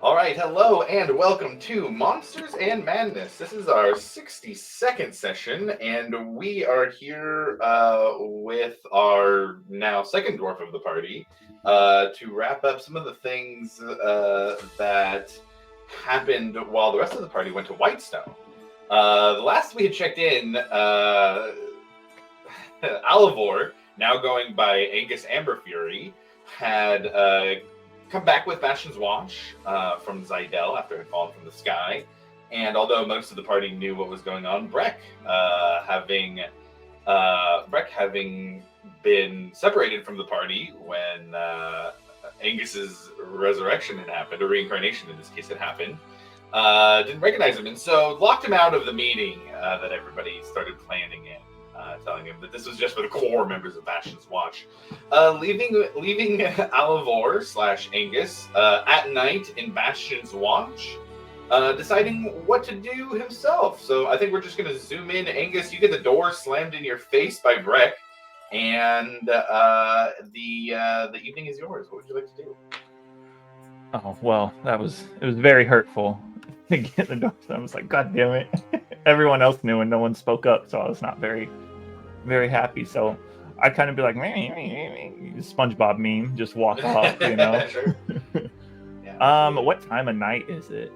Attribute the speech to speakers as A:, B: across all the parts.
A: All right, hello and welcome to Monsters and Madness. This is our 62nd session, and we are here with our now second dwarf of the party to wrap up some of the things that happened while the rest of the party went to Whitestone. The last we had checked in, Alivor, now going by Angus Amberfury, had come back with Bastion's Watch from Zydel after it had fallen from the sky. And although most of the party knew what was going on, Breck having been separated from the party when Angus's resurrection had happened, or reincarnation in this case had happened, didn't recognize him, and so locked him out of the meeting that everybody started planning in. Telling him that this was just for the core members of Bastion's Watch, leaving Alivor / Angus at night in Bastion's Watch, deciding what to do himself. So I think we're just going to zoom in. Angus, you get the door slammed in your face by Breck, and the evening is yours. What would you like to do?
B: Oh well, it was very hurtful to get the door. So I was like, God damn it! Everyone else knew and no one spoke up, so I was not very happy. So I'd kind of be like, SpongeBob meme, just walk off, you know.
A: Sure. Yeah,
B: what time of night is it?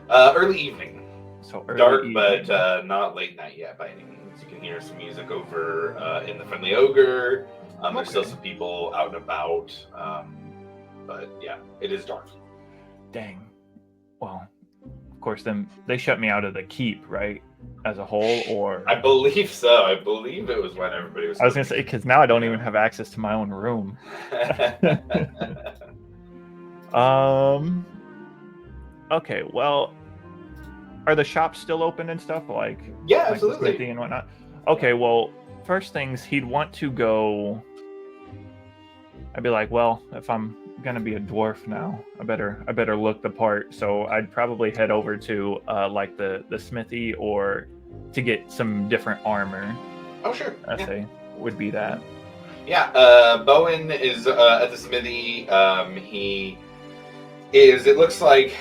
A: Early evening.
B: So early
A: dark,
B: evening.
A: but not late night yet by any means. You can hear some music over in the Friendly Ogre. There's still some people out and about, but yeah, it is dark.
B: Dang. Well, of course, then they shut me out of the keep, right? As a whole, or
A: I believe so. I believe it was when everybody was.
B: I was gonna say, because now I don't even have access to my own room. Okay, well, are the shops still open and stuff? Like
A: absolutely.
B: The smithy and whatnot? Okay, well, first things, he'd want to go. I'd be like, well, if I'm gonna be a dwarf now, I better look the part. So I'd probably head over to like the smithy, or to get some different armor.
A: Oh sure.
B: I say would be that.
A: Yeah, Bowen is at the smithy. He is, it looks like,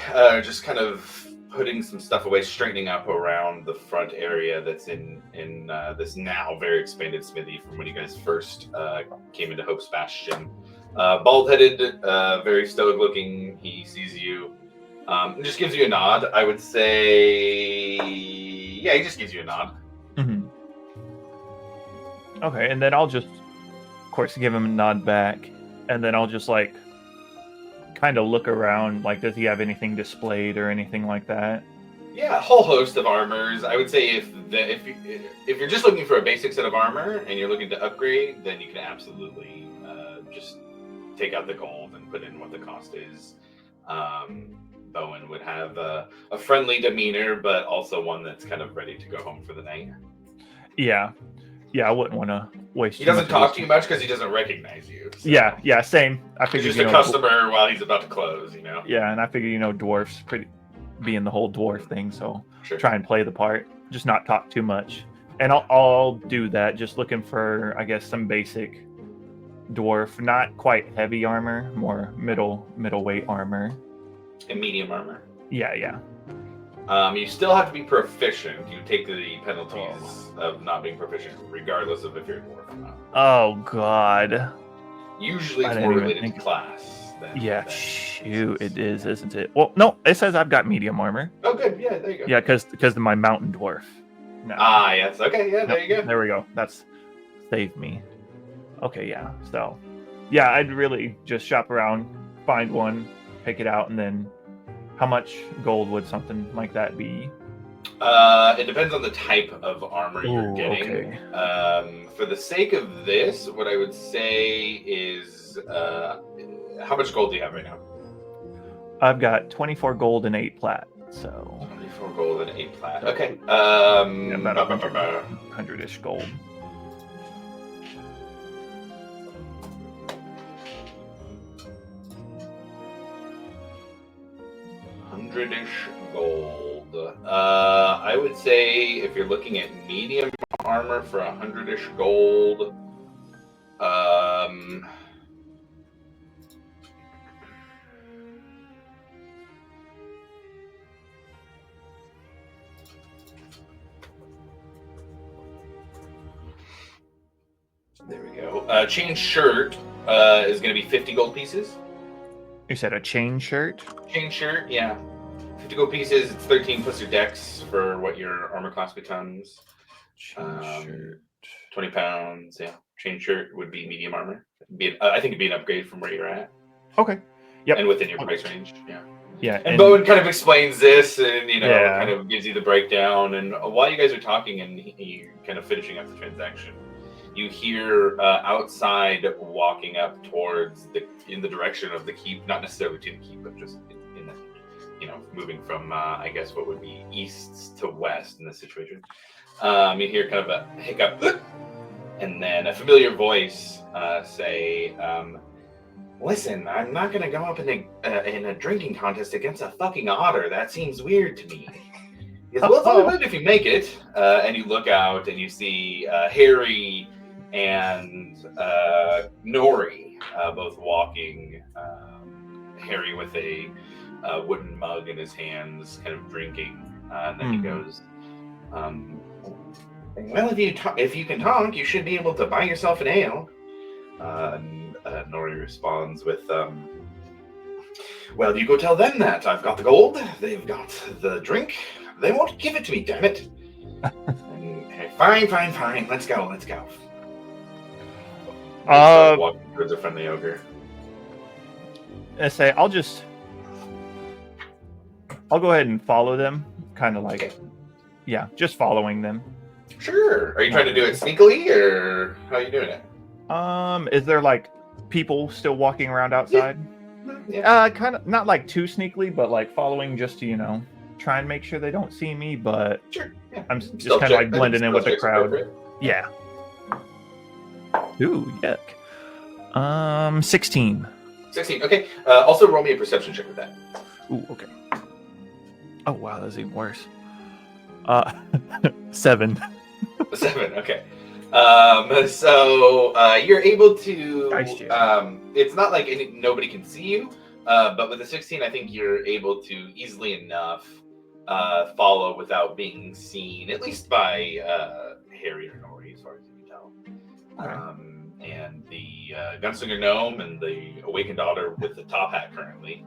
A: just kind of putting some stuff away, straightening up around the front area that's in this now very expanded smithy from when you guys first came into Hope's Bastion. Bald-headed, very stoic looking. He sees you, and just gives you a nod. I would say, yeah, he just gives you a nod.
B: Mm-hmm. Okay, and then I'll just, of course, give him a nod back, and then I'll just like kind of look around. Like, does he have anything displayed or anything like that?
A: Yeah, a whole host of armors. I would say if you're just looking for a basic set of armor and you're looking to upgrade, then you can absolutely just take out the gold and put in what the cost is. Bowen would have a friendly demeanor, but also one that's kind of ready to go home for the night.
B: Yeah, I wouldn't want to waste.
A: He doesn't talk too much because he doesn't recognize you. So.
B: Yeah, same. I figured
A: he's just a customer while he's about to close, you know.
B: Yeah, and I figure dwarfs being the whole dwarf thing, so
A: sure.
B: Try and play the part, just not talk too much. And I'll do that. Just looking for, I guess, some basic dwarf, not quite heavy armor, more middleweight armor.
A: And medium armor.
B: Yeah.
A: You still have to be proficient. You take the penalties of not being proficient, regardless of if you're a dwarf or not.
B: Oh God.
A: Usually it's more related to class.
B: Shoot, it is, isn't it? Well, no, it says I've got medium armor.
A: Oh, good. Yeah, there you go.
B: Yeah, because of my mountain dwarf.
A: No. Yes. Okay, yeah, there you go.
B: There we go. That's saved me. Okay, yeah. So, yeah, I'd really just shop around, find one, pick it out, and then how much gold would something like that be?
A: It depends on the type of armor you're getting.
B: Okay.
A: For the sake of this, what I would say is, how much gold do you have right now?
B: I've got 24 gold and 8 plat. So
A: 24 gold and 8 plat. Okay.
B: About 100-ish gold.
A: $100-ish gold. I would say if you're looking at medium armor for 100-ish gold, There we go. Chain shirt is going to be 50 gold pieces.
B: You said a chain shirt?
A: Chain shirt, yeah. 50 gold pieces. It's 13 plus your dex for what your armor class becomes.
B: Chain shirt.
A: 20 pounds, yeah. Chain shirt would be medium armor. I think it'd be an upgrade from where you're at.
B: Okay. Yep.
A: And within your price range, yeah.
B: Yeah.
A: And Bowen kind of explains this and,
B: Yeah.
A: kind of gives you the breakdown. And while you guys are talking and he kind of finishing up the transaction, you hear outside walking up towards in the direction of the keep, not necessarily to the keep, but just in the, moving from, I guess, what would be east to west in this situation. You hear kind of a hiccup, and then a familiar voice say, listen, I'm not going to go up in a drinking contest against a fucking otter. That seems weird to me. He goes, well, it's only good if you make it. And you look out and you see Harry and Nori both walking. Harry with a wooden mug in his hands, kind of drinking. And then he goes, well, if you can talk, you should be able to buy yourself an ale. Nori responds with, well, you go tell them that. I've got the gold. They've got the drink. They won't give it to me, damn it. Fine. Let's go. Walking towards a friendly ogre.
B: I say, I'll go ahead and follow them. Kind of like, yeah, just following them.
A: Sure. Are you trying to do it sneakily, or how are you doing it?
B: Is there like people still walking around outside?
A: Yeah.
B: Kind of not like too sneakily, but like following just to try and make sure they don't see me. But
A: sure, yeah.
B: I'm just kind of like blending in with the crowd. Yeah. Ooh, yuck. 16.
A: 16. Okay. Also, roll me a perception check with that.
B: Ooh, okay. Oh wow, that's even worse. 7.
A: 7. Okay. So you're able to. It's not like nobody can see you, but with the 16, I think you're able to easily enough follow without being seen, at least by Harry or Nori, as far as you can tell.
B: Okay.
A: And the gunslinger gnome and the awakened otter with the top hat currently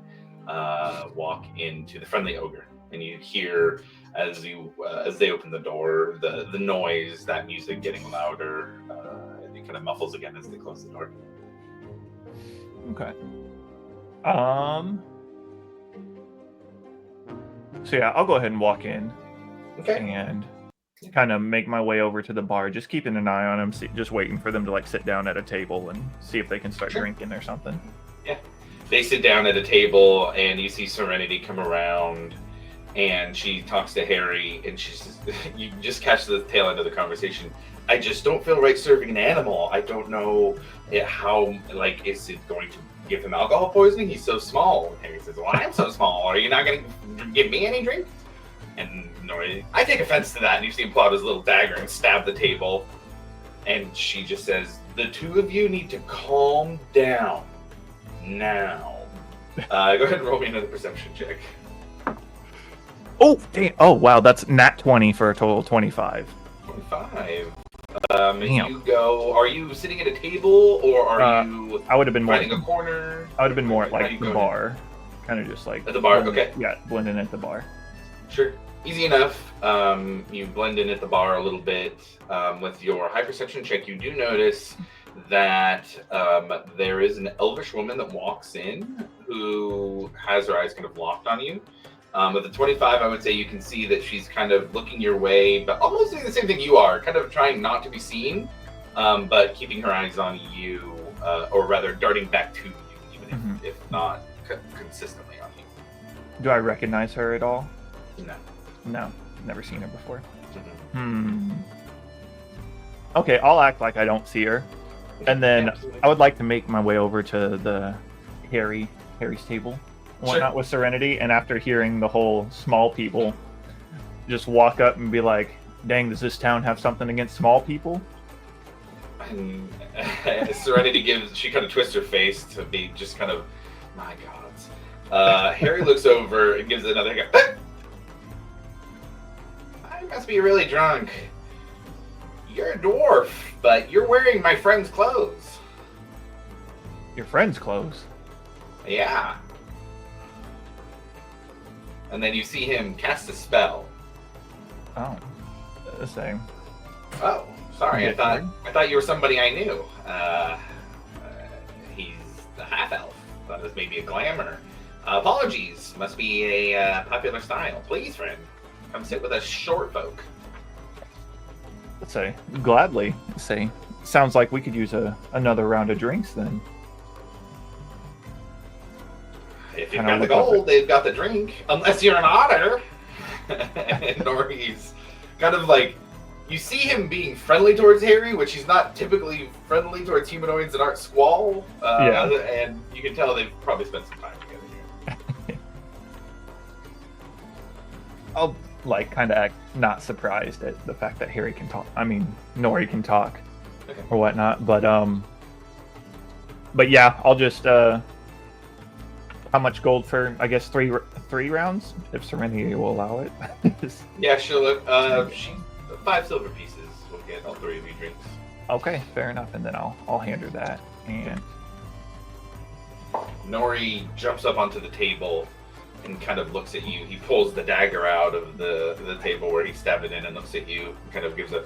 A: walk into the friendly ogre, and you hear as they open the door the noise, that music getting louder, and it kind of muffles again as they close the door.
B: Okay. So yeah, I'll go ahead and walk in.
A: Okay.
B: And kind of make my way over to the bar, just keeping an eye on them, just waiting for them to like sit down at a table and see if they can start drinking or something. Yeah.
A: They sit down at a table, and you see Serenity come around, and she talks to Harry, and she says, you just catch the tail end of the conversation. I just don't feel right serving an animal. I don't know how, like, is it going to give him alcohol poisoning? He's so small. And Harry says, well, I'm so small. Are you not going to give me any drink? And Nori, I take offense to that. And you see him pull out his little dagger and stab the table. And she just says, the two of you need to calm down now. Go ahead and roll me another perception check.
B: Oh, damn. Oh, wow. That's nat 20 for a total of 25.
A: 25. You go, are you sitting at a table, or are you
B: I would have been more
A: finding a corner?
B: I would have been more at like the bar. Kind of just like
A: at the bar,
B: blending,
A: okay.
B: Yeah, blending at the bar.
A: Sure. Easy enough. You blend in at the bar a little bit. With your high perception check, you do notice that there is an elvish woman that walks in who has her eyes kind of locked on you. With the 25, I would say you can see that she's kind of looking your way, but almost doing the same thing you are, kind of trying not to be seen, but keeping her eyes on you, or rather darting back to you, even if not consistently on you.
B: Do I recognize her at all?
A: No.
B: Never seen her before.
A: Mm-hmm.
B: Okay, I'll act like I don't see her, and then I would like to make my way over to the Harry's table. Whatnot with Serenity, and after hearing the whole small people, just walk up and be like, dang, does this town have something against small people?
A: And Serenity she kind of twists her face to be just kind of, my God. Harry looks over and gives another hiccup. I must be really drunk. You're a dwarf, but you're wearing my friend's clothes.
B: Your friend's clothes?
A: Yeah. And then you see him cast a spell.
B: Oh. The same.
A: Oh, sorry. I thought you were somebody I knew. He's the half elf. Thought it was maybe a glamour. Apologies. Must be a popular style. Please, friend, come sit with us short folk.
B: Let's say gladly. Say sounds like we could use another round of drinks then.
A: If you've got the gold, they've got the drink. Unless you're an otter. And Nori's kind of like, you see him being friendly towards Harry, which he's not typically friendly towards humanoids that aren't squall. And you can tell they've probably spent some time together here.
B: I'll like kind of act not surprised at the fact that Harry can talk. I mean, Nori can talk or whatnot. But yeah, I'll just how much gold for? I guess three rounds if Serenity will allow it.
A: Yeah, she'll 5 silver pieces. We'll get all 3 of you drinks.
B: Okay, fair enough. And then I'll hand her that. And
A: Nori jumps up onto the table and kind of looks at you. He pulls the dagger out of the table where he stabbed it in and looks at you. And kind of gives a.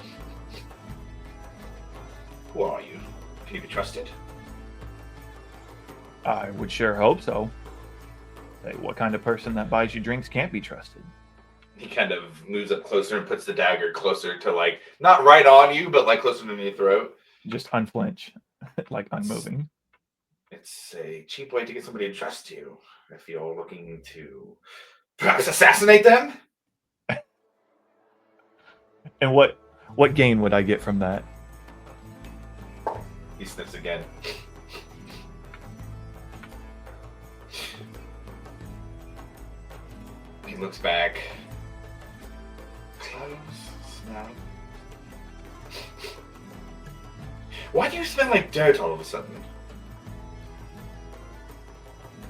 A: Who are you? Can you be trusted?
B: I would sure hope so. Say, what kind of person that buys you drinks can't be trusted?
A: He kind of moves up closer and puts the dagger closer to, like, not right on you, but like closer to your throat.
B: Just unflinch, like unmoving.
A: It's a cheap way to get somebody to trust you. If you're looking to perhaps assassinate them.
B: And what gain would I get from that?
A: He sniffs again. He looks back. Clothes smell. Why do you smell like dirt all of a sudden?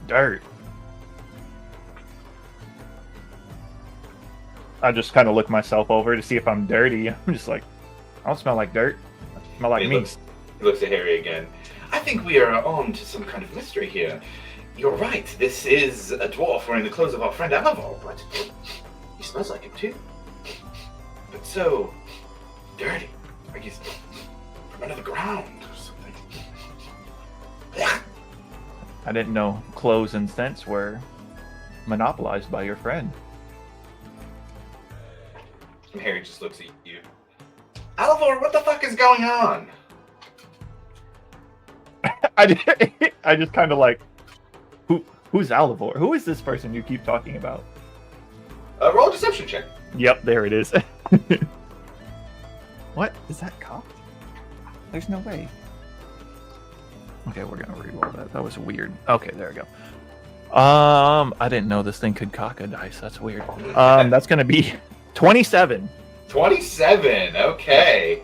B: Dirt. I just kind of look myself over to see if I'm dirty. I'm just like, I don't smell like dirt. I smell like me.
A: He looks at Harry again. I think we are on to some kind of mystery here. You're right, this is a dwarf wearing the clothes of our friend Amavol, but he smells like him too. But so dirty. Like he's from another ground or something.
B: I didn't know clothes and scents were monopolized by your friend.
A: And Harry just looks at you. Alvor, what the fuck is going on?
B: I just kind of like, who's Alivor? Who is this person you keep talking about?
A: Roll a deception check.
B: Yep, there it is. What? Is that cocked? There's no way. Okay, we're gonna reroll that. That was weird. Okay, there we go. I didn't know this thing could cock a dice. That's weird. That's gonna be 27.
A: 27, okay.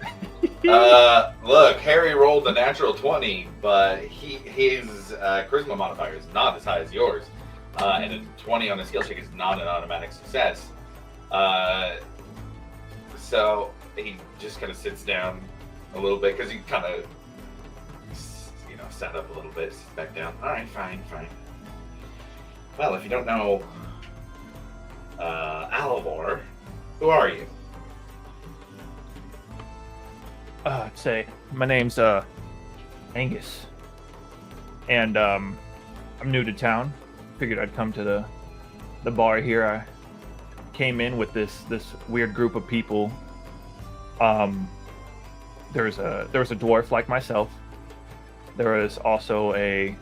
A: Look, Harry rolled a natural 20, but his charisma modifier is not as high as yours. And a 20 on a skill check is not an automatic success. So he just kind of sits down a little bit because he kind of, sat up a little bit, sits back down. All right, fine. Well, if you don't know Alivor, who are you?
B: Say, my name's Angus, and I'm new to town. Figured I'd come to the bar here. I came in with this weird group of people. There was a dwarf like myself. There was also a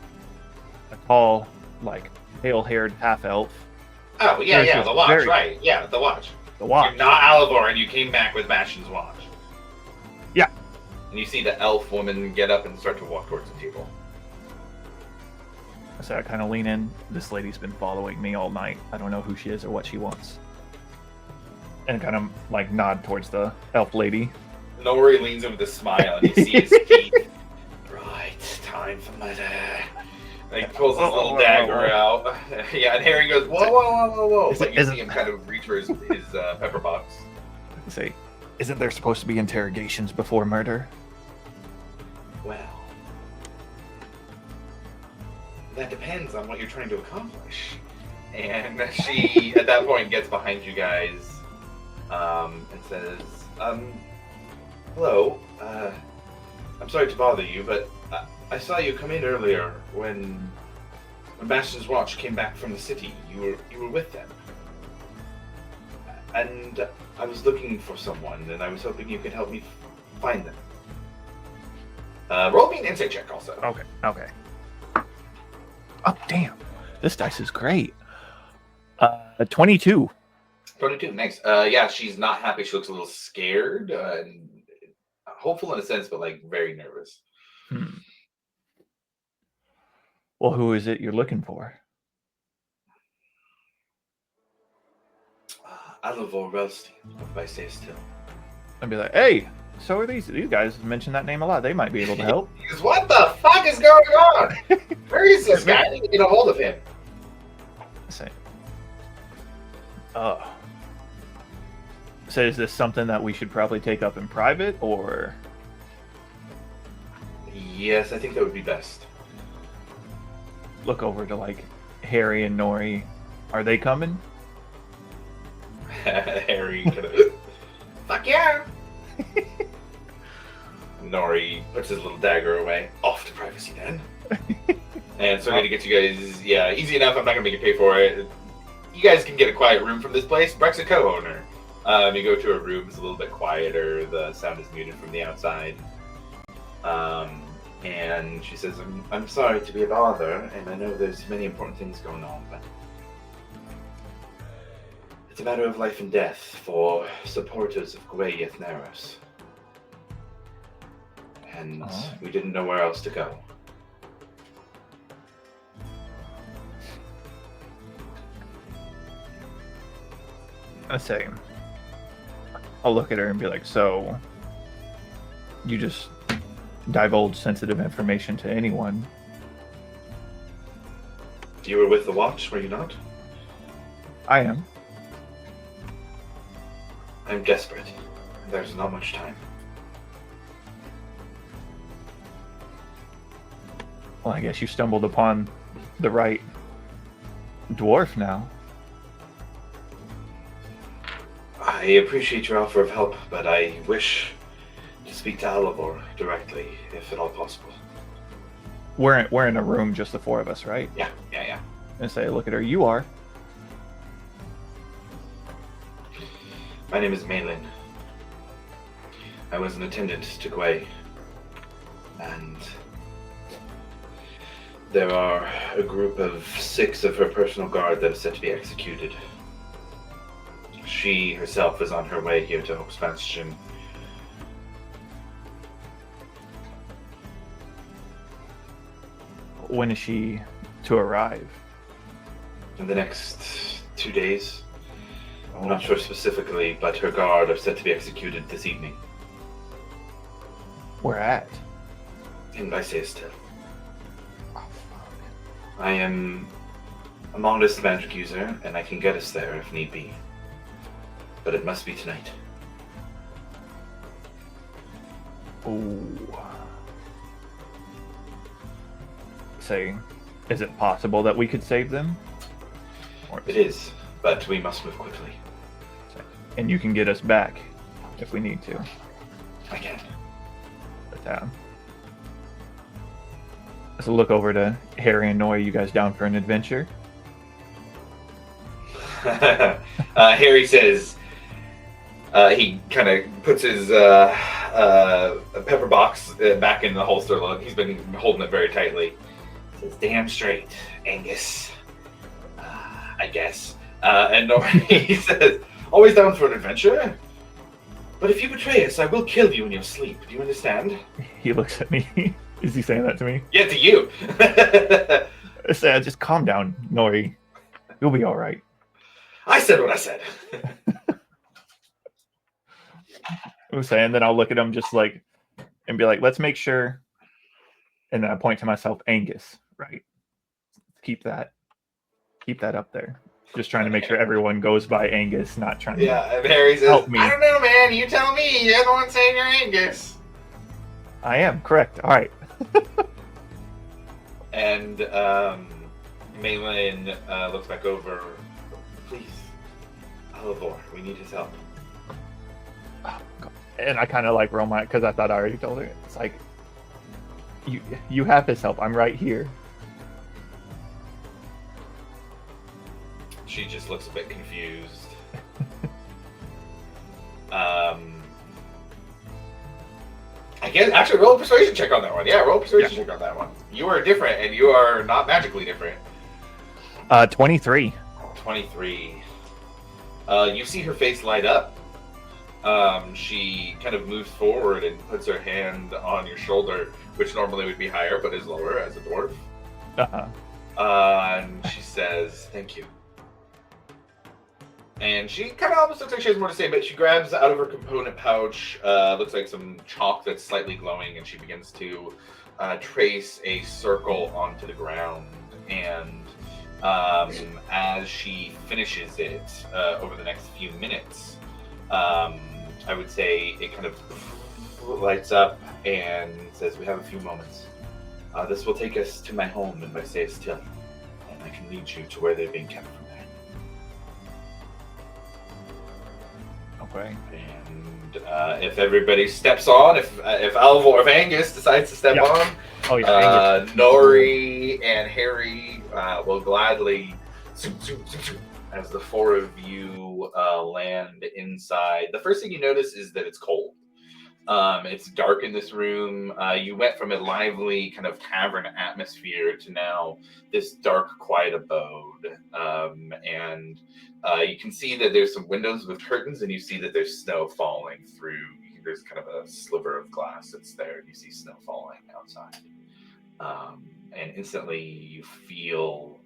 B: tall, like pale-haired half-elf.
A: Oh yeah, the watch, right? Yeah, the watch.
B: The watch.
A: You're not Alivor, and you came back with Bastion's watch.
B: Yeah.
A: And you see the elf woman get up and start to walk towards the table.
B: So I kind of lean in. This lady's been following me all night. I don't know who she is or what she wants. And kind of like nod towards the elf lady.
A: Nori leans in with a smile, and you see his teeth. Right, time for murder. And he pulls his little dagger out. Yeah, and Harry goes, whoa. But you see him kind of reach for his pepper box.
B: Say, Isn't there supposed to be interrogations before murder?
A: Well, that depends on what you're trying to accomplish. And she, at that point, gets behind you guys and says, hello, I'm sorry to bother you, but I saw you come in earlier when Bastion's Watch came back from the city. You were with them. And I was looking for someone, and I was hoping you could help me find them. Roll me an insight check also.
B: Okay. Oh, damn. This dice is great. 22.
A: 22, nice. Yeah, she's not happy. She looks a little scared, and hopeful in a sense, but like very nervous.
B: Well, who is it you're looking for?
A: Alivor Relstein of By Say Still.
B: I'd be like, hey, so are these guys mention that name a lot. They might be able to help.
A: Because what the fuck is going on? Where is this guy? I need to get a hold of him.
B: Say, so is this something that we should probably take up in private, or?
A: Yes, I think that would be best.
B: Look over to like Harry and Nori. Are they coming?
A: Harry kind of, fuck yeah. Nori puts his little dagger away. Off to privacy then. And so I'm going to get you guys, yeah, easy enough. I'm not going to make you pay for it. You guys can get a quiet room from this place. Breck's a co-owner. You go to a room, it's a little bit quieter. The sound is muted from the outside. And she says, I'm sorry to be a bother, and I know there's many important things going on, but it's a matter of life and death for supporters of Gwei Yethneros. And we didn't know where else to go.
B: I say, I'll look at her and be like, so you just divulge sensitive information to anyone?
A: You were with the Watch, were you not?
B: I am.
A: I'm desperate. There's not much time.
B: Well, I guess you stumbled upon the right dwarf now.
A: I appreciate your offer of help, but I wish to speak to Alivor directly, if at all possible.
B: We're in a room, just the four of us, right?
A: Yeah.
B: And say, look at her, you are.
A: My name is Malin. I was an attendant to Gwei, and there are a group of 6 of her personal guard that is set to be executed. She herself is on her way here to Hope's Bastion.
B: When is she to arrive?
A: In the next 2 days. I'm not sure specifically, but her guard are set to be executed this evening.
B: Where at?
A: In By Say Still.
B: Oh, fuck.
A: I am a modest magic user, and I can get us there if need be. But it must be tonight.
B: Ooh. Say, is it possible that we could save them? Or
A: It is, but we must move quickly.
B: and you can get us back if we need to.
A: I can.
B: The town. So look over to Harry and Nori. You guys down for an adventure?
A: Harry says, he kind of puts his pepper box back in the holster. Look, he's been holding it very tightly. Says, damn straight, Angus. I guess. And he says, always down for an adventure. But if you betray us, I will kill you in your sleep. Do you understand?
B: He looks at me. Is he saying that to me?
A: Yeah, to you.
B: I said, just calm down, Nori. You'll be all right.
A: I said what I said.
B: I was saying, then I'll look at him just like, and be like, let's make sure. And then I point to myself, Angus, right? Keep that up there. Just trying to make sure everyone goes by Angus, not trying
A: Yeah, and Harry says,
B: help me.
A: I don't know, man. You tell me. You're the one saying you're Angus.
B: I am, correct. All right.
A: And Malin looks back over. Please, Alivor, we need his help.
B: Oh, God. And I kind of like roll my, because I thought I already told her. It's like, you have his help. I'm right here.
A: She just looks a bit confused. I guess actually roll a persuasion check on that one. Yeah, roll a persuasion check on that one. You are different, and you are not magically different.
B: 23.
A: 23. You see her face light up. She kind of moves forward and puts her hand on your shoulder, which normally would be higher, but is lower as a dwarf. And she says, "Thank you." And she kind of almost looks like she has more to say, but she grabs out of her component pouch, looks like some chalk that's slightly glowing, and she begins to trace a circle onto the ground. And as she finishes it over the next few minutes, I would say it kind of lights up and says, "We have a few moments. This will take us to my home in By Still, and I can lead you to where they're being kept from there."
B: Okay.
A: And if everybody steps on, if Alvor, if Angus decides to step on, Nori and Harry will gladly, as the four of you land inside. The first thing you notice is that it's cold. It's dark in this room. You went from a lively kind of tavern atmosphere to now this dark, quiet abode. And you can see that there's some windows with curtains, and you see that there's snow falling through. There's kind of a sliver of glass that's there, and you see snow falling outside. And instantly you feel...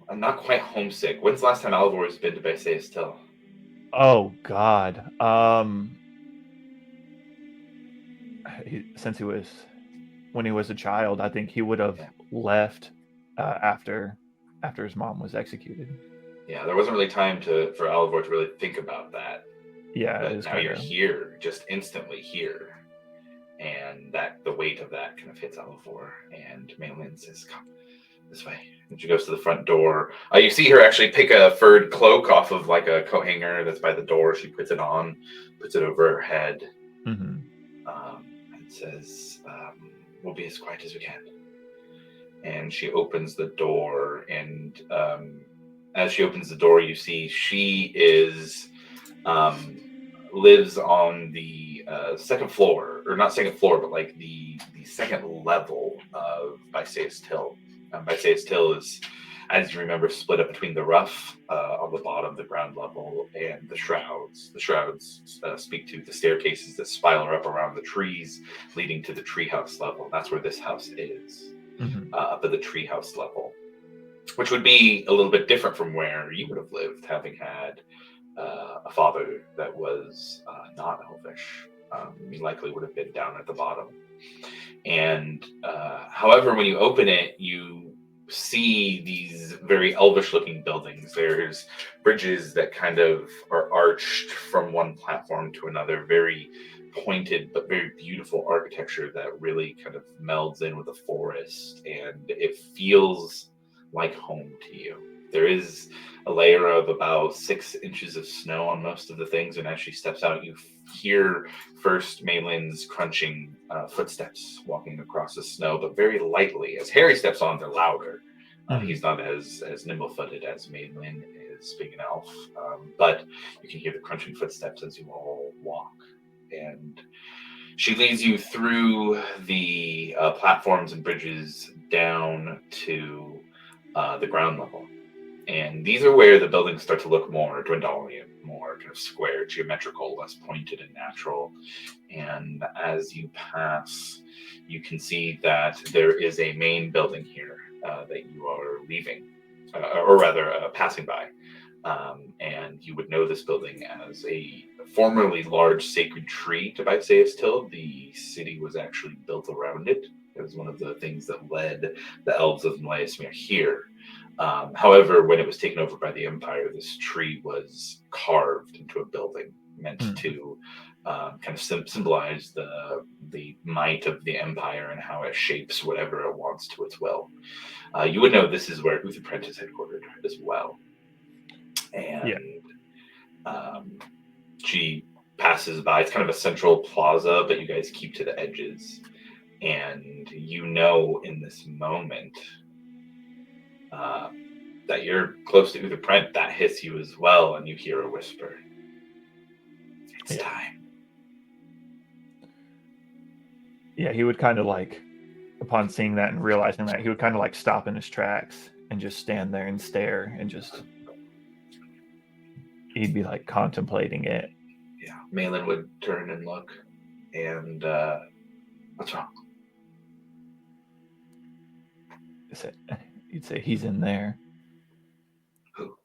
A: I'm not quite homesick. When's the last time Alvor has been to By Still?
B: Oh God. Since when he was a child, I think he would have left after his mom was executed.
A: Yeah, there wasn't really time for Alivor to really think about that.
B: Yeah,
A: but now you're here, just instantly here, and that the weight of that kind of hits Alivor. And Malin says, "Come this way." And she goes to the front door. You see her actually pick a furred cloak off of like a coat hanger that's by the door. She puts it on, puts it over her head, and says, "We'll be as quiet as we can." And she opens the door, and as she opens the door, you see she lives on the second floor, or not second floor, but like the second level of By Still. By Still is, as you remember, split up between the rough on the bottom, the ground level, and the shrouds. The shrouds speak to the staircases that spiral up around the trees, leading to the treehouse level. That's where this house is, up at the treehouse level, which would be a little bit different from where you would have lived, having had a father that was not elvish. He likely would have been down at the bottom. And however, when you open it, you see these very elvish looking buildings. There's bridges that kind of are arched from one platform to another, very pointed but very beautiful architecture that really kind of melds in with the forest, and it feels like home to you. There is a layer of about 6 inches of snow on most of the things, and as she steps out, you hear first Malin's crunching footsteps walking across the snow, but very lightly. As Harry steps on, they're louder. He's not as nimble-footed as Malin is, being an elf, but you can hear the crunching footsteps as you all walk. And she leads you through the platforms and bridges down to the ground level. And these are where the buildings start to look more Dwendalian, more kind of square, geometrical, less pointed and natural. And as you pass, you can see that there is a main building here that you are leaving, or rather passing by. And you would know this building as a formerly large sacred tree to By Still. The city was actually built around it. It was one of the things that led the elves of Mlaesmere here. However, when it was taken over by the Empire, this tree was carved into a building meant to kind of symbolize the might of the Empire and how it shapes whatever it wants to its will. You would know this is where Utherprent is headquartered as well. And she passes by. It's kind of a central plaza, but you guys keep to the edges. And you know in this moment that you're close to Utherprent, that hits you as well, and you hear a whisper. It's time.
B: Yeah, he would kind of like, upon seeing that and realizing that, he would kind of like stop in his tracks and just stand there and stare and just, he'd be like contemplating it.
A: Yeah, Malin would turn and look, and what's wrong?
B: You'd say, he's in there.
A: Who?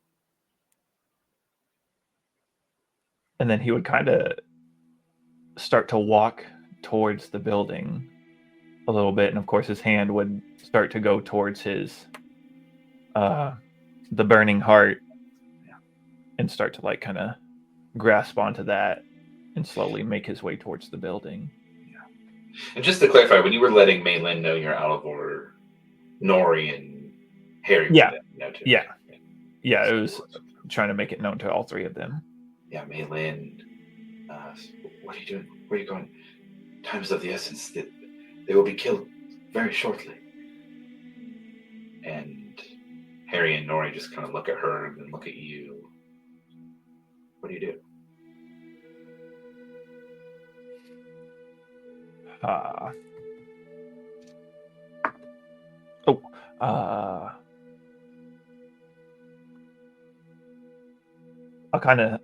B: And then he would kind of start to walk towards the building a little bit, and of course his hand would start to go towards his the burning heart, and start to like kind of grasp onto that and slowly make his way towards the building.
A: And just to clarify, when you were letting Malin know you're out of order, Nori and Harry were know too.
B: Yeah, it was trying to make it known to all three of them.
A: Yeah, Malin, what are you doing? Where are you going? Time is of the essence. They will be killed very shortly. And Harry and Nori just kind of look at her and then look at you. What do you do?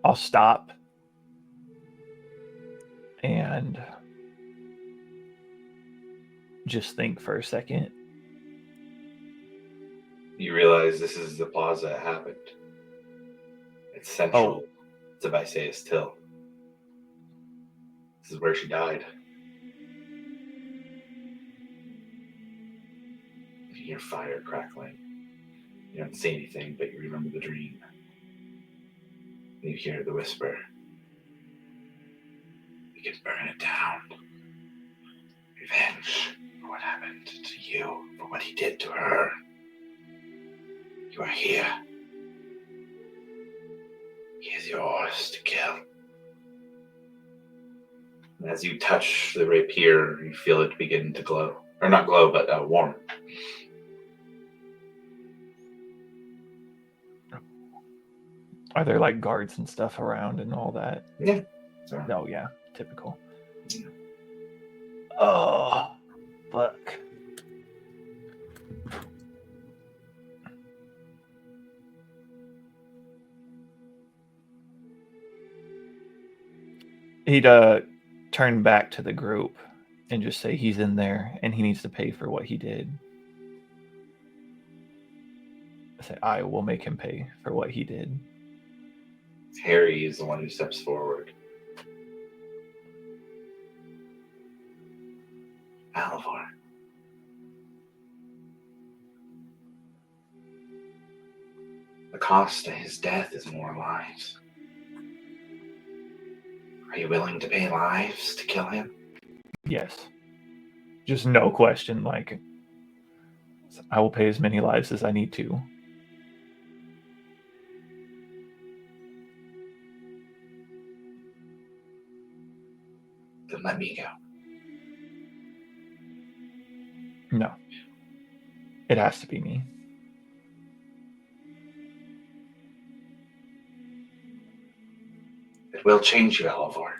B: I'll stop and just think for a second.
A: You realize this is the plaza it happened. It's central to Visaeus Till. This is where she died. You hear fire crackling. You don't see anything, but you remember the dream. And you hear the whisper. We can burn it down. Revenge for what happened to you, for what he did to her. You are here. He is yours to kill. And as you touch the rapier, you feel it begin to glow. Or not glow, but warm.
B: Are there like guards and stuff around and all that?
A: Yeah.
B: Oh, yeah. Typical.
A: Yeah.
B: Oh, fuck. He'd turn back to the group and just say he's in there and he needs to pay for what he did. I say, I will make him pay for what he did.
A: Harry is the one who steps forward. Alivor. The cost of his death is more lives. Are you willing to pay lives to kill him?
B: Yes. Just no question. Like, I will pay as many lives as I need to.
A: Then let me go.
B: No. It has to be me.
A: It will change you, Alivor.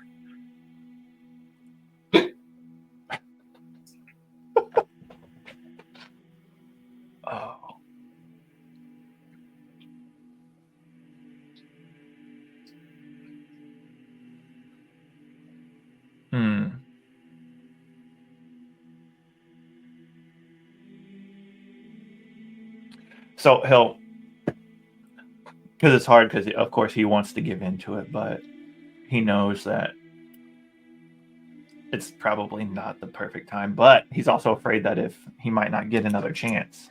B: Oh. So he'll, because it's hard, because of course he wants to give into it, but he knows that it's probably not the perfect time, but he's also afraid that if he might not get another chance.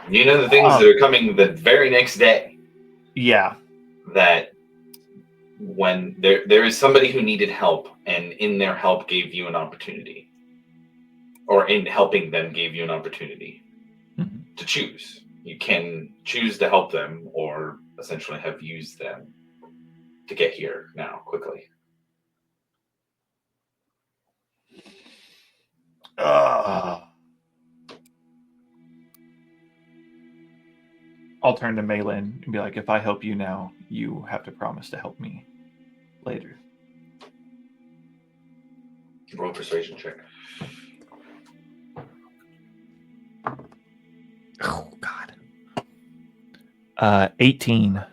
A: You know the things that are coming the very next day.
B: Yeah.
A: That when there is somebody who needed help, and in their help gave you an opportunity, or in helping them gave you an opportunity to choose. You can choose to help them, or essentially have used them to get here now quickly.
B: I'll turn to Malin and be like, if I help you now, you have to promise to help me later.
A: Roll a persuasion check.
B: Oh, God. 18.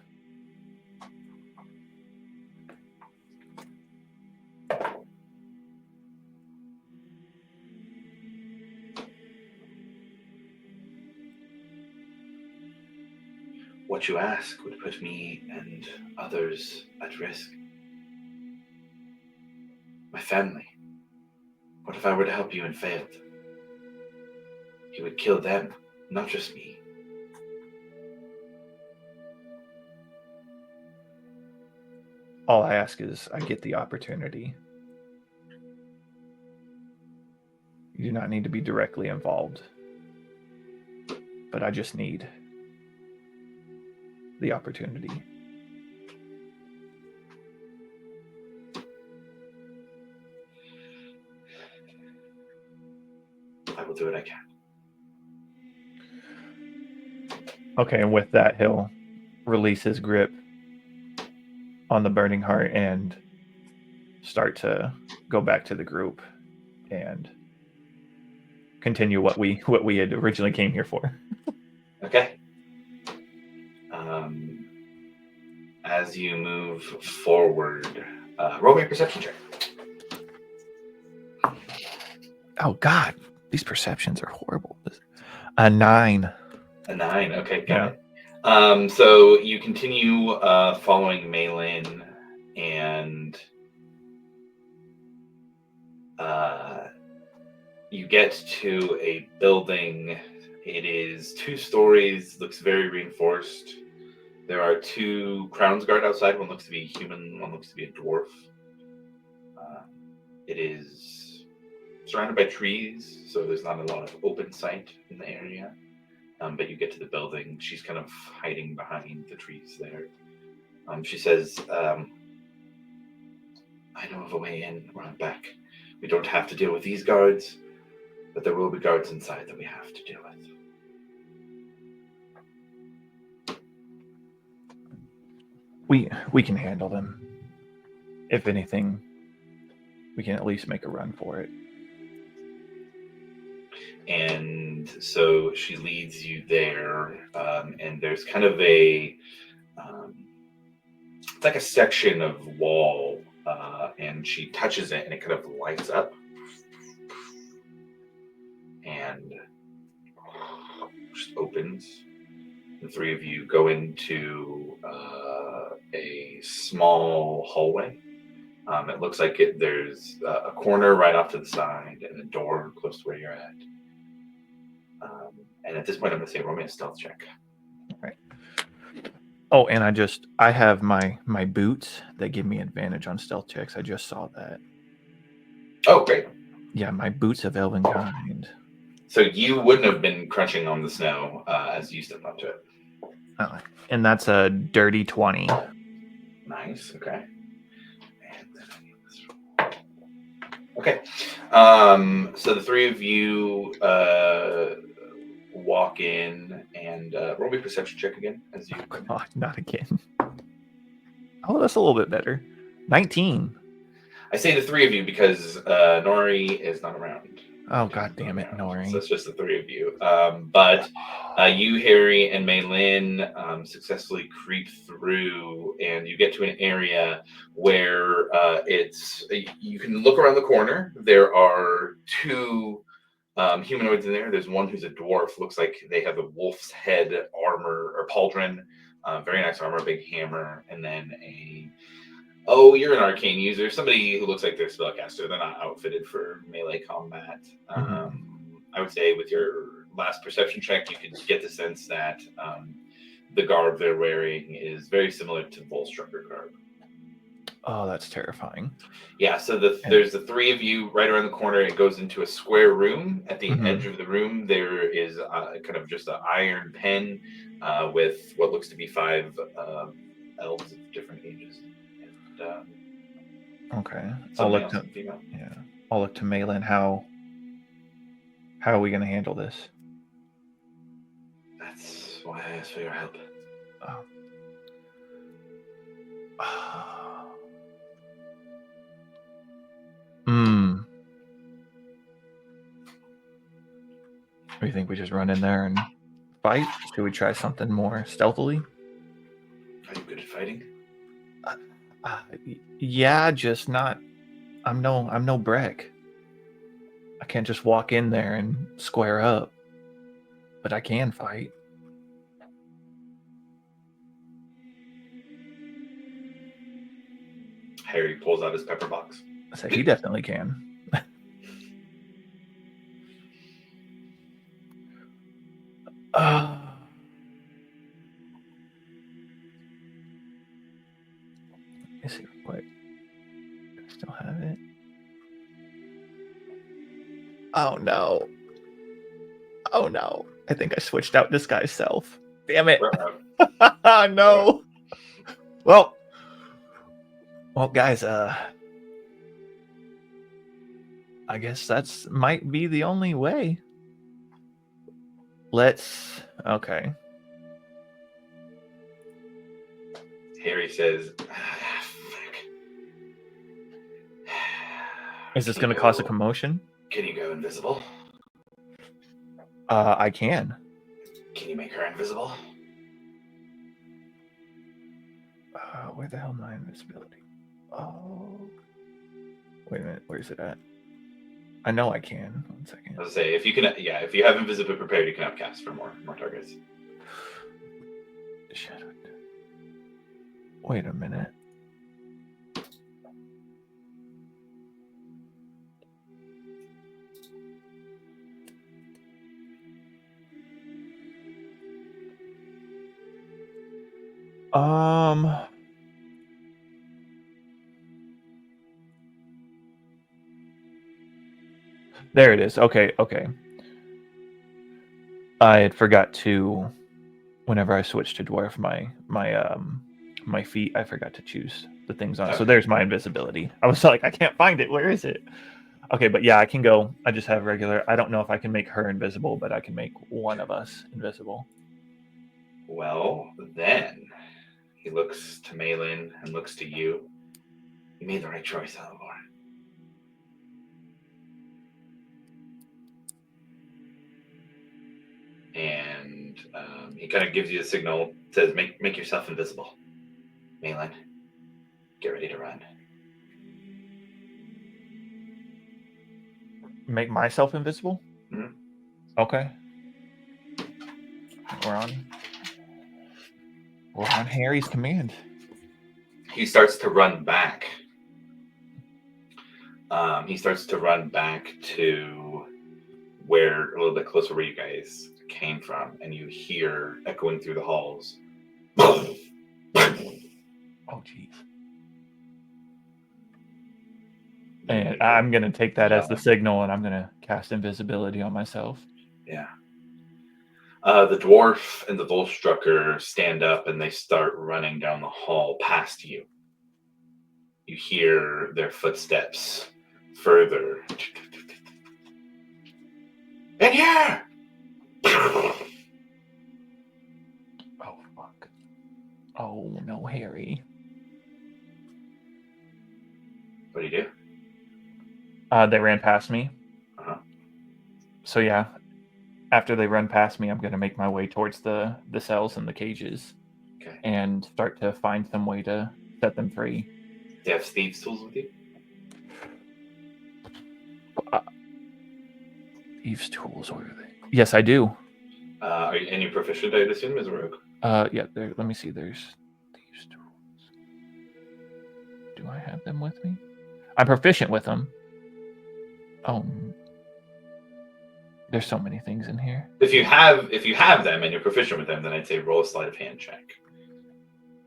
A: What you ask would put me and others at risk. My family. What if I were to help you and failed? You would kill them, not just me.
B: All I ask is I get the opportunity. You do not need to be directly involved, but I just need the opportunity.
A: I will do what I can.
B: Okay, and with that, he'll release his grip on the burning heart and start to go back to the group and continue what we had originally came here for.
A: Okay. As you move forward, roll me a perception check.
B: Oh God, these perceptions are horrible. A 9.
A: A 9. Okay, got it. So you continue following Malin, and you get to a building. It is 2 stories, looks very reinforced. There are 2 crowns guard outside. One looks to be human, one looks to be a dwarf. It is surrounded by trees, so there's not a lot of open sight in the area. But you get to the building. She's kind of hiding behind the trees there. She says, I know of a way in or back. We don't have to deal with these guards, but there will be guards inside that we have to deal with.
B: We can handle them. If anything, we can at least make a run for it.
A: And so she leads you there, and there's kind of a it's like a section of wall, and she touches it and it kind of lights up, and just opens. The 3 of you go into a small hallway. It looks like there's a corner right off to the side and a door close to where you're at. And at this point, I'm going to say roll me a stealth check.
B: All right. Oh, and I have my boots that give me advantage on stealth checks. I just saw that.
A: Oh, great.
B: Yeah, my boots of Elvenkind.
A: So you wouldn't have been crunching on the snow as you stepped up to it.
B: And that's a dirty 20.
A: Nice. Okay. So the 3 of you walk in and roll me a perception check again as you.
B: Oh, God, not again. Oh, that's a little bit better. 19.
A: I say the 3 of you because Nori is not around.
B: Oh, God damn it, Nori.
A: So it's just the 3 of you. But you, Harry, and Maylin successfully creep through, and you get to an area where you can look around the corner. There are 2 humanoids in there. There's one who's a dwarf. Looks like they have a wolf's head armor or pauldron. Very nice armor, big hammer, and then a Oh, you're an arcane user. Somebody who looks like they're a spellcaster. They're not outfitted for melee combat. I would say with your last perception check, you could get the sense that the garb they're wearing is very similar to Volstrucker garb.
B: Oh, that's terrifying.
A: Yeah, so there's the three of you right around the corner. It goes into a square room. At the edge of the room, there is kind of just an iron pen with what looks to be 5 elves of different ages. And,
B: Okay.
A: some male, some female.
B: Yeah. I'll look to Malin. How are we going to handle this?
A: That's why I asked for your help. Do you think we just run in there and fight? Should we try something more stealthily? Are you good at fighting?
B: Yeah, just not. I'm no Breck. I can't just walk in there and square up, but I can fight.
A: Harry pulls out his pepper box.
B: So he definitely can. Let me see real quick. Do I still have it? Oh no. Oh no. I think I switched out this guy's self. Damn it. No. Well, guys, I guess that's might be the only way. Okay.
A: Harry says,
B: Is this going to cause a commotion?
A: Can you go invisible?
B: I can.
A: Can you make her invisible?
B: Where the hell is my invisibility? Oh. Wait a minute. Where's it at? I know I can. 1 second.
A: I was say if you can, if you have invisible prepared, you can upcast for more targets.
B: Shit. Wait a minute. There it is. Okay. I had forgot to, whenever I switched to dwarf, my feet, I forgot to choose the things on. Okay. So there's my invisibility. I was like, I can't find it. Where is it? Okay, but yeah, I can go. I just have regular. I don't know if I can make her invisible, but I can make one of us invisible.
A: Well, then he looks to Malin and looks to you. You made the right choice, Alvor. And he kind of gives you a signal, says, make yourself invisible. Malin, get ready to run.
B: Make myself invisible?
A: Mm-hmm.
B: Okay. We're on Harry's command.
A: He starts to run back. He starts to run back to where, a little bit closer where you guys came from, and you hear echoing through the halls.
B: Oh, jeez. And I'm going to take that as the signal, and I'm going to cast invisibility on myself.
A: Yeah. The dwarf and the Volstrucker stand up, and they start running down the hall past you. You hear their footsteps further. In here!
B: Oh, fuck. Oh, no, Harry.
A: What do you do?
B: They ran past me.
A: Uh-huh.
B: So, yeah, after they run past me, I'm going to make my way towards the cells and the cages.
A: Okay.
B: And start to find some way to set them free.
A: Do you have thieves' tools with you?
B: Thieves' tools, where are they? Yes, I do.
A: Are you proficient, I'd assume, as a rogue?
B: Yeah, let me see. There's thieves' tools. Do I have them with me? I'm proficient with them. Oh, there's so many things in here.
A: If you have them and you're proficient with them, then I'd say roll a sleight of hand check.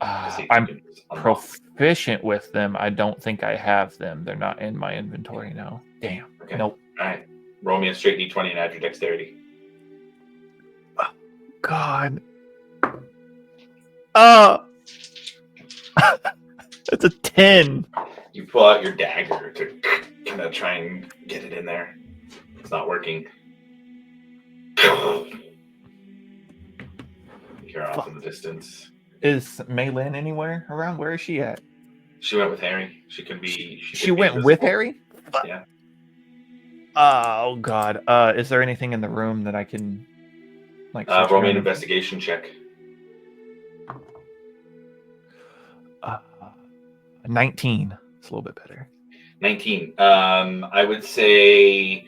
B: I'm proficient with them. I don't think I have them. They're not in my inventory now. Damn.
A: Okay.
B: Nope.
A: All right. Roll me a straight d20 and add your dexterity.
B: God. It's a 10.
A: You pull out your dagger to kind of try and get it in there. It's not working. You're off in the distance.
B: Is Maylin anywhere around? Where is she at?
A: She went with Harry. She could be.
B: She went with Harry?
A: Yeah.
B: Oh God. Is there anything in the room that I can like?
A: Roll me an investigation check.
B: 19. It's a little bit better.
A: 19. I would say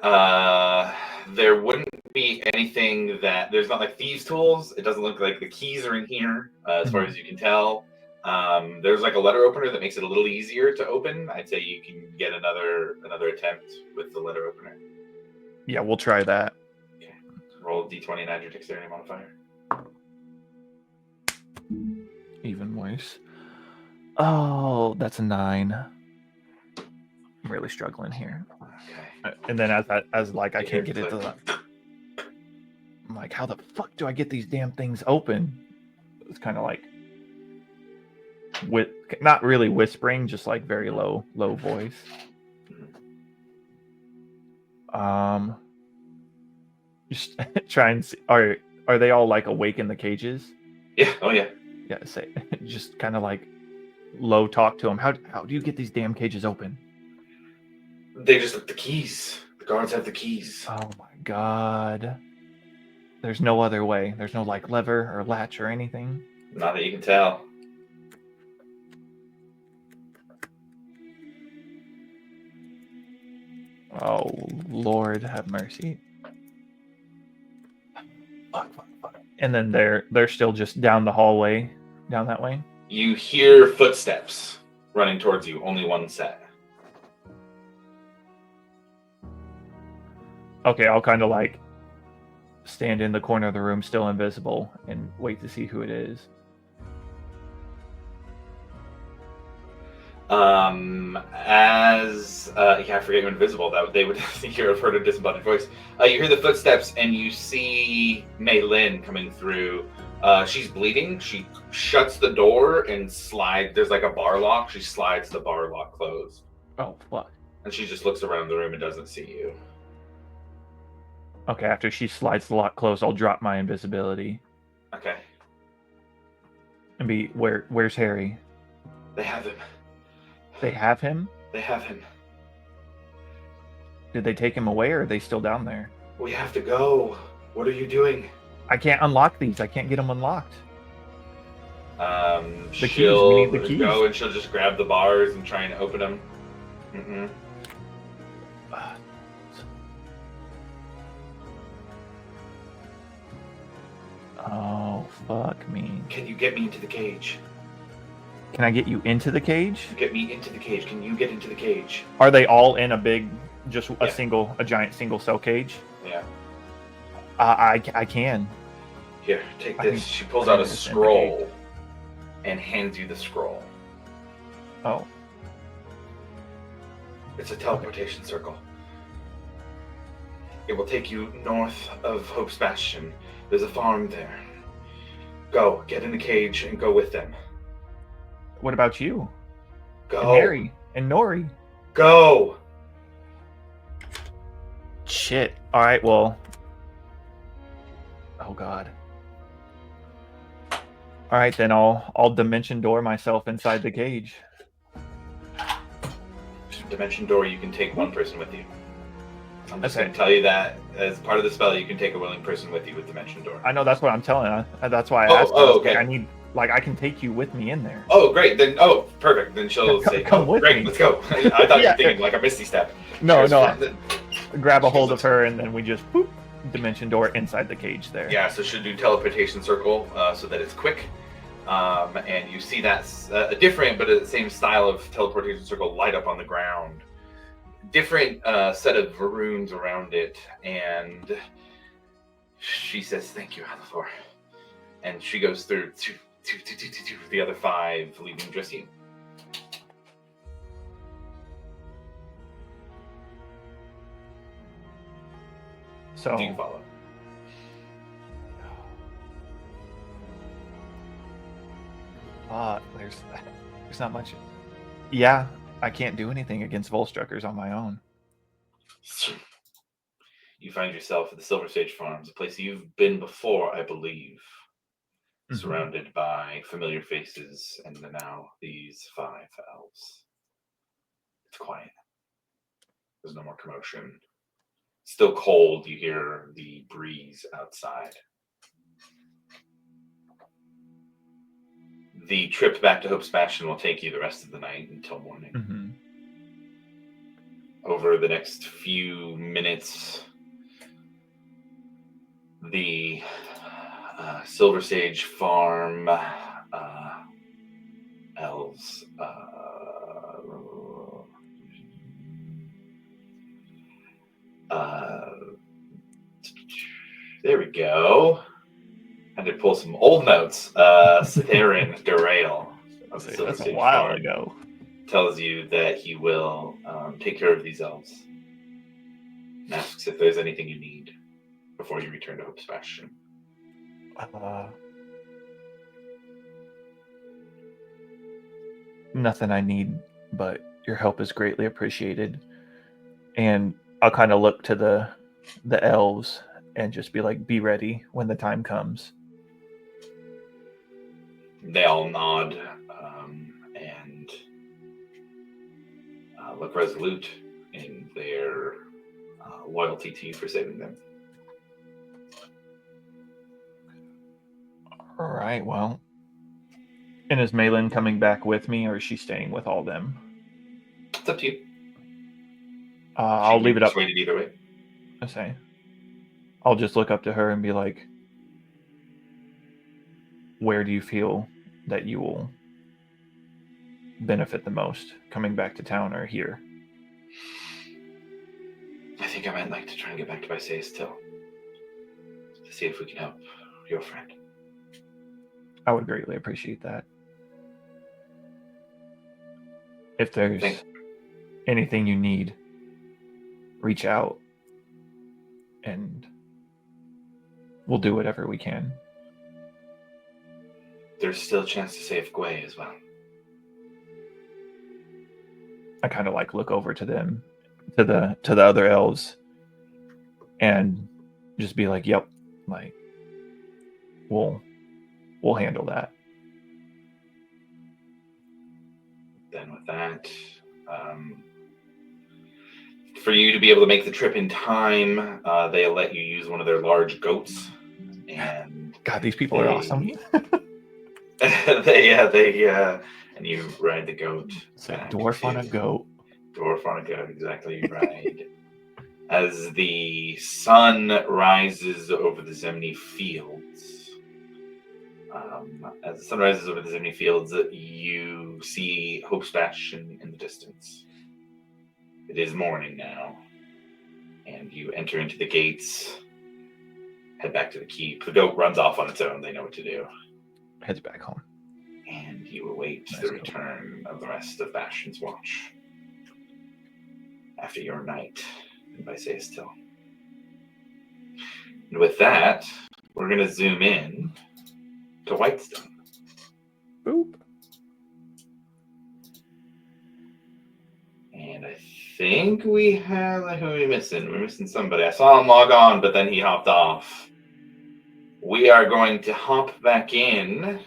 A: there wouldn't be anything that there's not like thieves' tools. It doesn't look like the keys are in here, as far as you can tell. There's like a letter opener that makes it a little easier to open. I'd say you can get another attempt with the letter opener.
B: Yeah, we'll try that.
A: Okay. Roll d20 and add your dexterity modifier.
B: Even worse. Oh, that's a 9. I'm really struggling here.
A: Okay.
B: And then as I can't get it to the... I'm like, how the fuck do I get these damn things open? It's kind of like with not really whispering, just like very low voice. Just try and see, are they all like awake in the cages?
A: Yeah. Oh yeah.
B: Yeah. Say just kind of like low talk to them. How do you get these damn cages open?
A: They just have the keys. The guards have the keys.
B: Oh my God. There's no other way. There's no like lever or latch or anything.
A: Not that you can tell.
B: Oh Lord, have mercy. Fuck. And then they're still just down the hallway, down that way.
A: You hear footsteps running towards you. Only one set.
B: Okay, I'll kind of like stand in the corner of the room, still invisible, and wait to see who it is.
A: I forget you're invisible. That they would think you have heard a disembodied voice. You hear the footsteps and you see Maylin coming through. She's bleeding. She shuts the door and there's like a bar lock. She slides the bar lock closed.
B: Oh fuck!
A: And she just looks around the room and doesn't see you.
B: Okay, after she slides the lock closed, I'll drop my invisibility.
A: Okay.
B: And be where's Harry?
A: They have him.
B: They have him?
A: They have him.
B: Did they take him away or are they still down there?
A: We have to go. What are you doing?
B: I can't unlock these. I can't get them unlocked.
A: She'll
B: We need the keys.
A: go and she'll just grab the bars and try and open them. Mm-hmm.
B: Oh, fuck me.
A: Can you get me into the cage?
B: Can I get you into the cage?
A: Get me into the cage. Can you get into the cage?
B: Are they all in a big, just a
A: Yeah.
B: giant single cell cage?
A: Yeah.
B: I can.
A: Here, take
B: I
A: this.
B: can-
A: She pulls
B: I
A: out
B: can
A: a
B: just
A: scroll and hands you the scroll.
B: Oh,
A: It's a teleportation circle. It will take you north of Hope's Bastion. There's a farm there. Go, get in the cage and go with them.
B: what about you?
A: Go.
B: And Harry and Nori.
A: Go.
B: Shit. All right. Well. Oh God. All right, then I'll dimension door myself inside the cage.
A: Dimension door, you can take one person with you. I'm just
B: Okay.
A: going to tell you that as part of the spell, you can take a willing person with you with Dimension Door.
B: I know that's what I'm telling you. That's why I
A: Oh,
B: asked.
A: oh,
B: I was
A: okay.
B: like, I need, like, I can take you with me in there.
A: Oh, great. Then, perfect. Then she'll say,
B: come with
A: great,
B: me."
A: let's go. I thought you
B: Yeah.
A: were thinking like a Misty Step.
B: No,
A: Cheers,
B: no.
A: friend.
B: Grab a hold of her, and then we just boop, dimension door inside the cage there.
A: Yeah, so she'll do teleportation circle so that it's quick. And you see that a different but the same style of teleportation circle light up on the ground. Different set of runes around it, and she says, "Thank you, Alithor." And she goes through the other 5, leaving just you.
B: So
A: Do you follow?
B: There's not much. Yeah, I can't do anything against Volstruckers on my own.
A: You find yourself at the Silver Sage Farms, a place you've been before, I believe.
B: Mhm.
A: Surrounded by familiar faces, and now these 5 elves. It's quiet. There's no more commotion. Still cold. You hear the breeze outside. The trip back to Hope's Bastion will take you the rest of the night until morning.
B: Mm-hmm.
A: Over the next few minutes, the Silver Sage Farm elves. There we go. I had to pull some old notes. Citharin Derail of the Silver
B: That's a
A: Sage
B: while
A: Farm
B: ago.
A: tells you that he will take care of these elves. And asks if there's anything you need before you return to Hope's Bastion.
B: Nothing I need, but your help is greatly appreciated. And I'll kind of look to the elves and just be like, be ready when the time comes.
A: They all nod and look resolute in their loyalty to you for saving them.
B: All right, well. And is Malin coming back with me, or is she staying with all them?
A: It's up to you.
B: I'll leave it up.
A: Persuaded either way.
B: I say. I'll just look up to her and be like, where do you feel that you will benefit the most, coming back to town or here?
A: I think I might like to try and get back to Bysaeus Till to see if we can help your friend.
B: I would greatly appreciate that. If there's anything you need, reach out and we'll do whatever we can.
A: There's still a chance to save Gwei as well.
B: I kind of like look over to them, to the other elves, and just be like, "Yep, like we'll handle that."
A: Then with that, for you to be able to make the trip in time, they'll let you use one of their large goats. And
B: God, these people are awesome.
A: And you ride the goat.
B: It's a dwarf on a goat.
A: Dwarf on a goat, exactly. You ride. As the sun rises over the Zemni fields, you see Hope's Bastion in the distance. It is morning now, and you enter into the gates, head back to the keep. The goat runs off on its own. They know what to do.
B: Heads back home.
A: And you await the return of the rest of Bastion's watch after your night in Bysaeus Till. And with that, we're going to zoom in to Whitestone.
B: Boop.
A: And I think we have... Who are we missing? We're missing somebody. I saw him log on, but then he hopped off. We are going to hop back in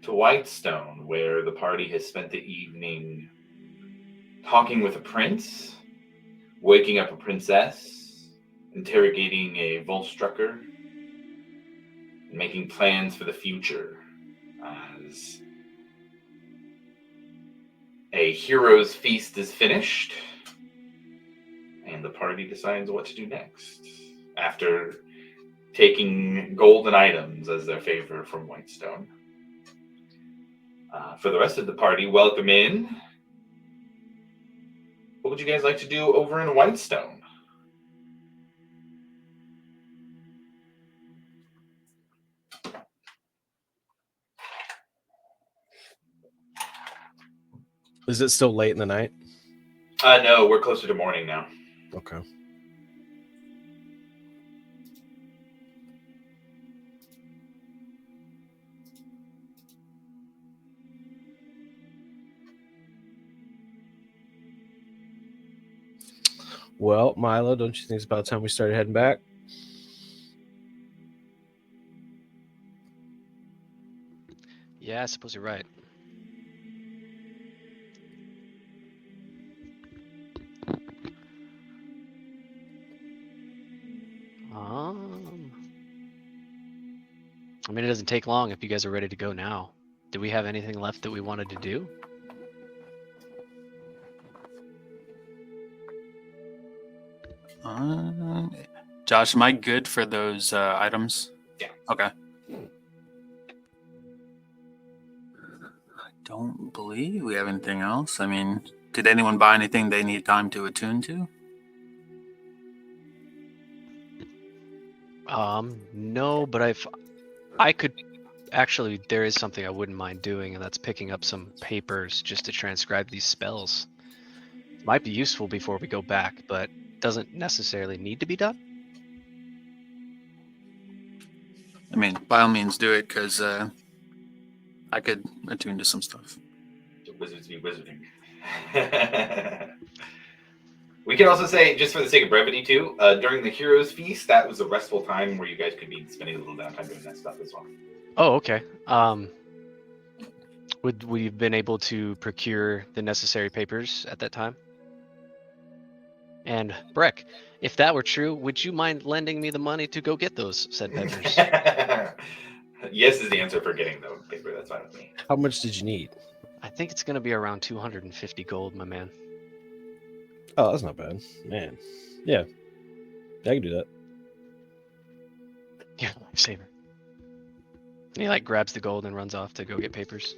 A: to Whitestone, where the party has spent the evening talking with a prince, waking up a princess, interrogating a Volstrucker, and making plans for the future as a hero's feast is finished and the party decides what to do next after taking golden items as their favor from Whitestone. For the rest of the party, welcome in. What would you guys like to do over in Whitestone?
C: Is it still late in the night?
A: No, we're closer to morning now.
C: Okay. Well, Milo, don't you think it's about time we started heading back?
D: Yeah, I suppose you're right. I mean, it doesn't take long if you guys are ready to go now. Do we have anything left that we wanted to do?
E: Josh, am I good for those items?
A: Yeah.
E: Okay. I don't believe we have anything else. I mean, did anyone buy anything they need time to attune to?
D: No, but I could actually, there is something I wouldn't mind doing, and that's picking up some papers just to transcribe these spells. Might be useful before we go back, but doesn't necessarily need to be done.
E: I mean, by all means do it, because I could attune to some stuff.
A: Wizards be wizarding. We can also say, just for the sake of brevity too, during the Heroes Feast, that was a restful time where you guys could be spending a little downtime doing that stuff as well.
D: Oh, okay. Would we have been able to procure the necessary papers at that time? And Breck, if that were true, would you mind lending me the money to go get those said papers?
A: Yes is the answer for getting the paper. That's fine with me.
C: How much did you need?
D: I think it's gonna be around 250 gold, my man.
C: Oh, that's not bad. Man. Yeah. I can do that.
D: Yeah, lifesaver. And he like grabs the gold and runs off to go get papers.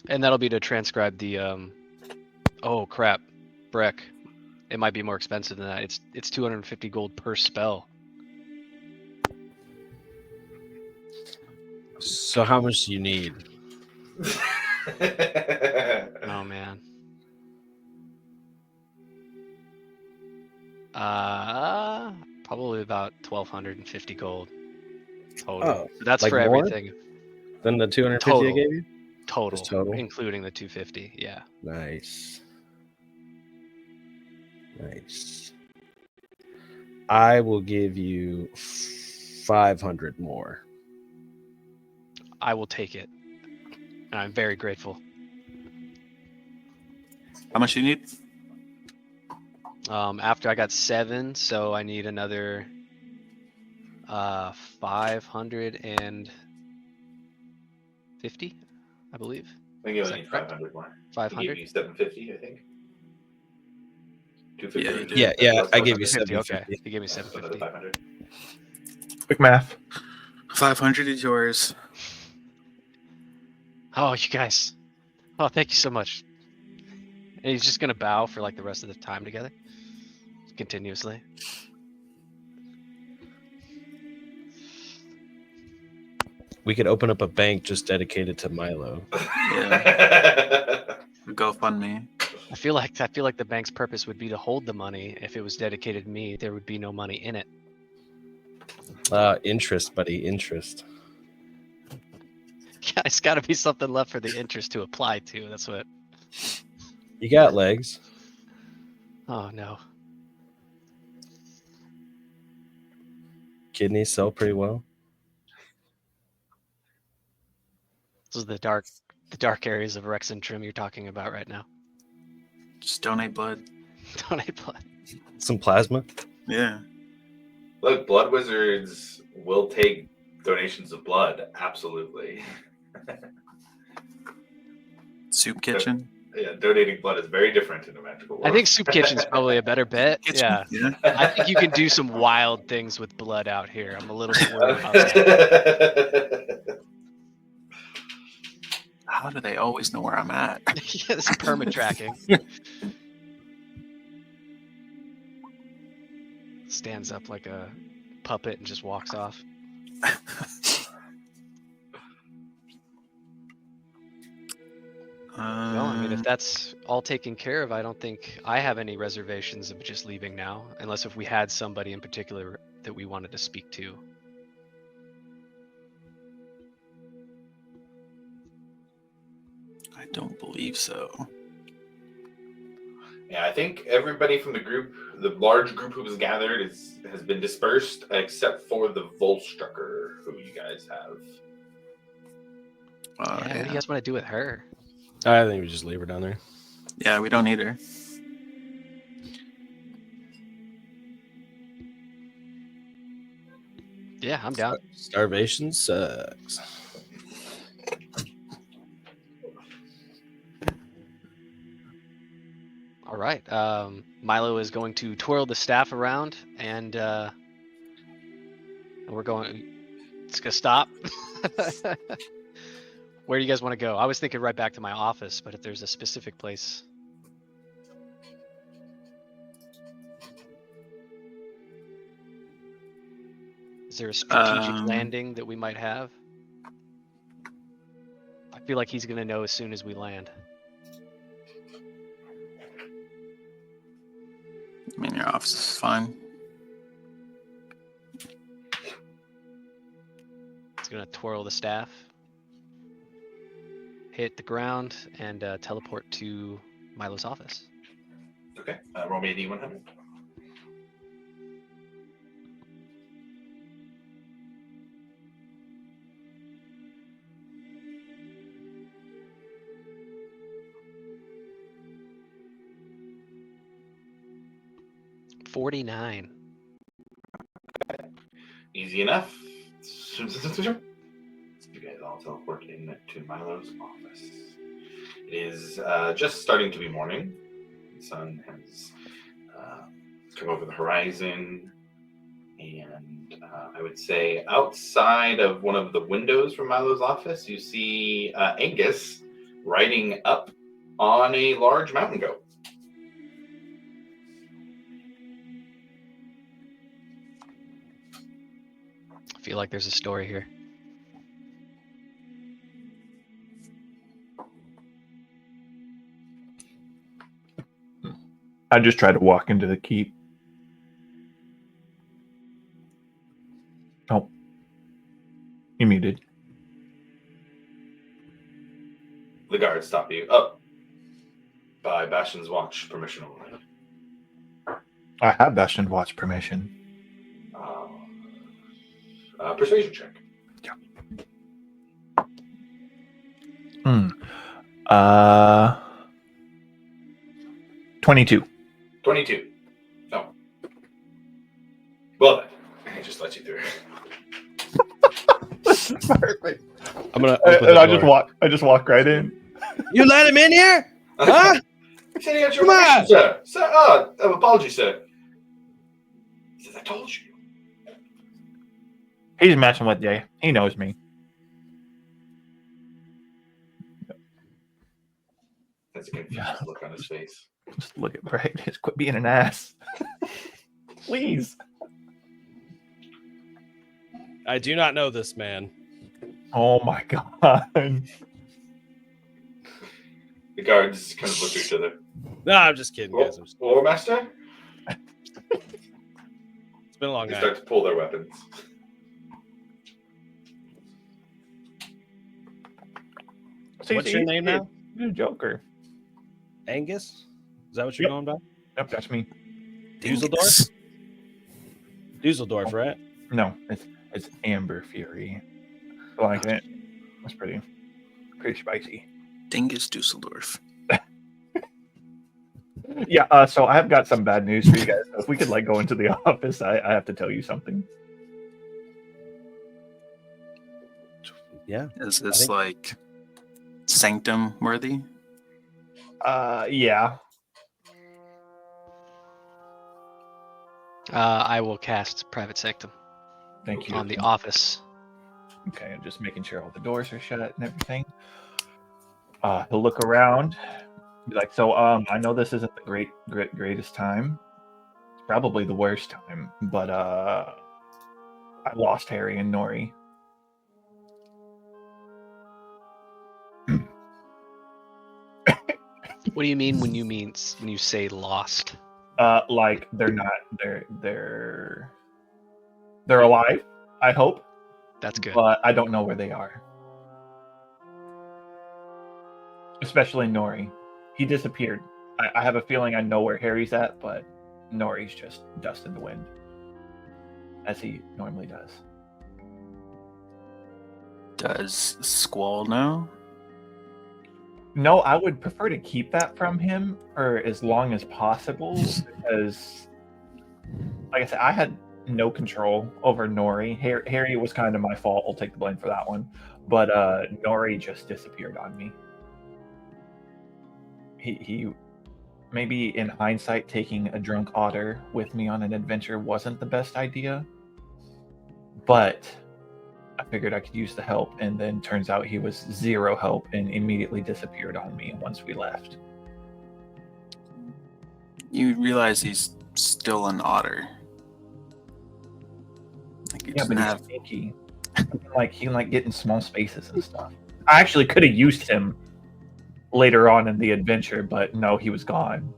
D: And that'll be to transcribe the oh crap, Breck. It might be more expensive than that. It's 250 gold per spell.
C: So how much do you need?
D: Oh man. Probably about 1,250 gold total.
C: Oh,
D: That's
C: like
D: for
C: more?
D: everything.
C: Then the 250 I
D: Total.
C: gave you?
D: Total,
C: Just total?
D: including the 250. Yeah.
C: Nice. Nice. I will give you 500 more.
D: I will take it. And I'm very grateful.
E: How much do you need?
D: After I got 7, so I need another 550, I believe.
A: I think you
D: Is
A: only
D: that
A: need
D: correct?
A: 500 more. He
D: 500?
A: gave you 750, I think. 250.
E: Yeah,
C: Yeah, I gave you
D: 750. Okay,
C: 750.
D: he gave me
A: Another
D: 750.
A: 500.
B: Quick math.
E: 500 is yours.
D: Oh, you guys. Oh, thank you so much. And he's just gonna bow for like the rest of the time together, continuously.
C: We could open up a bank just dedicated to Milo.
E: GoFundMe.
D: I feel like the bank's purpose would be to hold the money. If it was dedicated to me, there would be no money in it.
C: Interest, buddy, interest.
D: Yeah, it's got to be something left for the interest to apply to. That's what.
C: You got legs.
D: Oh no.
C: Kidneys sell pretty well.
D: Those are the dark areas of Rex and Trim you're talking about right now.
E: Just donate blood.
D: Donate blood.
C: Some plasma.
E: Yeah.
A: Look, blood wizards will take donations of blood. Absolutely.
E: Soup kitchen.
A: donating blood is very different in a magical world.
D: I think Soup Kitchen's probably a better bet.
E: Kitchen,
D: Yeah. I think you can do some wild things with blood out here. I'm a little worried about that.
E: How do they always know where I'm at?
D: Yeah, this perma tracking. Stands up like a puppet and just walks off. Well, I mean, if that's all taken care of, I don't think I have any reservations of just leaving now, unless if we had somebody in particular that we wanted to speak to.
E: I don't believe so.
A: Yeah, I think everybody from the group, the large group who was gathered, has been dispersed, except for the Volstrucker, who you guys have.
D: Yeah, what do you guys want to do with her?
C: I think we just leave her down there.
E: Yeah, we don't need her.
D: Yeah, I'm down.
C: Starvation sucks.
D: All right. Milo is going to twirl the staff around, and we're going. It's gonna stop. Where do you guys want to go? I was thinking right back to my office, but if there's a specific place. Is there a strategic landing that we might have? I feel like he's gonna know as soon as we land.
E: I mean, your office is fine.
D: He's gonna twirl the staff, hit the ground, and teleport to Milo's office.
A: Okay, roll me a D100.
D: $49.
A: Easy enough. You guys all teleport in to Milo's office. It is just starting to be morning. The sun has come over the horizon, and I would say outside of one of the windows from Milo's office, you see Angus riding up on a large mountain goat.
D: I feel like there's a story here.
B: I just tried to walk into the keep. Oh. You muted.
A: The guards stop you. Oh. By Bastion's watch permission only.
B: I have Bastion Watch permission.
A: Persuasion check.
B: 22.
A: 22. No. Well then, I just let you through.
B: Perfect.
C: I'm gonna
B: And
C: open the
B: I
C: door.
B: just walk right in.
C: You let him in here? Huh?
A: I said he got your
C: Come on.
A: permission, sir. Sir, apologies, sir. He says, I told you.
B: He's messing with you. He knows me.
A: That's a confused look on his face.
B: Just look at Brett. Just quit being an ass. Please.
C: I do not know this man.
B: Oh my god.
A: The guards kind of look at each other.
C: No, I'm just kidding, guys.
A: War Master?
C: It's been a long
A: They
C: night.
A: start to pull their weapons.
C: What's your name now?
B: You're a Joker.
C: Angus? Is that what you're
B: Yep.
C: going by?
B: Yep, that's me.
C: Dusseldorf? Dusseldorf, right?
B: No, it's Amber Fury. I like it. That's pretty spicy.
E: Dingus Dusseldorf.
B: Yeah, so I've got some bad news for you guys. If we could go into the office, I have to tell you something.
C: Yeah.
E: Is this like sanctum worthy?
B: Yeah.
D: I will cast Private Sanctum
B: Thank you.
D: on the office.
B: Okay, I'm just making sure all the doors are shut and everything. He'll look around, be like, "So, I know this isn't the greatest time. It's probably the worst time, but I lost Harry and Nori.
D: What do you mean when you say lost?
B: Like they're alive. I hope,
D: That's good.
B: but I don't know where they are. Especially Nori. He disappeared. I have a feeling I know where Harry's at, but Nori's just dust in the wind, as he normally does.
E: Does Squall know?
B: No, I would prefer to keep that from him for as long as possible, because, like I said, I had no control over Nori. Harry was kind of my fault. I'll take the blame for that one. But Nori just disappeared on me. He maybe in hindsight, taking a drunk otter with me on an adventure wasn't the best idea, but I figured I could use the help, and then turns out he was zero help and immediately disappeared on me once we left.
E: You realize he's still an otter. Like he
B: Yeah, but
E: doesn't
B: he's
E: have.
B: sneaky. He can get in small spaces and stuff. I actually could have used him later on in the adventure, but no, he was gone.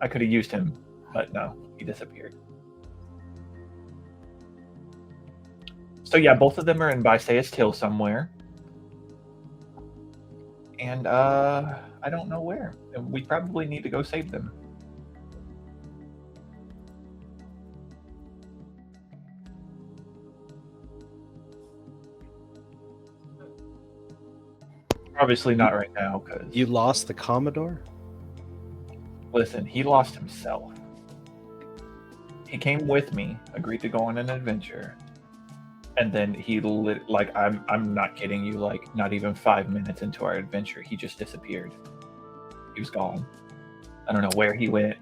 B: I could have used him, but no, he disappeared. So yeah, both of them are in Visayas Till somewhere. And I don't know where. And we probably need to go save them. Obviously not right now, because
C: You lost the Commodore?
B: listen, he lost himself. He came with me, agreed to go on an adventure, and then I'm not kidding you, like not even 5 minutes into our adventure, he just disappeared. He was gone. I don't know where he went.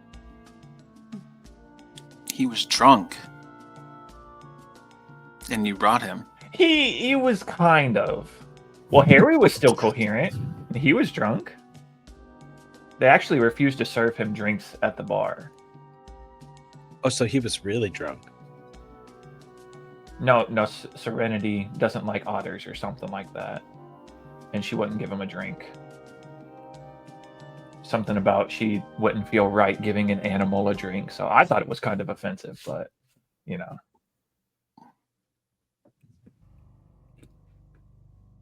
E: He was drunk, and you brought him.
B: He was kind of. Well, Harry was still coherent. He was drunk. They actually refused to serve him drinks at the bar.
C: Oh, so he was really drunk.
B: No, Serenity doesn't like otters or something like that. And she wouldn't give him a drink. Something about she wouldn't feel right giving an animal a drink. So I thought it was kind of offensive, but, you know.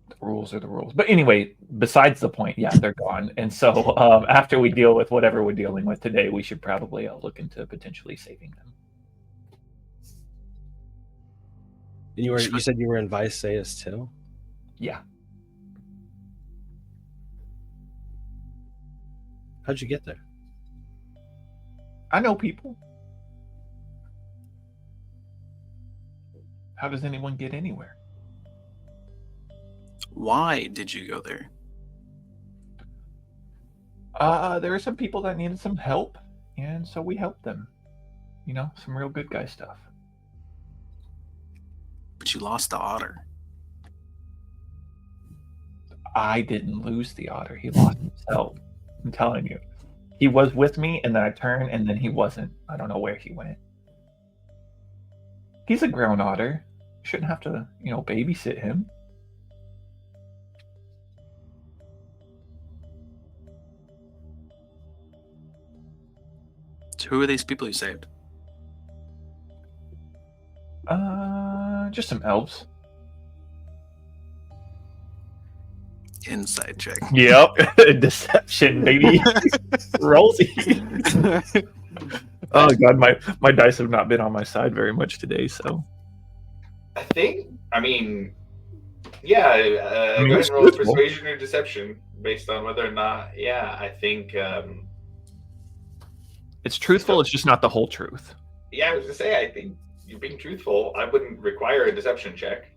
B: The rules are the rules. But anyway, besides the point, yeah, they're gone. And so after we deal with whatever we're dealing with today, we should probably look into potentially saving them.
C: And you said you were in Visayas Till?
B: Yeah.
C: How'd you get there?
B: I know people. How does anyone get anywhere?
E: Why did you go there?
B: There were some people that needed some help, and so we helped them. You know, some real good guy stuff.
E: But you lost the otter.
B: I didn't lose the otter. He lost himself. I'm telling you. He was with me, and then I turned, and then he wasn't. I don't know where he went. He's a grown otter. Shouldn't have to, babysit him.
E: So who are these people you saved?
B: Just some elves.
E: Inside check.
B: Yep. Deception, baby. Rollsy. Oh god, my dice have not been on my side very much today, so
A: I think, yeah, go ahead and
B: it's
A: roll
B: truthful.
A: persuasion or deception based on whether or not, I think,
B: It's truthful, it's just not the whole truth.
A: yeah, I was going to say, I think you're being truthful. I wouldn't require a deception check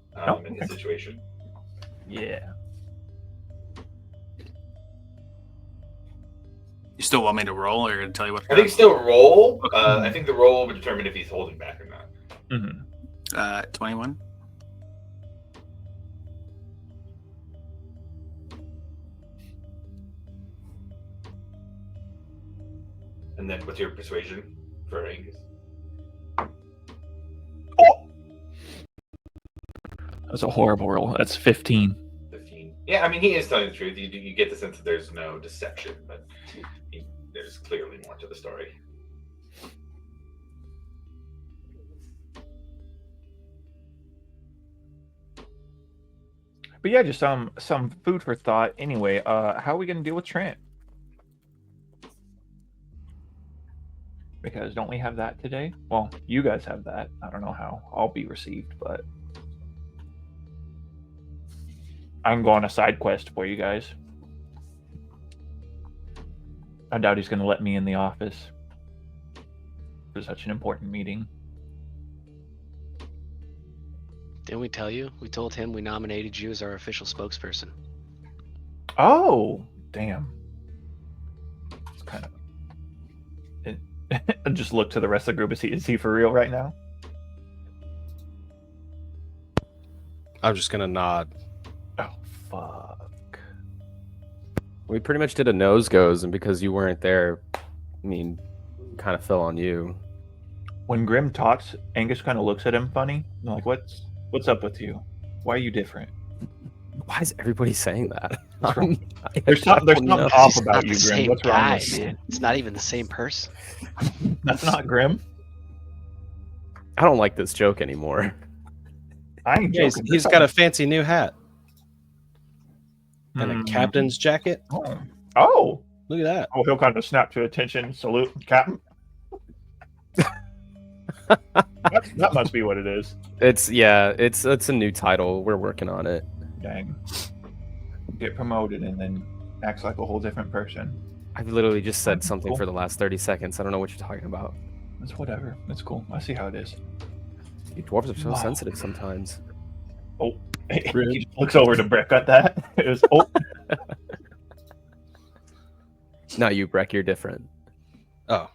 A: in this situation.
B: Yeah.
E: You still want me to roll or tell you what?
A: I think still roll.
E: Okay.
A: I think the roll would determine if he's holding back or not.
E: 21.
A: And then what's your persuasion for Angus?
B: That's a horrible roll. That's 15.
A: 15. Yeah, I mean, he is telling the truth. You get the sense that there's no deception, but there's clearly more to the story.
B: But yeah, just some food for thought. Anyway, how are we gonna deal with Trent? Because don't we have that today? Well, you guys have that. I don't know how I'll be received, but I can go on a side quest for you guys. I doubt he's gonna let me in the office for such an important meeting.
D: Didn't we tell you? We told him we nominated you as our official spokesperson.
B: Oh, damn. It's kind of. I just look to the rest of the group. Is he for real right now?
C: I'm just gonna nod.
B: Oh, fuck.
F: We pretty much did a nose goes, and because you weren't there, I mean, kind of fell on you.
B: When Grim talks, Angus kind of looks at him funny. I'm like, what's up with you? Why are you different?
F: Why is everybody saying that?
B: What's wrong?
F: There's
B: something off
D: It's
B: about
D: not
B: you,
D: the
B: Grim.
D: same
B: What's wrong
D: guy,
B: with you?
D: man. It's not even the same person.
B: That's not Grim.
F: I don't like this joke anymore.
B: I ain't
C: Yeah,
B: joking.
C: he's got a fancy new hat and a
B: Mhm.
C: captain's jacket.
B: Oh,
C: Look at that.
B: oh, he'll kind of snap to attention, salute, Captain. that must be what it is.
F: It's a new title. We're working on it.
B: Dang. Get promoted and then acts like a whole different person.
F: I've literally just said
B: That's
F: something
B: cool.
F: for the last 30 seconds. I don't know what you're talking about.
B: It's whatever. It's cool. I see how it is.
F: You dwarves are so
B: Wow.
F: sensitive sometimes.
B: Oh, he just looks over to Brick at that. It was, oh,
F: Not you, Breck. You're different.
C: Oh,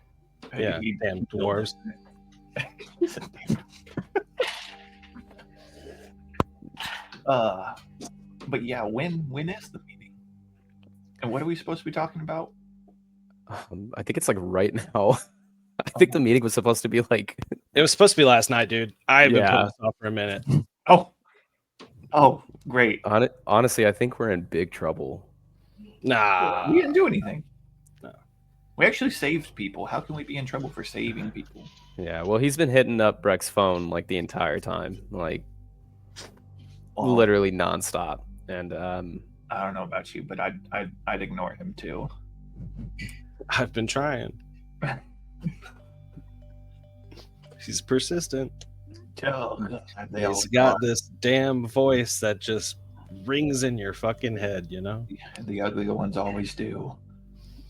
C: yeah,
B: he-
C: damn dwarves.
B: He said, but yeah, when is the meeting? And what are we supposed to be talking about?
F: I think it's like right now. I think the meeting was supposed to be like.
C: It was supposed to be last night, dude. I've been
F: Yeah.
C: putting this off for a minute.
B: Oh, great.
F: Honestly, I think we're in big trouble.
C: Nah.
B: We didn't do anything.
C: No.
B: We actually saved people. How can we be in trouble for saving people?
F: Yeah, well, he's been hitting up Breck's phone like the entire time, like
B: Well,
F: literally nonstop. And
B: I don't know about you, but I'd ignore him too.
C: I've been trying. He's persistent.
B: Oh, God, they all
C: He's got
B: are.
C: this damn voice that just rings in your fucking head, you know?
B: The ugly ones always do.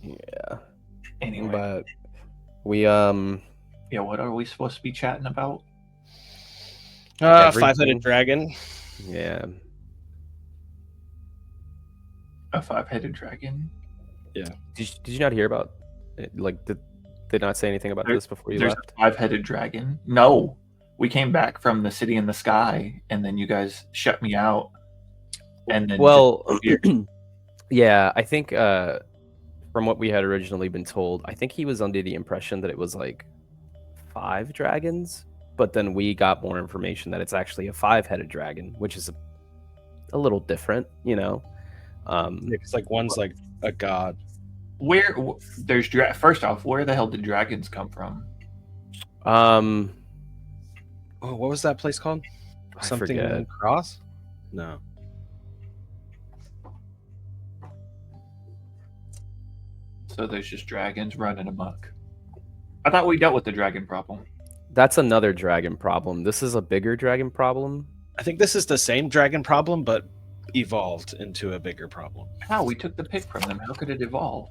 F: yeah,
B: Anyway,
F: but we
B: yeah, what are we supposed to be chatting about?
F: Everything.
C: Five-headed dragon.
F: yeah.
B: A five-headed dragon?
F: Did you not hear about it? Like did they not say anything about
B: There-
F: this before you
B: There's
F: left?
B: a five-headed dragon? No. We came back from the city in the sky, and then you guys shut me out. And then
F: Well,
B: just-
F: yeah, I think from what we had originally been told, I think he was under the impression that it was like 5 dragons, but then we got more information that it's actually a 5-headed dragon, which is a little different, you know.
C: It's like one's like a god.
B: there's first off, where the hell did dragons come from?
C: Oh, what was that place called?
F: I
C: Something
F: forget.
C: Cross? No.
B: So there's just dragons running amok. I thought we dealt with the dragon problem.
F: That's another dragon problem. This is a bigger dragon problem.
C: I think this is the same dragon problem, but evolved into a bigger problem.
B: How? We took the pick from them. How could it evolve?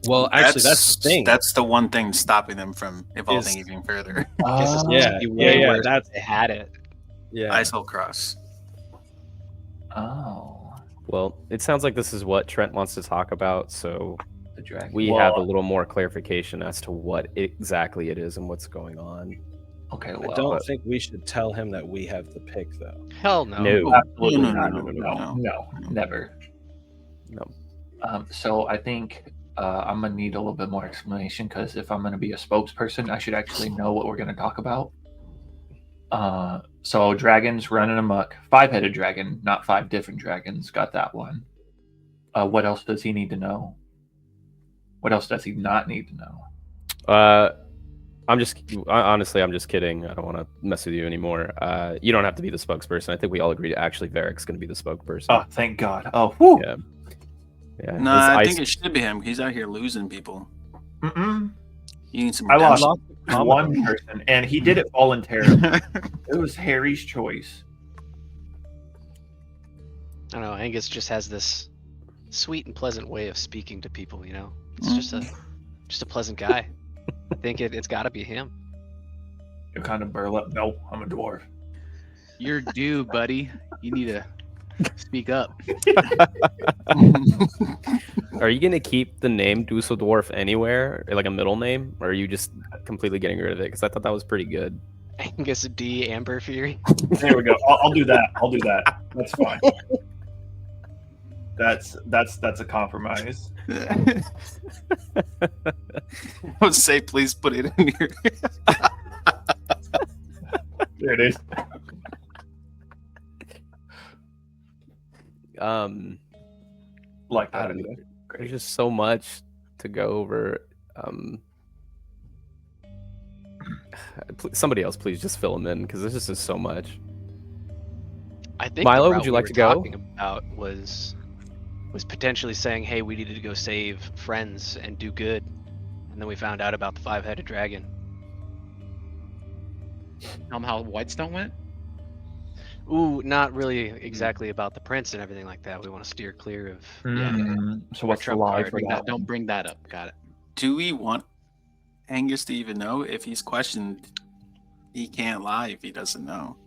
C: Well, actually, that's the thing.
E: That's the one thing stopping them from evolving
C: Is-
E: even further.
D: Guess it's
C: yeah,
D: supposed to be
C: yeah,
D: way
C: yeah,
D: worse
C: that's-
D: if they had it.
C: Yeah.
E: Isol Cross.
B: Oh.
F: Well, it sounds like this is what Trent wants to talk about, so
B: The dragon.
F: we
B: Well,
F: have a little more clarification as to what exactly it is and what's going on.
B: Okay,
C: I
B: well,
C: don't think we should tell him that we have the pick, though.
D: Hell no.
F: No.
B: absolutely
E: No,
B: not.
E: no,
B: No,
E: no,
B: never.
F: No.
B: So I think I'm gonna need a little bit more explanation because if I'm gonna be a spokesperson, I should actually know what we're gonna talk about. So dragons running amok, 5-headed dragon, not 5 different dragons. Got that one. What else does he need to know? What else does he not need to know?
F: Honestly, I'm just kidding. I don't want to mess with you anymore. You don't have to be the spokesperson. I think we all agree to actually Varric's going to be the spokesperson.
B: Oh, thank God. Oh, whew.
F: Yeah. Yeah.
E: No, I think it should be him. He's out here losing people.
B: Mm-mm.
E: You need some
B: I lost
E: redemption.
B: one person, and he did it voluntarily. It was Harry's choice.
D: I don't know. Angus just has this sweet and pleasant way of speaking to people. You know, it's just a pleasant guy. I think it's got to be him.
B: You kind of burl up. No, I'm a dwarf.
G: You're due, buddy. You need to speak up.
F: Are you going to keep the name Dusseldorf anywhere, or like a middle name, or are you just completely getting rid of it? Because I thought that was pretty good.
D: Angus D. Amber Fury.
B: There we go. I'll do that. I'll do that. That's fine. That's a compromise.
E: I would say, please put it in here.
B: There it is. Like
F: I
B: that.
F: don't know. There's just so much to go over. Somebody else, please just fill them in because this is just so much.
D: I think
F: Milo,
D: the
F: would
D: route
F: you
D: we
F: like
D: were
F: to go?
D: talking about was potentially saying, "Hey, we needed to go save friends and do good," and then we found out about the 5-headed dragon.
G: How Whitestone went?
D: Ooh, not really exactly about the prince and everything like that. We want to steer clear of.
B: So what's the
D: Trump
B: lie
D: card.
B: for that?
G: Don't bring that up. Got it.
E: Do we want Angus to even know? If he's questioned, he can't lie if he doesn't know.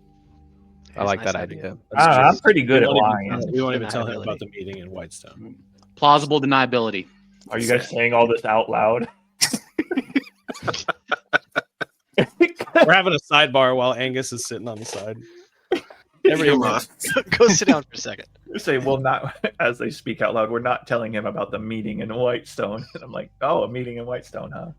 F: I like that idea.
B: I'm pretty good at
C: We
B: lying.
C: won't even tell him
D: Deniability.
C: about the meeting in Whitestone.
G: Plausible deniability.
B: Are you guys saying all this out loud?
C: We're having a sidebar while Angus is sitting on the side.
E: Come on.
D: Go sit down for a second.
B: Say, well, not as they speak out loud. We're not telling him about the meeting in Whitestone. And I'm like, oh, a meeting in Whitestone, huh?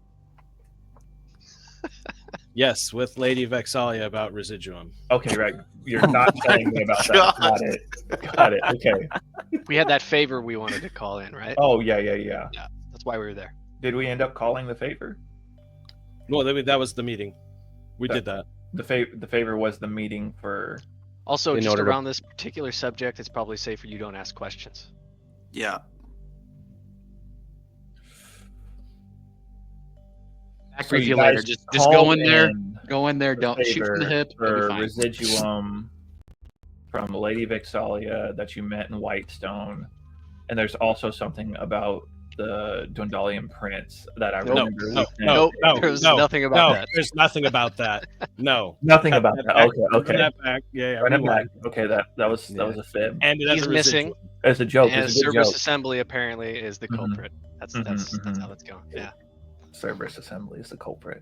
C: Yes, with Lady Vexalia about Residuum.
B: Okay, right. You're not telling me about that. Got it. Got it. Okay.
D: We had that favor we wanted to call in, right?
B: Oh, yeah.
D: That's why we were there.
B: Did we end up calling the favor?
C: Well, that was the meeting. We did that.
B: The favor was the meeting for.
D: Also,
F: In
D: just
F: order to-
D: around this particular subject, it's probably safer you don't ask questions.
E: Yeah.
G: Back
B: So
G: with
B: you
G: you later.
B: guys
G: Just
B: called
G: go in there.
B: in
G: Go in there.
B: the
G: Don't shoot from the
B: favor
G: hip. You'll be
B: for
G: fine.
B: Residuum from Lady Vexalia that you met in Whitestone, and there's also something about the Dwendalian Prince that I remember. we sent-
D: Nope, there's nothing about that.
C: There's nothing about that. No.
B: Nothing about
C: Cut
B: that.
C: back,
B: Okay,
C: run
B: okay.
C: that back. Yeah,
B: Run it
C: rewind.
B: back. Okay, that was a fib.
C: And it has
D: He's
C: a
D: missing.
C: residuum.
B: It's a joke.
D: And
B: It's a good
D: Cerberus
B: joke.
D: Assembly apparently is the
B: Mhm.
D: culprit. That's
B: Mhm.
D: how that's going. Yeah.
B: Cerberus Assembly is the culprit.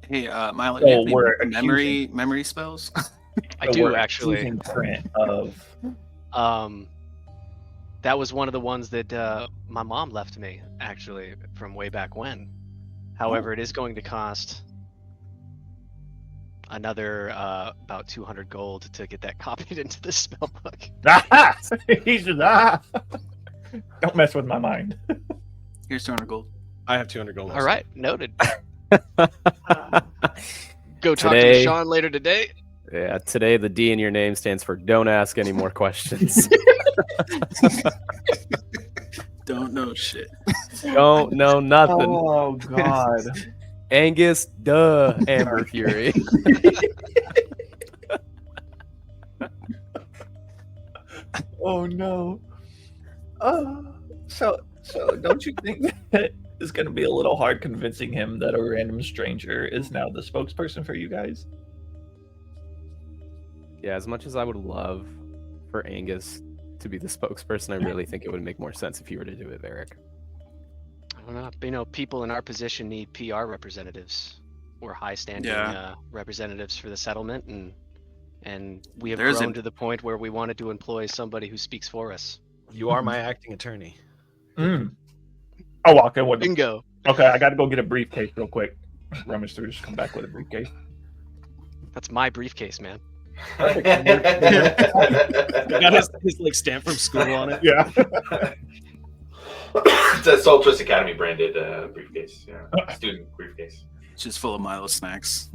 E: Hey, Milo,
B: So
E: do you have any
B: we're
E: memory spells?
D: I
B: So
D: do
B: we're
D: actually.
B: accusing Trent of.
D: That was one of the ones that my mom left me actually from way back when. However, it is going to cost another about 200 gold to get that copied into the spell book.
B: He's just Don't mess with my mind.
E: Here's 200 gold.
C: I have 200 gold.
D: All right, noted. Go talk
F: Today-
D: to Sean later today.
F: Yeah, today the D in your name stands for don't ask any more questions.
E: Don't know shit.
F: Don't know nothing.
B: Oh God.
F: Angus, duh, Amber Fury.
B: Oh no. So don't you think that it's going to be a little hard convincing him that a random stranger is now the spokesperson for you guys?
F: Yeah, as much as I would love for Angus to be the spokesperson, I really think it would make more sense if you were to do it, Eric.
D: don't know. You know, people in our position need PR representatives or high-standing
E: Yeah.
D: representatives for the settlement, and we have
E: There's
D: grown
E: a-
D: to the point where we wanted to employ somebody who speaks for us.
C: You are my acting attorney.
B: Mm. I'll walk in with them.
D: Bingo.
B: Okay, I got to go get a briefcase real quick. Rummage through, just come back with a briefcase.
D: That's my briefcase, man.
C: Got his like stamp from school on it.
B: Yeah.
A: It's a Soul Twist Academy branded briefcase. Yeah, student briefcase.
E: It's just full of Milo snacks.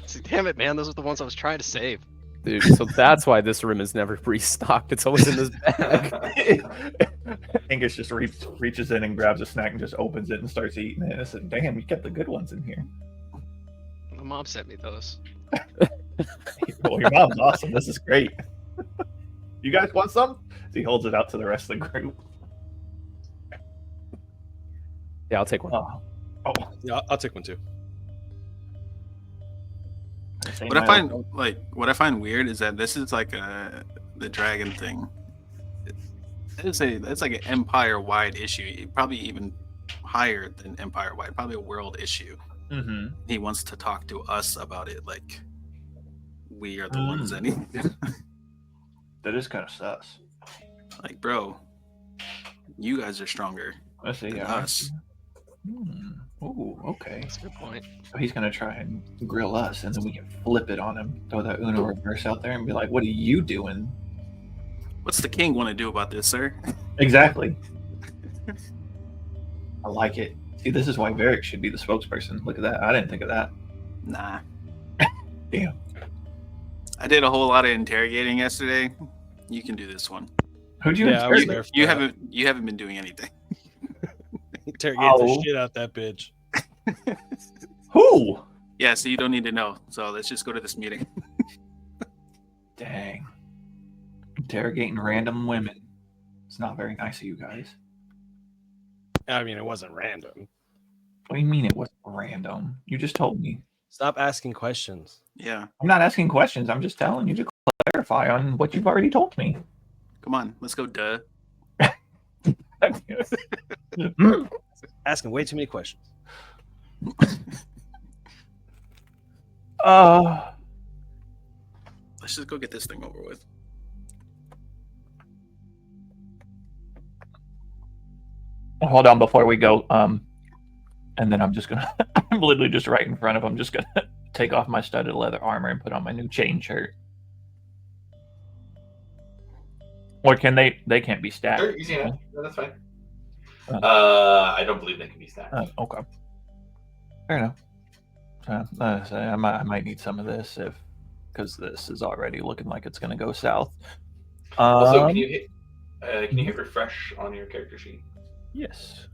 D: See, damn it, man. Those are the ones I was trying to save.
F: Dude, so that's why this room is never restocked. It's always in this bag.
B: Angus just reaches in and grabs a snack and just opens it and starts eating it. I said, damn, you kept the good ones in here.
D: My mom sent me those.
B: Well, your mom's awesome. This is great. You guys want some? He holds it out to the rest of the group.
F: Yeah, I'll take one.
B: Oh.
C: Yeah, I'll take one too.
E: What I find weird is that this is like the dragon thing. It's like an empire-wide issue, probably even higher than empire-wide, probably a world issue.
B: Mm-hmm.
E: He wants to talk to us about it, like we are the ones that need.
B: That is kind of sus.
E: Like, bro, you guys are stronger
B: Let's see.
E: than
B: Yeah.
E: us.
B: Oh, okay.
D: That's a good point.
B: So he's gonna try and grill us, and then we can flip it on him. Throw that Uno reverse out there and be like, "What are you doing?"
E: What's the king want to do about this, sir?
B: Exactly. I like it. See, this is why Varric should be the spokesperson. Look at that. I didn't think of that.
E: Nah.
B: Damn.
E: I did a whole lot of interrogating yesterday. You can do this one.
B: Who'd you
C: Yeah, I was
B: interrogate?
C: there for
E: You
C: that.
E: haven't been doing anything.
C: Interrogate
B: Oh.
C: the shit out that bitch.
B: Who?
E: Yeah, so you don't need to know. So let's just go to this meeting.
B: Dang. Interrogating random women. It's not very nice of you guys.
C: I mean, it wasn't random.
B: What do you mean it was random? You just told me.
C: Stop asking questions.
E: Yeah.
B: I'm not asking questions. I'm just telling you to clarify on what you've already told me.
E: Come on, let's go, duh.
C: Asking way too many questions.
E: Let's just go get this thing over with.
B: Hold on before we go. And then I'm just gonna. I'm literally just right in front of him. Just gonna take off my studded leather armor and put on my new chain shirt. Or can they? They can't be stacked.
A: Sure, easy enough. No, that's fine. I don't believe they can be stacked.
B: Okay. Fair enough. So I might need some of this because this is already looking like it's gonna go south.
A: Also, can you hit refresh on your character sheet?
B: Yes.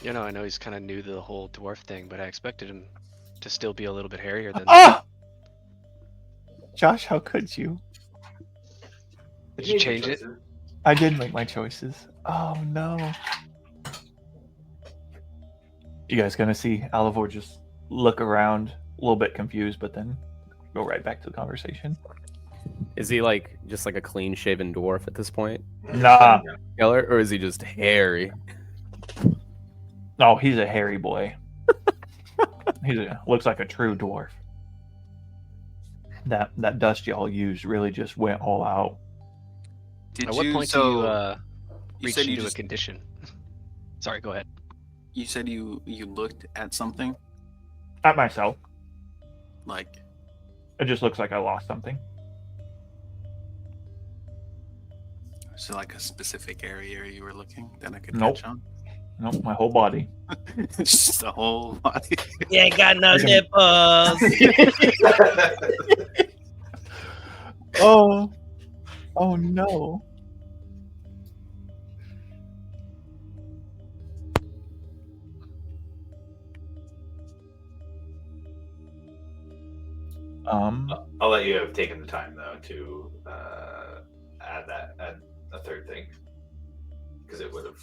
D: You know, I know he's kind of new to the whole dwarf thing, but I expected him to still be a little bit hairier than that.
B: Ah! Josh, how could you?
D: Did you change it?
B: I did make my choices. Oh no. You guys gonna see Alivor just look around, a little bit confused, but then go right back to the conversation.
F: Is he like just like a clean shaven dwarf at this point?
B: Nah.
F: Or is he just hairy?
B: No, he's a hairy boy. Looks like a true dwarf. That dust y'all used really just went all out.
E: Did
D: At what
E: you?
D: point
E: So
D: do you
E: you
D: reach
E: said you
D: into
E: just
D: a condition? Sorry, go ahead.
E: you said you looked at something
B: At myself.
E: like
B: It just looks like I lost something.
E: so like a specific area you were looking that I could
B: Nope.
E: catch on.
B: Nope, my whole body.
E: Just the whole body.
C: You ain't got no
B: Freaking-
C: nipples.
B: Oh. Oh no.
A: I'll let you have taken the time though to add a third thing because it would have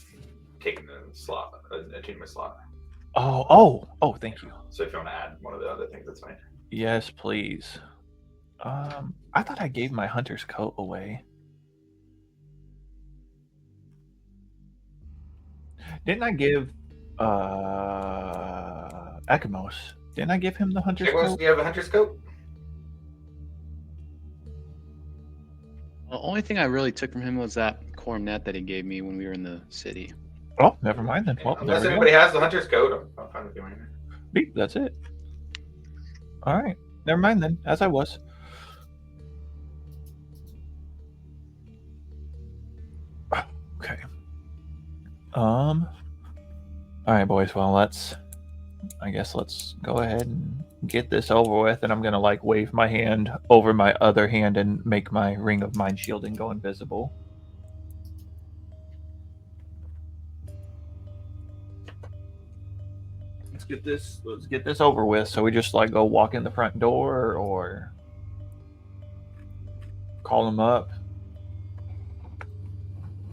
A: taken a slot, an attunement slot.
B: Oh, thank you.
A: So if you want to add one of the other things, that's fine.
B: Yes, please. I thought I gave my hunter's coat away. Didn't I give Ekamos? Didn't I give him the hunter's
A: Jaguars,
B: coat?
A: do you have a hunter's coat?
G: The only thing I really took from him was that cornet that he gave me when we were in the city.
B: Oh, never mind then. Well,
A: Unless
B: there we
A: anybody
B: go.
A: has the hunter's coat, I'm fine with doing it.
B: Beep, that's it. All right. Never mind then. As I was. Okay. All right, boys. Well, I guess let's go ahead and get this over with. And I'm gonna like wave my hand over my other hand and make my ring of mind shielding go invisible. Let's get this over with. So we just like go walk in the front door or call them up.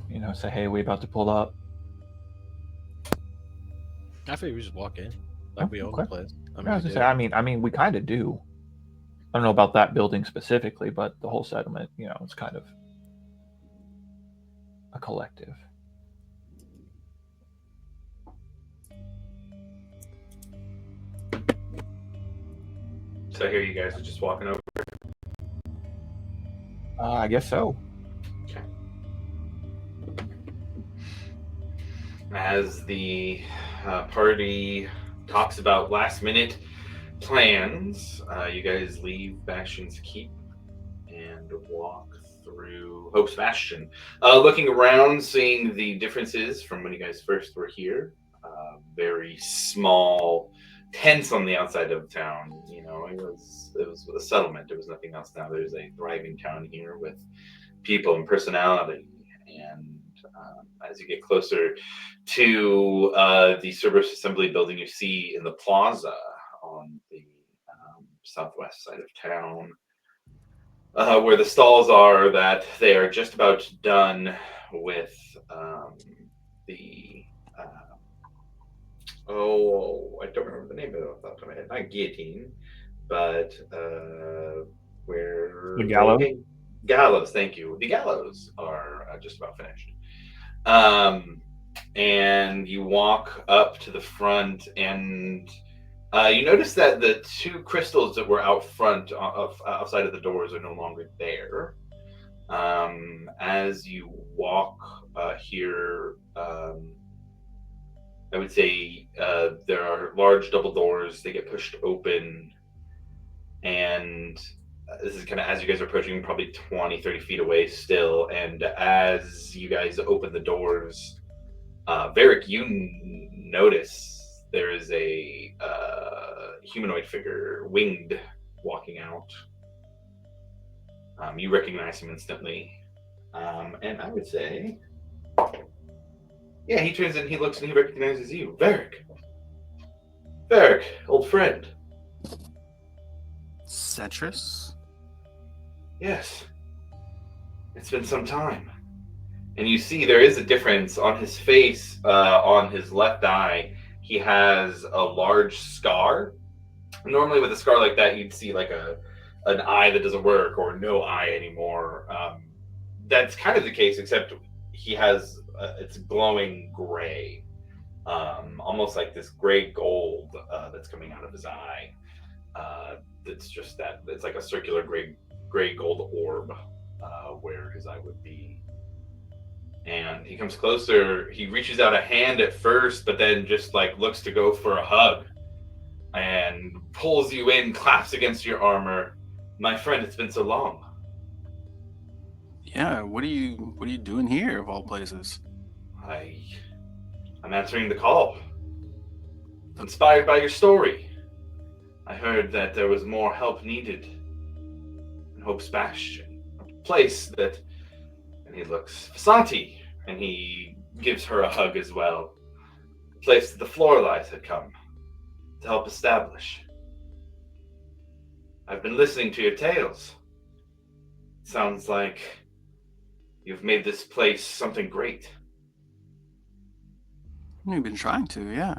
B: You know, say, hey, we about to pull up.
C: I figure we just walk in. Like we own the place.
B: I was gonna say, I mean, we kind of do. I don't know about that building specifically, but the whole settlement, you know, it's kind of a collective.
A: So I hear you guys are just walking over.
B: I guess so.
A: As the party talks about last minute plans, you guys leave Bastion's Keep and walk through Hope's Bastion. Looking around, seeing the differences from when you guys first were here. Very small tents on the outside of town. You know, it was a settlement. There was nothing else. Now there's a thriving town here with people and personality. And as you get closer to the Cerberus Assembly building, you see in the plaza on the southwest side of town, where the stalls are, that they are just about done with the I don't remember the name of it off the top of my head. Not guillotine, but where
B: The gallows?
A: Gallows, thank you. The gallows are just about finished. And you walk up to the front, and you notice that the two crystals that were out front outside of the doors are no longer there. As you walk here, I would say there are large double doors. They get pushed open, and this is kind of as you guys are approaching, probably 20, 30 feet away still. And as you guys open the doors, Varric, you notice there is a humanoid figure, winged, walking out. You recognize him instantly. And I would say, yeah, he turns and he looks and he recognizes you. Varric, old friend.
E: Cetrus?
A: Yes. It's been some time. And you see there is a difference on his face. On his left eye, he has a large scar. Normally with a scar like that, you'd see like an eye that doesn't work or no eye anymore. That's kind of the case, except he has it's glowing gray, almost like this gray gold that's coming out of his eye. It's just that it's like a circular gray gold orb where his eye would be. And he comes closer. He reaches out a hand at first, but then just like looks to go for a hug and pulls you in, claps against your armor. My friend, it's been so long.
E: Yeah, what are you doing here of all places?
A: I'm answering the call. Inspired by your story. I heard that there was more help needed in Hope's Bastion, a place that, and he looks, Vasanti, and he gives her a hug as well, a place that the Floralies had come to help establish. I've been listening to your tales. It sounds like you've made this place something great.
E: We've been trying to, yeah.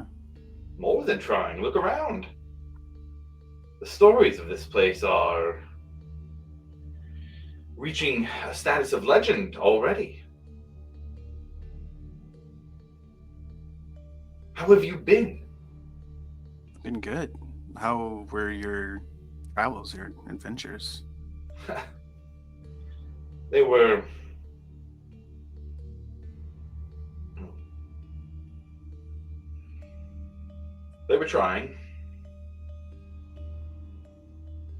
A: More than trying. Look around. The stories of this place are reaching a status of legend already. How have you been?
E: Been good. How were your travels, your adventures?
A: They were... They were trying.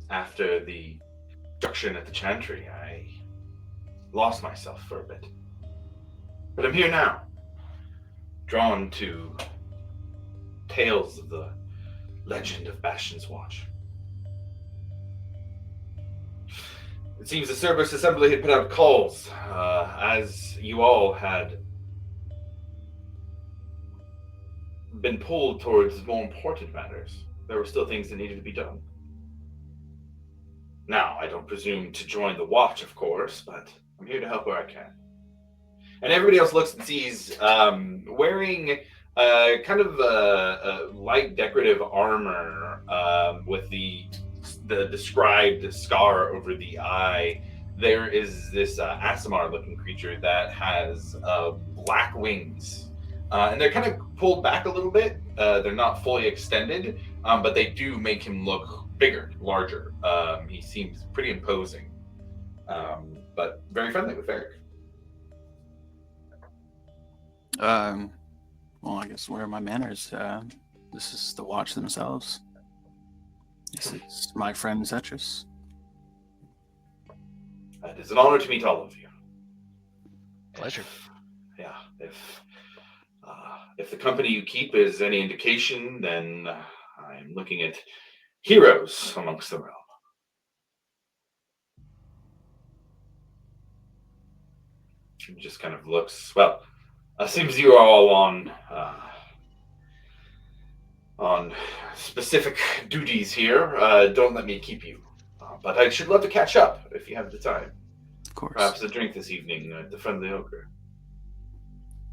A: After the destruction at the Chantry, I lost myself for a bit. But I'm here now, drawn to tales of the legend of Bastion's Watch. It seems the Cerberus Assembly had put out calls, as you all had been pulled towards more important matters. There were still things that needed to be done. Now, I don't presume to join the Watch, of course, but I'm here to help where I can. And everybody else looks and sees wearing kind of a light decorative armor with the described scar over the eye. There is this Asimar-looking creature that has black wings. And they're kind of pulled back a little bit. They're not fully extended, but they do make him look bigger, larger. He seems pretty imposing, but very friendly with Eric.
E: Well, I guess where are my manners? This is the Watch themselves. This is my friend Zetrus.
A: It is an honor to meet all of you.
D: Pleasure.
A: Yeah, if the company you keep is any indication, then I'm looking at heroes amongst the realm. He just kind of looks, well, seems you are all on specific duties here. Don't let me keep you. But I should love to catch up if you have the time.
E: Of course.
A: Perhaps a drink this evening at the Friendly Ogre.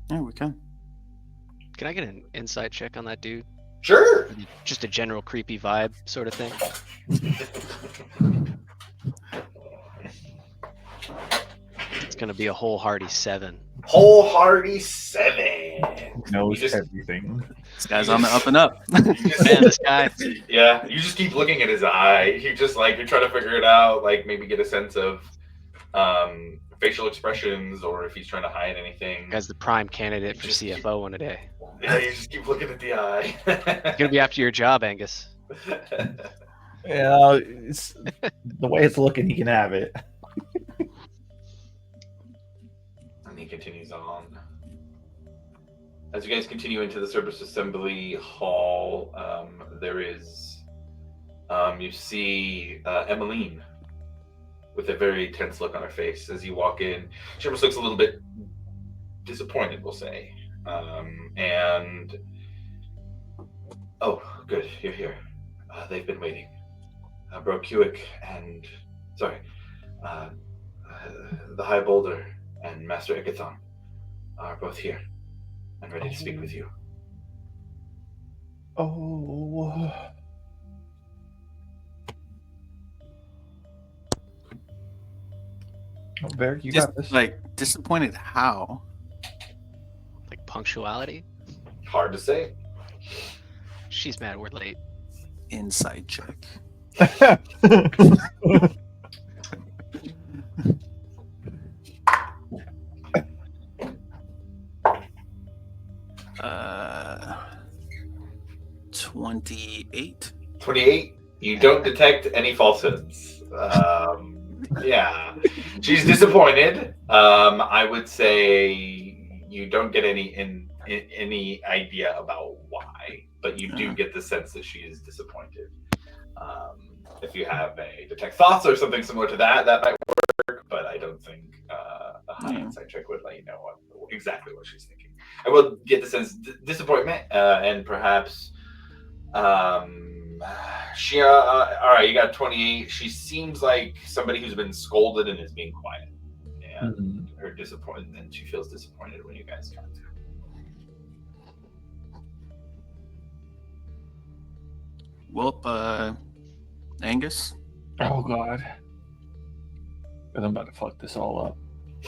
E: Yeah, we can.
D: Can I get an insight check on that dude?
A: Sure.
D: Just a general creepy vibe sort of thing. It's gonna be a whole hearty 7.
A: Whole hearty 7.
B: Knows
A: You just-
B: everything.
E: This guy's on the up and up.
A: You just-
D: Man, this guy.
A: Yeah, you just keep looking at his eye. You just you're trying to figure it out, maybe get a sense of facial expressions or if he's trying to hide anything.
D: Guy's the prime candidate for
A: Just keep-
D: CFO in a day.
A: Yeah, you just keep looking at the eye.
D: It's gonna be after your job, Angus.
B: Yeah, it's, the way it's looking, he can have it.
A: And he continues on. As you guys continue into the Cerberus Assembly Hall, there is, you see Emmeline with a very tense look on her face as you walk in. She almost looks a little bit disappointed, we'll say. And, oh, good, you're here. They've been waiting. Bro Kewick and, the High Boulder and Master Igathon are both here and ready to speak with you.
B: Oh. Varric, you got this.
E: Disappointed how?
D: Like punctuality.
A: Hard to say.
D: She's mad we're late.
E: Inside check. Uh, 28.
A: 28. You don't detect any falsehoods. Yeah, she's disappointed. I would say you don't get any idea about why, but you do get the sense that she is disappointed. If you have a detect thoughts or something similar to that, that might work. But I don't think a high insight check would let you know exactly what she's thinking. I will get the sense disappointment and perhaps. She all right, you got 28. She seems like somebody who's been scolded and is being quiet, and her disappointment, and she feels disappointed when you guys come to.
E: Well, Angus.
B: Oh god. I'm about to fuck this all up.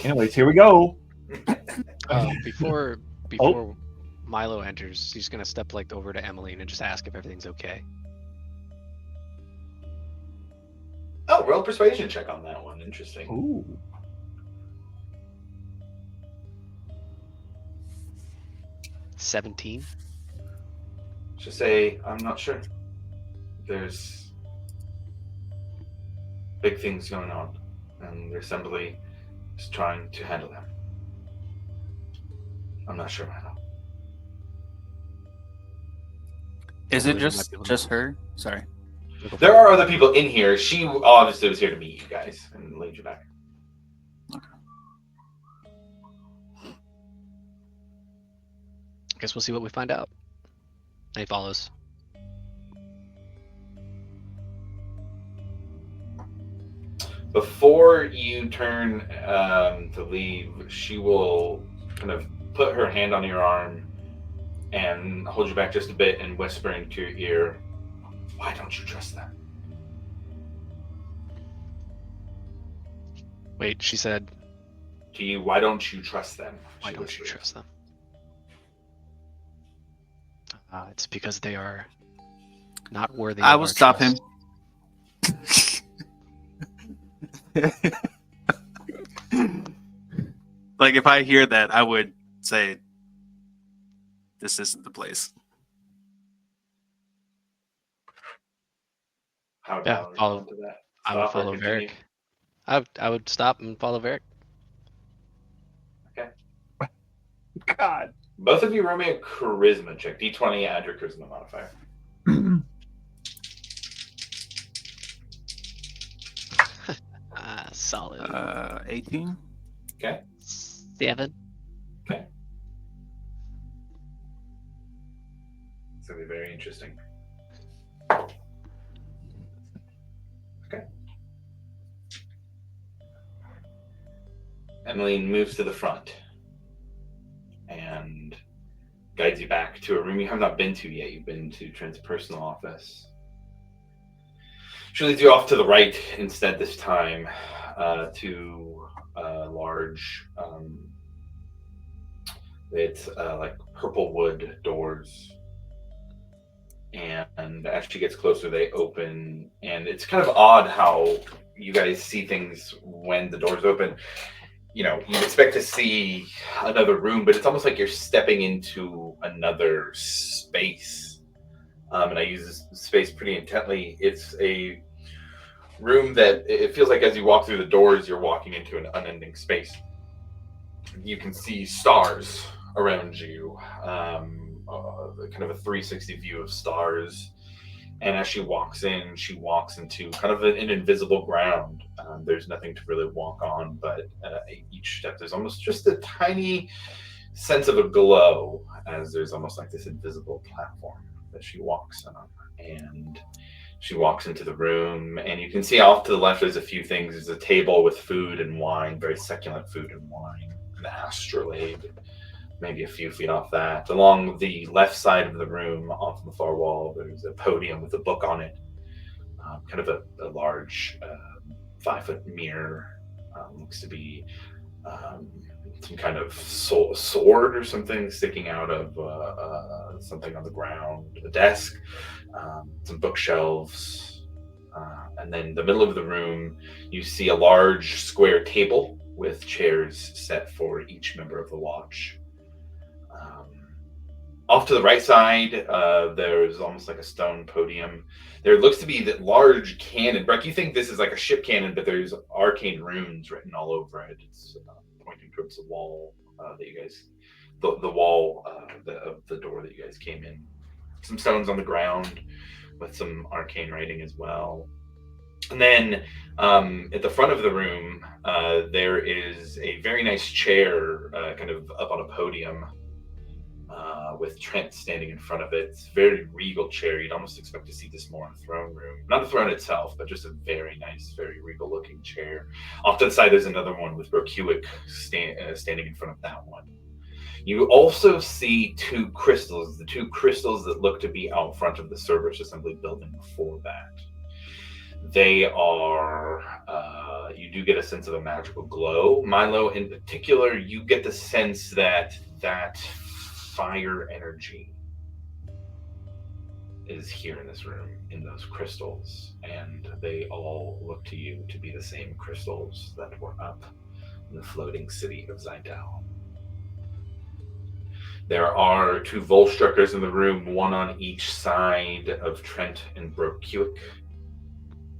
B: Anyways, here we go.
D: Before Milo enters, he's gonna step like over to Emmeline and just ask if everything's okay.
A: Oh, roll persuasion check on that one. Interesting.
F: Ooh.
D: $17.
A: Just say, I'm not sure. There's big things going on, and the assembly is trying to handle them. I'm not sure, Milo.
E: Is
D: I
E: it
D: believe you might be able to-
E: just her? Sorry.
A: There are other people in here. She obviously was here to meet you guys and lead you back.
D: Guess we'll see what we find out. And he follows.
A: Before you turn to leave, she will kind of put her hand on your arm and hold you back just a bit and whisper into your ear, "Why don't you trust them?"
D: Wait, she said,
A: To you, why don't you trust them?
D: why
A: She
D: don't you
A: whispers.
D: trust them? It's because they are not worthy
E: I
D: of
E: will
D: our
E: stop
D: trust.
E: him. Like if I hear that, I would say, "This isn't the place."
A: How would
D: Yeah,
A: Val
D: follow-
A: respond to that?
D: I would
A: Stop or
D: follow
A: continue?
D: Varric. I would stop and follow Varric.
B: God.
A: Both of you roll me a charisma check. D20, add your charisma modifier.
D: Solid.
E: 18.
A: Okay.
D: 7.
A: It's going to be very interesting. Okay. Emmeline moves to the front and guides you back to a room you have not been to yet. You've been to Trent's personal office. She leads you off to the right instead this time, to a large, it's like purple wood doors. And as she gets closer, they open. And it's kind of odd how you guys see things when the doors open. You know, you expect to see another room, but it's almost like you're stepping into another space. And I use this space pretty intently. It's a room that it feels like as you walk through the doors, you're walking into an unending space. You can see stars around you, kind of a 360 view of stars. And as she walks in, she walks into kind of an invisible ground. There's nothing to really walk on, but each step there's almost just a tiny sense of a glow, as there's almost like this invisible platform that she walks on. And she walks into the room, and you can see off to the left there's a few things. There's a table with food and wine, very succulent food and wine, an astrolabe, maybe a few feet off that. Along the left side of the room, off the far wall, there's a podium with a book on it, kind of a large 5-foot mirror. Looks to be some kind of sword or something sticking out of something on the ground. A desk, some bookshelves, and then the middle of the room, you see a large square table with chairs set for each member of the watch. Off to the right side, there's almost like a stone podium. There looks to be that large cannon. Breck, you think this is like a ship cannon, but there's arcane runes written all over it. It's pointing towards the wall that you guys, the wall of the door that you guys came in. Some stones on the ground with some arcane writing as well. And then at the front of the room, there is a very nice chair kind of up on a podium with Trent standing in front of it. It's a very regal chair. You'd almost expect to see this more in a throne room. Not the throne itself, but just a very nice, very regal looking chair. Off to the side, there's another one with Rokuik standing in front of that one. You also see two crystals, the two crystals that look to be out front of the Cerberus assembly building before that. They are, you do get a sense of a magical glow. Milo, in particular, you get the sense that fire energy is here in this room, in those crystals, and they all look to you to be the same crystals that were up in the floating city of Zydal. There are 2 Volstruckers in the room, one on each side of Trent and Brokewick.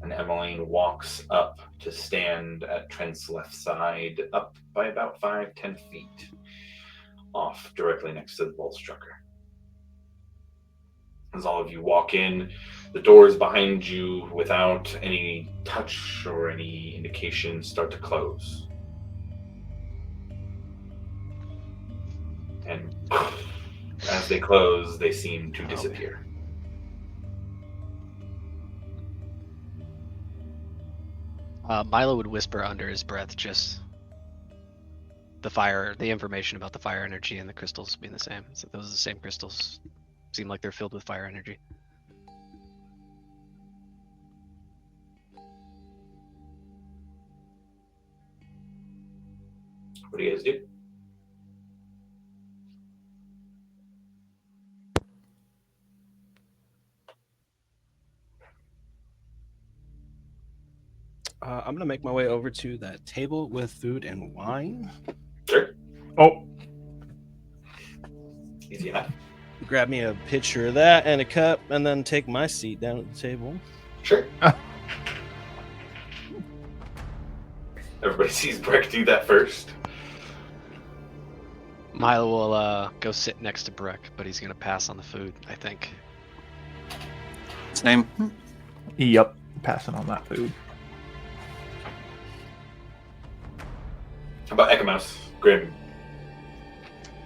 A: And Emmeline walks up to stand at Trent's left side, up by about 5-10 feet, off directly next to the Volstrucker. As all of you walk in, the doors behind you, without any touch or any indication, start to close. And as they close, they seem to disappear.
D: Milo would whisper under his breath, just the information about the fire energy and the crystals being the same. So those are the same crystals. Seem like they're filled with fire energy.
A: What do you guys do?
C: I'm gonna make my way over to that table with food and wine.
A: Sure.
B: Oh,
A: Easy enough.
C: Grab me a pitcher of that and a cup, and then take my seat down at the table.
A: Sure. Everybody sees Breck do that first.
D: Milo will go sit next to Breck, but he's gonna pass on the food, I think.
E: Same.
B: yep. Passing on that food.
A: How about Echomouse? Grim.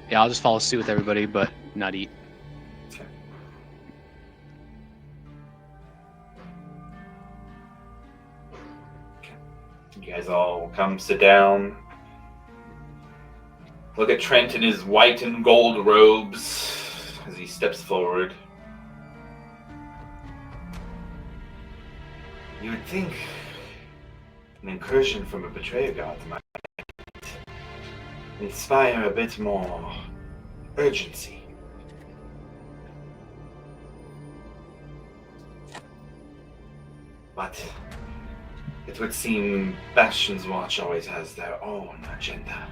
G: Yeah, I'll just follow suit with everybody, but not eat.
A: Okay. You guys all come sit down. Look at Trent in his white and gold robes as he steps forward. You would think an incursion from a betrayer god might inspire a bit more urgency. But it would seem Bastion's Watch always has their own agenda.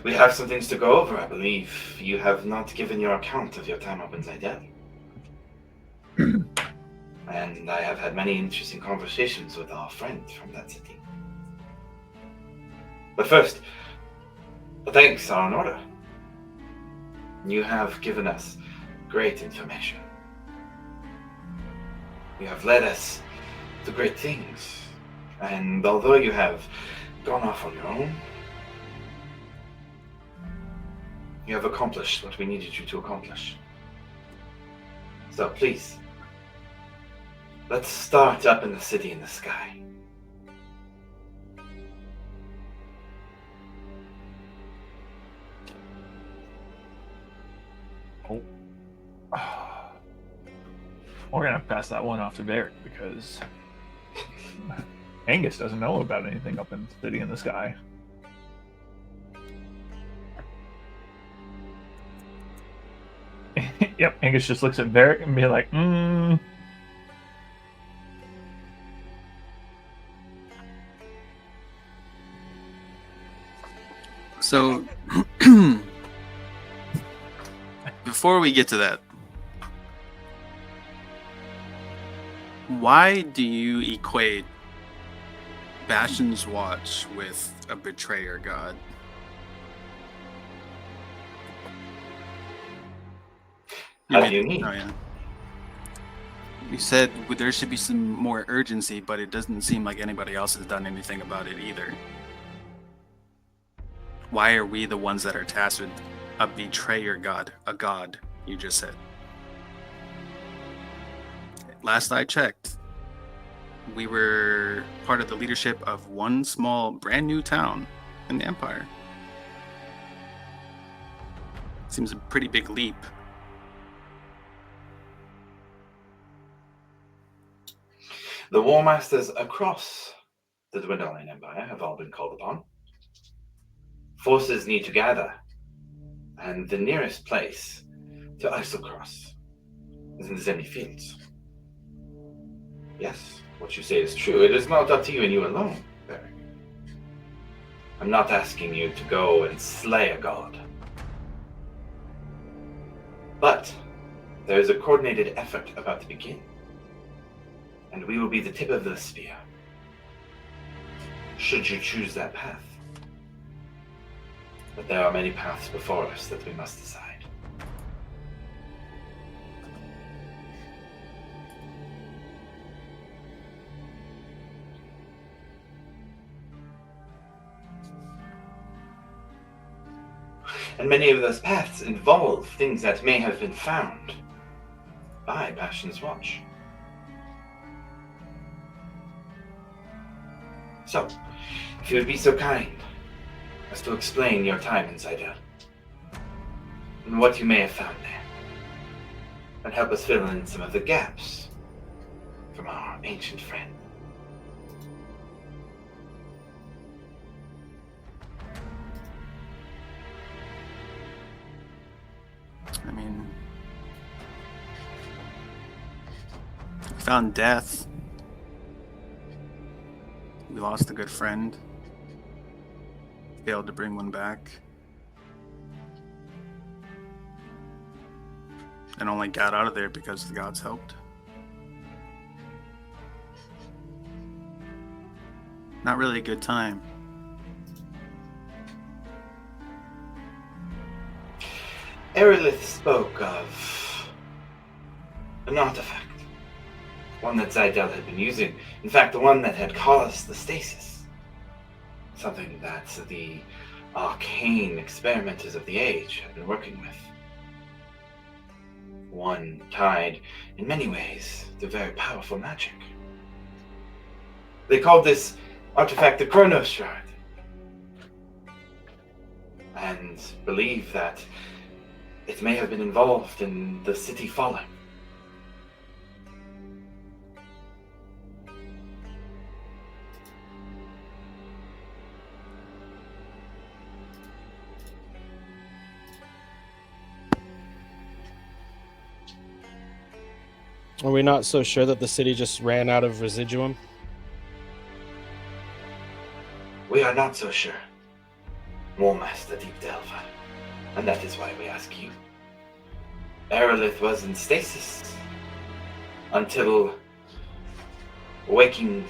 A: We have some things to go over, I believe. You have not given your account of your time up in Zydel. And I have had many interesting conversations with our friend from that city. But first, the thanks are in order. You have given us great information. You have led us to great things. And although you have gone off on your own, you have accomplished what we needed you to accomplish. So please, let's start up in the city in the sky.
B: We're gonna have to pass that one off to Varric because Angus doesn't know about anything up in the city in the sky. Yep, Angus just looks at Varric and be like,
E: So, before we get to that, why do you equate Bastion's Watch with a betrayer god?
A: How do you mean?
E: Oh, yeah. You said there should be some more urgency, but it doesn't seem like anybody else has done anything about it either. Why are we the ones that are tasked with a betrayer god? A god, you just said. Last I checked, we were part of the leadership of one small, brand new town in the Empire. Seems a pretty big leap.
A: The War Masters across the dwindling empire have all been called upon. Forces need to gather, and the nearest place to Isocross is in the Zemi Fields. Yes, what you say is true. It is not up to you and you alone, Beric. I'm not asking you to go and slay a god. But there is a coordinated effort about to begin, and we will be the tip of the spear, should you choose that path. But there are many paths before us that we must decide. And many of those paths involve things that may have been found by Bastion's Watch. So, if you would be so kind as to explain your time in Zidel, and what you may have found there, and help us fill in some of the gaps from our ancient friend.
E: I mean, we found death. We lost a good friend. Failed to bring one back. And only got out of there because the gods helped. Not really a good time.
A: Aerolith spoke of an artifact, one that Zidel had been using. In fact, the one that had caused the stasis. Something that the arcane experimenters of the age had been working with. One tied, in many ways, to very powerful magic. They called this artifact the Chronos Shard, and believe that it may have been involved in the city falling.
C: Are we not so sure that the city just ran out of residuum?
A: We are not so sure, War Master Deep Delver, and that is why we ask you. Aerolith was in stasis until waking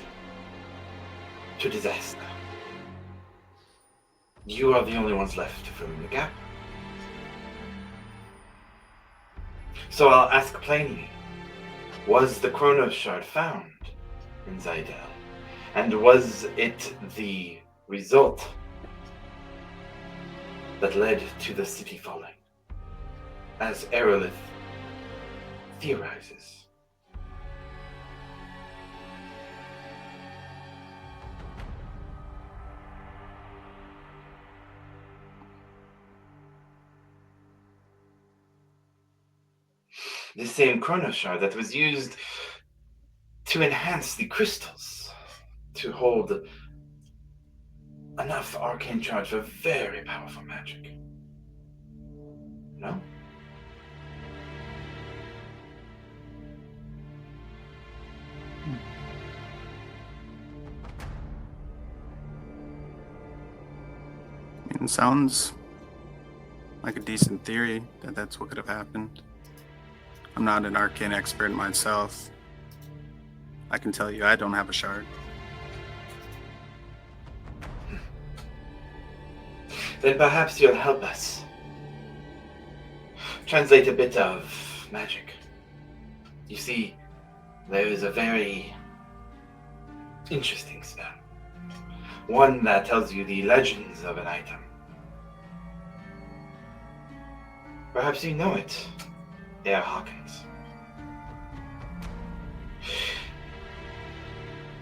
A: to disaster. You are the only ones left to fill in the gap. So I'll ask plainly, was the Chronos Shard found in Zidel? And was it the result that led to the city falling, as Aerolith theorizes? The same Chronos Shard that was used to enhance the crystals, to hold enough arcane charge for very powerful magic. No?
E: It sounds like a decent theory that that's what could have happened. I'm not an arcane expert myself. I can tell you I don't have a shard.
A: Then perhaps you'll help us translate a bit of magic. You see, there is a very interesting spell. One that tells you the legends of an item. Perhaps you know it, Air Hawkins.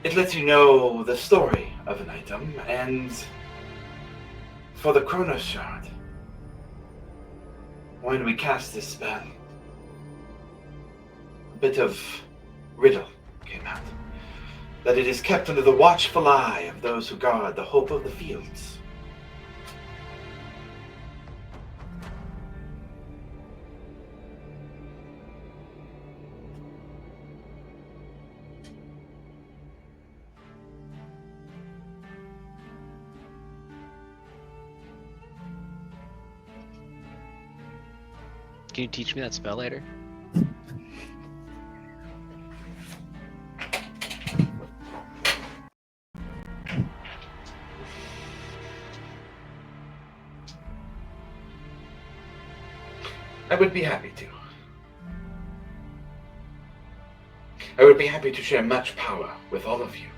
A: It lets you know the story of an item, and for the Chronos Shard, when we cast this spell, a bit of riddle came out.
H: that it is kept under the watchful eye of those who guard the hope of the fields.
D: Can you teach me that spell later?
H: I would be happy to. I would be happy to share much power with all of you.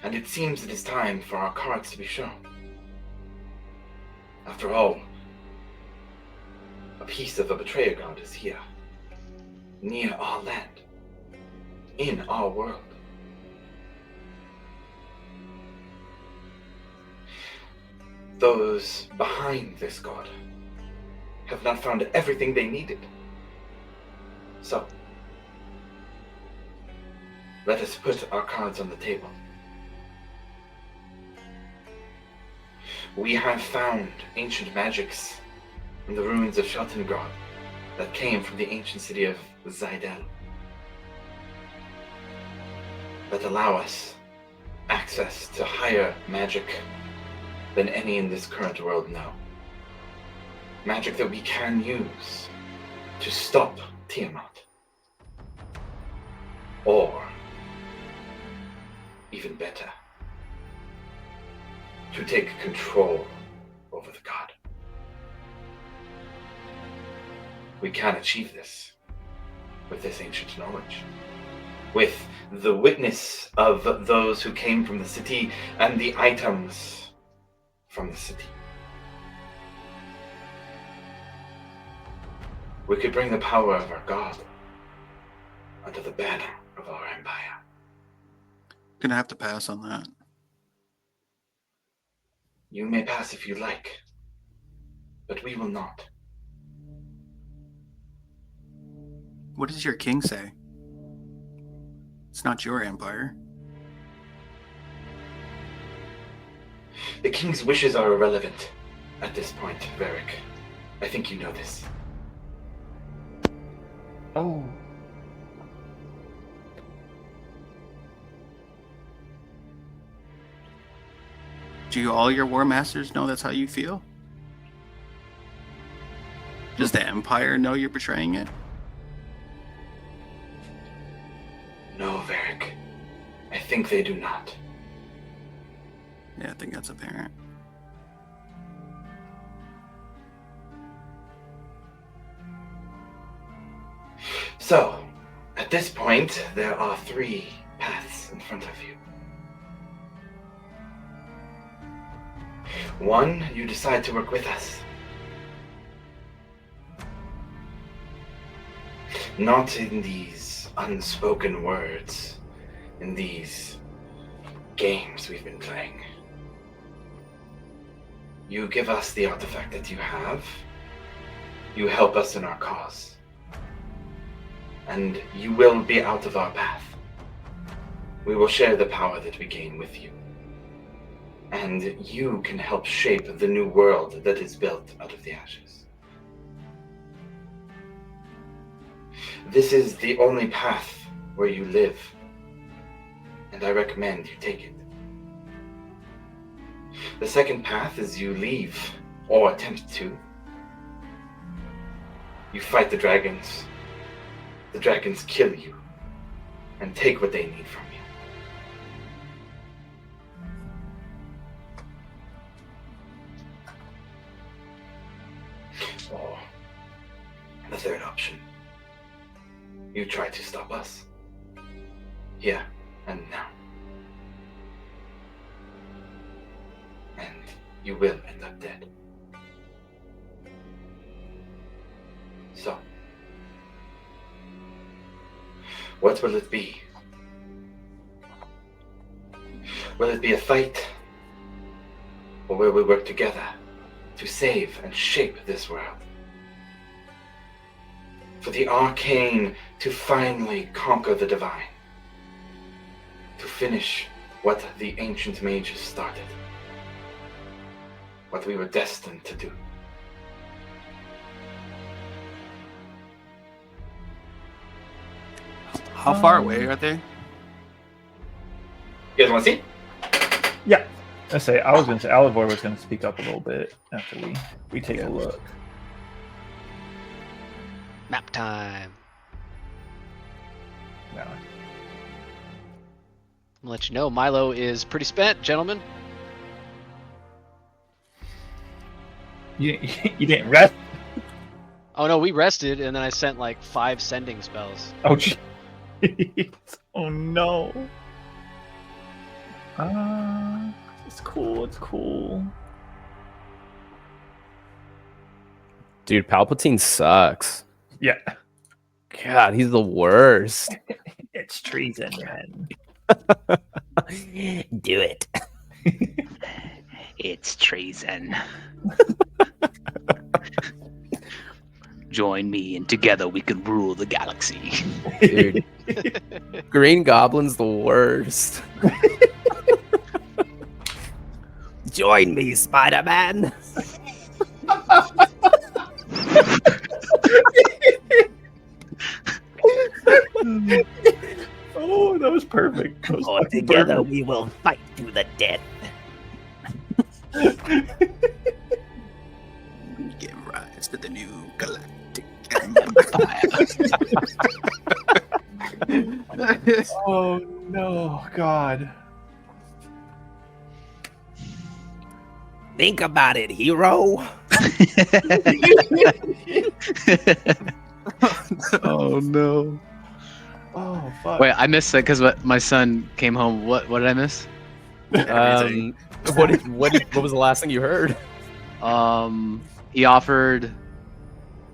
H: And it seems it is time for our cards to be shown. After all, a piece of the betrayer god is here, near our land, in our world. Those behind this god have not found everything they needed. So, let us put our cards on the table. We have found ancient magics in the ruins of Sheltengrod that came from the ancient city of Zidel that allow us access to higher magic than any in this current world know. Magic that we can use to stop Tiamat. Or, even better, to take control over the god. We can achieve this with this ancient knowledge, with the witness of those who came from the city and the items from the city. We could bring the power of our god under the banner of our empire.
E: Gonna have to pass on that.
H: You may pass if you like, but we will not.
E: What does your king say? It's not your empire.
H: The king's wishes are irrelevant at this point, Varric. I think you know this.
B: Oh.
E: Do all your war masters know that's how you feel? Does the empire know you're betraying it?
H: No, Varric. I think they do not.
E: Yeah, I think that's apparent.
H: So, at this point, there are 3 paths in front of you. 1, you decide to work with us. Not in these unspoken words, in these games we've been playing. You give us the artifact that you have, you help us in our cause, and you will be out of our path. We will share the power that we gain with you. And you can help shape the new world that is built out of the ashes. This is the only path where you live, and I recommend you take it. The second path is you leave, or attempt to. You fight the dragons kill you, and take what they need from you. Or the third option. You try to stop us. Here and now. And you will end up dead. So, what will it be? Will it be a fight? Or will we work together to save and shape this world? for the arcane to finally conquer the divine. To finish what the ancient mages started. What we were destined to do.
E: How far away are they?
A: You guys want to see?
B: Yeah. I was going to say, Alivor was going to speak up a little bit after we take a look.
D: Map time.
B: Yeah.
D: I'll let you know, Milo is pretty spent, gentlemen.
B: You didn't rest?
D: Oh no, we rested, and then I sent like 5 sending spells.
B: Oh, jeez. Oh, no. It's cool. It's cool.
F: Dude, Palpatine sucks.
B: Yeah.
F: God, he's the worst.
B: It's treason, man.
F: Do it.
I: It's treason. Join me, and together we can rule the galaxy.
F: Dude. Green Goblin's the worst. Join me, Spider-Man.
B: Oh, that was perfect. That was
I: Or
B: fucking
I: together
B: perfect.
I: we will fight to the death.
E: Give rise to the new galactic
I: Empire.
B: Oh no, God.
I: Think about it, hero.
G: Oh no.
B: Oh fuck.
G: Wait, I missed that because my son came home. What did I miss?
E: Everything.
F: What was the last thing you heard?
G: He offered,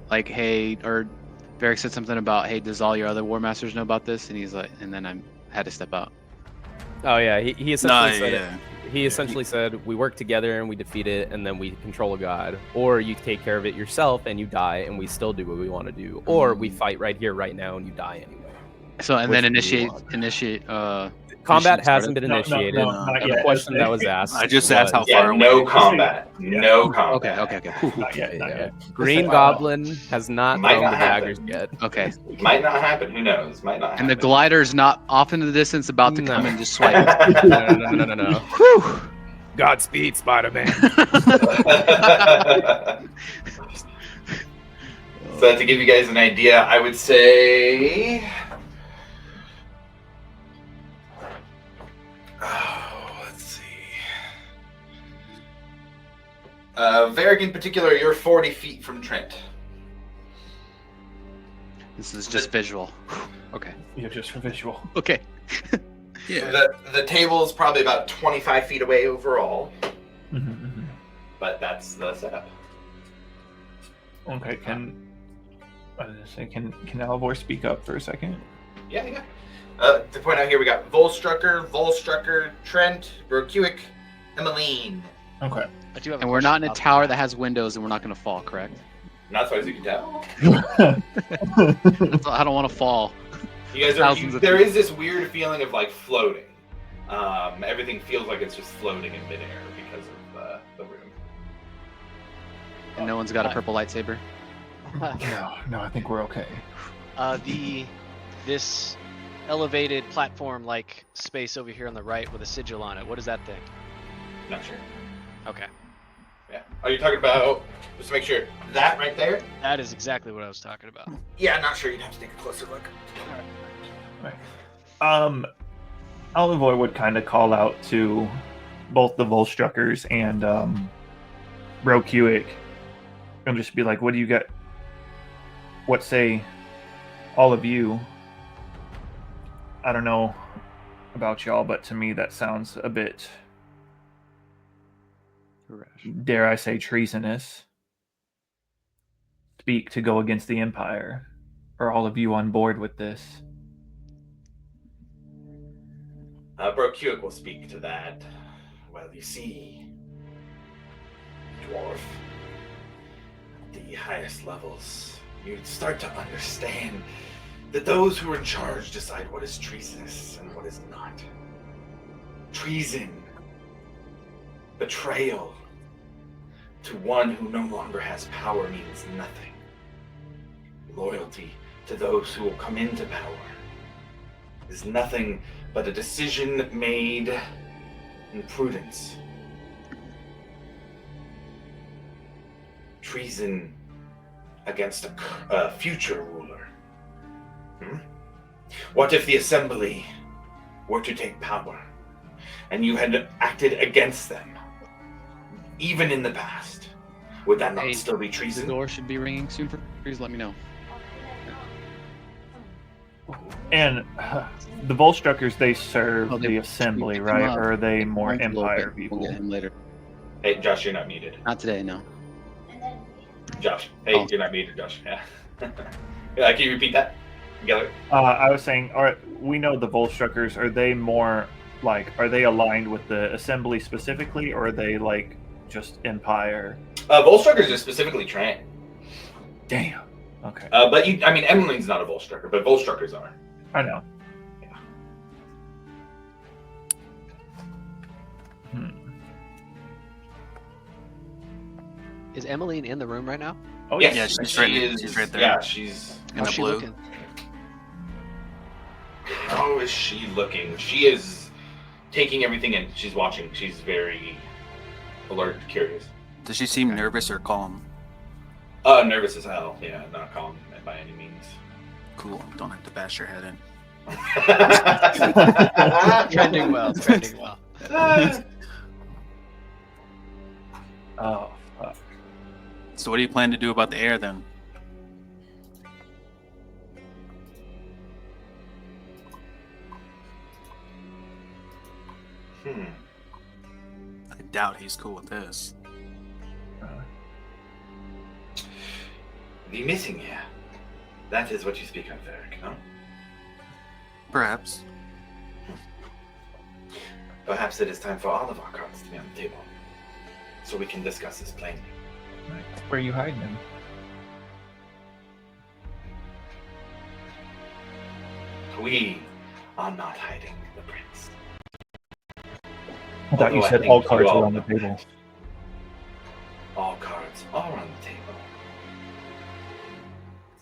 G: like, hey, or Varric said something about, hey, does all your other War Masters know about this? And he's like, and then I had to step out.
F: Oh yeah, he essentially said
E: yeah.
F: he essentially said we work together and we defeat it and then we control a god, or you take care of it yourself and you die and we still do what we want to do, or we fight right here right now and you die anyway.
G: So and
F: Which
G: then
F: do you
G: initiate.
F: Combat
G: Mission
F: hasn't been
B: No, no,
F: initiated.
B: no, not
F: And the
B: yet.
F: question that was asked.
E: I just asked how
F: was-
E: far
A: Yeah,
E: away.
A: no combat.
B: Yeah.
A: No combat.
G: Okay. Whew.
B: Not yet. Not
F: Yeah.
B: yet.
F: Green
B: Just-
F: Goblin has not
A: Might
F: thrown
A: not
F: the
A: happen.
F: daggers yet.
G: Okay.
A: Might not happen. Who knows? Might not happen.
G: And the glider's not off into the distance, about to come
F: No.
G: and just swipe.
F: No.
G: Whew.
F: Godspeed, Spider-Man.
A: So to give you guys an idea, I would say. Oh, let's see. Varric in particular, you're 40 feet from Trent.
G: This is just visual. Okay.
B: Yeah, just for visual.
G: Okay.
E: Yeah.
A: The table is probably about 25 feet away overall,
B: Mm-hmm.
A: but that's the setup.
B: Okay, can Alivor speak up for a second?
A: Yeah. To point out here, we got Volstrucker, Trent, Brokuic, Emmeline.
B: Okay.
D: I do have a
G: And we're not in a
D: question
G: tower
D: about
G: that has windows, and we're not going to fall, correct?
A: Not as far as you can tell.
G: I don't want to fall.
A: You guys
G: Thousands
A: are.
G: of
A: There
G: feet.
A: is this weird feeling of like floating. Everything feels like it's just floating in midair because of the room.
G: And no one's got a purple lightsaber.
B: No, I think we're okay.
D: This elevated platform-like space over here on the right with a sigil on it. What is that thing?
A: Not sure.
D: Okay,
A: Yeah. Are you talking about? Just to make sure that right there.
D: that is exactly what I was talking about.
A: Yeah, not sure. You'd have to take a closer look.
B: Alivor would kind of call out to both the Volstruckers and Brokuic and just be like, what do you got? What say all of you? I don't know about y'all, but to me that sounds a bit, dare I say, treasonous. Speak to go against the Empire. Are all of you on board with this?
A: Brokuic will speak to that. Well, you see, dwarf, at the highest levels,
H: you'd start to understand that those who are in charge decide what is treasonous and what is not. Treason, betrayal to one who no longer has power means nothing. Loyalty to those who will come into power is nothing but a decision made in prudence. Treason against a future ruler. What if the assembly were to take power and you had acted against them, even in the past? Would that not
G: Hey,
H: still be
G: The
H: treason?
G: door should be ringing soon. Please let me know.
B: And the Volstruckers, they serve
G: Oh, they
B: the assembly,
G: picked him
B: right?
G: up.
B: Or are they
G: They're
B: more
G: going to a little
B: Empire
G: bit.
B: people?
G: We'll get him later.
A: Hey, Josh, you're not muted.
G: Not today, no.
A: Josh, hey,
G: Oh.
A: you're not muted, Josh. Yeah. Yeah, can you repeat that? Together.
B: I was saying, we know the Volstruckers. Are they more like? Are they aligned with the assembly specifically, or are they like just Empire?
A: Volstruckers are specifically trained.
B: Damn. Okay.
A: But Emmeline's not a Volstrucker, but Volstruckers are.
B: I know.
D: Is Emmeline in the room right now?
B: Oh
A: Yes,
E: Yeah, she's
A: she
E: right-
A: is.
E: she's right there.
A: Yeah, she's.
E: In
D: How's
E: the
D: she
E: blue.
D: looking?
A: How is she looking? She is taking everything in. She's watching. She's very alert, curious.
E: Does she seem nervous or calm?
A: Nervous as hell. Yeah, not calm by any means.
E: Cool. Don't have to bash your head in.
D: Trending well. Trending well.
B: Oh, fuck.
E: So what do you plan to do about the air then? I doubt he's cool with this.
H: The missing here. That is what you speak of, Eric, no?
E: Perhaps.
H: Perhaps it is time for all of our cards to be on the table, so we can discuss this plainly.
B: Where are you hiding him?
H: We are not hiding the prince.
B: I thought you
H: Although I
B: said
H: think
B: all cards
H: you
B: were
H: all
B: on the
H: know
B: table.
H: that. All cards are on the table.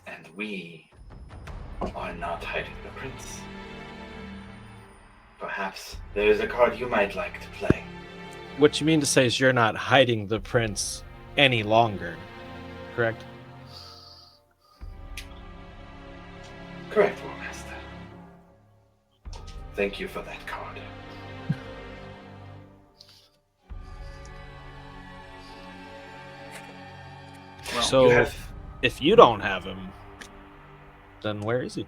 H: And we are not hiding the prince. Perhaps there is a card you might like to play.
C: What you mean to say is you're not hiding the prince any longer, correct?
H: Correct, War Master. Thank you for that card.
E: Well,
C: So
H: you have
C: if you don't have him, then where is he?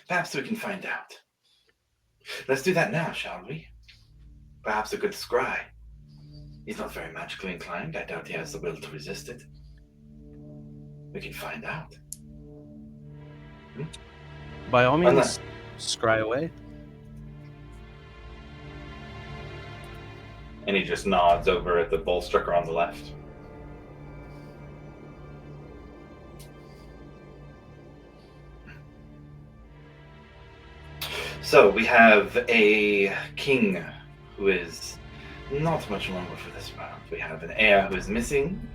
H: Perhaps we can find out. Let's do that now, shall we? Perhaps a good scry. He's not very magically inclined. I doubt he has the will to resist it. We can find out.
C: By all means,
H: Unless-
C: scry away.
A: And he just nods over at the Volstrucker on the left.
H: So we have a king who is not much longer for this round. We have an heir who is missing.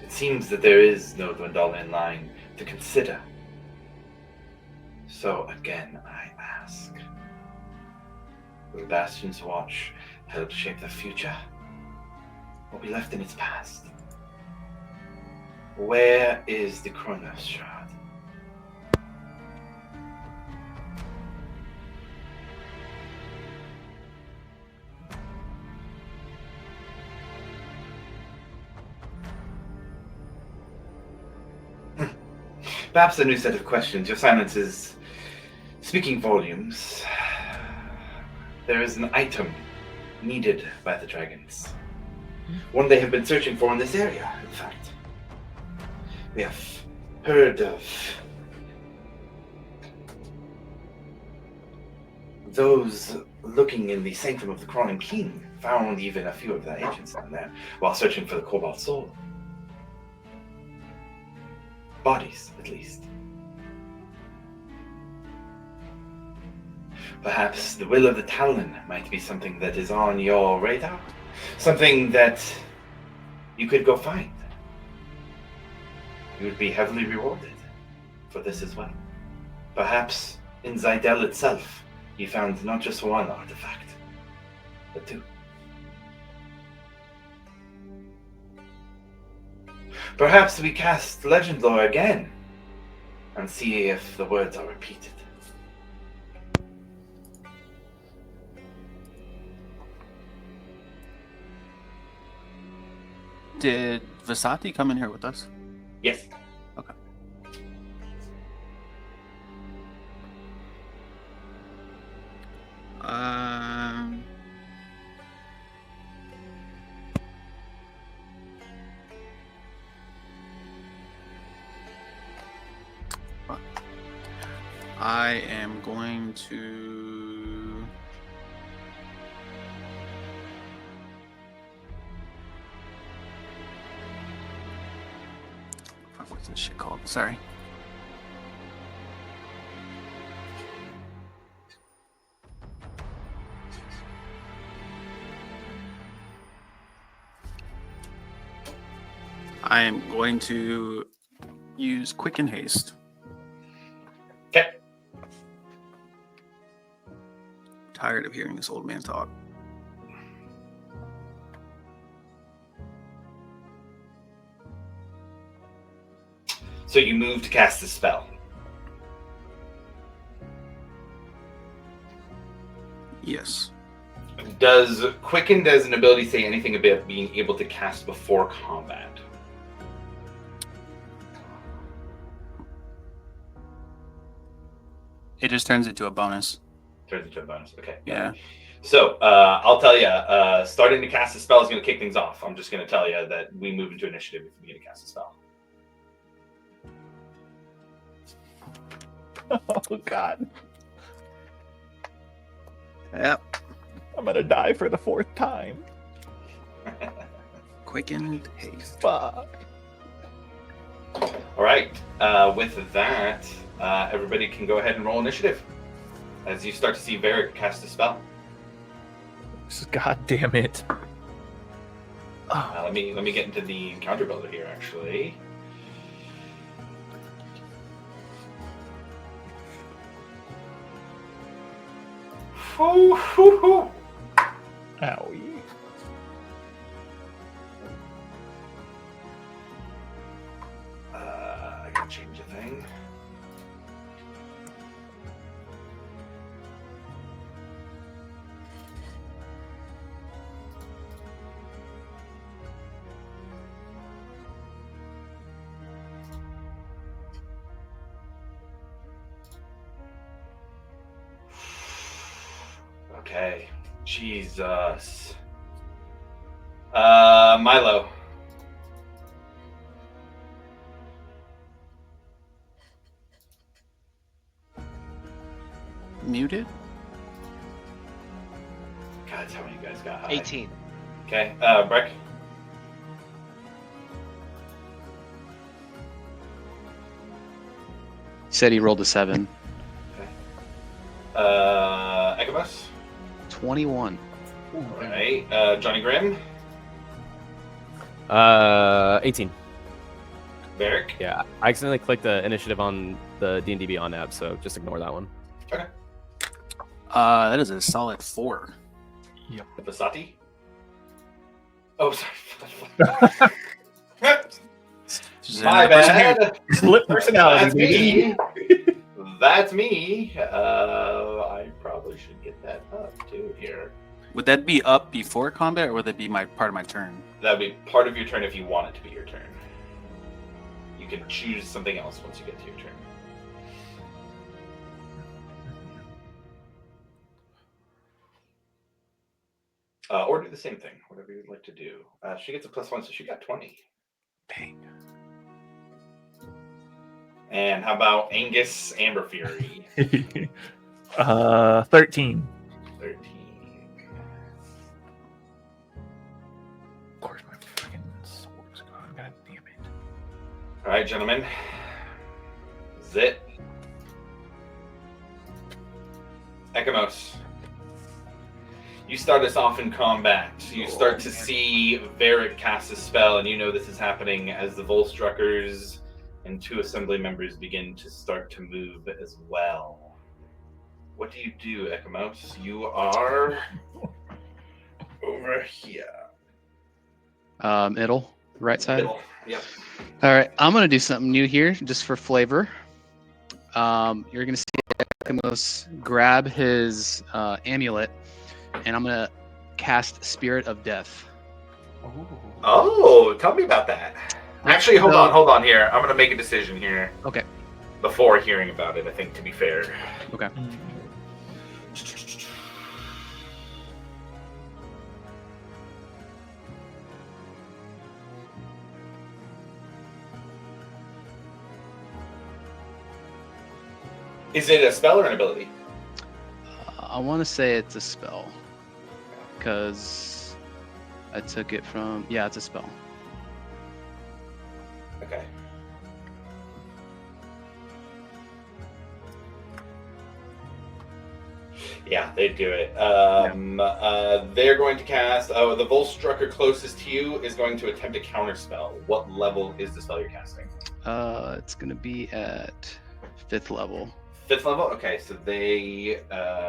H: It seems that there is no Dwendala in line to consider. So again, I ask, will Bastion's Watch help shape the future, or be left in its past? Where is the Kronos Shard? Perhaps a new set of questions. Your silence is speaking volumes. There is an item needed by the dragons. One they have been searching for in this area, in fact. We have heard of those looking in the sanctum of the Crawling King found even a few of the agents down there while searching for the Cobalt Soul. Bodies, at least. Perhaps the will of the Talon might be something that is on your radar? Something that you could go find. You would be heavily rewarded for this as well. Perhaps in Zydel itself, you found not just one artifact, but two. Perhaps we cast Legend Lore again and see if the words are repeated.
E: Did Vasati come in here with us?
A: Yes.
E: Okay. I am going to. What's this shit called? Sorry. I am going to use Quicken Haste.
A: Okay.
E: Tired of hearing this old man talk.
A: So you move to cast the spell.
E: Yes.
A: Does Quicken, does an ability say anything about being able to cast before combat?
E: It just turns into a bonus.
A: Turns into a bonus. Okay.
E: Yeah.
A: So I'll tell you, starting to cast a spell is going to kick things off. I'm just going to tell you that we move into initiative if we get to cast a spell.
B: Oh God,
E: Yep.
B: I'm gonna die for the 4th time.
E: Quickened Haste.
B: Fuck.
A: All right. With that, everybody can go ahead and roll initiative as you start to see Varric cast a spell.
B: God damn it.
A: Let me get into the encounter builder here. Actually,
B: Owie.
A: I gotta change a thing. Okay. Jesus. Milo.
E: Muted?
A: God, how many you guys got high?
D: 18.
A: Okay. Breck.
G: Said he rolled a 7.
A: Echabus.
G: 21.
A: All right. Johnny Grimm.
F: 18.
A: Varric.
F: Yeah, I accidentally clicked the initiative on the D&D Beyond app, so just ignore that one.
A: Okay.
E: That is a solid 4.
A: Vasati. Oh, sorry. My bad.
B: Split personality,
A: That's
B: baby.
A: me. That's me. I probably should get that up too here.
E: Would that be up before combat, or would that be part of my turn?
A: That would be part of your turn if you want it to be your turn. You can choose something else once you get to your turn. Or do the same thing, whatever you'd like to do. She gets a +1, so she got 20.
E: Dang.
A: And how about Angus Amber Fury?
B: 13.
A: 13.
B: Of course, my fucking sword's gone. God damn it.
A: All right, gentlemen. Zit. Ekamos. You start us off in combat. You start to see Varric cast a spell, and you know this is happening as the Volstruckers and 2 assembly members begin to start to move as well. What do you do, Ekamos? You are over here.
G: Middle, right side.
A: Middle. Yep.
G: All right, I'm gonna do something new here, just for flavor. You're gonna see Ekamos grab his amulet, and I'm gonna cast Spirit of Death.
A: Oh, tell me about that. Actually, hold on here. I'm gonna make a decision here.
G: Okay.
A: Before hearing about it, I think, to be fair.
G: Okay.
A: Is it a spell or an ability?
G: I want to say it's a spell, because I took it from. Yeah, it's a spell.
A: Okay. Yeah, they do it. They're going to cast. The Volstrucker closest to you is going to attempt a counterspell. What level is the spell you're casting?
G: It's gonna be at 5th level.
A: 5th level? Okay, so they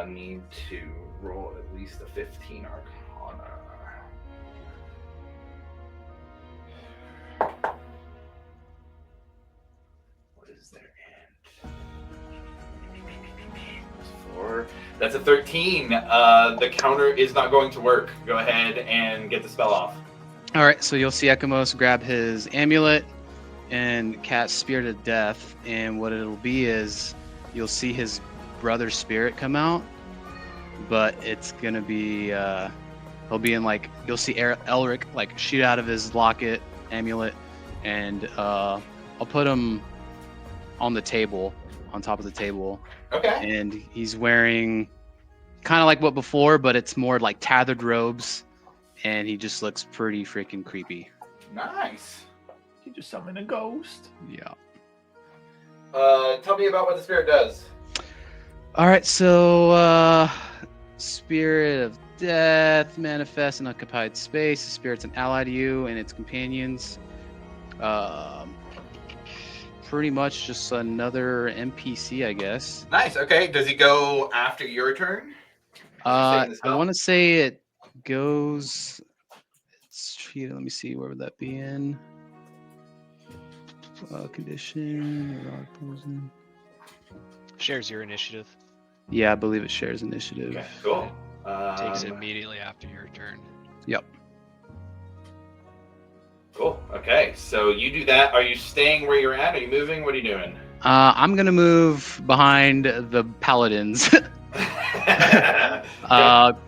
A: need to roll at least a 15 Arcana. What is their end? 4. That's a 13. The counter is not going to work. Go ahead and get the spell off.
G: All right, so you'll see Ekamos grab his amulet and cast Spirit of Death, and what it'll be is you'll see his brother's spirit come out, but it's gonna be he'll be in like you'll see Elric like shoot out of his locket amulet, and I'll put him on the table, on top of the table.
A: Okay.
G: And he's wearing kind of like what before, but it's more like tethered robes, and he just looks pretty freaking creepy.
A: Nice.
B: You just summon a ghost.
G: Yeah.
A: Tell me about what the spirit does.
G: All right, so Spirit of Death manifests in occupied space. The spirit's an ally to you and its companions. Pretty much just another NPC, I guess.
A: Nice. Okay. Does he go after your turn?
G: I want to say it goes. It's treated. Let me see. Where would that be in? Condition. Poison.
D: Shares your initiative.
G: Yeah, I believe it shares initiative.
A: Okay. Cool.
D: Takes it immediately after your turn.
G: Yep.
A: Cool. Okay. So you do that. Are you staying where you're at? Are you moving? What are you doing?
G: I'm gonna move behind the paladins.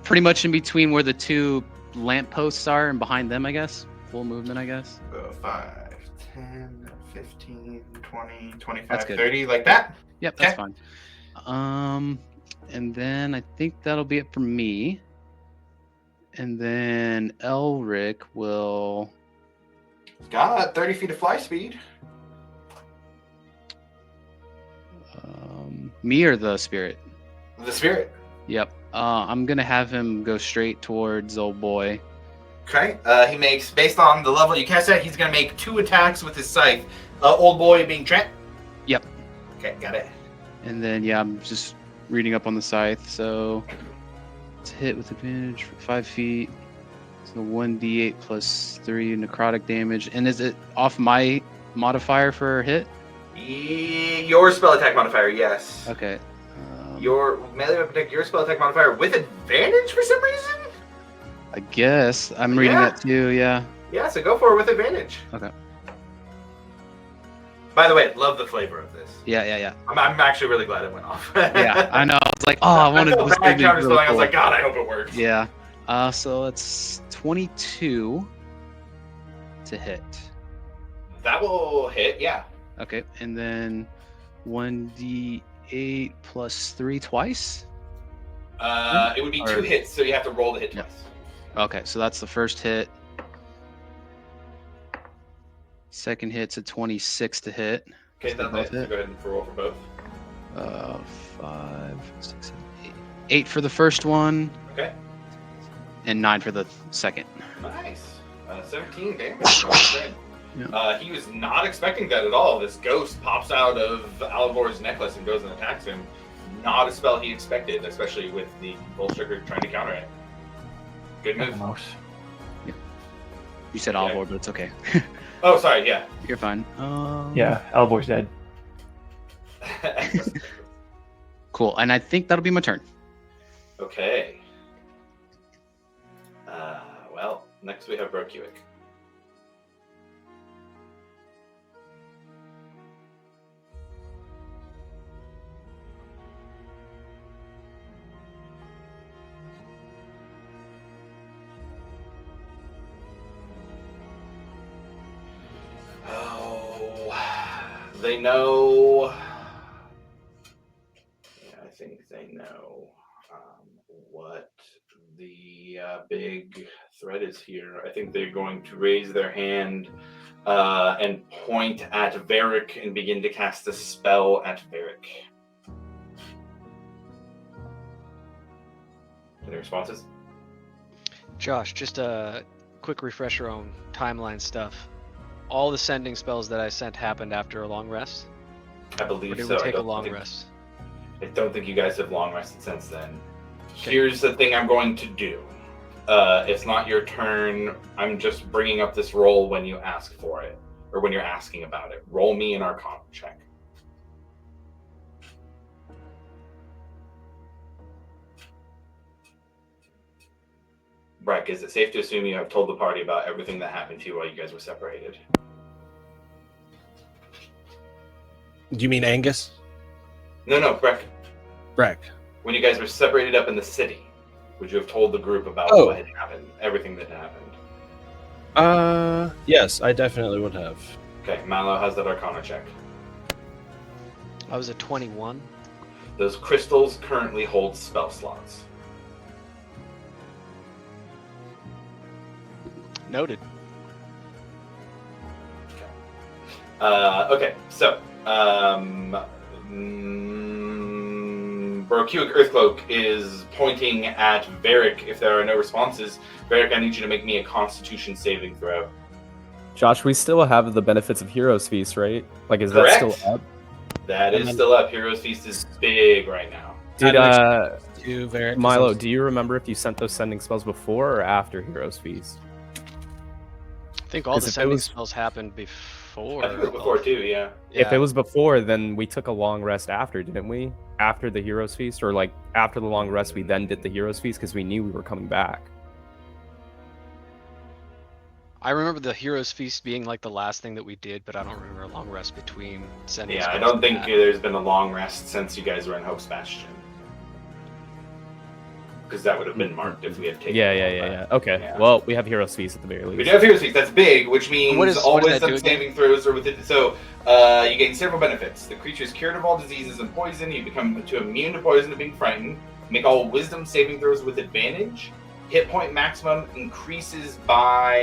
G: Pretty much in between where the 2 lampposts are and behind them, I guess. Full movement, I guess.
A: 5, 10, 15, 20, 25,
G: That's good.
A: 30, like that?
G: Yep, that's fine. And then I think that'll be it for me. And then Elric will.
A: Got 30 feet of fly speed.
G: Me or the spirit?
A: The spirit.
G: Yep. I'm gonna have him go straight towards old boy.
A: Okay. He makes, based on the level you cast at, he's going to make 2 attacks with his scythe. Old boy being Trent?
G: Yep.
A: Okay, got it.
G: And then, yeah, I'm just reading up on the scythe. So it's a hit with advantage for 5 feet. So 1d8 plus 3 necrotic damage. And is it off my modifier for hit?
A: Your spell attack modifier, yes.
G: Okay.
A: Your melee weapon attack, your spell attack modifier with advantage for some reason?
G: I guess. I'm reading that too, yeah.
A: Yeah, so go for it with advantage.
G: Okay.
A: By the way, love the flavor of this.
G: Yeah.
A: I'm actually really glad it went off.
G: Yeah, I know. I was like, I wanted
A: to
G: this to be really cool.
A: I was like, God, I hope it works.
G: Yeah. So it's 22 to hit.
A: That will hit, yeah.
G: Okay, and then 1d8 8 plus 3 twice?
A: It would be 2 hits, so you have to roll the hit
G: Yeah.
A: twice.
G: Okay, so that's the first hit. Second hit's a 26 to hit.
A: Okay,
G: So they
A: not
G: both
A: bad. So
G: hit.
A: go ahead and roll for both.
G: 5, 6, 7, 8. 8 for the first one,
A: Okay.
G: and 9 for the second.
A: Nice. 17 damage. Okay.
G: Yeah.
A: He was not expecting that at all. This ghost pops out of Alvor's necklace and goes and attacks him. Not a spell he expected, especially with the Bull Sugar trying to counter it. Good move.
G: You said
A: Okay.
G: Alvor, but it's okay.
A: Oh, sorry, yeah.
G: You're fine.
B: Yeah, Alvor's dead.
G: Cool, and I think that'll be my turn.
A: Okay. Well, next we have Brokuik. They know. Yeah, I think they know what the big threat is here. I think they're going to raise their hand and point at Varric and begin to cast a spell at Varric. Any responses?
D: Josh, just a quick refresher on timeline stuff. All the sending spells that I sent happened after a long rest?
A: I
D: Or
A: believe
D: did
A: so.
D: we
A: I
D: take a
A: don't
D: long
A: think-
D: rest?
A: I don't think you guys have long rested since then.
D: Okay.
A: Here's the thing I'm going to do. It's not your turn. I'm just bringing up this roll when you ask for it, or when you're asking about it. Roll me an Arcana check. Breck, is it safe to assume you have told the party about everything that happened to you while you guys were separated?
C: Do you mean Angus?
A: No, Breck.
C: Breck.
A: When you guys were separated up in the city, would you have told the group about
C: Oh.
A: what had happened, everything that happened?
C: Yes, I definitely would have.
A: Okay, Mallow has that Arcana check.
D: I was at 21.
A: Those crystals currently hold spell slots.
D: Noted.
A: Okay, so Brokuik Earthcloak is pointing at Varric. If there are no responses, Varric, I need you to make me a Constitution saving throw.
F: Josh, we still have the benefits of Heroes Feast, right? Like, is
A: Correct.
F: that still up?
A: That
C: And
A: is
C: then-
A: still up. Heroes Feast is big right now.
F: Did
C: To Varric,
F: Milo, do you remember if you sent those sending spells before or after Heroes Feast?
D: I think all
F: 'Cause
D: the
F: if it
D: sending
F: was-
D: spells happened before.
A: I think it was before too. Yeah.
F: If it was before, then we took a long rest after, didn't we? After the Heroes Feast, or like after the long rest, we then did the Heroes Feast because we knew we were coming back.
D: I remember the Heroes Feast being like the last thing that we did, but I don't remember a long rest between sending
A: Yeah, I
D: spells
A: don't
D: and
A: think
D: that.
A: there's been a long rest since you guys were in Hope's Bastion. Because that would have been marked if we had taken.
F: Yeah. Okay.
A: Yeah.
F: Well, we have Heroes Feast at the very
A: We
F: least.
A: do have Heroes Feast. That's big, which means
D: What is-
A: all
D: what does that
A: wisdom
D: do again?
A: saving throws are within. So you gain several benefits. The creature is cured of all diseases and poison. You become immune to poison and being frightened. Make all wisdom saving throws with advantage. Hit point maximum increases by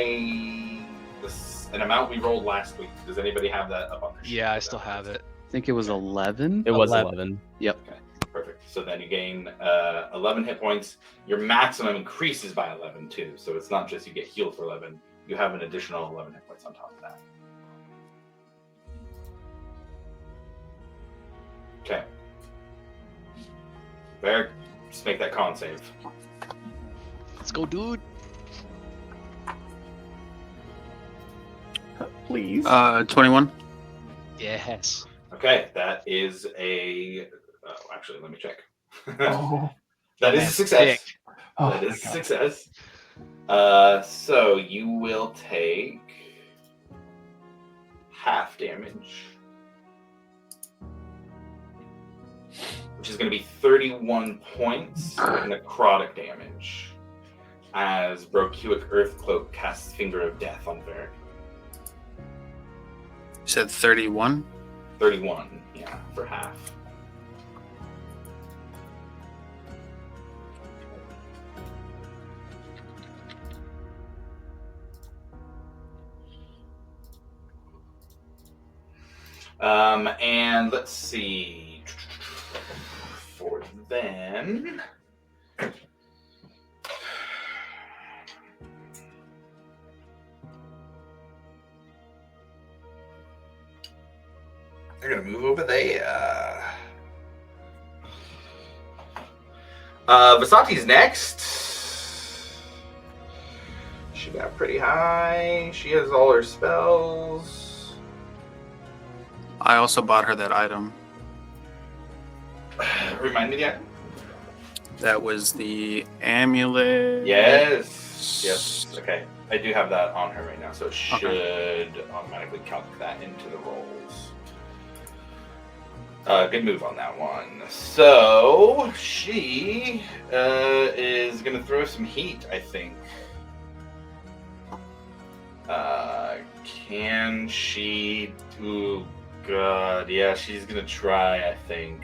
A: an amount we rolled last week. Does anybody have that up on their sheet?
D: Yeah, I still have it.
G: I think it was 11.
F: It was
C: 11.
F: 11.
G: Yep.
A: Okay, perfect. So then you gain 11 hit points. Your maximum increases by 11 too. So it's not just you get healed for 11. You have an additional 11 hit points on top of that. Okay. Varric, just make that con save.
D: Let's go, dude.
B: Please.
E: 21.
D: Yes.
A: Okay, that is a. Oh, actually, let me check.
B: Oh,
A: That is a
D: Man,
A: success.
D: sick.
B: oh
A: That
B: my
A: is a
B: God.
A: success. So you will take half damage, which is going to be 31 points of necrotic damage as Brokuik Earthcloak casts Finger of Death on Varric.
E: You said 31.
A: 31, yeah, for half. And let's see. For then. They're gonna move over there. Vasanti's next. She got pretty high. She has all her spells.
E: I also bought her that item.
A: Remind me again.
E: That was the amulet.
A: Yes. Yes. Okay. I do have that on her right now, so it should automatically calc that into the rolls. Good move on that one. So she is gonna throw some heat, I think. Can she? Oh God, yeah, she's gonna try, I think.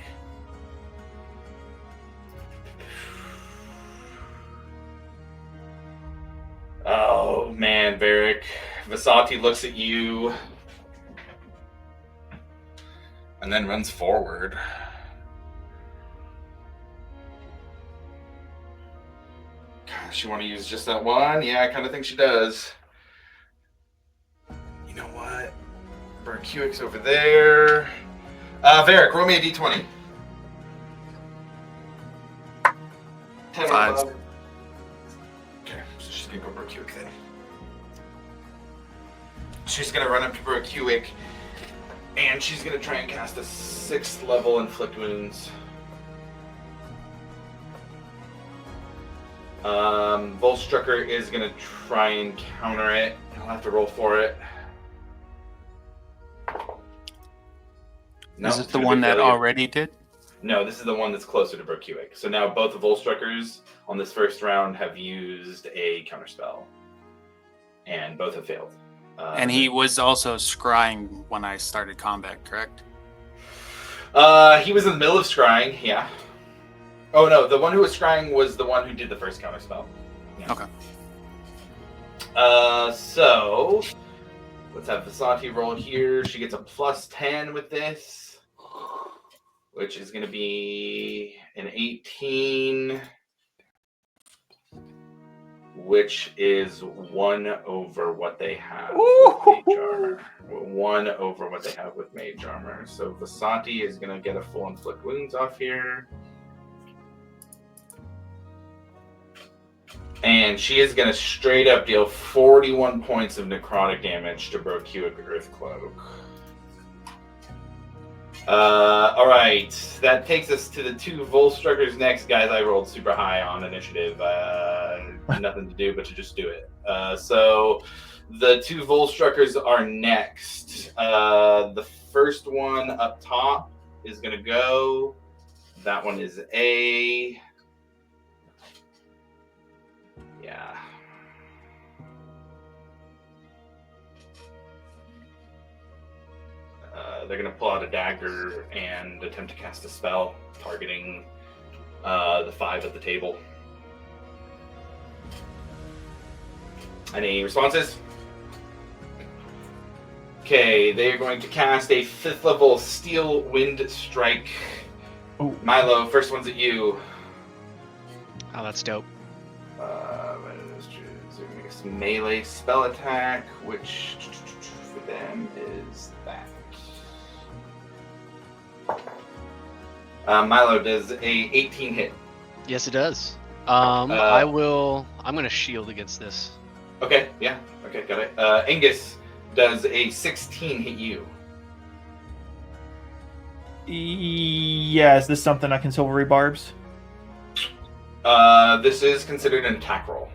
A: Oh man, Varric. Vasanti looks at you and then runs forward. Gosh, you want to use just that one? Yeah, I kind of think she does. You know what? Berkuik's over there. Varric, roll me a d20. 10 or
E: 5.
A: above. Okay, so she's gonna go Berkuik then. She's gonna run up to Berkuik, and she's gonna try and cast a 6th level Inflict Wounds. Volstrucker is gonna try and counter it. I'll have to roll for it. No,
E: Is it
A: it's
E: the
A: gonna
E: one
A: be
E: that
A: failure.
E: already did?
A: No, this is the one that's closer to Berkuik. So now both the Volstruckers on this first round have used a counterspell, and both have failed.
E: And he was also scrying when I started combat, correct?
A: He was in the middle of scrying, yeah. Oh no, the one who was scrying was the one who did the first counterspell. Yeah.
E: Okay.
A: So let's have Vasanti roll here. She gets a +10 with this, which is going to be an 18, which is 1 over what they have with Mage Armor. 1 over what they have with Mage Armor. So Vasanti is going to get a full Inflict Wounds off here. And she is going to straight up deal 41 points of necrotic damage to Berkuik Earthcloak. All right, that takes us to the 2 Volstruckers next, guys. I rolled super high on initiative. Nothing to do but to just do it. So the 2 Volstruckers are next. The first one up top is going to go. That one is A. Yeah. They're going to pull out a dagger and attempt to cast a spell targeting the 5 at the table. Any responses? Okay, they are going to cast a 5th level Steel Wind Strike.
B: Oh.
A: Milo, first one's at you.
D: Oh, that's dope.
A: It's a melee spell attack, which for them is that. Milo, does a 18 hit?
D: Yes, it does. I'm gonna shield against this.
A: Okay, yeah. Okay, got it. Angus, does a 16 hit you?
B: Yeah, is this something I can silvery barbs?
A: This is considered an attack roll.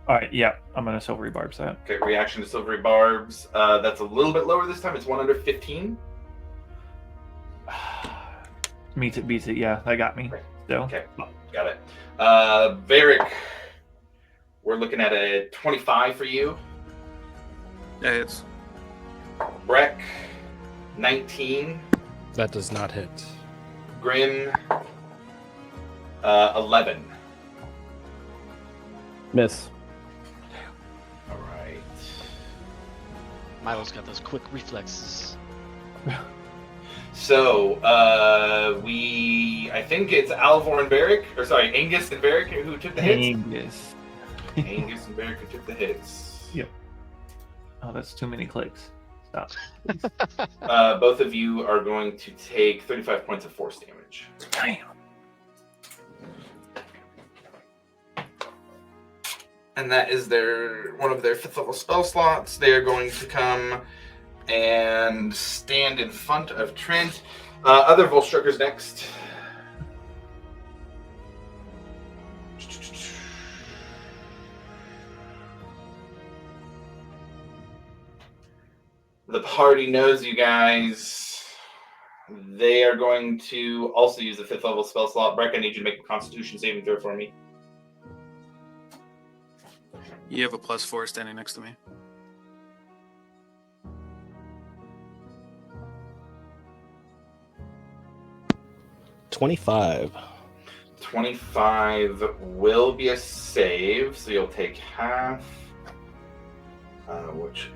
B: All right, yeah, I'm gonna silvery barbs that.
A: Okay, reaction to silvery barbs. That's a little bit lower this time. It's 1 under 15.
B: Meets it, beats it. Yeah, that got me. Still.
A: Okay, got it. Varric, we're looking at a 25 for you.
E: Yeah, it's
A: Breck, 19.
C: That does not hit.
A: Grim, 11.
F: Miss.
A: All right.
D: Milo's got those quick reflexes.
A: So, I think it's Alvor and Varric, or sorry, Angus and Varric who took the hits.
B: Angus.
A: Angus and Varric who took the hits.
B: Yep. Oh, that's too many clicks. Stop.
A: Both of you are going to take 35 points of force damage.
B: Damn.
A: And that is one of their 5th level spell slots. They are going to come and stand in front of Trent. Other Volstruckers next. The party knows you guys. They are going to also use the 5th level spell slot. Breck, I need you to make a Constitution saving throw for me.
E: You have a +4 standing next to me.
C: $25.
A: 25 will be a save, so you'll take half. Which...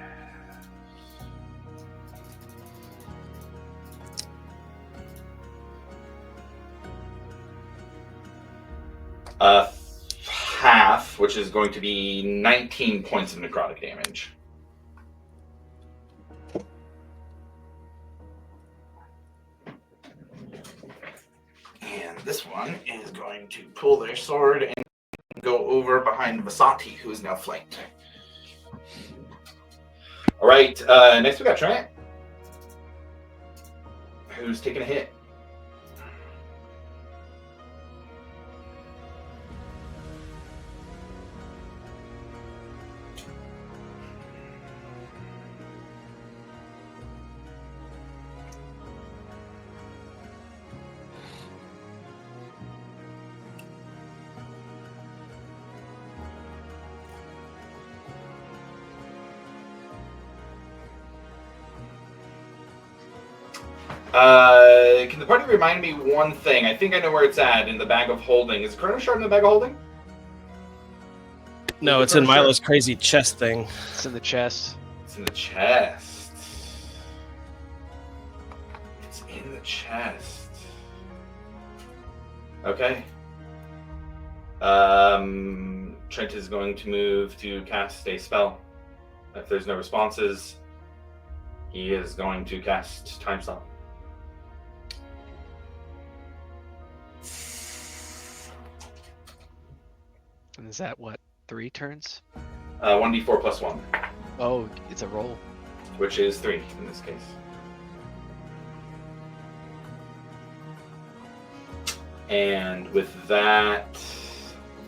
A: half, which is going to be 19 points of necrotic damage. And this one is going to pull their sword and go over behind Vasati, who is now flanked. All right, next we got Trent, who's taking a hit. Can the party remind me one thing? I think I know where it's at in the bag of holding. Is Chrono Shard in the bag of holding?
C: No, it's in Milo's crazy chest thing.
D: It's in the chest.
A: It's in the chest. It's in the chest. Okay. Trent is going to move to cast a spell. If there's no responses, he is going to cast Time Stop.
D: And is that what, 3 turns?
A: 1d4 plus 1,
D: Oh, it's a roll.
A: which is 3 in this case. And with that,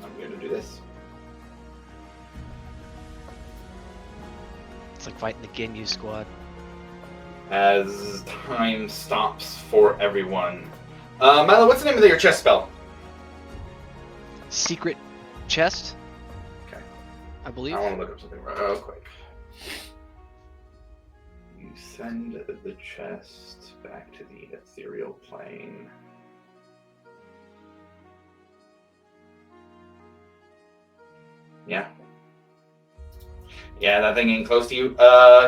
A: I'm going to do this.
D: It's like fighting the Ginyu squad.
A: As time stops for everyone. Milo, what's the name of your chest spell?
D: Secret chest?
A: Okay.
D: I believe.
A: I want to look up something real quick. You send the chest back to the ethereal plane. Yeah. Yeah, that thing ain't close to you.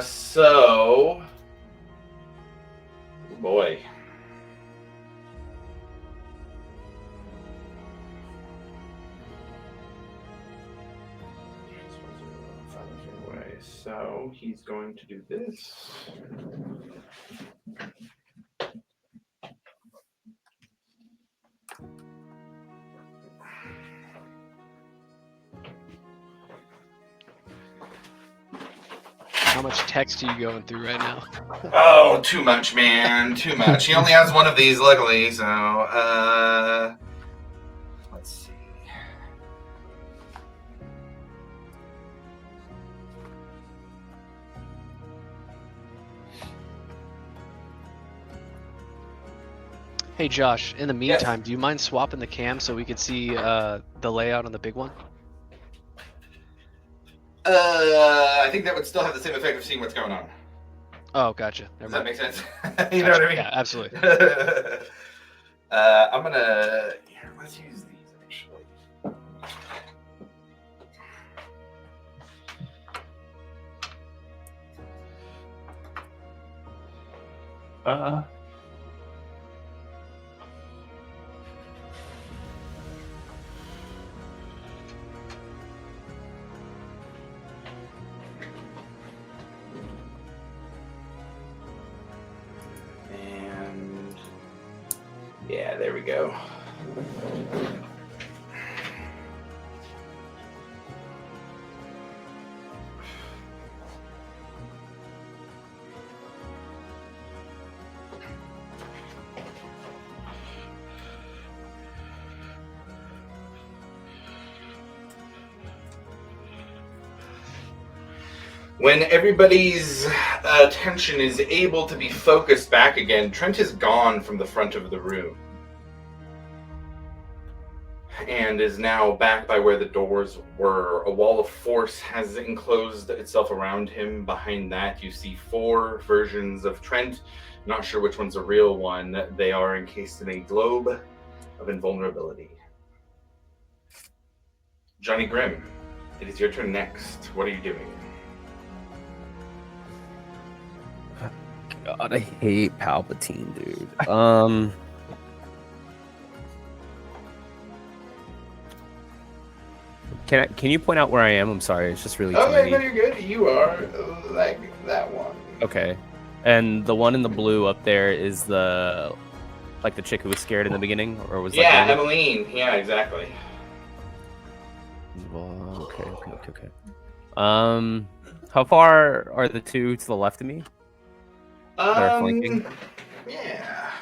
A: So... boy. So he's going to do this.
D: How much text are you going through right now?
A: Oh, too much, man. Too much. He only has one of these, luckily, so, let's see.
D: Hey Josh, in the meantime, do you mind swapping the cam so we could see the layout on the big one?
A: I think that would still have the same effect of seeing what's going on.
D: Oh, gotcha.
A: Does
D: Never
A: that
D: mind.
A: make sense? You know what I mean?
D: Yeah, absolutely.
A: I'm gonna... Here, let's use these, actually.
H: And yeah, there we go. When everybody's attention is able to be focused back again, Trent is gone from the front of the room and is now back by where the doors were. A wall of force has enclosed itself around him. Behind that, you see 4 versions of Trent. Not sure which one's a real one. They are encased in a globe of invulnerability. Johnny Grimm, it is your turn next. What are you doing?
F: God, I hate Palpatine, dude. Can you point out where I am? I'm sorry, it's just really
H: Oh, yeah,
F: tiny.
H: no, you're good. You are like that one.
F: Okay. And the one in the blue up there is the chick who was scared in the beginning, or was
H: Yeah,
F: like,
H: Emmeline. Yeah, exactly.
F: Okay. How far are the 2 to the left of me that are flanking?
H: Yeah.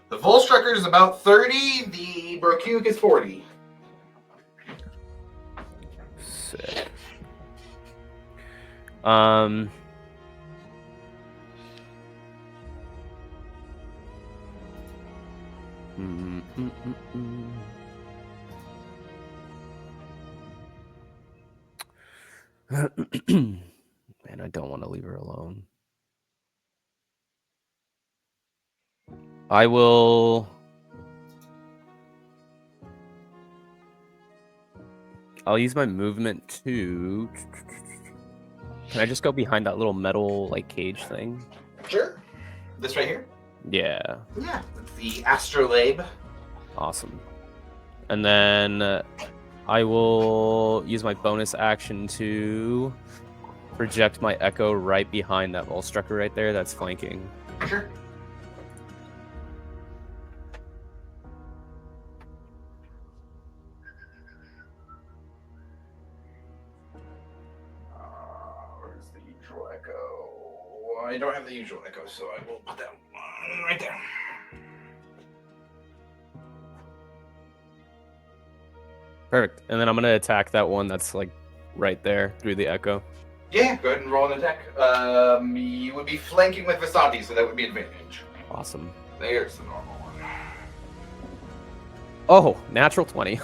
H: The Volstrucker is about 30. The Brokuk is 40.
F: Sick. Man, I don't want to leave her alone. I'll use my movement to. Can I just go behind that little metal cage thing?
H: Sure. This right here?
F: Yeah.
H: Yeah. That's the Astrolabe.
F: Awesome. And then I will use my bonus action to project my echo right behind that Volstrucker right there that's flanking.
H: Sure. Where's the usual echo? I don't have the usual echo, so I will put that one right there.
F: Perfect. And then I'm going to attack that one that's right there through the echo.
H: Yeah, go ahead and roll an attack. You would be flanking with Vasati, so that would be advantage.
F: Awesome.
H: There's the normal one.
F: Oh, natural 20.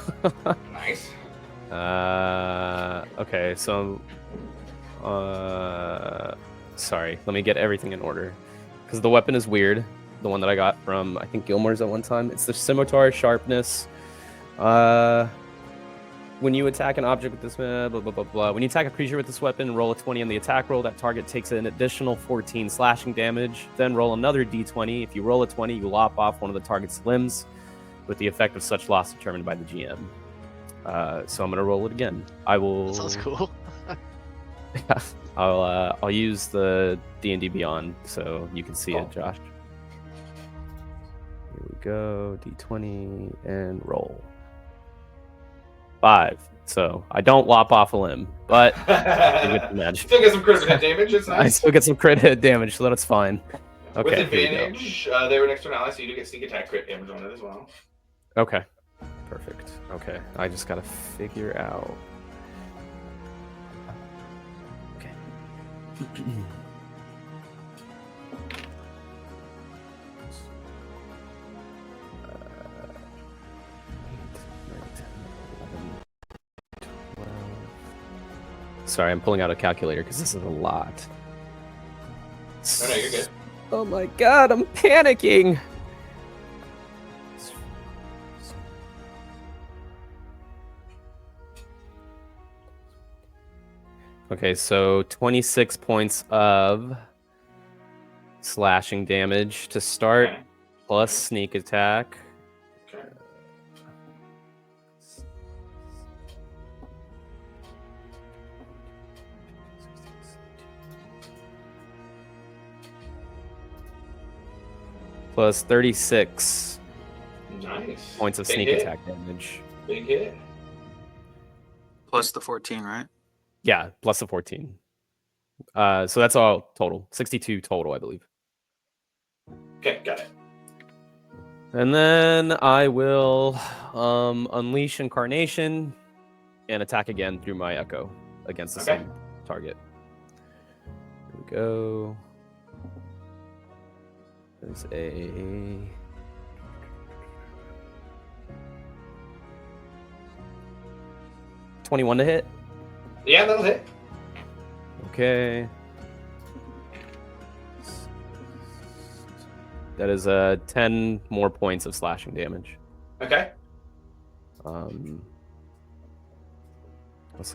H: Nice.
F: Okay, so sorry, let me get everything in order because the weapon is weird. The one that I got from I think Gilmore's at one time. It's the scimitar sharpness. When you attack an object with this blah blah blah blah. When you attack a creature with this weapon, roll a 20 on the attack roll. That target takes an additional 14 slashing damage. Then roll another d20. If you roll a 20, you lop off one of the target's limbs, with the effect of such loss determined by the GM. So I'm gonna roll it again. I will.
D: That sounds cool.
F: Yeah, I'll use the D&D Beyond so you can see it, Josh. Here we go, D20 and roll. 5. So I don't lop off a limb, but I get the magic.
H: Still get some crit hit damage. It's nice.
F: I still get some crit hit damage, so that's fine. Okay.
H: With advantage, they were next to an ally, so you do get sneak attack crit damage on it as well.
F: Okay. Perfect. Okay. I just gotta figure out. Okay. Sorry, I'm pulling out a calculator because this is a lot.
H: No, you're good.
F: Oh my god, I'm panicking! Okay, so 26 points of slashing damage to start,
A: Okay.
F: plus sneak attack.
A: Okay.
F: Plus 36
A: Nice.
F: points of
A: Big
F: sneak
A: hit.
F: attack damage.
A: Big hit.
E: Plus the 14, right?
F: Yeah, plus the 14. So that's all total. 62 total, I believe.
A: Okay, got it.
F: And then I will unleash Incarnation and attack again through my Echo against the
A: Okay.
F: same target. Here we go. There's a... $21 to hit.
A: Yeah, that'll hit.
F: Okay. That is 10 more points of slashing damage.
A: Okay.
F: So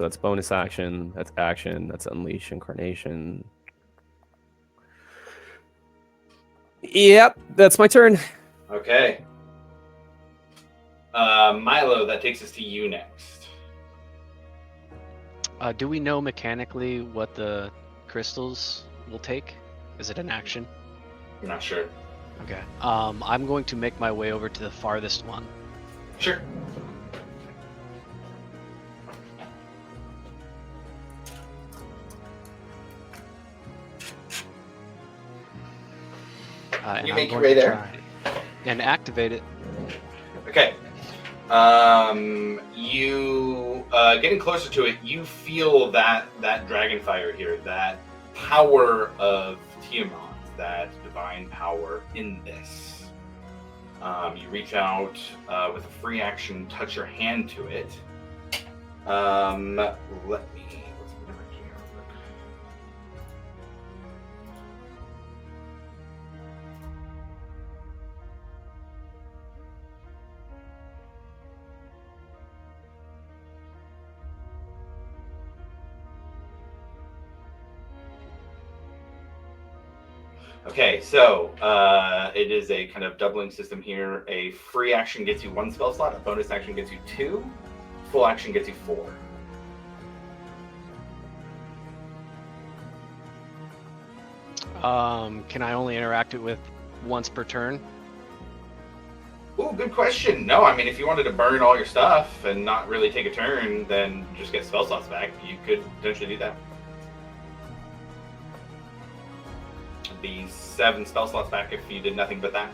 F: that's bonus action. That's action. That's unleash Incarnation. Yep, that's my turn.
A: Okay. Milo, that takes us to you next.
D: Do we know mechanically what the crystals will take? Is it an action?
A: I'm not sure.
D: Okay. I'm going to make my way over to the farthest one.
A: Sure.
D: And
A: You
D: I'm
A: make your
D: going
A: way
D: to
A: there.
D: try and activate it.
A: Okay. You getting closer to it, you feel that dragon fire here, that power of Tiamat, that divine power in this. You reach out with a free action, touch your hand to it. Let me. What's the number here? Okay, so it is a kind of doubling system here. A free action gets you 1 spell slot, a bonus action gets you 2, full action gets you 4.
D: Can I only interact it with once per turn?
A: Ooh, good question. No, I mean, if you wanted to burn all your stuff and not really take a turn, then just get spell slots back. You could potentially do that. It'd be 7 spell slots back if you did nothing but that.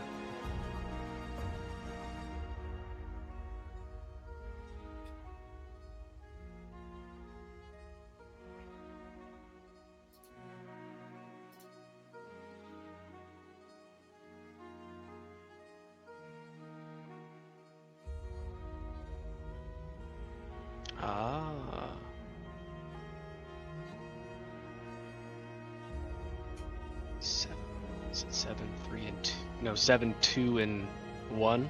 D: Ah. Is it 7, 3, and 2? No, 7, 2, and 1?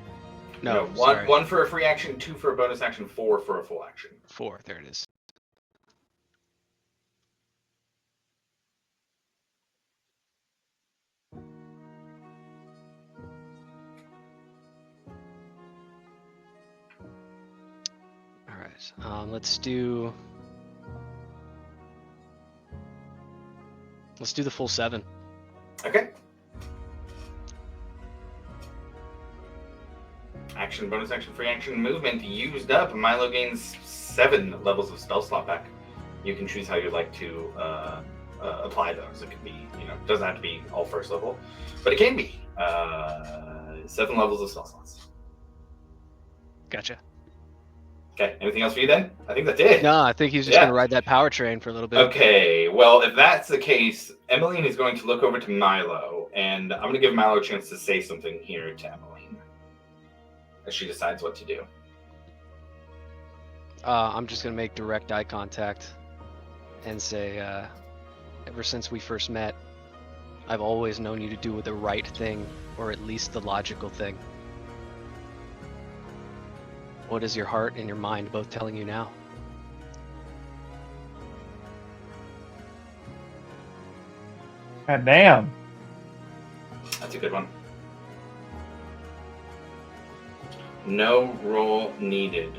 D: No, sorry.
A: one for a free action, 2 for a bonus action, 4 for a full action.
D: 4, there it is. Alright, let's do the full 7.
A: Okay. Action, bonus action, free action, movement used up. Milo gains 7 levels of spell slot back. You can choose how you'd like to apply those. It could be, doesn't have to be all first level, but it can be 7 levels of spell slots.
D: Gotcha.
A: Okay, anything else for you then? I think that's it.
D: No, I think he's just gonna ride that power train for a little bit.
A: Okay, well, if that's the case, Emmeline is going to look over to Milo, and I'm going to give Milo a chance to say something here to Emmeline as she decides what to do.
D: I'm just gonna make direct eye contact and say, ever since we first met, I've always known you to do the right thing, or at least the logical thing. What is your heart and your mind both telling you now?
B: God damn.
A: a good one. No roll needed.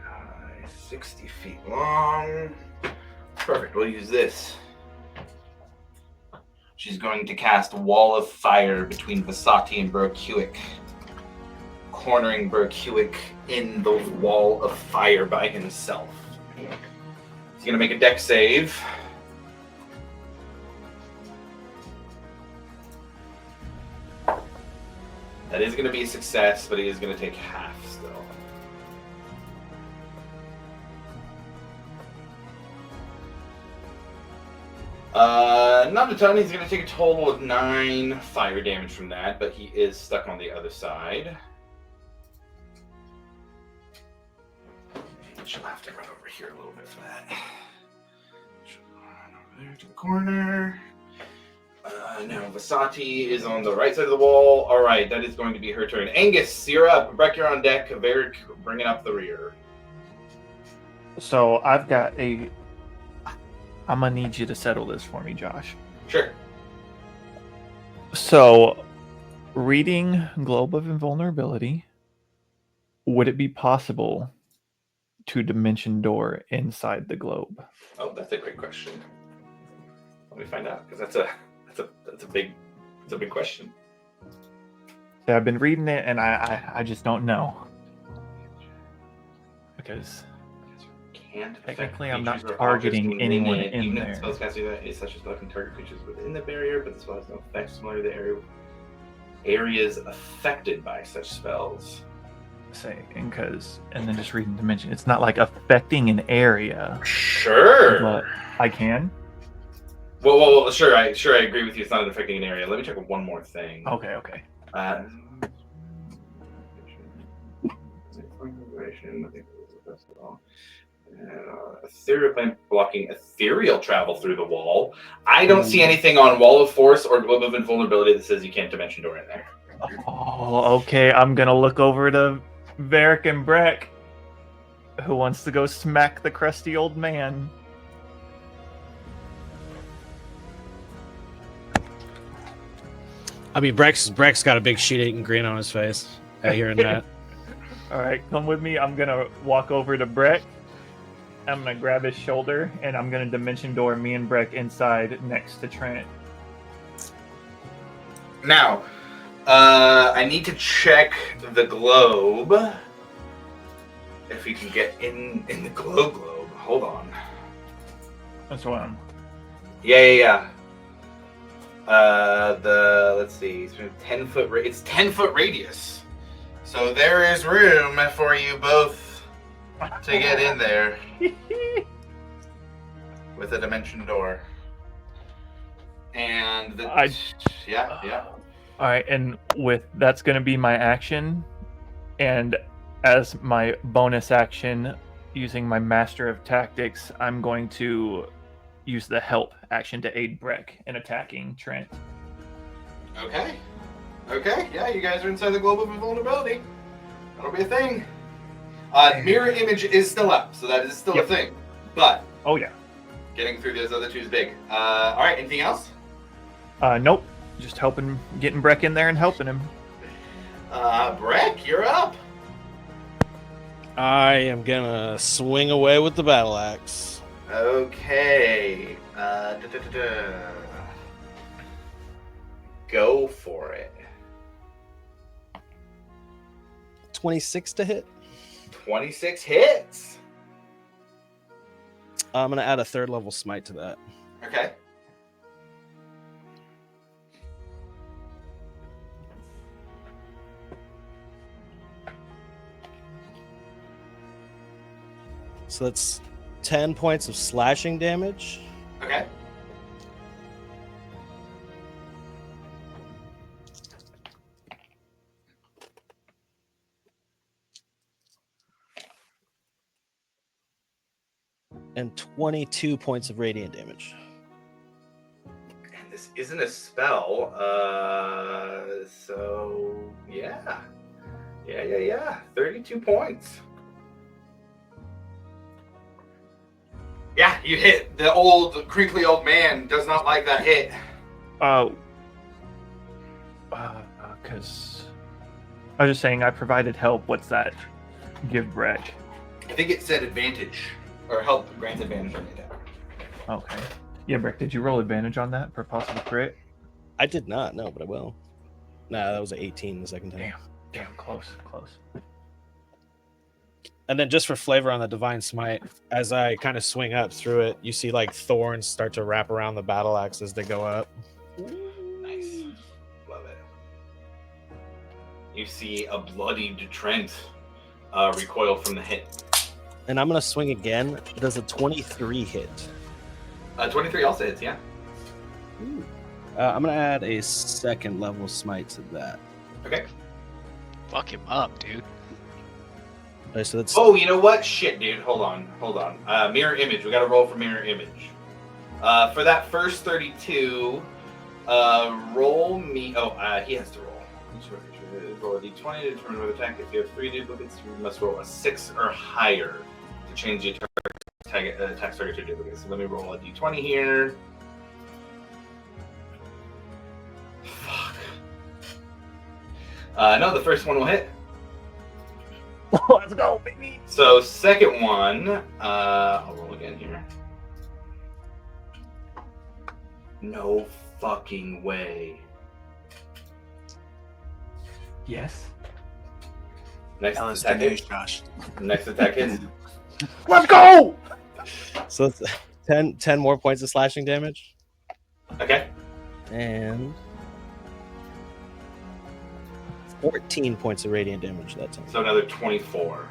A: High, 60 feet long. Perfect. We'll use this. She's going to cast Wall of Fire between Vasati and Berkewick, cornering Berkewick in the Wall of Fire by himself. He's going to make a dex save. That is going to be a success, but he is going to take half still. Not a ton. He's going to take a total of 9 fire damage from that, but he is stuck on the other side. She'll have to run over here a little bit for that. She'll run over there to the corner. Now Vasati is on the right side of the wall. All right, that is going to be her turn. Angus, you're up. Breck, you're on deck. Varric, bringing up the rear.
B: So I've got a. I'm gonna need you to settle this for me, Josh.
A: Sure.
B: So, reading Globe of Invulnerability, would it be possible to dimension door inside the globe?
A: Oh, that's a great question. Let me find out, because that's a big question.
B: Yeah, I've been reading it, and I just don't know. Because
A: Can't
B: technically, I'm not
A: creatures or
B: targeting
A: objects within
B: anyone
A: it,
B: in
A: even
B: there.
A: if the spellcaster that is such a spell can target creatures within the barrier, but the spell has no effect similar to the areas affected by such spells.
B: Saying because, and then just reading dimension. It's not like affecting an area,
A: Sure.
B: but I can.
A: Well, sure. I agree with you. It's not affecting an area. Let me check one more thing.
B: Okay.
A: Ethereal plane blocking ethereal travel through the wall. I don't see anything on Wall of Force or Globe of Invulnerability that says you can't dimension door in there.
B: Oh, okay. I'm gonna look over to Varric and Breck, who wants to go smack the crusty old man.
C: I mean, Breck's got a big shit-eating grin on his face at hearing that.
B: All right, come with me. I'm gonna walk over to Breck. I'm gonna grab his shoulder, and I'm gonna dimension door me and Breck inside next to Trent.
A: Now, I need to check the globe. If we can get in the globe. Hold on.
B: That's what I'm.
A: Yeah. Let's see. It's 10-foot. It's 10-foot radius. So there is room for you both to get in there with a dimension door. And yeah.
B: All right, and with that's going to be my action, and as my bonus action, using my Master of Tactics, I'm going to use the help action to aid Breck in attacking Trent.
A: Okay. Yeah, you guys are inside the Globe of Invulnerability. That'll be a thing. Mirror image is still up, so that is still a thing. But
B: oh yeah,
A: getting through those other two is big. All right. Anything else?
B: Nope. Just getting Breck in there and helping him.
A: Breck, you're up.
C: I am gonna swing away with the battle axe.
A: Okay. Go for it.
C: 26 to hit.
A: 26 hits.
C: I'm gonna add a 3rd level smite to that.
A: Okay.
C: So that's 10 points of slashing damage.
A: Okay.
C: and 22 points of radiant damage.
A: And this isn't a spell, so yeah. 32 points. Yeah, you hit. The old, crinkly old man does not like that hit.
B: Because I was just saying I provided help. What's that? Give Breck.
A: I think it said advantage, or help grant advantage on the attack.
B: Okay. Yeah, Breck, did you roll advantage on that for possible crit?
C: I did not, no, but I will. Nah, that was an 18 the second time.
B: Damn, close.
C: And then just for flavor on the Divine Smite, as I kind of swing up through it, you see like thorns start to wrap around the battle axe as they go up.
A: Nice. Love it. You see a bloodied Trent recoil from the hit.
C: And I'm going to swing again. Does a 23 hit?
A: 23 also hits, yeah.
C: I'm going to add a second level smite to that.
A: Okay.
D: Fuck him up, dude.
C: Okay, so that's...
A: Oh, you know what? Shit, dude. Hold on. Mirror image. We got to roll for mirror image. For that first 32, roll me... Oh, he has to roll. Roll a d20 to determine whether attack. If you have 3 duplicates, you must roll a 6 or higher to change the attack target to duplicates. So let me roll a d20 here. Fuck. No, the first one will hit.
B: Let's go, baby.
A: So second one, I'll roll again here. No fucking way.
B: Yes.
A: Next
E: Tell us
A: attack
E: the news,
A: hit.
E: Josh.
A: Next attack hit.
B: Let's go!
C: So it's 10 more points of slashing damage.
A: Okay.
C: And 14 points of radiant damage that time.
A: So another 24.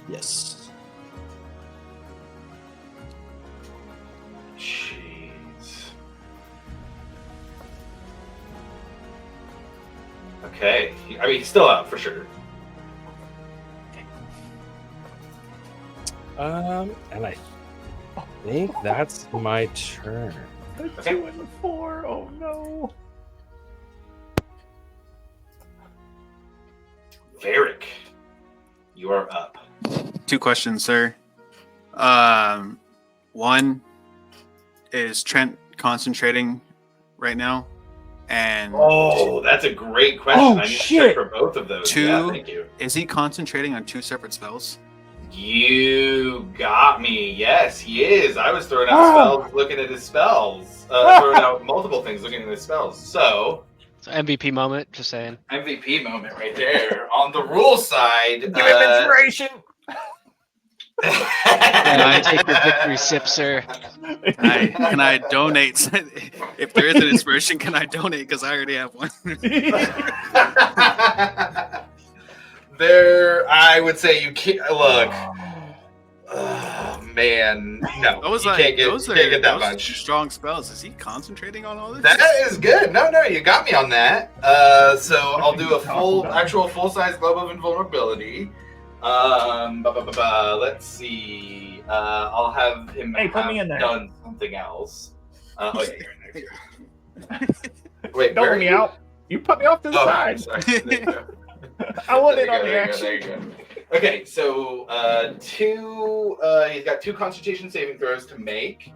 C: Yes.
A: Jeez. Okay. I mean, he's still out for sure.
C: And I think that's my turn.
B: The
A: Okay.
B: 2 and the 4. Oh no.
A: Varric, you are up.
E: 2 questions, sir. One, is Trent concentrating right now? And
A: Oh, that's a great question.
B: Oh,
A: I need to
B: shit.
A: check for both of those.
E: 2,
A: Yeah, thank you.
E: is he concentrating on 2 separate spells?
A: You got me. Yes, he is. I was throwing out spells, looking at his spells. Throwing out multiple things, looking at his spells. So,
D: MVP moment, just saying.
A: MVP moment right there. On the rule side,
B: Give him inspiration.
D: Can I take your victory sip, sir?
E: Can I donate? If there is an inspiration, can I donate? Because I already have one.
A: There, I would say you can't look. Oh, man, no,
E: I was
A: you
E: like,
A: can't get,
E: those
A: you
E: are
A: can't get that
E: those are
A: much.
E: strong spells. Is he concentrating on all this?
A: That is good. No, you got me on that. So I'll do a actual full-size globe of invulnerability. Let's see. I'll have him
B: Hey, put me in there.
A: done something else. Oh yeah, you're in there. Wait,
B: Don't
A: where
B: let
A: are
B: me
A: you?
B: out. You put me off to the
A: Oh,
B: side.
A: sorry. There you go.
B: I want
A: There
B: it
A: you
B: on
A: go,
B: the
A: there you go,
B: action.
A: there you go. Okay, so he's got 2 Constitution saving throws to make,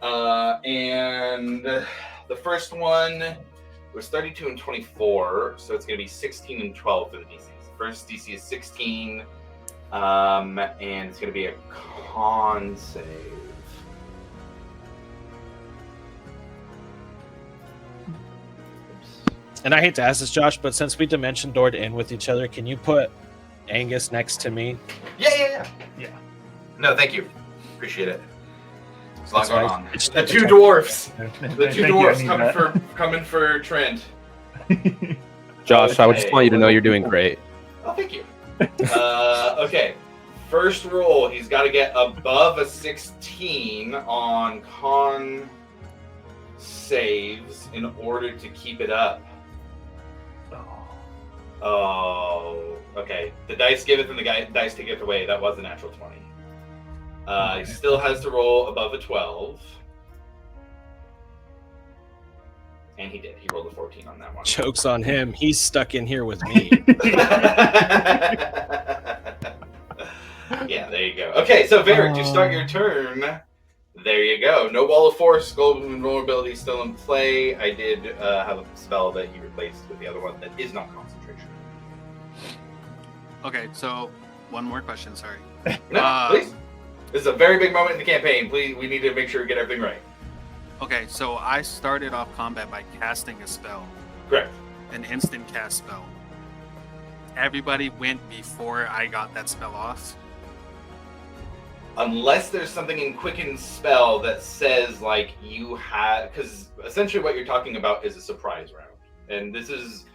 A: and the first one was 32 and 24, so it's going to be 16 and 12 for the DCs. The first DC is 16, and it's going to be a con save.
C: And I hate to ask this, Josh, but since we dimension doored in with each other, can you put Angus next to me?
A: Yeah.
B: Yeah.
A: No, thank you. Appreciate it. There's a lot
C: That's
A: going
C: right.
A: on.
C: It's
A: The
C: just-
A: 2 dwarfs. The
B: Thank
A: 2
B: you, I
A: dwarfs
B: need
A: coming for Trent.
F: Josh, I would just
A: Okay.
F: want you to know you're doing great.
A: Oh, thank you. Okay. First roll, he's got to get above a 16 on con saves in order to keep it up. Oh, okay. The dice giveth and the dice taketh away. That was a natural 20. He still has to roll above a 12. And he did. He rolled a 14 on that one.
C: Joke's on him. He's stuck in here with me.
A: Yeah, there you go. Okay, so Varric, to start your turn, there you go. No Wall of Force, Global Invulnerability still in play. I did have a spell that he replaced with the other one that is not concentration.
E: Okay, so one more question. Sorry.
A: No, please. This is a very big moment in the campaign. Please, we need to make sure we get everything right.
E: Okay, so I started off combat by casting a spell,
A: Correct.
E: an instant cast spell. Everybody went before I got that spell off.
A: Unless there's something in Quicken's spell that says, like, you have... Because essentially what you're talking about is a surprise round. And this is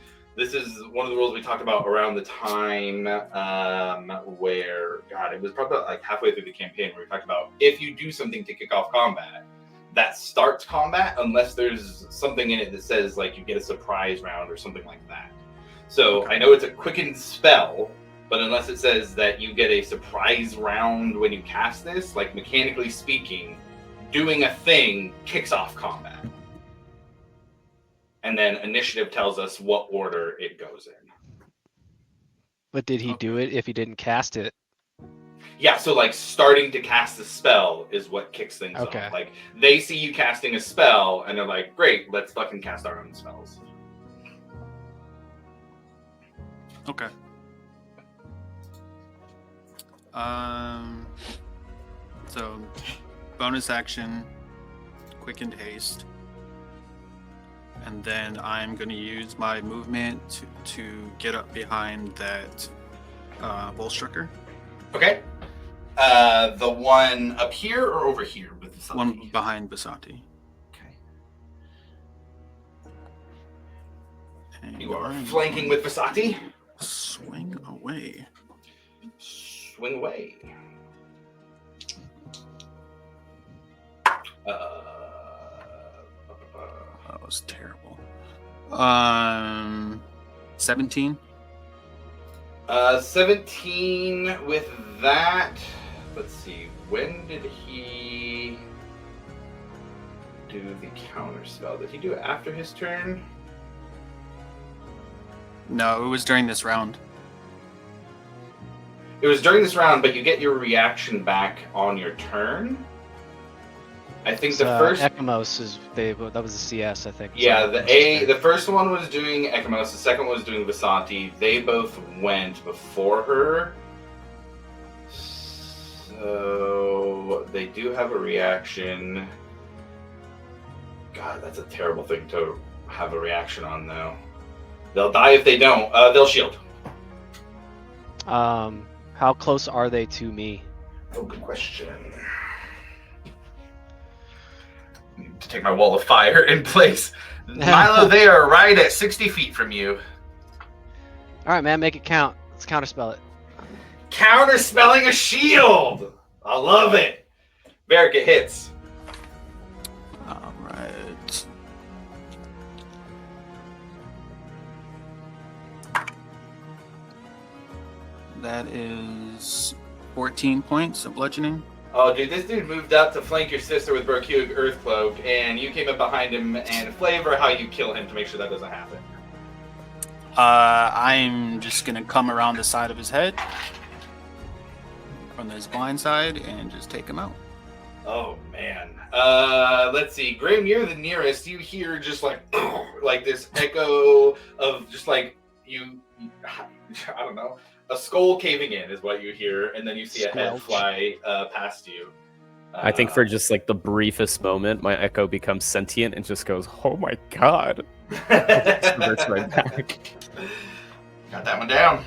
A: one of the rules we talked about around the time where... God, it was probably like halfway through the campaign where we talked about if you do something to kick off combat, that starts combat unless there's something in it that says, like, you get a surprise round or something like that. So I know it's a Quicken spell, but unless it says that you get a surprise round when you cast this, like, mechanically speaking, doing a thing kicks off combat. And then initiative tells us what order it goes in.
D: But did he do it if he didn't cast it?
A: Yeah, so, like, starting to cast a spell is what kicks things
D: Okay.
A: off. Like, they see you casting a spell, and they're like, great, let's fucking cast our own spells.
E: Okay. So bonus action, quickened haste, and then I'm going to use my movement to get up behind that Volstrucker.
A: Okay. The one up here or over here with the
E: One behind Basati.
A: Okay.
E: And
A: You are
E: I'm
A: flanking with Vasati.
E: swing away.
A: Swing away.
E: That was terrible. 17.
A: 17 with that. Let's see. When did he do the counter spell? Did he do it after his turn?
E: No, it was during this round.
A: It was during this round, but you get your reaction back on your turn. I think the first
D: Ekimos is that was the CS, I think.
A: Yeah,
D: So
A: the first one was doing Ekimos, the second one was doing Vasati. They both went before her. So they do have a reaction. God, that's a terrible thing to have a reaction on, though. They'll die if they don't. They'll shield.
D: How close are they to me?
A: Oh, good question. Need to take my wall of fire in place. Milo, they are right at 60 feet from you.
D: All right, man, make it count. Let's counterspell it.
A: Counterspelling a shield! I love it. Varric, it hits.
E: All right. That is 14 points of bludgeoning.
A: Oh, dude, this dude moved up to flank your sister with Brokug Earthcloak, and you came up behind him and flavor how you kill him to make sure that doesn't happen.
E: I'm just gonna come around the side of his head from his blind side and just take him out.
A: Oh, man. Let's see. Grim, you're the nearest. You hear just like this echo of just like I don't know. A skull caving in is what you hear, and then you see a head fly past you.
F: I think for just like the briefest moment, my echo becomes sentient and just goes, "Oh my god!" Reverts right back.
A: Got that one down.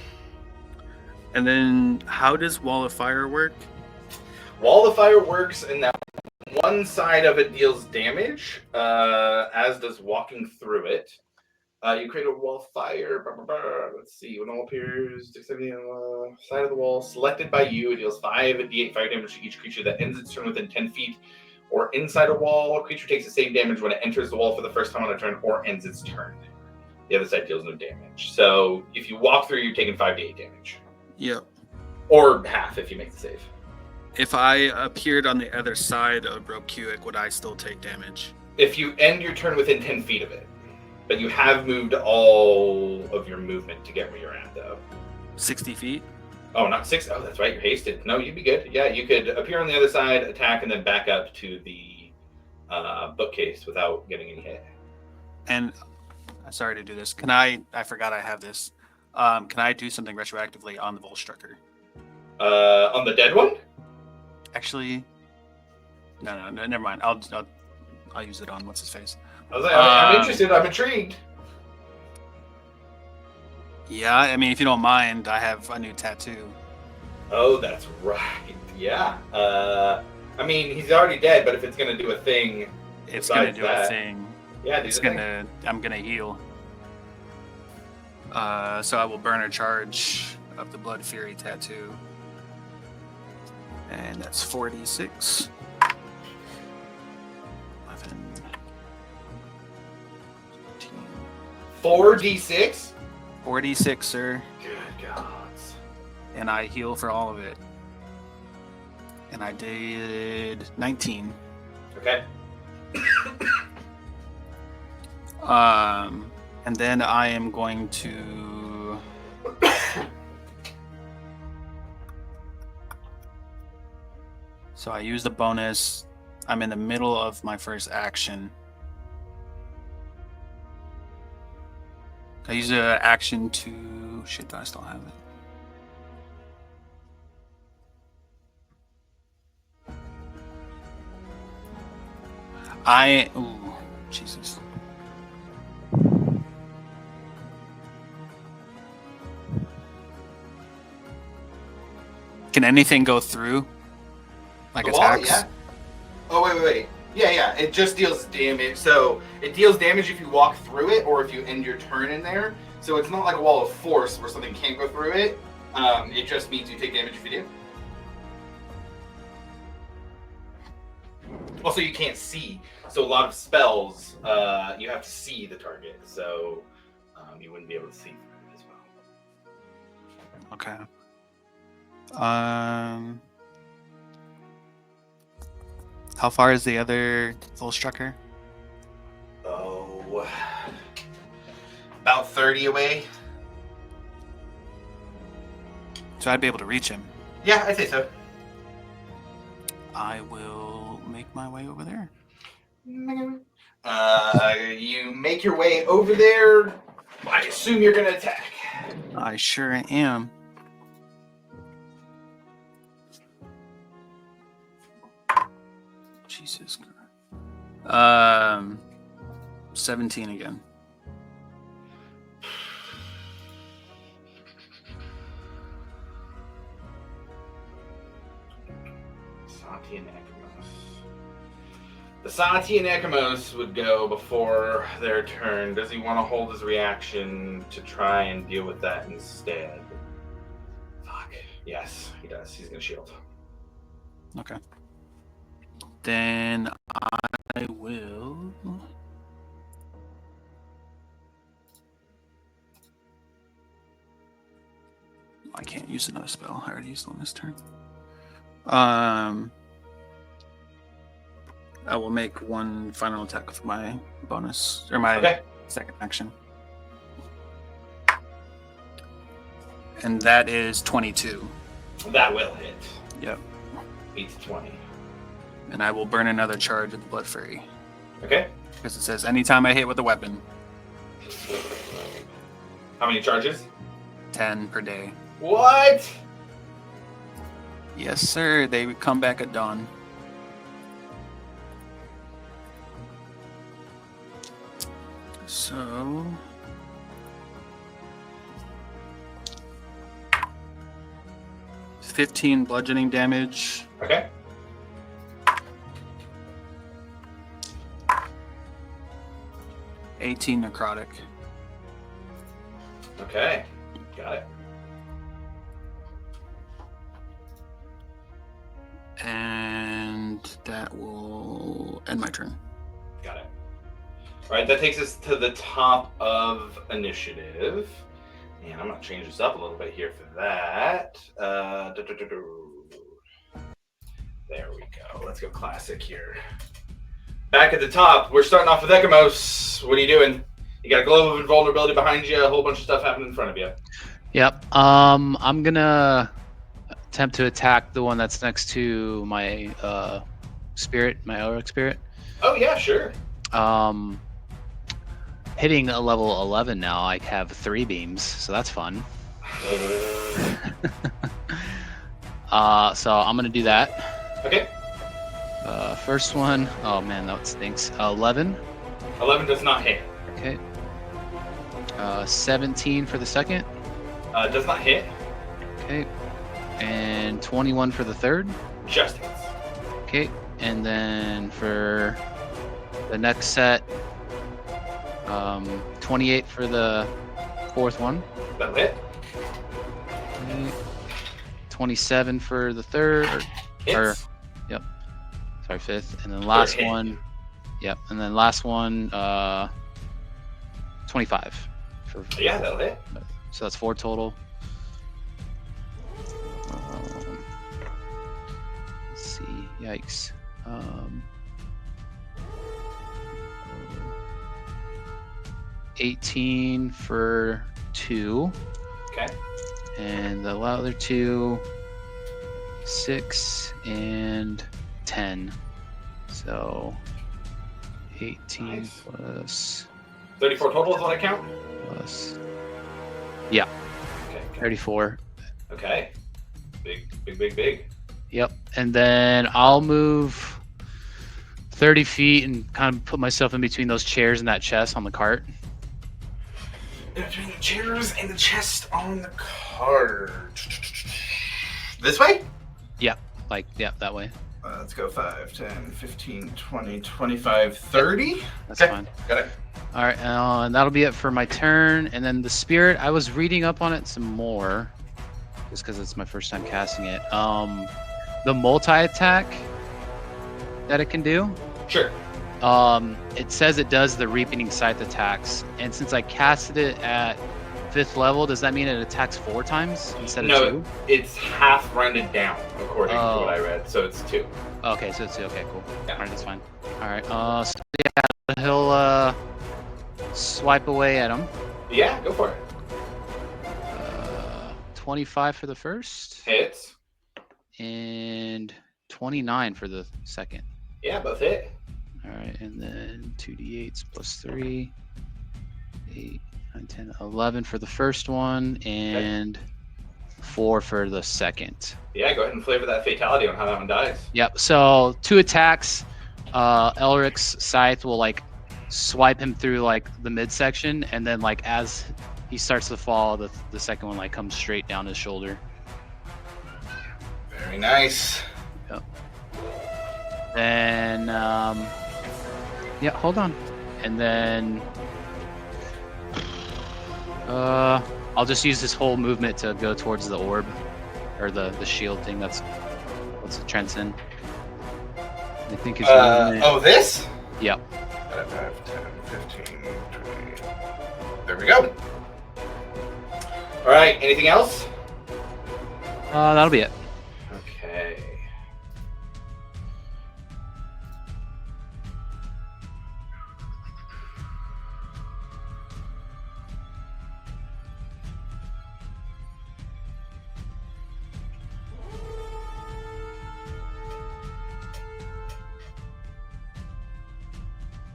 E: And then, how does Wall of Fire work?
A: Wall of Fire works in that one side of it deals damage, as does walking through it. You create a wall of fire. Let's see. When all appears, on the side of the wall selected by you, it deals 5d8 fire damage to each creature that ends its turn within 10 feet or inside a wall. Creature takes the same damage when it enters the wall for the first time on a turn or ends its turn. The other side deals no damage. So if you walk through, you're taking 5d8 damage.
E: Yep.
A: Or half if you make the save.
E: If I appeared on the other side of Rokuik, would I still take damage?
A: If you end your turn within 10 feet of it, but you have moved all of your movement to get where you're at, though.
E: 60 feet?
A: Oh, not 6. Oh, that's right. You're hasted. No, you'd be good. Yeah, you could appear on the other side, attack, and then back up to the bookcase without getting any hit.
E: And sorry to do this. Can I forgot I have this. Can I do something retroactively on the Volstrucker?
A: On the dead one?
E: Actually, no, never mind. I'll use it on what's his face.
A: I was like, I'm interested. I'm intrigued.
E: Yeah, I mean, if you don't mind, I have a new tattoo.
A: Oh, that's right. Yeah. I mean, he's already dead, but if it's gonna do a thing,
E: It's gonna
A: besides
E: do
A: that,
E: a thing.
A: yeah, do
E: It's
A: the thing.
E: I'm gonna heal. So I will burn a charge of the Blood Fury tattoo. And that's 4d6. 11. 13.
A: 4d6.
E: 4d6, sir.
A: Good gods.
E: And I heal for all of it. And I did 19.
A: Okay.
E: And then I am going to so I use the bonus. I'm in the middle of my first action. I use an action to shit. I still have it. Ooh, Jesus. Can anything go through? Like
A: The wall,
E: attacks?
A: yeah. Oh, wait. Yeah. It just deals damage. So it deals damage if you walk through it or if you end your turn in there. So it's not like a wall of force where something can't go through it. It just means you take damage if you do. Also, you can't see. So a lot of spells, you have to see the target. So you wouldn't be able to see through it as well.
E: Okay. How far is the other Volstrucker?
A: Oh, about 30 away.
E: So I'd be able to reach him.
A: Yeah, I'd say so.
E: I will make my way over there.
A: You make your way over there. I assume you're gonna attack.
E: I sure am. Jesus Christ. 17 again.
A: Sati and Ekamos. The Sati and Ekamos would go before their turn. Does he want to hold his reaction to try and deal with that instead? Fuck. Yes, he does. He's gonna shield.
E: Okay. Then I will. I can't use another spell. I already used one this turn. I will make one final attack with my bonus or my second action, and that is 22.
A: That will hit.
E: Yep.
A: Beats 20.
E: And I will burn another charge of the Blood Fury.
A: Okay.
E: Because it says anytime I hit with a weapon.
A: How many charges?
E: 10 per day.
A: What?
E: Yes, sir. They would come back at dawn. So... $15 bludgeoning damage.
A: Okay.
E: $18 necrotic.
A: Okay. Got it.
E: And that will end my turn.
A: Got it. All right, that takes us to the top of initiative. And I'm going to change this up a little bit here for that. There we go. Let's go classic here. Back at the top, we're starting off with Ekamos. What are you doing? You got a globe of invulnerability behind you, a whole bunch of stuff happening in front of you.
G: Yep. I'm gonna attempt to attack the one that's next to my spirit, my Elric spirit.
A: Oh yeah, sure.
G: Hitting a level 11 now, I have 3 beams, so that's fun. So I'm gonna do that.
A: Okay.
G: First one, oh man, that stinks. 11.
A: 11 does not hit.
G: Okay. 17 for the second.
A: Does not hit.
G: Okay. And 21 for the third.
A: Just hits.
G: Okay. And then for the next set, 28 for the fourth one.
A: That'll hit.
G: Okay. 27 for the third. Or, yep. Sorry, fifth. And then last
A: hit.
G: one. Yep. And then last one, 25.
A: Yeah, that'll hit.
G: So that's 4 total. Let's see. Yikes. 18 for 2.
A: Okay.
G: And the other 2, 6 and 10. So 18
A: Nice.
G: plus
A: 34 total is what I count?
G: plus. Yeah,
A: Okay.
G: 34.
A: Okay. Big.
G: Yep. And then I'll move 30 feet and kind of put myself in between those chairs and that chest on the cart.
A: Between the chairs and the chest on the cart. This way?
G: Like, yeah, that way.
A: Let's go 5, 10, 15, 20, 25, 30.
G: That's
A: Okay.
G: fine.
A: Got it.
G: All right, and that'll be it for my turn. And then the spirit, I was reading up on it some more, just because it's my first time casting it. The multi-attack that it can do.
A: Sure.
G: It says it does the reaping scythe attacks, and since I casted it at 5th level, does that mean it attacks 4 times instead of
A: No,
G: 2?
A: it's half rounded down according to what I read, so it's 2.
G: Okay, so it's 2. Okay, cool.
A: Yeah.
G: All right, that's fine. All right. So yeah, he'll swipe away at him.
A: Yeah, go for it.
G: 25 for the first,
A: Hits.
G: and 29 for the second.
A: Yeah, both hit.
G: All right, and then 2d8s plus 3, 8, 9, 10, 11 for the first one, and 4 for the second.
A: Yeah, go ahead and flavor that fatality on how that one dies.
G: Yep. So 2 attacks. Elric's scythe will like swipe him through like the midsection, and then like as he starts to fall, the second one like comes straight down his shoulder.
A: Very nice.
G: Then yeah, hold on. And then I'll just use this whole movement to go towards the orb or the shield thing. That's what's the transcend. I think it's
A: Oh, this?
G: Yep.
A: 5, 10, 15, 20. There we go. All right, anything else?
G: That'll be it.
A: Okay.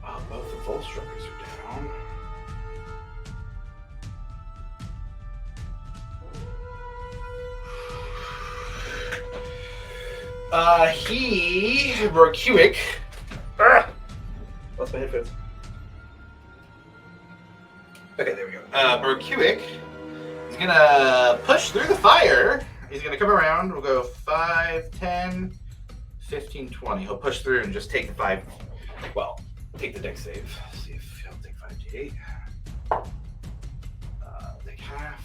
A: Oh, both the Volstruckers are down. Berkuic. Lost my headphones. Okay, there we go. Berkuic is gonna push through the fire. He's gonna come around. We'll go 5, 10, 15, 20. He'll push through and just take the 5. Well, take the deck save. See if he'll take 5d8. Take half.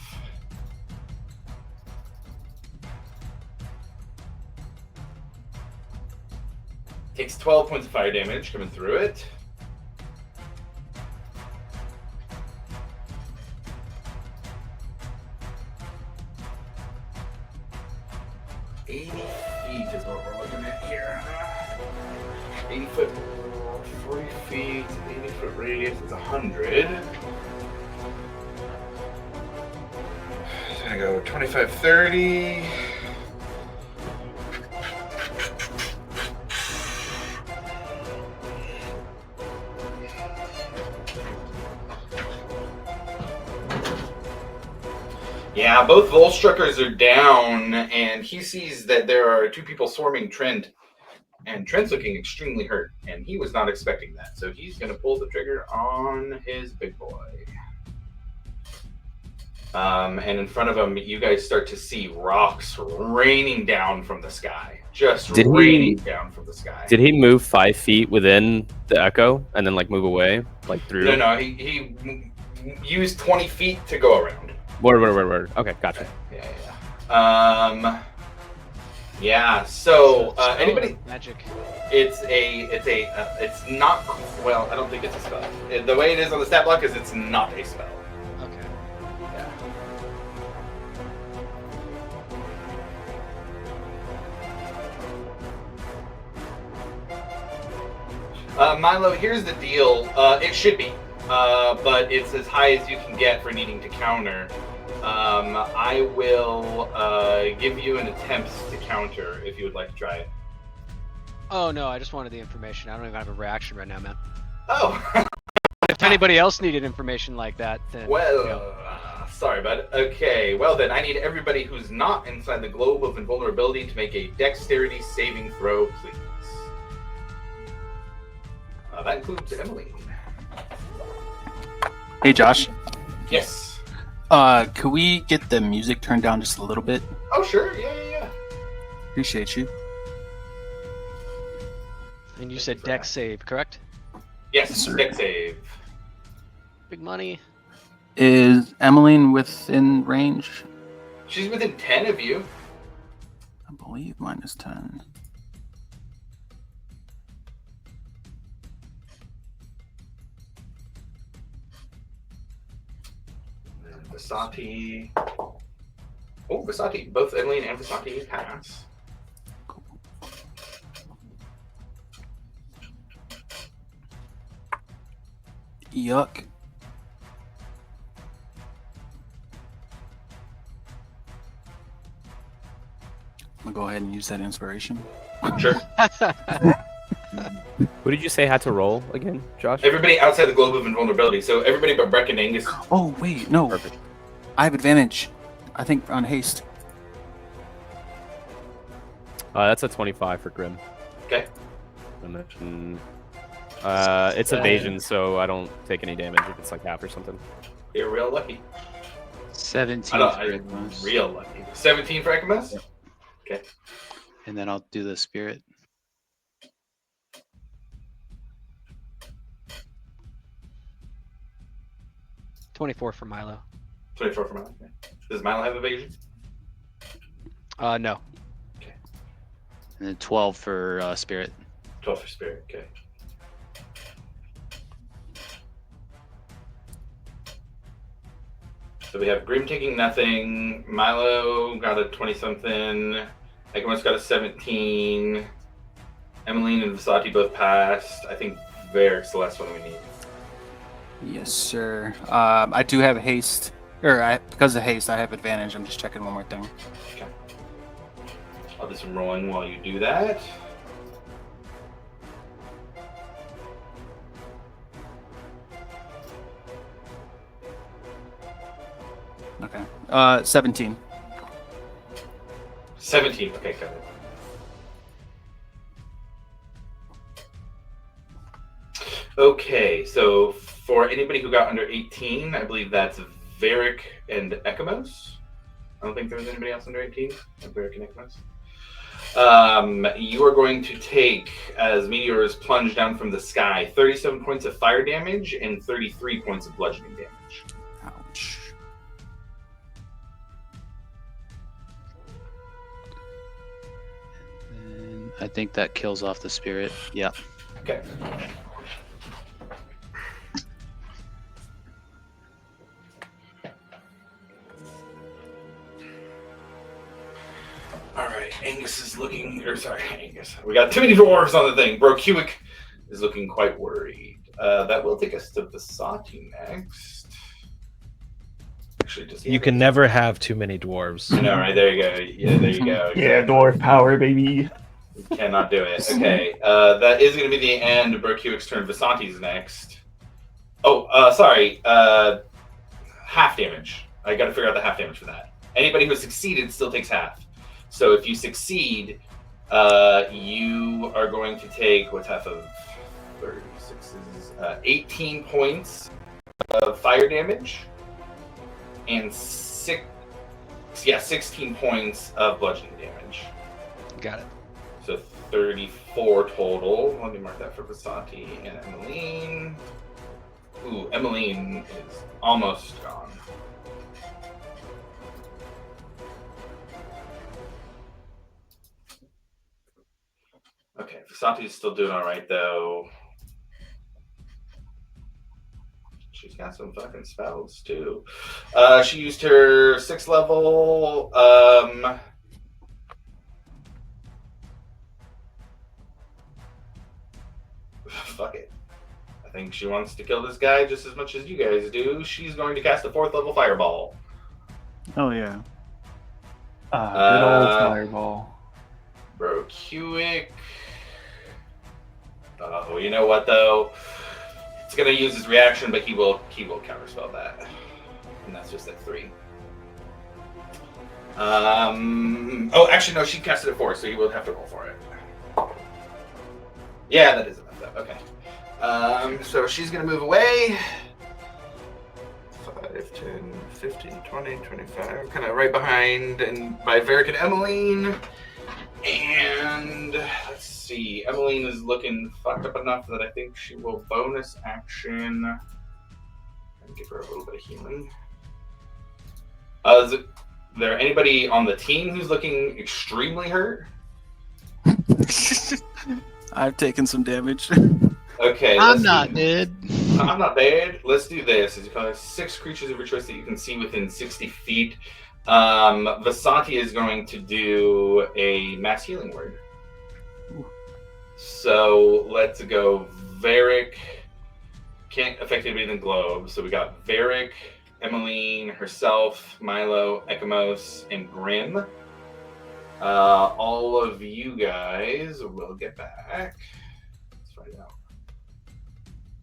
A: Takes 12 points of fire damage coming through it. feet is what we're looking at here. 80 foot, 40 feet, 80 foot radius, it's 100. It's gonna go 25, 30. Yeah, both Volstruckers are down, and he sees that there are two people swarming Trent, and Trent's looking extremely hurt, and he was not expecting that, so he's going to pull the trigger on his big boy. And in front of him, you guys start to see rocks raining down from the sky, just raining down from the sky.
F: Did he move 5 feet within the echo and then like move away, like through?
A: No, he used 20 feet to go around.
F: Word. Okay, gotcha.
A: Yeah. Yeah. So anybody?
D: Magic.
A: It's not. Well, I don't think it's a spell. The way it is on the stat block is it's not a spell.
D: Okay.
A: Yeah. Milo, here's the deal. It should be, but it's as high as you can get for needing to counter. I will give you an attempt to counter if you would like to try it.
D: Oh no, I just wanted the information. I don't even have a reaction right now, man.
A: Oh.
D: If anybody else needed information like that, then
A: Well,
D: you know.
A: sorry, bud. Okay, well then, I need everybody who's not inside the globe of invulnerability to make a dexterity saving throw, please. That includes Emily.
E: Hey, Josh.
A: Yes.
E: Could we get the music turned down just a little bit?
A: Oh, sure. Yeah.
E: Appreciate you.
D: And you said dex save, correct?
A: Yes,
E: sir.
A: dex save.
D: Big money.
E: Is Emmeline within range?
A: She's within 10 of you.
E: I believe minus 10.
A: Vasati. Oh, Vasati. Both Emily and Vasati pass.
E: Yuck. I'm gonna go ahead and use that inspiration.
A: Sure.
F: Who did you say had to roll again, Josh?
A: Everybody outside the globe of invulnerability. So everybody but Breck and Angus.
E: Oh, wait, no.
F: Perfect.
E: I have advantage. I think on haste.
F: That's a 25 for Grim.
A: Okay.
F: And then, it's evasion, so I don't take any damage if it's like half or something.
A: You're real lucky.
G: 17
A: I'm
G: for Icamos.
A: real lucky. 17 for Ecamos?
G: Yep.
A: Okay.
G: And then I'll do the spirit.
D: $24 for Milo.
A: 24 for Milo. Okay. Does Milo have evasion?
D: No.
G: And then 12 for spirit.
A: 12 for spirit. Okay. So we have Grim taking nothing. Milo got a 20-something. Ecamos got a 17. Emmeline and Vasati both passed. I think Varric's the last one we need.
E: Yes, sir. I do have haste. Because of haste, I have advantage. I'm just checking one more thing.
A: Okay. I'll do some rolling while you do that.
E: Okay. 17.
A: 17. Okay, got it. Okay, so for anybody who got under 18, I believe that's Varric and Ecamos. I don't think there was anybody else under 18. Varric and Ecamos. You are going to take, as meteors plunge down from the sky, 37 points of fire damage and 33 points of bludgeoning damage.
E: Ouch.
G: And I think that kills off the spirit. Yeah.
A: Okay. All right. Okay, Angus is looking. Or sorry, Angus. We got too many dwarves on the thing. Brokuik is looking quite worried. That will take us to Vasati next. Actually, just
C: You can never have too many dwarves.
A: I know, right? There you go. Yeah, there you go.
B: Yeah,
A: Exactly.
B: dwarf power, baby.
A: You cannot do it. Okay, that is going to be the end of Brokuik's turn. Vasanti's next. Oh, sorry. Half damage. I got to figure out the half damage for that. Anybody who succeeded still takes half. So if you succeed, you are going to take what's half of 36 is 18 points of fire damage and 16 points of bludgeoning damage.
D: Got it.
A: So 34 total. Let me mark that for Vasanti and Emmeline. Ooh, Emmeline is almost gone. Okay, Vasanti's still doing all right though. She's got some fucking spells too. She used her 6th level. Fuck it. I think she wants to kill this guy just as much as you guys do. She's going to cast a 4th level fireball.
E: Oh yeah.
B: Good old fireball.
A: Brokuik. Oh, you know what though? It's gonna use his reaction, but he will counterspell that, and that's just at 3. Oh, actually no, she cast it at 4, so he will have to roll for it. Yeah, that is enough though. Okay. So she's gonna move away. 5, 10, 15, 20, 25, kind of right behind and by Varric and Emmeline. And let's see, Emmeline is looking fucked up enough that I think she will bonus action and give her a little bit of healing. Is there anybody on the team who's looking extremely hurt?
E: I've taken some damage.
A: Okay,
D: I'm not dead.
A: I'm not bad. Let's do this. It's probably 6 creatures of your choice that you can see within 60 feet. Vasanti is going to do a mass healing word.
E: Ooh.
A: So let's go. Varric can't affect anybody in the globe. So we got Varric, Emmeline, herself, Milo, Ekamos, and Grim. All of you guys will get back. Let's find out.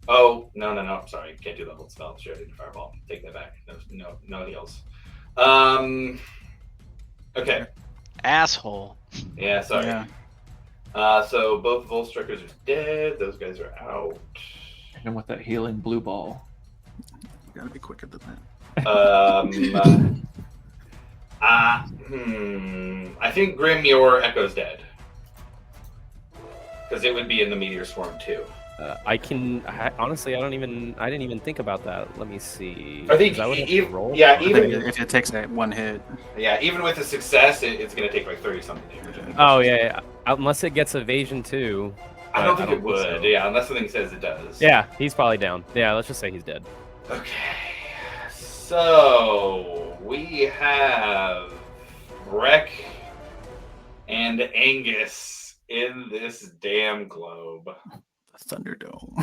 A: Oh, no. Sorry, can't do leveled spell. Sure, I did fireball. Take that back. No heals. Okay.
D: Asshole.
A: Yeah, sorry.
E: Yeah.
A: So both Volstrikers are dead. Those guys are out.
B: And then with that healing blue ball.
E: You gotta be quicker than that.
A: I think Grim, your Echo's dead. Because it would be in the Meteor Swarm too.
F: Honestly, I didn't even think about that. Let me see.
A: I think
F: I would have to roll.
A: yeah,
E: I
A: even
E: think if it takes that one hit.
A: yeah, even with a success, it's gonna take like 30 something damage. I think.
F: Oh yeah. Unless it gets evasion too.
A: I don't think it would.
F: so.
A: Yeah, unless something says it does.
F: Yeah, he's probably down. Yeah, let's just say he's dead.
A: Okay. So we have Breck and Angus in this damn globe.
E: Thunderdome.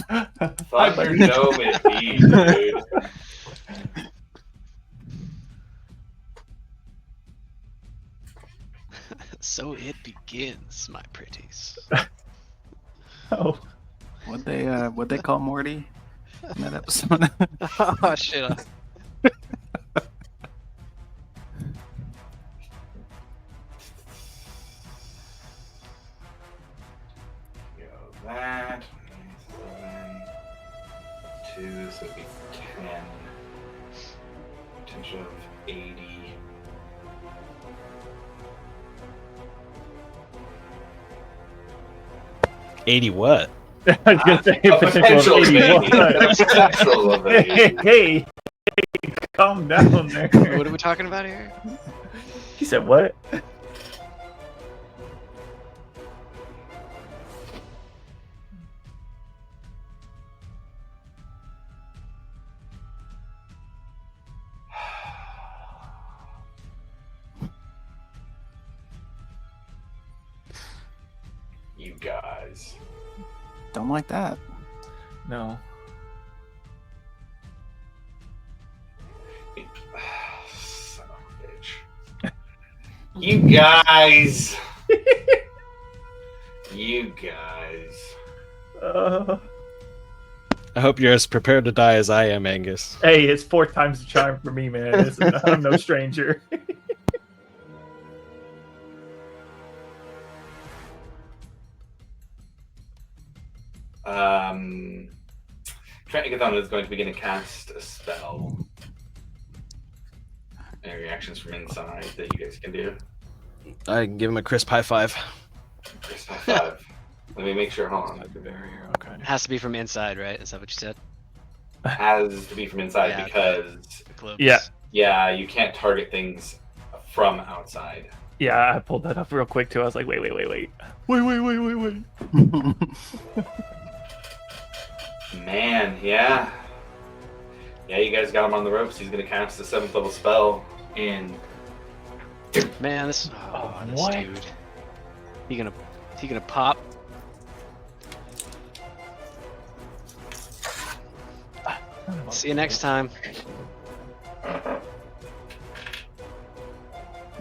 A: Thunderdome indeed, dude.
D: So it begins, my pretties.
B: Oh.
E: What they call Morty in that episode?
D: Oh shit.
A: That 7, 2, so it'd be 10. Potential of 80.
C: What?
B: I was gonna say
A: A
B: potential of 81.
A: potential of 80.
B: Hey, calm down there.
D: What are we talking about here?
B: He said what?
A: You guys.
E: Don't like that.
B: No.
A: Son of a bitch. You guys. You guys.
C: I hope you're as prepared to die as I am, Angus.
B: Hey, it's 4 times the charm for me, man. I'm no stranger.
A: Trentagathon is going to begin to cast a spell. Any reactions from inside that you guys can do?
C: I give him a crisp high five.
A: Chris, high five. Let me make sure. Hold on.
B: The barrier. Okay.
D: It has to be from inside, right? Is that what you said?
A: Has to be from inside
D: Yeah,
A: because
D: The globes.
B: Yeah.
A: you can't target things from outside.
B: Yeah, I pulled that up real quick too. I was like, wait.
A: Man, yeah. Yeah, you guys got him on the ropes. He's gonna cast a 7th level spell in.
D: Man, this
B: what?
D: dude. He gonna pop? See you next time.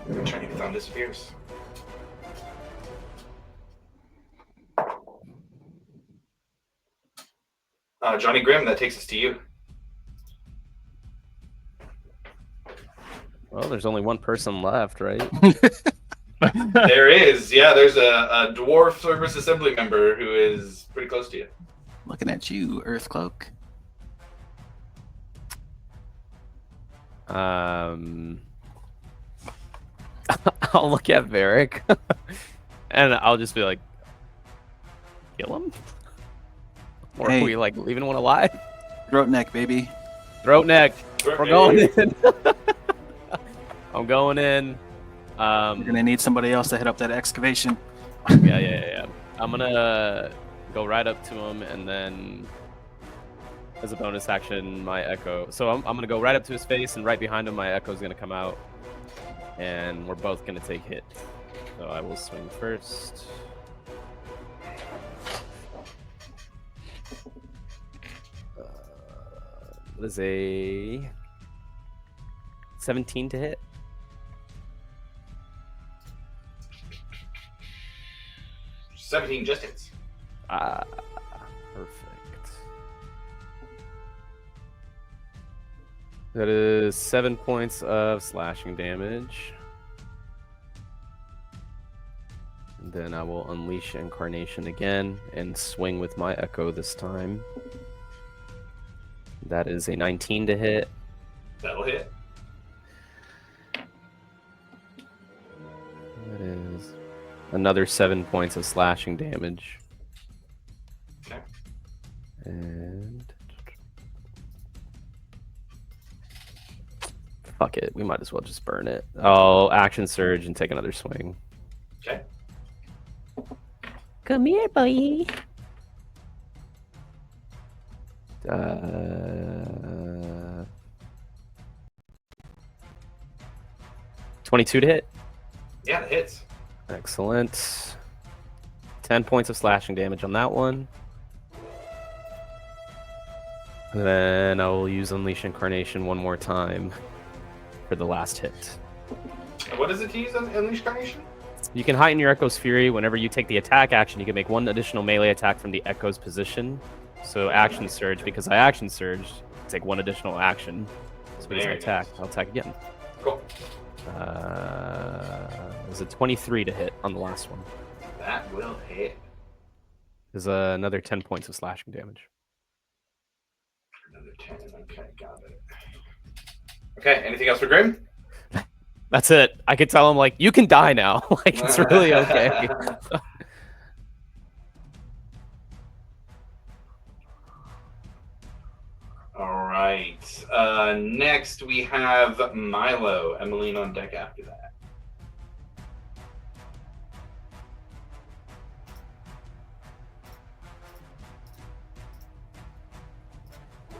A: Trentagathon disappears. Johnny Grimm, that takes us to you.
F: Well, there's only one person left, right?
A: There is, yeah. There's a dwarf service assembly member who is pretty close to you.
E: Looking at you, Earthcloak.
F: I'll look at Varric, and I'll just be like, kill him? Or
E: Hey.
F: are we like leaving one alive?
E: Throat neck, baby.
F: Throat neck. We're
A: Hey.
F: going in. I'm going in.
E: You're gonna need somebody else to hit up that excavation.
F: Yeah. I'm gonna go right up to him, and then as a bonus action, my echo. So I'm gonna go right up to his face, and right behind him, my echo's gonna come out, and we're both gonna take hits. So I will swing first. That is a 17 to hit.
A: 17 just hits.
F: Perfect. That is 7 points of slashing damage. And then I will unleash Incarnation again and swing with my Echo this time. That is a 19 to hit.
A: That'll hit.
F: That is another 7 points of slashing damage.
A: Okay.
F: And fuck it, we might as well just burn it. I'll action surge and take another swing.
A: Okay.
I: Come here, boy.
F: 22 to hit.
A: Yeah, that hits.
F: Excellent. 10 points of slashing damage on that one. And then I will use Unleash Incarnation one more time for the last hit.
A: And what is it to use on Unleash Carnation?
F: You can heighten your Echo's Fury. Whenever you take the attack action, you can make one additional melee attack from the Echo's position. So action surge, because I action surged, take one additional action. So because I
A: Very
F: attack,
A: nice.
F: I'll attack again.
A: Cool.
F: There's a 23 to hit on the last one.
A: That will hit.
F: There's another 10 points of slashing damage.
A: Another 10. Okay, got it. Okay, anything else for Grim?
F: That's it. I could tell him, like, you can die now. Like, it's really okay.
A: All right. Next, we have Milo. Emmeline on deck after that.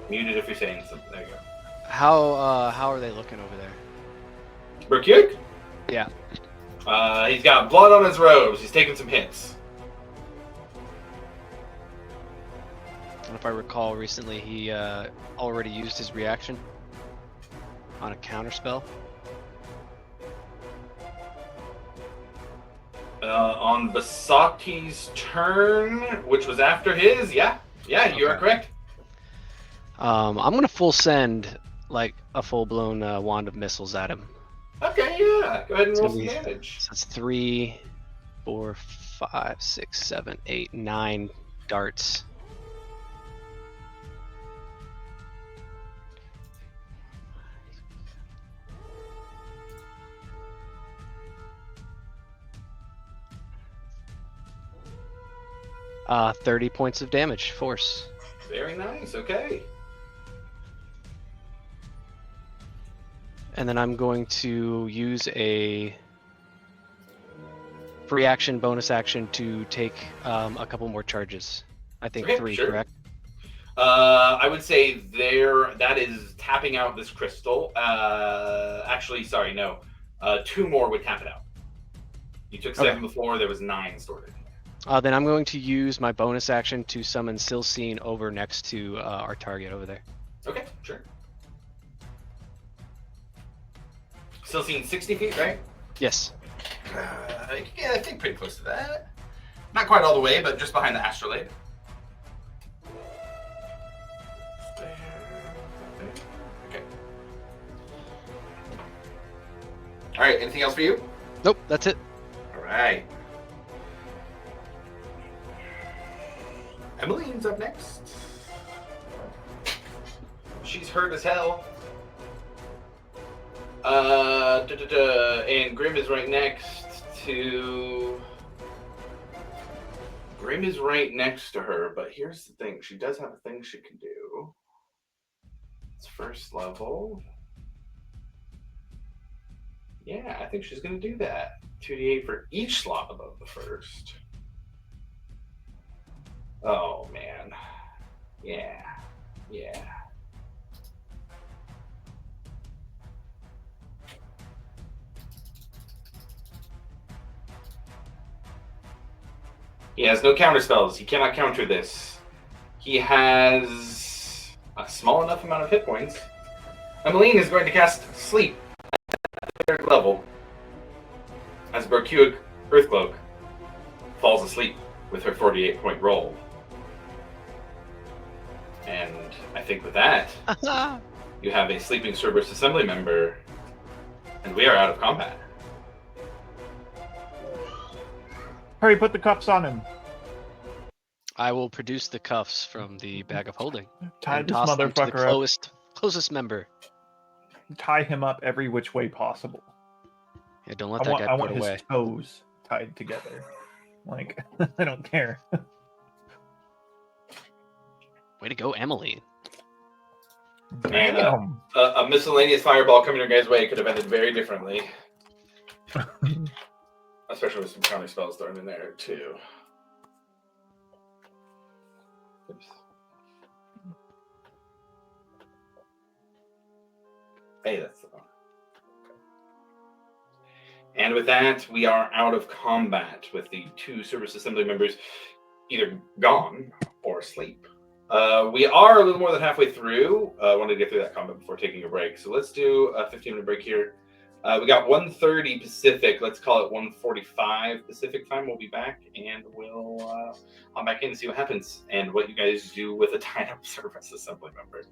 A: Muted if you're saying something. There you go.
D: How are they looking over there?
A: Berkuk?
D: Yeah.
A: He's got blood on his robes. He's taking some hits.
D: And if I recall, recently he already used his reaction on a counter spell.
A: On Basaki's turn, which was after his, yeah, you are
D: Okay.
A: correct.
D: I'm gonna full send like a full-blown wand of missiles at him.
A: Okay, yeah, go ahead and
D: It's
A: roll
D: gonna
A: some
D: be-
A: damage.
D: So it's 3, 4, 5, 6, 7, 8, 9 darts. Uh, 30 points of damage, force.
A: Very nice. Okay.
D: And then I'm going to use a free action, bonus action to take a couple more charges. I think
A: Okay,
D: 3,
A: sure.
D: correct?
A: I would say that is tapping out this crystal. Actually, sorry, no. 2 more would tap it out. You took 7 before. There was 9 stored in here.
D: Then I'm going to use my bonus action to summon Silsine over next to our target over there.
A: Okay, sure. Still seeing 60 feet, right?
D: Yes.
A: Yeah, I think pretty close to that. Not quite all the way, but just behind the astrolabe. There. Okay. All right. Anything else for you?
D: Nope, that's it.
A: All right. Emmeline's up next. She's hurt as hell. And Grim is right next to. Grim is right next to her, but here's the thing: she does have a thing she can do. It's first level. Yeah, I think she's gonna do that. 2d8 for each slot above the first. Oh man. Yeah. He has no counter spells. He cannot counter this. He has a small enough amount of hit points. Emmeline is going to cast Sleep at the 3rd level as Berkuig Earthcloak falls asleep with her 48-point roll. And I think with that, you have a sleeping Cerberus Assembly member, and we are out of combat.
B: Hurry, put the cuffs on him.
D: I will produce the cuffs from the bag of holding.
B: Tie
D: and
B: this
D: toss them to the
B: motherfucker up.
D: closest member.
B: Tie him up every which way possible.
D: Yeah, don't let
B: I
D: that
B: want,
D: guy
B: I
D: put
B: want
D: away.
B: his toes tied together. Like, I don't care.
D: Way to go, Emily.
A: And
B: Damn.
A: a miscellaneous fireball coming your guys' way could have ended very differently. Especially with some counter spells thrown in there, too. Oops. Hey, that's the one. And with that, we are out of combat with the 2 Service Assembly members either gone or asleep. We are a little more than halfway through. I wanted to get through that combat before taking a break. So let's do a 15-minute break here. We got 1:30 Pacific. Let's call it 1:45 Pacific time. We'll be back, and we'll hop back in and see what happens and what you guys do with a tied-up Service Assembly member.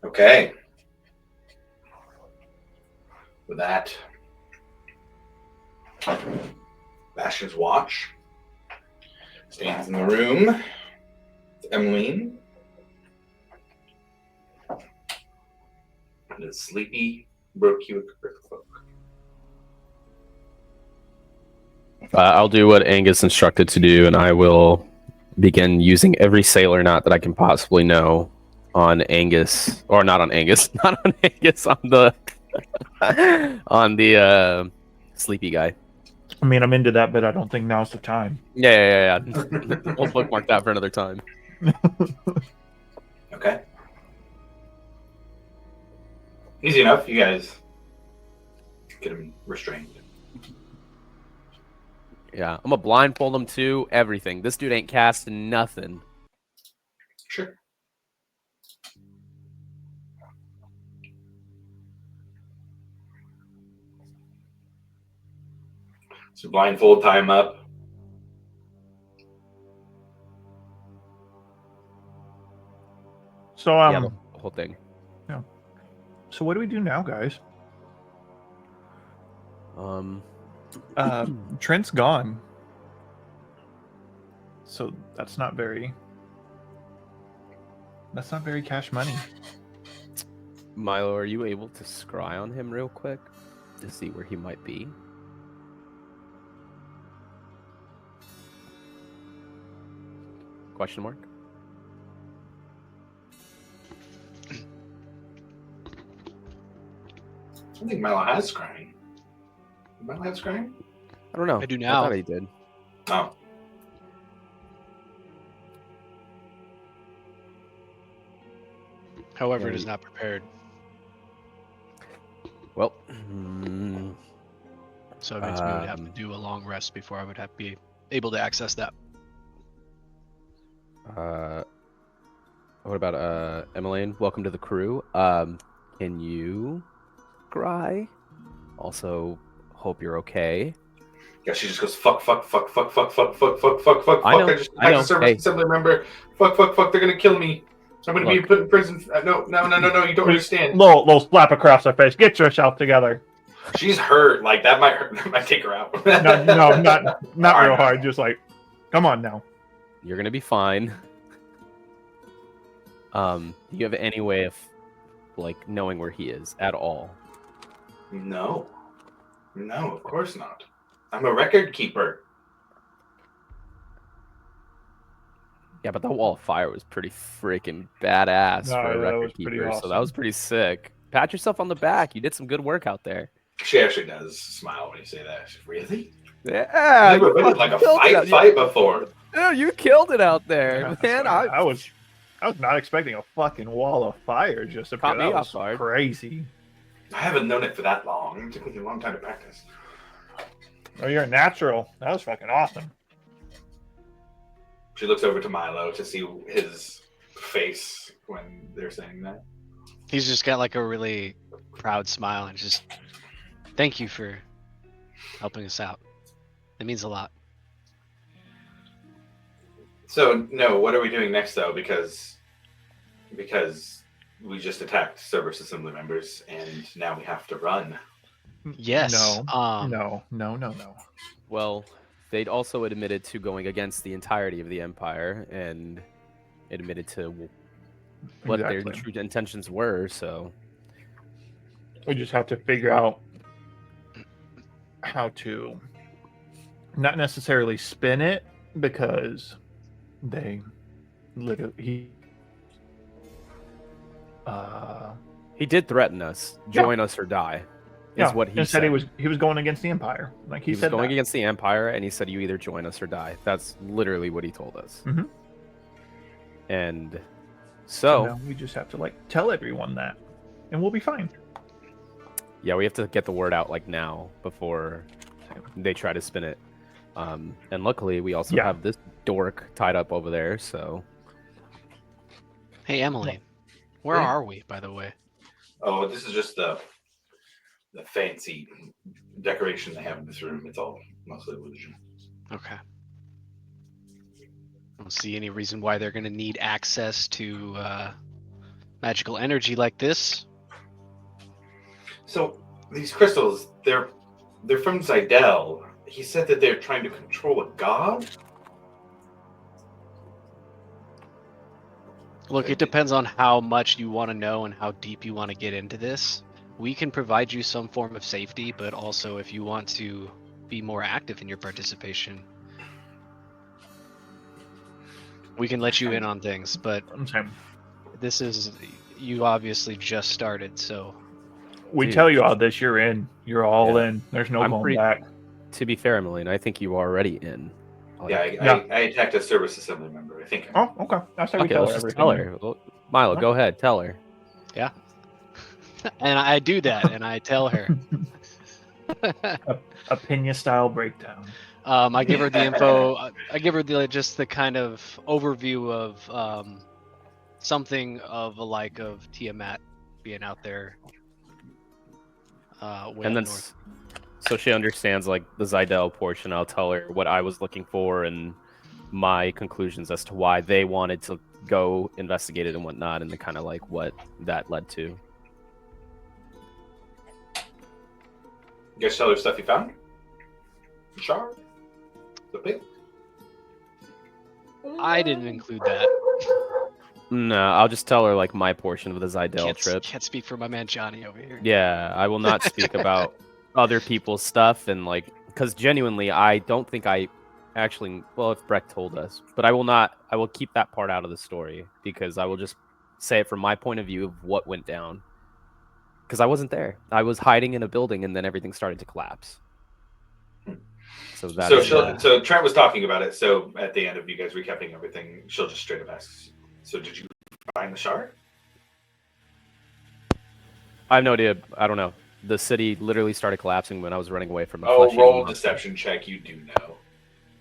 A: Okay. With that, Bastion's watch stands in the room. It's Emmeline. And a sleepy Brokewick Earthcloak.
F: I'll do what Angus instructed to do, and I will begin using every sailor knot that I can possibly know on Angus, or not on Angus, not on Angus, on the on the sleepy guy.
B: I mean, I'm into that, but I don't think now's the time.
F: Yeah. We'll bookmark that for another time.
A: Okay. Easy enough. You guys get him restrained.
F: Yeah, I'm gonna blindfold him too. Everything. This dude ain't casting nothing.
A: Sure. So blindfold, tie him up.
B: So
F: Yeah, the whole thing.
B: So what do we do now, guys? Trent's gone. So that's not very cash money.
F: Milo, are you able to scry on him real quick to see where he might be? Question mark?
A: I don't think Milo has scrying. Milo have scrying?
F: I don't know.
D: I do now.
F: I thought he did.
A: Oh.
D: However, it is not prepared.
F: Well,
D: So it means we would have to do a long rest before I would have be able to access that.
F: what about Emmeline? Welcome to the crew. Can you scry? Also, hope you're okay.
A: Yeah, she just goes fuck. I just
F: I know.
A: a service assembly member. Fuck. They're gonna kill me. I'm gonna be put in prison. No. You don't understand.
B: Little slap across her face. Get yourself together.
A: She's hurt. Like that might hurt. That might take her out.
B: No, not real hard. Just like, come on now.
F: You're gonna be fine. Do you have any way of like knowing where he is at all?
A: No, of course not. I'm a record keeper.
F: Yeah, but that wall of fire was pretty freaking badass
B: No,
F: for a
B: yeah, that
F: record
B: was pretty
F: keeper. So that
B: awesome.
F: was pretty sick. Pat yourself on the back. You did some good work out there.
A: She actually does smile when you say that. Really?
F: Yeah,
A: I've never been in like a fight before.
F: Yeah, you killed it out there, man.
B: I was not expecting a fucking wall of fire just
F: Caught me
B: that
F: off
B: was
F: guard.
B: crazy.
A: I haven't known it for that long. It took me a long time to practice.
B: Oh, you're a natural. That was fucking awesome.
A: She looks over to Milo to see his face when they're saying that.
D: He's just got like a really proud smile and just thank you for helping us out. It means a lot.
A: So, no, what are we doing next, though? Because we just attacked service assembly members, and now we have to run.
D: Yes.
B: No.
F: Well, they'd also admitted to going against the entirety of the Empire and admitted to what their
B: Exactly.
F: true intentions were, so...
B: We just have to figure out how to not necessarily spin it, because they literally
F: He did threaten us. Join us or die. Is what he
B: said. He was going against the Empire. Like he
F: was
B: said
F: going
B: that.
F: against the Empire, and he said, "You either join us or die." That's literally what he told us.
B: Mhm.
F: And
B: So
F: so,
B: now we just have to like tell everyone that, and we'll be fine.
F: yeah, we have to get the word out like now before they try to spin it. And luckily, we also
B: Yeah.
F: have this dork tied up over there. So
D: Hey, Emily, where
A: Yeah.
D: are we, by the way?
A: Oh, this is just the fancy decoration they have in this room. It's all mostly illusion.
D: Okay. I don't see any reason why they're going to need access to magical energy like this.
A: So these crystals, they're from Zidel. He said that they're trying to control a god.
D: Look, it depends on how much you want to know and how deep you want to get into this. We can provide you some form of safety, but also if you want to be more active in your participation, we can let you in on things. But this is, you obviously just started, so.
B: We
F: Dude.
B: tell you all this, you're in. You're all
F: Yeah.
B: in. There's no
F: I'm
B: going
F: pretty-
B: back.
F: To be fair, Emily, I think you are already in.
A: Yeah, I attacked a service assembly member. I think.
B: Oh, okay. I say we
F: Okay,
B: tell
F: let's
B: her
F: just
B: everything.
F: tell
B: then.
F: her. Well, Milo, go ahead, tell her.
D: Yeah. And I do that, and I tell her.
B: Opinion style breakdown.
D: I give her the info. I give her just the kind of overview of something of a like of Tiamat being out there. Way
F: And
D: up
F: then,
D: north.
F: so she understands like the Zidel portion. I'll tell her what I was looking for and my conclusions as to why they wanted to go investigate it and whatnot, and the kind of like what that led to.
A: You guys tell her stuff you found? The shard? The pig?
D: I didn't include that.
F: No, I'll just tell her like my portion of the Zidel trip.
D: Can't speak for my man Johnny over here.
F: Yeah, I will not speak about other people's stuff and like, because genuinely, I don't think I actually. Well, if Breck told us, but I will not. I will keep that part out of the story because I will just say it from my point of view of what went down. Because I wasn't there. I was hiding in a building, and then everything started to collapse. So that.
A: So Trent was talking about it. So at the end of you guys recapping everything, she'll just straight up ask. So did you find the shard?
F: I have no idea. I don't know. The city literally started collapsing when I was running away from a
A: Oh,
F: fleshy
A: roll a
F: monster.
A: deception check. You do know.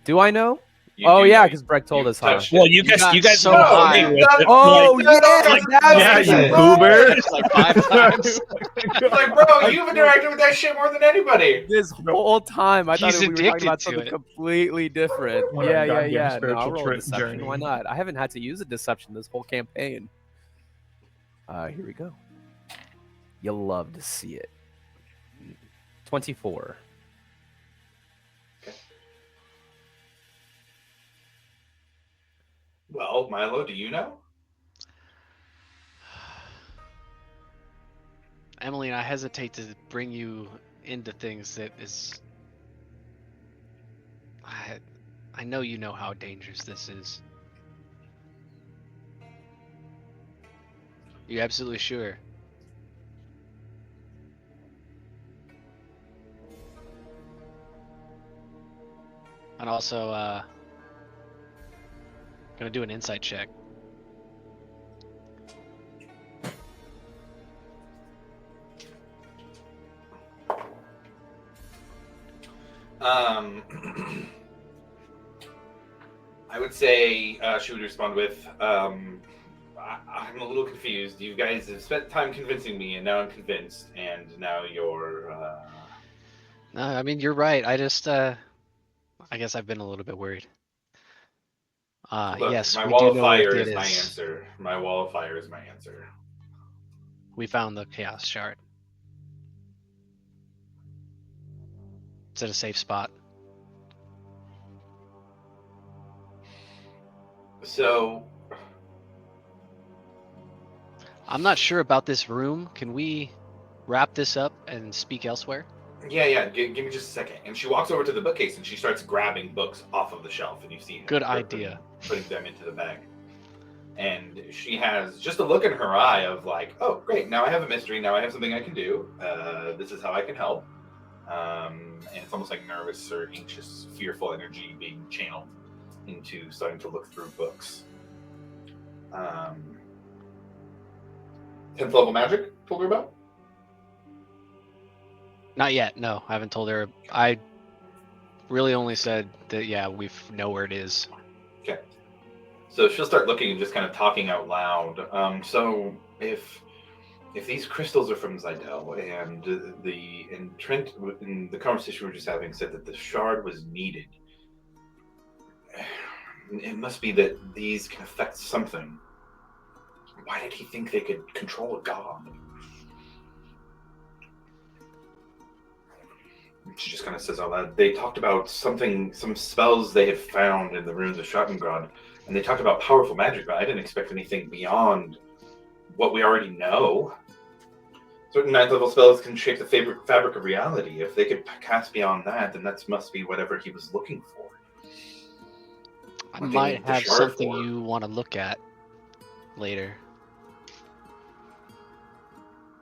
F: Do I know?
A: You
F: Oh
A: do
F: yeah,
A: know.
F: because Breck told us how.
A: touched it.
C: Well, you
D: got
C: guys
D: so
C: know
D: high.
C: me with it.
F: Oh
C: Like,
F: yeah,
B: Yeah,
F: that's
B: you
F: right.
B: goober.
D: It's like 5 times.
A: It's like, bro, you've interacted with that shit more than anybody.
F: This whole time, I thought
D: He's
F: we were talking
D: addicted
F: about
D: to
F: something
D: it.
F: completely different.
B: What a
F: Yeah.
B: goddamn
F: No, I'll
B: spiritual
F: roll a
B: trip
F: deception. Why
B: journey.
F: not? I haven't had to use a deception this whole campaign. Here we go. You'll love to see it. 24.
A: Well, Milo, do you know?
D: Emily, I hesitate to bring you into things that is. I know you know how dangerous this is. You absolutely sure? And also, gonna do an insight check.
A: I would say she would respond with, I'm a little confused. You guys have spent time convincing me, and now I'm convinced, and now you're...
D: No, I mean, you're right. I just, I guess I've been a little bit worried.
A: Look,
D: Yes,
A: my
D: we
A: wall
D: do
A: of
D: know what
A: fire
D: it
A: is my
D: is.
A: answer. My wall of fire is my answer.
D: We found the chaos shard. It's at a safe spot.
A: So,
D: I'm not sure about this room. Can we wrap this up and speak elsewhere?
A: yeah, give me just a second. And she walks over to the bookcase and she starts grabbing books off of the shelf, and you see her
D: Good idea.
A: putting them into the bag. And she has just a look in her eye of like, oh, great, now I have a mystery, now I have something I can do. This is how I can help. And it's almost like nervous or anxious, fearful energy being channeled into starting to look through books. 10th level magic, told her about?
D: Not yet. No, I haven't told her. I really only said that, yeah, we know where it is.
A: Okay. So she'll start looking and just kind of talking out loud. So if these crystals are from Zidel, and Trent in the conversation we were just having said that the shard was needed, it must be that these can affect something.
H: Why did he think they could control a god? She just kind of says all that. They talked about some spells they had found in the ruins of Schattengrad, and they talked about powerful magic, but I didn't expect anything beyond what we already know. Certain 9th level spells can shape the fabric of reality. If they could cast beyond that, then that must be whatever he was looking for.
D: I
H: What they
D: might
H: need the
D: have
H: shard
D: something
H: for.
D: you want to look at later.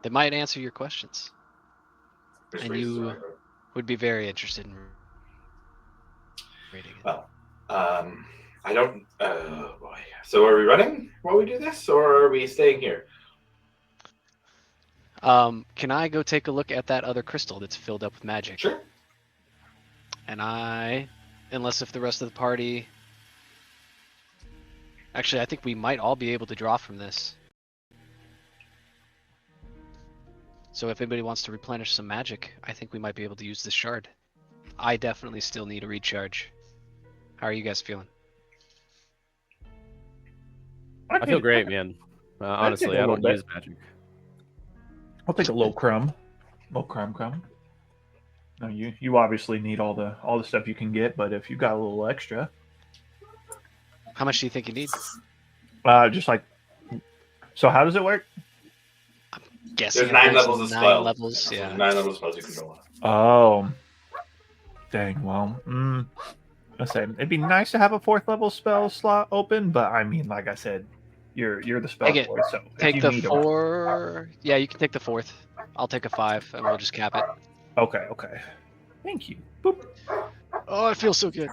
D: That might answer your questions.
H: Just
D: And
H: raises
D: you
H: her eyebrow.
D: would be very interested in reading it.
H: Well, I don't. Oh boy. So are we running while we do this, or are we staying here?
D: Can I go take a look at that other crystal that's filled up with magic?
H: Sure.
D: And unless if the rest of the party... Actually, I think we might all be able to draw from this. So if anybody wants to replenish some magic, I think we might be able to use this shard. I definitely still need a recharge. How are you guys feeling?
F: I feel great, man. Honestly, I don't use magic.
B: I'll take a little crumb. Little crumb. No, you obviously need all the stuff you can get, but if you got a little extra,
D: How much do you think you need?
B: just like. So how does it work?
D: Guessing
H: There's 9
D: if
H: levels of
D: 9
H: spells.
D: levels,
H: So
D: yeah.
H: there's 9 levels of spells you can go on.
B: Oh, dang. Well, I say it'd be nice to have a 4th level spell slot open, but I mean, like I said, you're the spell
D: Take it.
B: boy, so if
D: Take
B: you
D: the
B: need 'em-
D: 4. Yeah, you can take the 4th. I'll take a 5, and we'll just cap it.
B: Okay. Thank you. Boop.
D: Oh, I feel so good.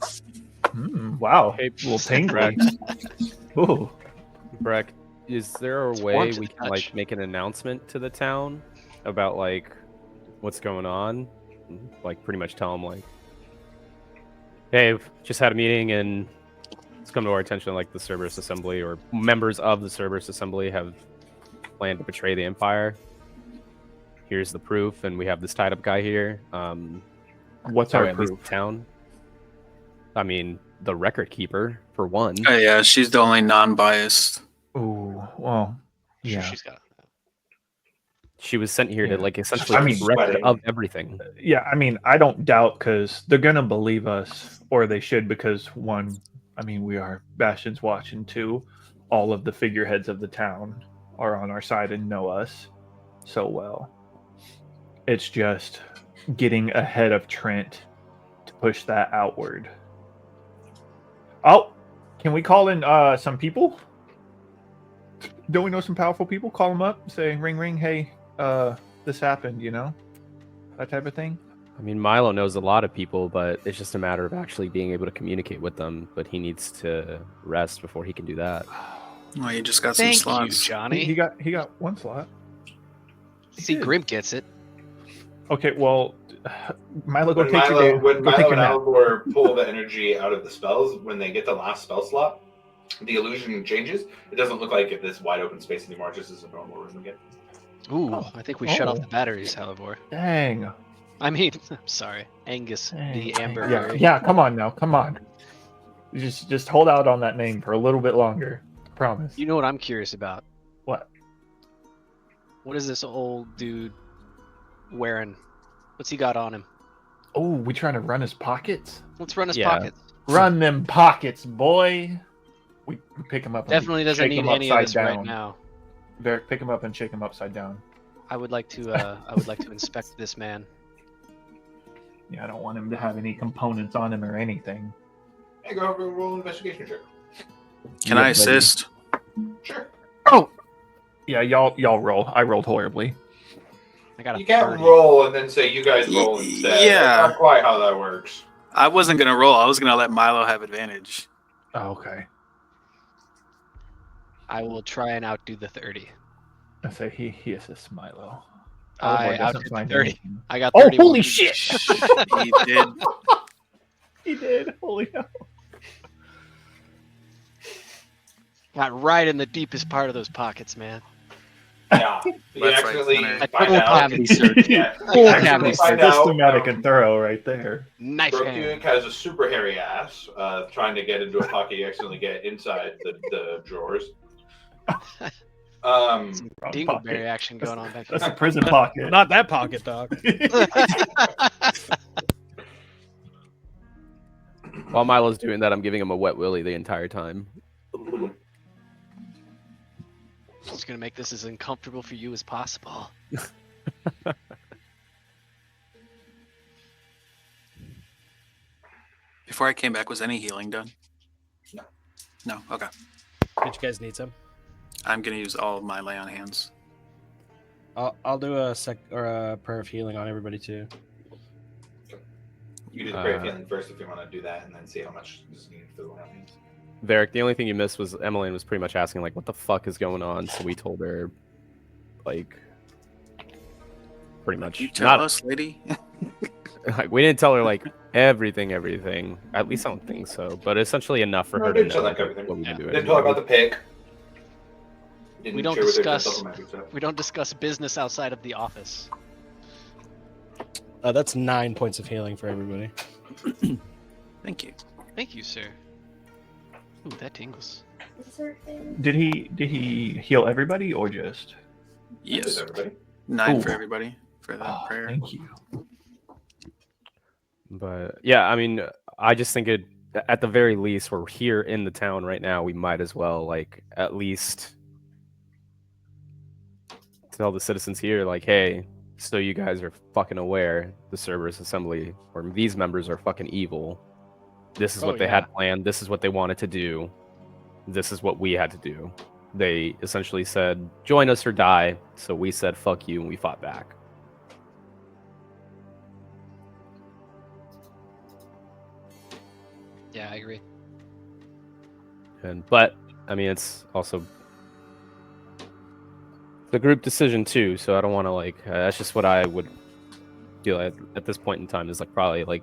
B: Wow.
F: Hey,
B: A little tingly. Ooh.
F: Breck, is there a
D: It's
F: way
D: warm to
F: we
D: the
F: can
D: touch.
F: make an announcement to the town about what's going on? Like pretty much tell them hey, we've just had a meeting and it's come to our attention the Cerberus Assembly or members of the Cerberus Assembly have planned to betray the Empire. Here's the proof, and we have this tied up guy here.
B: What's
F: or
B: our
F: at least
B: proof?
F: town. I mean, the record keeper for one.
E: Oh yeah, she's the only non-biased.
B: Ooh. Well.
D: I'm sure
B: Yeah.
D: she's got.
F: She was sent here
B: Yeah.
F: to essentially
B: I mean,
F: keep record
H: sweating.
F: of everything.
B: Yeah. I mean, I don't doubt because they're gonna believe us, or they should, because one, I mean, we are Bastion's Watch, and 2, all of the figureheads of the town are on our side and know us so well. It's just getting ahead of Trent to push that outward. Oh, can we call in some people? Don't we know some powerful people? Call them up, say, ring, ring, hey, this happened, that type of thing.
F: I mean, Milo knows a lot of people, but it's just a matter of actually being able to communicate with them. But he needs to rest before he can do that.
E: Well, you just got some
D: Thank you,
E: slots.
D: Johnny.
B: He got 1 slot.
D: See,
B: did.
D: Grimp gets it.
B: Okay, well, Milo, go
H: When
B: take your
H: Milo,
B: day.
H: when
B: Go take
H: Milo
B: your
H: and
B: nap.
H: Alvor pull the energy out of the spells, when they get the last spell slot, the illusion changes. It doesn't look like this wide open space anymore. It just is a normal room again.
D: Ooh,
B: Oh.
D: I think we shut off
B: Oh.
D: the batteries, however.
B: Dang.
D: I mean, I'm sorry. Angus,
B: Dang,
D: the
B: dang.
D: Amber.
B: Yeah,
D: Berry.
B: yeah, come on now. Come on. Just hold out on that name for a little bit longer. Promise.
D: You know what I'm curious about?
B: What?
D: What is this old dude wearing? What's he got on him?
B: Oh, we trying to run his pockets?
D: Let's run his
F: Yeah.
D: pockets.
B: Run them pockets, boy. We pick him up. And
D: Definitely doesn't
B: shake
D: need
B: him
D: any of
B: upside
D: this
B: down.
D: right now.
B: Varric, pick him up and shake him upside down.
D: I would like to inspect this man.
B: Yeah, I don't want him to have any components on him or anything.
H: Hey, go over and roll an investigation check.
E: Can I assist?
H: Sure.
B: Oh, yeah, y'all roll. I rolled horribly.
D: I got a
H: You can't
D: 30.
H: roll and then say you guys roll instead.
E: Yeah.
H: That's not quite how that works.
E: I wasn't gonna roll. I was gonna let Milo have advantage.
B: Oh, okay.
D: I will try and outdo the 30.
B: I say he assists Milo.
D: I
B: Alvor doesn't
D: outdid
B: find
D: 30.
B: anything.
D: I got
B: Oh,
D: 31.
B: holy shit!
E: He did.
B: He did. Holy hell.
D: Got right in the deepest part of those pockets, man.
H: Yeah. You
E: Left, right,
H: actually
E: center.
D: A
H: find
D: full
H: out.
D: cavity search.
H: Yeah.
B: Full
H: You actually
D: cavity
H: find out,
B: Systematic and thorough right there.
D: Knife hand.
H: Brooke has a super hairy ass. Trying to get into a pocket, you accidentally get inside the drawers.
A: Um,
D: Some
B: Wrong
D: dingleberry
B: pocket.
D: action going on back
B: That's
D: here.
B: a prison pocket.
C: Not that pocket, dog.
F: While Milo's doing that, I'm giving him a wet willy the entire time.
D: Just gonna make this as uncomfortable for you as possible.
E: Before I came back, was any healing done?
A: No.
E: No. Okay.
C: Did you guys need some?
E: I'm gonna use all of my lay on hands.
C: I'll do a prayer of healing on everybody too.
A: You do the prayer of healing first if you want to do that, and then see how much is needed for the round.
F: Varric, the only thing you missed was Emmeline was pretty much asking, like, what the fuck is going on? So we told her, like, pretty much.
E: You tell us, lady.
F: Like, we didn't tell her, like, everything. At least I don't think so. But essentially enough for
A: No,
F: her to
A: didn't
F: know
A: tell like everything.
F: what we've been doing.
A: Didn't talk about the pick. Didn't
D: We don't
A: share with her the
D: discuss.
A: supplementary stuff.
D: We don't discuss business outside of the office.
C: That's 9 points of healing for everybody.
E: Thank you.
D: Thank you, sir. Ooh, that tingles.
B: Did he heal everybody or just?
E: Yes.
A: Everybody.
E: 9
B: Ooh.
E: for everybody for that
B: Oh,
E: prayer.
B: thank you.
F: But yeah, I mean, I just think it. At the very least, we're here in the town right now. We might as well, like, at least tell the citizens here, like, hey, so you guys are fucking aware, the Cerberus Assembly or these members are fucking evil. This is
D: Oh,
F: what they
D: yeah.
F: had planned. This is what they wanted to do. This is what we had to do. They essentially said, join us or die. So we said, fuck you, and we fought back.
D: Yeah, I agree.
F: But I mean, it's also the group decision too. So I don't want to like. That's just what I would feel at this point in time. Is like probably like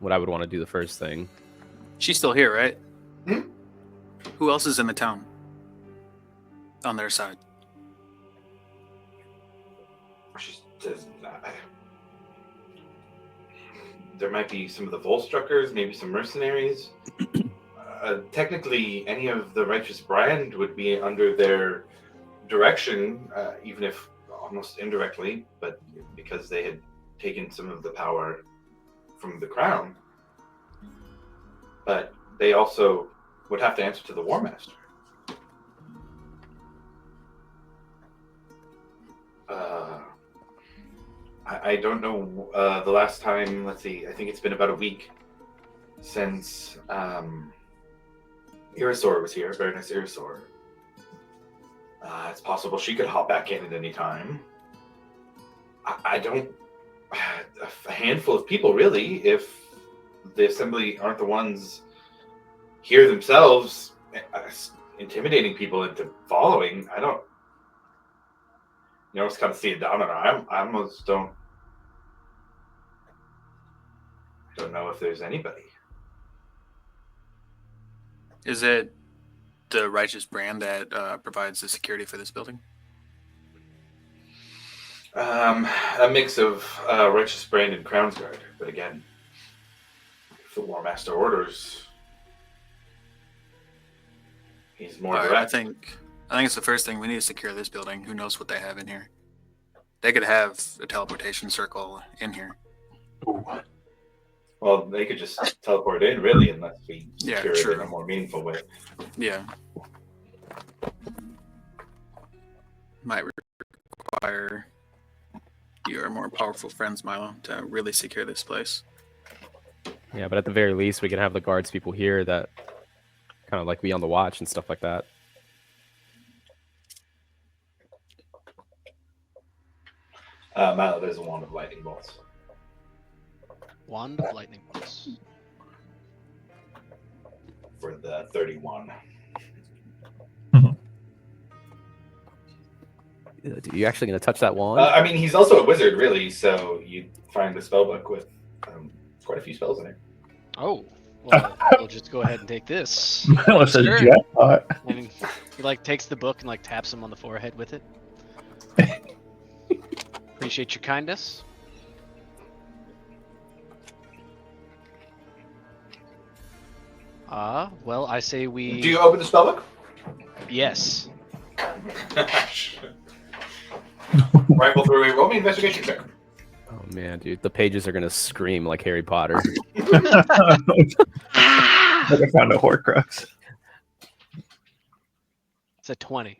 F: what I would want to do the first thing.
E: She's still here, right?
A: Hmm?
E: Who else is in the town? On their side.
A: She says, there might be some of the Volstruckers, maybe some mercenaries. Technically, any of the Righteous Brand would be under their direction, even if almost indirectly, but because they had taken some of the power from the crown. But they also would have to answer to the War Master. I don't know the last time. Let's see. I think it's been about a week since Irisor was here. Baroness Irisor. It's possible she could hop back in at any time. I don't. A handful of people, really. If the assembly aren't the ones here themselves intimidating people into following, I don't. You know, it's kind of see it down on her. I almost don't. I don't know if there's anybody.
E: Is it the Righteous Brand that provides the security for this building?
A: A mix of Righteous Brand and Crown's Guard, but again, if the War Master orders, he's more
E: All right,
A: direct.
E: I think it's the first thing. We need to secure this building. Who knows what they have in here? They could have a teleportation circle in here.
A: Well, they could just teleport in, really, unless we
E: Yeah,
A: secure it
E: true.
A: in a more meaningful way.
E: Yeah. Might require your more powerful friends, Milo, to really secure this place.
F: Yeah, but at the very least, we can have the guards people here that kind of like be on the watch and stuff like that.
A: Milo, there's a wand of lightning bolts.
D: Wand of lightning bolts.
A: For the 31.
F: Are you actually going to touch that wand?
A: I mean, he's also a wizard, really, so you find a spellbook with quite a few spells in it.
D: Oh, well, we'll just go ahead and take this.
B: That says
D: Sure.
B: jackpot.
D: And he like takes the book and like taps him on the forehead with it. Appreciate your kindness. Well, I say we.
A: Do you open the spellbook?
D: Yes.
A: Rifle through a roll me investigation check.
F: Oh man, dude, the pages are gonna scream like Harry Potter.
B: Like I found a Horcrux.
D: It's a 20.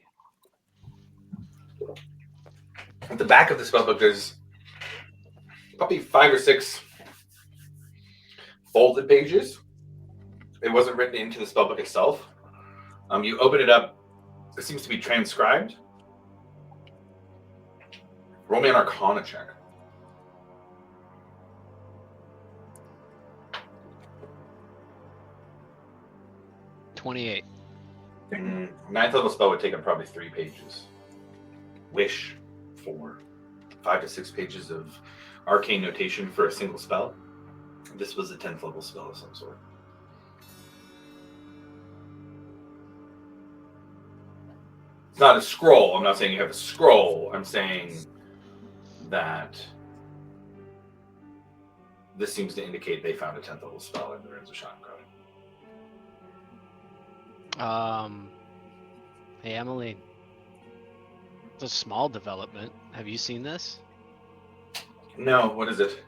A: At the back of the spellbook, there's probably 5 or 6 folded pages. It wasn't written into the spellbook itself. You open it up, it seems to be transcribed. Roll me an Arcana check.
D: $28.
A: Ninth level spell would take up probably 3 pages. Wish for 5 to 6 pages of arcane notation for a single spell. This was a 10th level spell of some sort. It's not a scroll. I'm not saying you have a scroll. I'm saying that this seems to indicate they found a 10th level spell in the Runes of Shankar.
D: Hey Emily. It's a small development. Have you seen this?
A: No, what is it?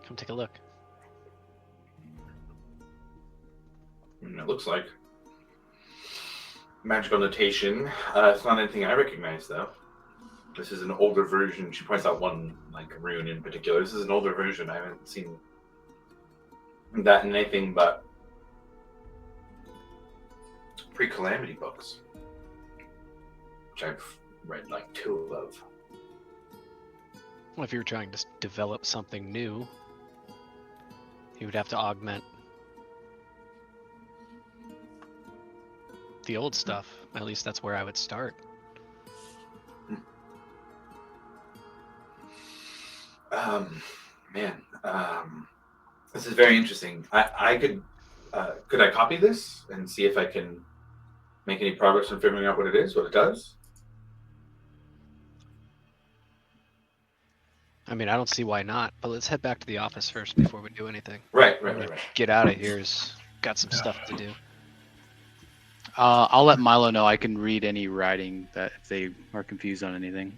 D: Come take a look.
A: It looks like magical notation. It's not anything I recognize, though. This is an older version. She points out one rune in particular. This is an older version. I haven't seen that in anything but pre-calamity books, which I've read 2 of.
D: Well, if you were trying to develop something new, you would have to augment the old stuff. At least that's where I would start.
A: This is very interesting. I could I copy this and see if I can make any progress in figuring out what it is, what it does?
D: I mean, I don't see why not, but let's head back to the office first before we do anything.
A: Right.
D: Get out of here. Got some stuff to do.
G: I'll let Milo know I can read any writing that if they are confused on anything.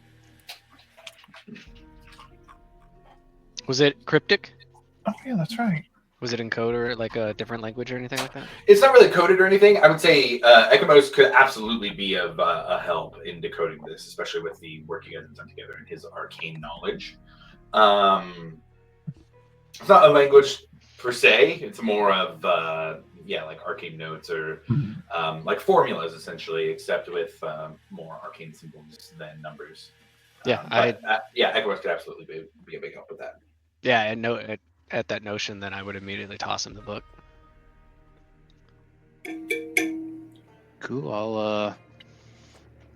D: Was it cryptic?
B: Oh yeah, that's right.
D: Was it in code or like a different language or anything like that?
A: It's not really coded or anything. I would say Ekimos could absolutely be of a help in decoding this, especially with the work you guys have done together and his arcane knowledge. It's not a language per se. It's more of like arcane notes or like formulas essentially, except with more arcane symbols than numbers.
D: Yeah,
A: Ekimos could absolutely be a big help with that.
D: Yeah, and at that notion, then I would immediately toss him the book.
G: Cool. I'll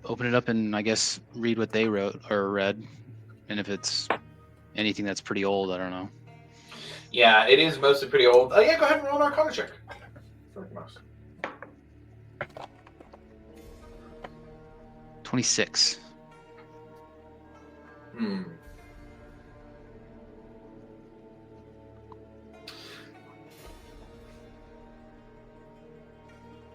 G: open it up and I guess read what they wrote or read, and if it's anything that's pretty old, I don't know.
A: Yeah, it is mostly pretty old. Go ahead and roll an Arcana check.
G: 26.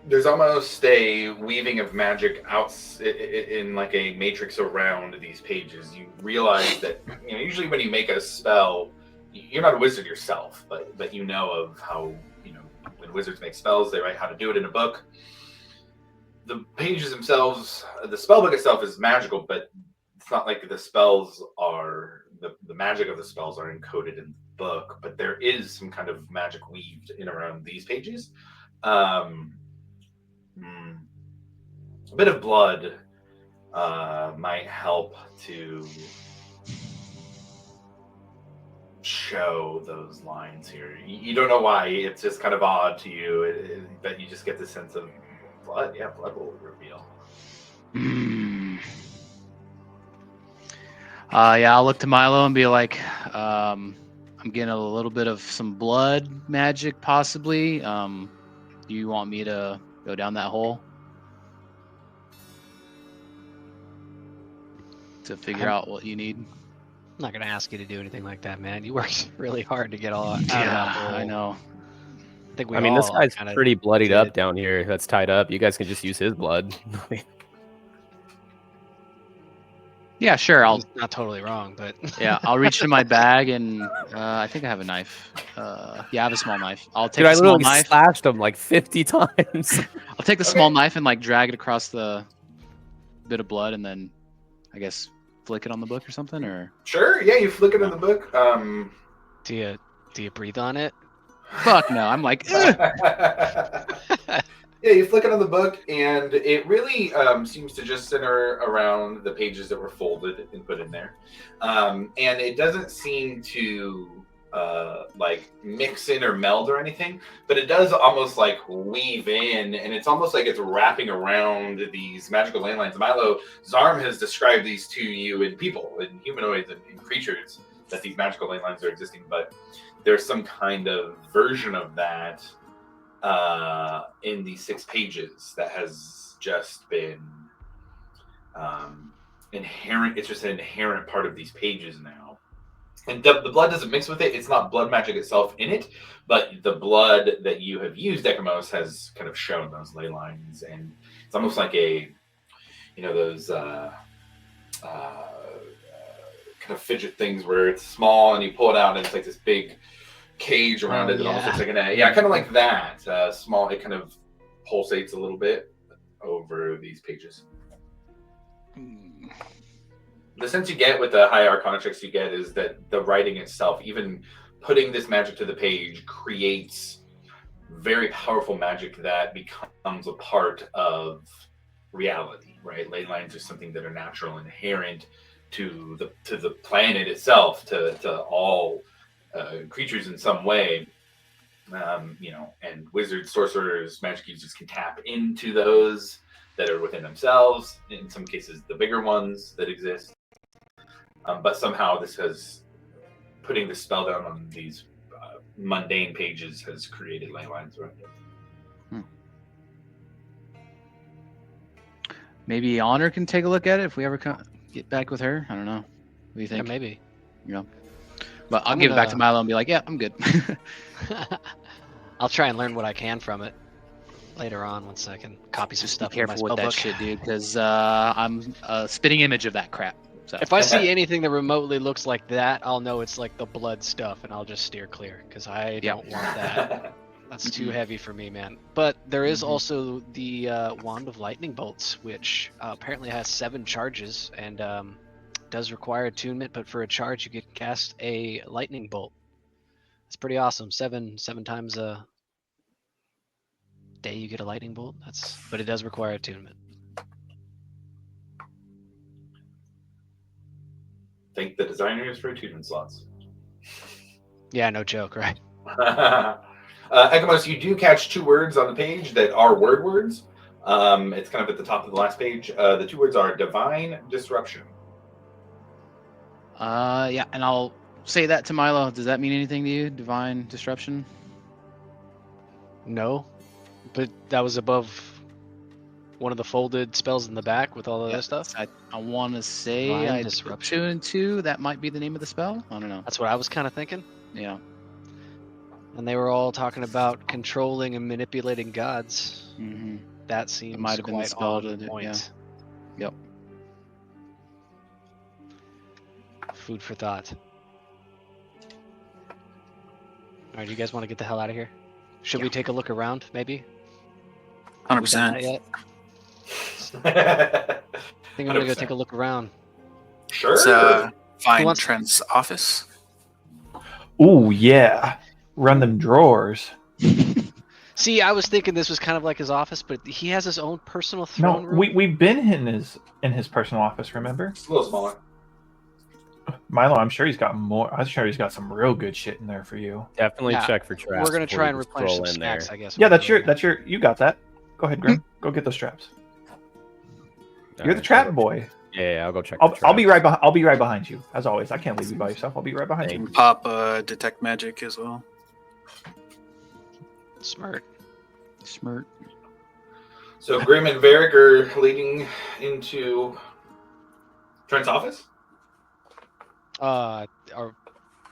A: There's almost a weaving of magic out in like a matrix around these pages. You realize that usually when you make a spell, you're not a wizard yourself, but you know of how when wizards make spells, they write how to do it in a book. The pages themselves, the spellbook itself is magical, but it's not like the spells are the magic of the spells are encoded in the book. But there is some kind of magic weaved in around these pages. A bit of blood might help to show those lines here. You don't know why. It's just kind of odd to you, but you just get the sense of blood. Yeah, blood will reveal.
G: I'll look to Milo and be like, I'm getting a little bit of some blood magic, possibly. Do you want me to go down that hole to figure out what you need?
D: I'm not gonna ask you to do anything like that, man. You worked really hard to get all out of that hole.
G: I know.
D: think we
F: I mean, this
D: all
F: guy's
D: kinda
F: pretty bloodied up
D: did.
F: down here. That's tied up. You guys can just use his blood.
G: Yeah, sure.
D: He's not totally wrong, but
G: I'll reach into my bag and I think I have a knife. Yeah, I have a small knife. I'll take
F: Dude, I
G: the small
F: literally
G: knife.
F: slashed him like 50 times.
G: I'll take the small knife and like drag it across the bit of blood, and then I guess flick it on the book or something. Or
A: Sure, yeah, you flick it in the book.
D: do you breathe on it?
G: fuck no, I'm like, "Ugh."
A: Yeah, you flick it on the book, and it really seems to just center around the pages that were folded and put in there. And it doesn't seem to like mix in or meld or anything, but it does almost like weave in, and it's almost like it's wrapping around these magical landlines. Milo, Zarm has described these to you in people, in humanoids, and in creatures, that these magical landlines are existing, but there's some kind of version of that in these 6 pages that has just been inherent. It's just an inherent part of these pages now. And the blood doesn't mix with it. It's not blood magic itself in it, but the blood that you have used, Ekamos, has kind of shown those ley lines. And it's almost like those kind of fidget things where it's small and you pull it out and it's like this big cage around it that almost looks like an egg. Yeah, kind of like that. Small, it kind of pulsates a little bit over these pages. The sense you get with the high arcana checks you get is that the writing itself, even putting this magic to the page, creates very powerful magic that becomes a part of reality, right? Ley lines are something that are natural, inherent to the planet itself, to all creatures in some way, and wizards, sorcerers, magic users can tap into those that are within themselves. In some cases, the bigger ones that exist. But somehow this has, putting the spell down on these mundane pages has created ley lines around it.
G: maybe Honor can take a look at it if we ever get back with her. I don't know. What do you think?
D: Yeah, maybe.
G: But I'll give it back to Milo and be like, yeah, I'm good.
D: I'll try and learn what I can from it later on once I can copy some stuff.
G: Be careful
D: in my
G: with that
D: spellbook.
G: shit, dude, because I'm a spitting image of that crap. So.
D: If I see anything that remotely looks like that, I'll know it's like the blood stuff, and I'll just steer clear because I don't want that. That's too heavy for me, man. But there is also the Wand of Lightning Bolts, which apparently has 7 charges and does require attunement. But for a charge, you can cast a lightning bolt. It's pretty awesome. 7 times a day you get a lightning bolt. But it does require attunement.
A: Thank the designers for attunement slots.
D: Yeah, no joke, right?
A: Ekamos, you do catch 2 words on the page that are word words. It's kind of at the top of the last page. The 2 words are divine disruption.
G: Yeah, and I'll say that to Milo. Does that mean anything to you? Divine disruption?
D: No, but that was above one of the folded spells in the back with all the other stuff.
G: I want to say
D: Divine
G: I
D: disruption.
G: 2 and 2. That might be the name of the spell. I don't know.
D: That's what I was kind of thinking.
G: Yeah.
D: And they were all talking about controlling and manipulating gods.
G: Mm-hmm.
D: That seems
G: might have been the
D: quite
G: spell
D: on
G: to do-
D: point.
G: yeah. Yep.
D: Food for thought. All right, you guys want to get the hell out of here? Should we take a look around, maybe?
E: 100%.
D: Yet? I think I'm gonna go take a look around.
A: Sure.
E: Let's find
D: wants-
E: Trent's office.
B: Ooh, yeah. Run them drawers.
D: See, I was thinking this was kind of like his office, but he has his own personal
B: No,
D: throne room.
B: we've been in his personal office, remember?
A: It's a little smaller.
B: Milo, I'm sure he's got more. I'm sure he's got some real good shit in there for you.
F: Definitely
D: Yeah,
F: check for traps.
D: We're gonna
F: before
D: try
F: you
D: and
F: just
D: replenish
F: stroll
D: some
F: in
D: snacks,
F: there.
D: I guess.
B: Yeah,
D: when we
B: that's
D: go
B: your. You got that. Go ahead, Grim. Go get those traps. You're the trap boy.
F: Yeah, I'll go check.
B: I'll be right behind. I'll be right behind you, as always. I can't leave you by yourself. I'll be right behind you.
E: And pop detect magic as well.
D: Smart.
A: So Grim and Varric are leading into Trent's office.
D: Do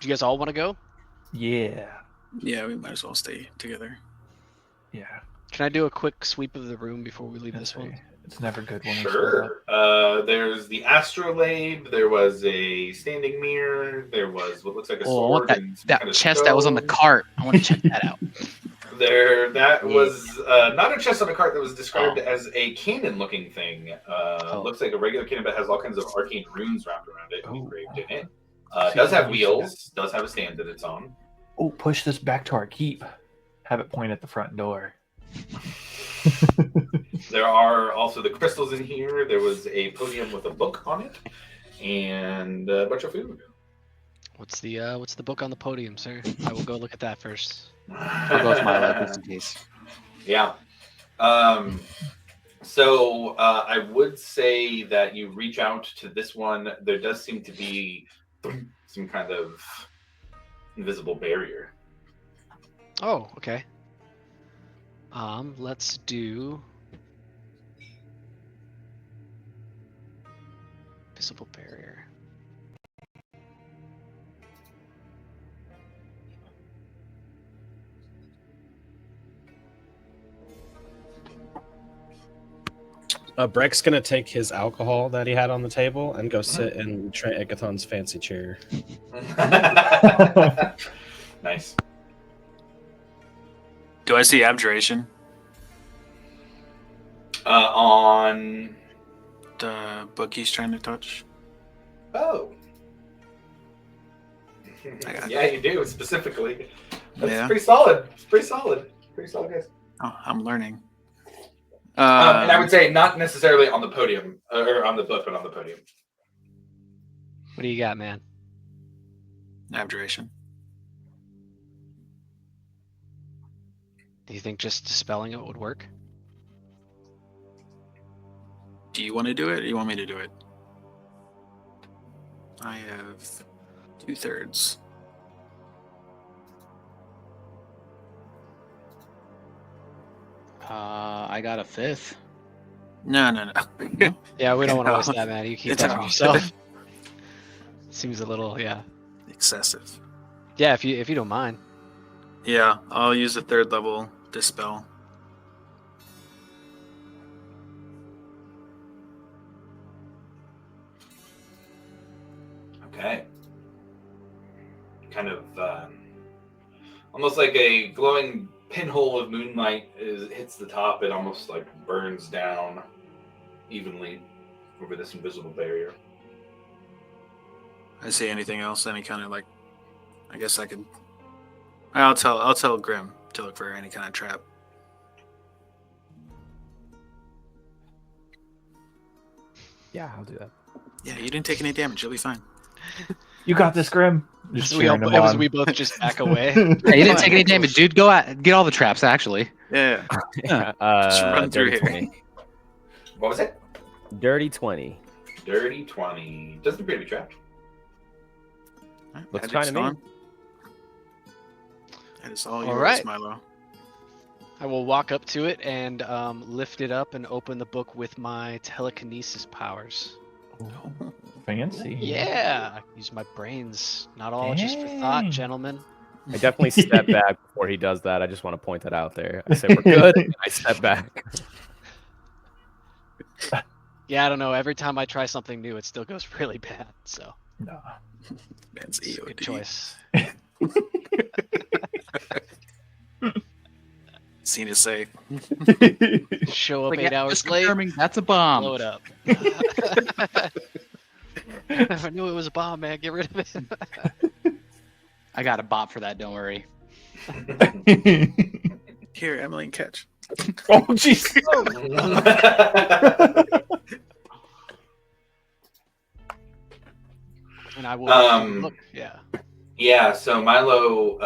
D: you guys all want to go?
B: Yeah.
E: Yeah, we might as well stay together.
B: Yeah.
D: Can I do a quick sweep of the room before we leave
B: Let's
D: this one?
B: see. It's never good when we split up.
A: Sure. There's the astrolabe. There was a standing mirror. There was what looks like a
I: Oh, I want
A: sword
I: that,
A: and some
I: that
A: kind of
I: chest that was on the
A: stone.
I: cart. I want to check that out.
A: That
I: Yeah.
A: was not a chest on a cart. That was described as a cannon-looking thing. Looks like a regular cannon, but has all kinds of arcane runes wrapped around it and engraved in it. Does have wheels. Does have a stand that it's on.
B: Oh, push this back to our keep. Have it point at the front door.
A: There are also the crystals in here. There was a podium with a book on it, and a bunch of food.
D: What's the book on the podium, sir? I will go look at that first.
G: I'll go with Milo just in case.
A: Yeah. So I would say that you reach out to this one. There does seem to be some kind of invisible barrier.
D: Oh, okay. Let's do visible barrier.
C: Breck's gonna take his alcohol that he had on the table and go sit in Trent Ikathon's fancy chair.
A: Nice.
E: Do I see abjuration?
A: On
E: The book he's trying to touch.
A: oh,
E: I got
A: yeah, you do specifically. That's
E: Yeah.
A: pretty solid. It's pretty solid. Pretty solid, guys.
E: Oh, I'm learning.
A: And I would say not necessarily on the podium or on the book, but on the podium.
D: What do you got, man?
E: Abjuration.
D: Do you think just dispelling it would work?
E: Do you want to do it, or you want me to do it? I have 2/3.
G: I got a 5th.
E: No.
D: Yeah, we don't want to waste that, man. You keep
E: It's
D: that for
E: all-
D: yourself. Seems a little, yeah.
E: Excessive.
D: Yeah, if you don't mind.
E: Yeah, I'll use the 3rd level dispel.
A: Okay. Kind of almost like a glowing pinhole of moonlight hits the top. It almost like burns down evenly over this invisible barrier.
E: I see anything else? Any kind of like? I guess I could. I'll tell Grim to look for any kind of trap.
F: Yeah, I'll do that.
E: Yeah, you didn't take any damage. You'll be fine.
B: You got this, Grim. Just
D: We, all,
B: cheering him
D: it was
B: on.
D: we both just back away.
G: Yeah, you didn't take any damage, dude. Go out, get all the traps. Actually,
E: Yeah. Just run through
F: Dirty
E: here.
F: 20.
A: What was it?
F: Dirty 20.
A: Dirty 20. Doesn't appear to be trapped.
F: Looks
E: Magic's
F: fine to me.
E: gone. That is all yours,
D: right.
E: Milo.
D: I will walk up to it and lift it up and open the book with my telekinesis powers.
B: Fancy.
D: Yeah, use my brains, not all just for thought,
B: Dang.
D: gentlemen.
F: I definitely step back before he does that. I just want to point that out there. I say we're good. And I step back.
D: Yeah, I don't know. Every time I try something new, it still goes really bad. So,
B: No.
E: That's
D: it's a good
E: EOD.
D: choice.
E: Seen it safe.
D: Show up
G: Like,
D: 8
G: yeah,
D: hours
G: just
D: late,
G: confirming that's a bomb.
D: blow it up. I knew it was a bomb, man. Get rid of it.
G: I got a bot for that. Don't worry.
E: Here, Emily, catch.
B: Oh, jeez.
D: And I will look. Yeah.
A: Yeah, so Milo,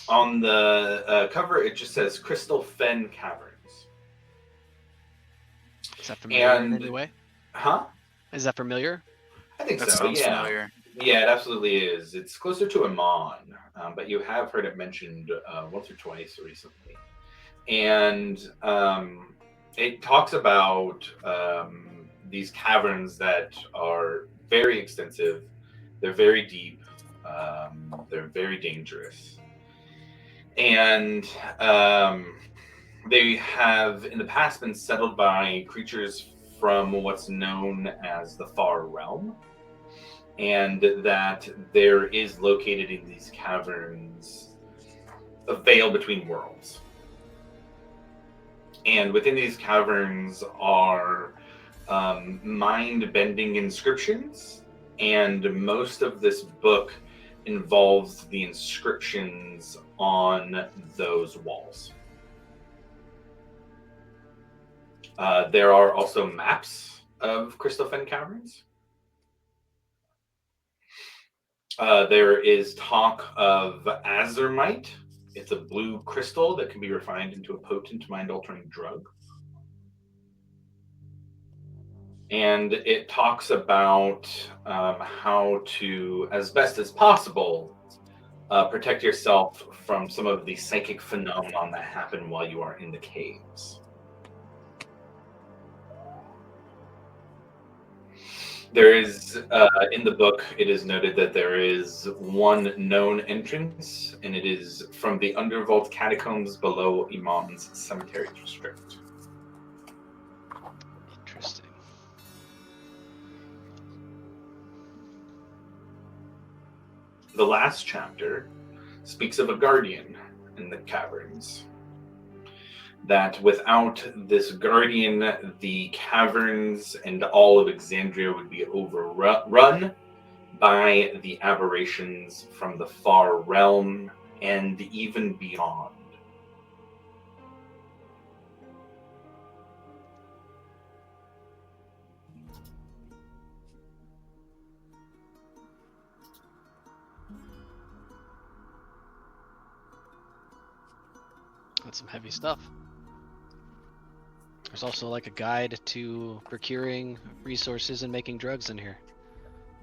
A: on the cover, it just says Crystal Fen Caverns.
D: Is that familiar in
A: And-
D: any way?
A: Huh?
D: Is that familiar?
A: I think
E: That
A: so,
E: sounds
A: yeah.
E: familiar.
A: Yeah, it absolutely is. It's closer to Amon, but you have heard it mentioned once or twice recently. And it talks about these caverns that are very extensive, they're very deep, they're very dangerous. And they have in the past been settled by creatures from what's known as the Far Realm, and that there is located in these caverns a veil between worlds. And within these caverns are mind-bending inscriptions, and most of this book involves the inscriptions on those walls. There are also maps of Crystal Fen Caverns. There is talk of azurite. It's a blue crystal that can be refined into a potent mind-altering drug. And it talks about how to, as best as possible, protect yourself from some of the psychic phenomenon that happen while you are in the caves. There is, in the book, it is noted that there is one known entrance, and it is from the undervault catacombs below Iman's cemetery district.
D: Interesting.
A: The last chapter speaks of a guardian in the caverns. That without this guardian, the caverns and all of Exandria would be overrun by the aberrations from the Far Realm and even beyond.
D: That's some heavy stuff. There's also like a guide to procuring resources and making drugs in here.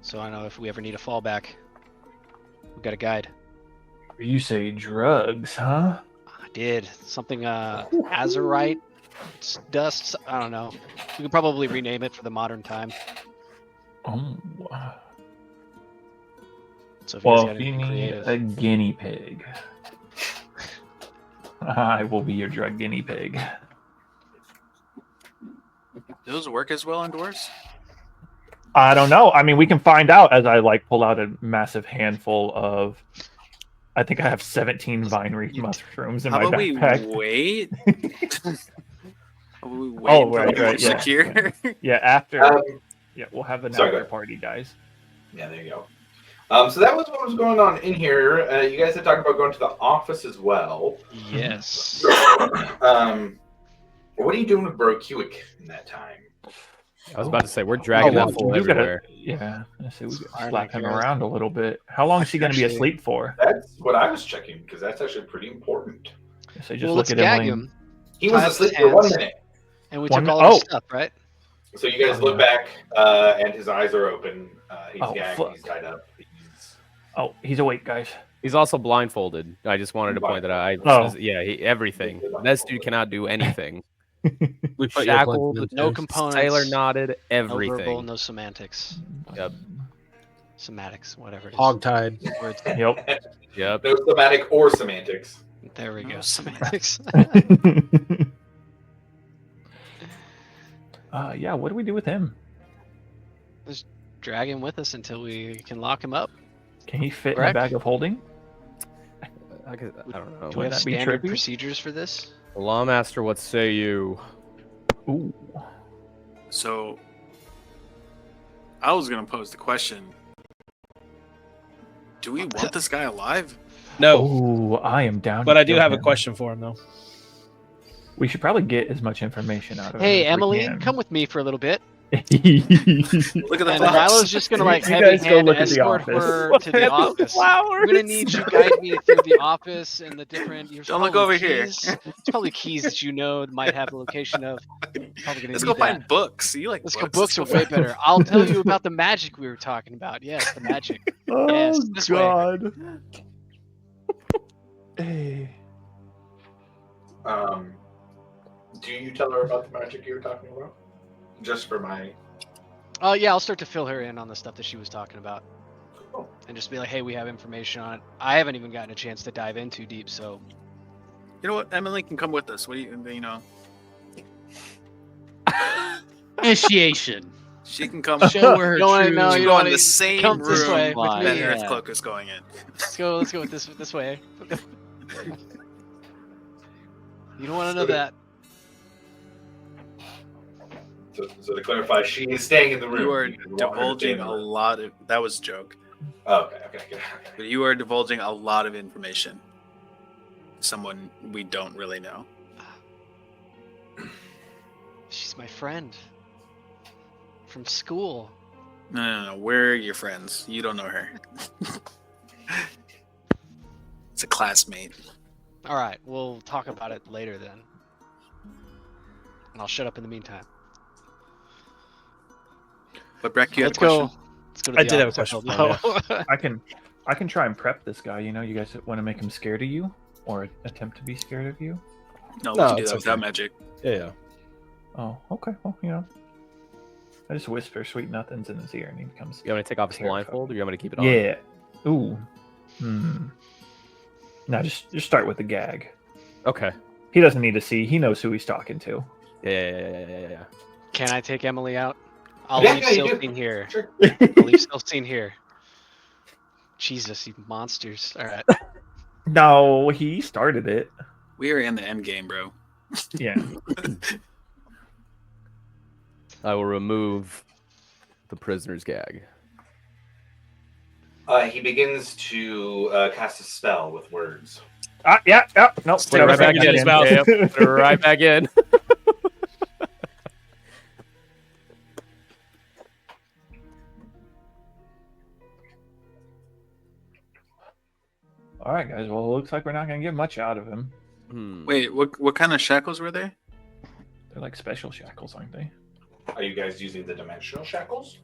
D: So I know if we ever need a fallback, we've got a guide.
B: You say drugs, huh?
D: I did. Something, azurite dust. I don't know. We could probably rename it for the modern time.
B: Oh.
D: So if you guys
B: Well,
D: got
B: if you
D: anything
B: need
D: creative.
B: a guinea pig, I will be your drug guinea pig.
E: Do those work as well on dwarves?
B: I don't know. I mean, we can find out as I pull out a massive handful of. I think I have 17 vine wreath mushrooms in
E: How
B: my
E: about
B: backpack.
E: we wait? How about we wait
B: Oh,
E: until
B: right,
E: we're
B: yeah.
E: secure?
B: Yeah, after. Yeah, we'll have an
A: Sorry, go
B: after
A: ahead.
B: party, guys.
A: Yeah, there you go. So that was what was going on in here. You guys had talked about going to the office as well.
D: Yes.
A: What are you doing with Brokewick in that time?
F: I was about to say we're dragging that fool
B: we gotta,
F: everywhere.
B: yeah, let's see, we
D: Fine,
B: gotta slap
D: I
B: him
D: guess.
B: around a little bit. How long is he going to be
D: Actually-
B: asleep for?
A: That's what I was checking, because that's actually pretty important.
B: So just
D: Well,
B: look
D: let's
B: at
D: gag
B: laying-
D: him.
A: He
D: Tie
A: was
D: up his
A: asleep for 1
D: hands.
A: minute.
D: And we
B: One
D: took all
B: mi-
D: of his
B: oh.
D: stuff, right?
A: So you guys
B: Oh,
A: look
B: yeah.
A: back, and his eyes are open. He's
B: Oh,
A: gagged,
B: fuck.
A: he's tied up.
B: Oh, he's awake, guys.
F: He's also blindfolded. I just wanted to point that out.
B: Oh.
F: Everything. This dude cannot do anything.
C: We put
F: Shackled,
C: earplugs in
D: No
C: too.
D: components.
F: Sailor knotted,
D: No
F: everything.
D: verbal, no semantics.
F: Yep.
D: Sematics, whatever it is.
C: Hogtied.
D: Words.
B: Yep.
F: Yep.
A: No somatic or semantics.
D: There we go. Semantics.
B: Yeah, what do we do with him?
D: Drag him with us until we can lock him up.
B: Can he fit
D: Correct.
B: in a bag of holding?
F: I don't know.
D: Do we
B: Wouldn't
D: have
B: that be
D: standard
B: trippy?
D: procedures for this?
F: Lawmaster, what say you?
B: Ooh.
E: So, I was gonna pose the question: do we want this guy alive?
C: No,
B: Ooh, I am down.
C: but
B: to
C: I do
B: kill
C: have a
B: him.
C: question for him though.
B: We should probably get as much information out of
D: Hey,
B: him. as we
D: Emily,
B: can.
D: come with me for a little bit.
E: Look at the
D: And
E: box.
D: Milo's just gonna like
B: You
D: heavy
B: guys go
D: hand
B: look at the
D: escort
B: office.
D: her to the office. I'm gonna need you to guide me through the office and the different. There's
E: Don't look
D: probably
E: over here.
D: keys. There's probably keys that you know might have the location of. Probably gonna
E: Let's
D: need
E: go
D: that.
E: find books. You like
D: Let's
E: books?
D: go. Books are way better. I'll tell you about the magic we were talking about. Yes, the magic.
B: Oh
D: Yes, this way.
B: God. Hey.
A: Do you tell her about the magic you were talking about? Just for my...
D: Oh yeah, I'll start to fill her in on the stuff that she was talking about. and just be like, hey, we have information on it. I haven't even gotten a chance to dive in too deep, so
E: You know what? Emily can come with us. What do you know?
G: Initiation.
E: She can come.
G: Show her her
D: You don't wanna
G: true.
D: know,
E: She
D: you
E: go
D: don't
E: in
D: wanna
E: the same
D: come this
E: room
D: way with me.
E: that
G: Yeah.
E: Earthcloak is going in.
D: let's go with this way. You don't want to know that.
A: So to clarify, she is staying in the room.
E: You are
A: can want her to stay in
E: divulging
A: the
E: a
A: room.
E: lot of. That was a joke.
A: Oh, okay.
E: But you are divulging a lot of information. Someone we don't really know.
D: She's my friend from school.
E: No. We're your friends. You don't know her. It's a classmate.
D: All right, we'll talk about it later then. And I'll shut up in the meantime.
E: But Breck, you had
D: Let's
E: a question.
D: go. Let's go to
C: I
D: the
C: did have a
D: office.
C: question for
D: Hello.
B: I can try and prep this guy. You know, you guys want to make him scared of you, or attempt to be scared of you?
E: No, we
C: No,
E: can do
C: it's
E: that without
C: okay.
E: magic.
C: Yeah.
B: Oh, okay. Well, you know, I just whisper sweet nothings in his ear, and he becomes.
F: You want me to take off his
B: Terrified.
F: blindfold, or you want me to keep it on?
B: Yeah. Ooh. Now just start with the gag.
F: Okay.
B: He doesn't need to see. He knows who he's talking to.
F: Yeah.
D: Can I take Emily out? I'll
A: Yeah,
D: leave
A: yeah, you do.
D: Silphine here.
A: Sure.
D: I'll leave Silphine here. Jesus, you monsters. All right.
B: No, he started it.
E: We are in the end game, bro.
B: Yeah.
F: I will remove the prisoner's gag.
A: He begins to cast a spell with words.
B: Yeah. Nope.
C: Stick it right back in his mouth.
F: Yep, put it right back in.
B: All right, guys. Well, it looks like we're not gonna get much out of him.
E: Wait, what kind of shackles were they?
B: They're like special shackles, aren't they?
A: Are you guys using the dimensional shackles?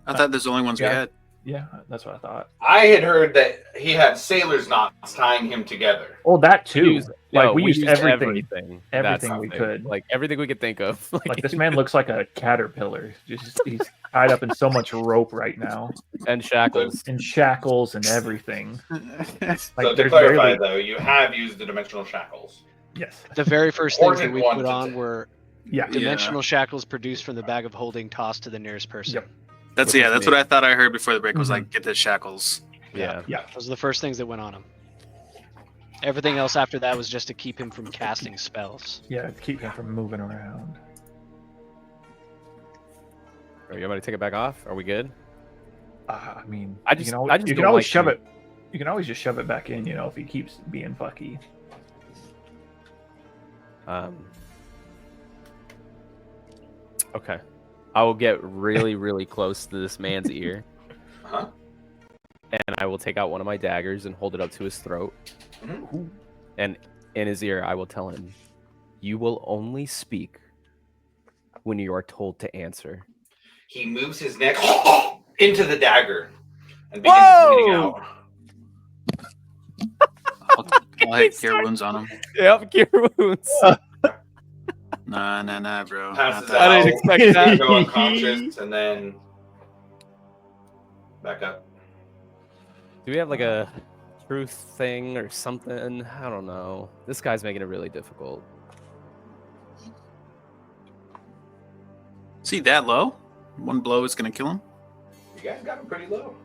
E: I thought those the only ones we
B: yeah.
E: had.
B: Yeah, that's what I thought.
A: I had heard that he had sailor's knots tying him together.
B: Oh, that too.
F: No,
B: we used everything.
F: everything.
B: Everything
F: That's
B: we
F: the thing.
B: could.
F: Like everything we could think of.
B: Like this man looks like a caterpillar. Just he's tied up in so much rope right now,
F: and shackles.
B: and shackles and everything. Like
A: So to
B: there's
A: clarify,
B: barely.
A: though, you have used the dimensional shackles.
B: Yes.
D: The very first things that
A: Ornament
D: we
A: one
D: put
A: to
D: on
A: ten.
D: were
B: Yeah.
D: dimensional shackles produced from the bag of holding tossed to the nearest person.
B: Yep.
E: That's
F: Which is
E: that's
F: me.
E: what I thought I heard before the break was
B: Mhm.
E: like get the shackles.
F: Yeah.
D: Those are the first things that went on him. Everything else after that was just to keep him from casting spells.
B: Yeah. Keep him from moving around.
F: Are you want me to take it back off? Are we good?
B: I mean,
F: I just
B: you can
F: don't
B: always
F: like
B: shove
F: him.
B: it. You can always just shove it back in. You know, if he keeps being fucky.
F: Okay. I will get really, really close to this man's ear,
A: Uh-huh.
F: and I will take out one of my daggers and hold it up to his throat.
A: Mhm.
F: And in his ear, I will tell him, "You will only speak when you are told to answer."
A: He moves his neck into the dagger and begins
F: Whoa!
A: bleeding out.
E: I'll hit cure wounds on him.
F: Yep, cure wounds.
E: Nah, bro.
A: Passes
E: Not
A: out.
F: I didn't expect that.
A: Go unconscious and then back up.
F: Do we have like a truth thing or something? I don't know. This guy's making it really difficult.
E: See that low? One blow is gonna kill him.
A: You guys got him pretty low.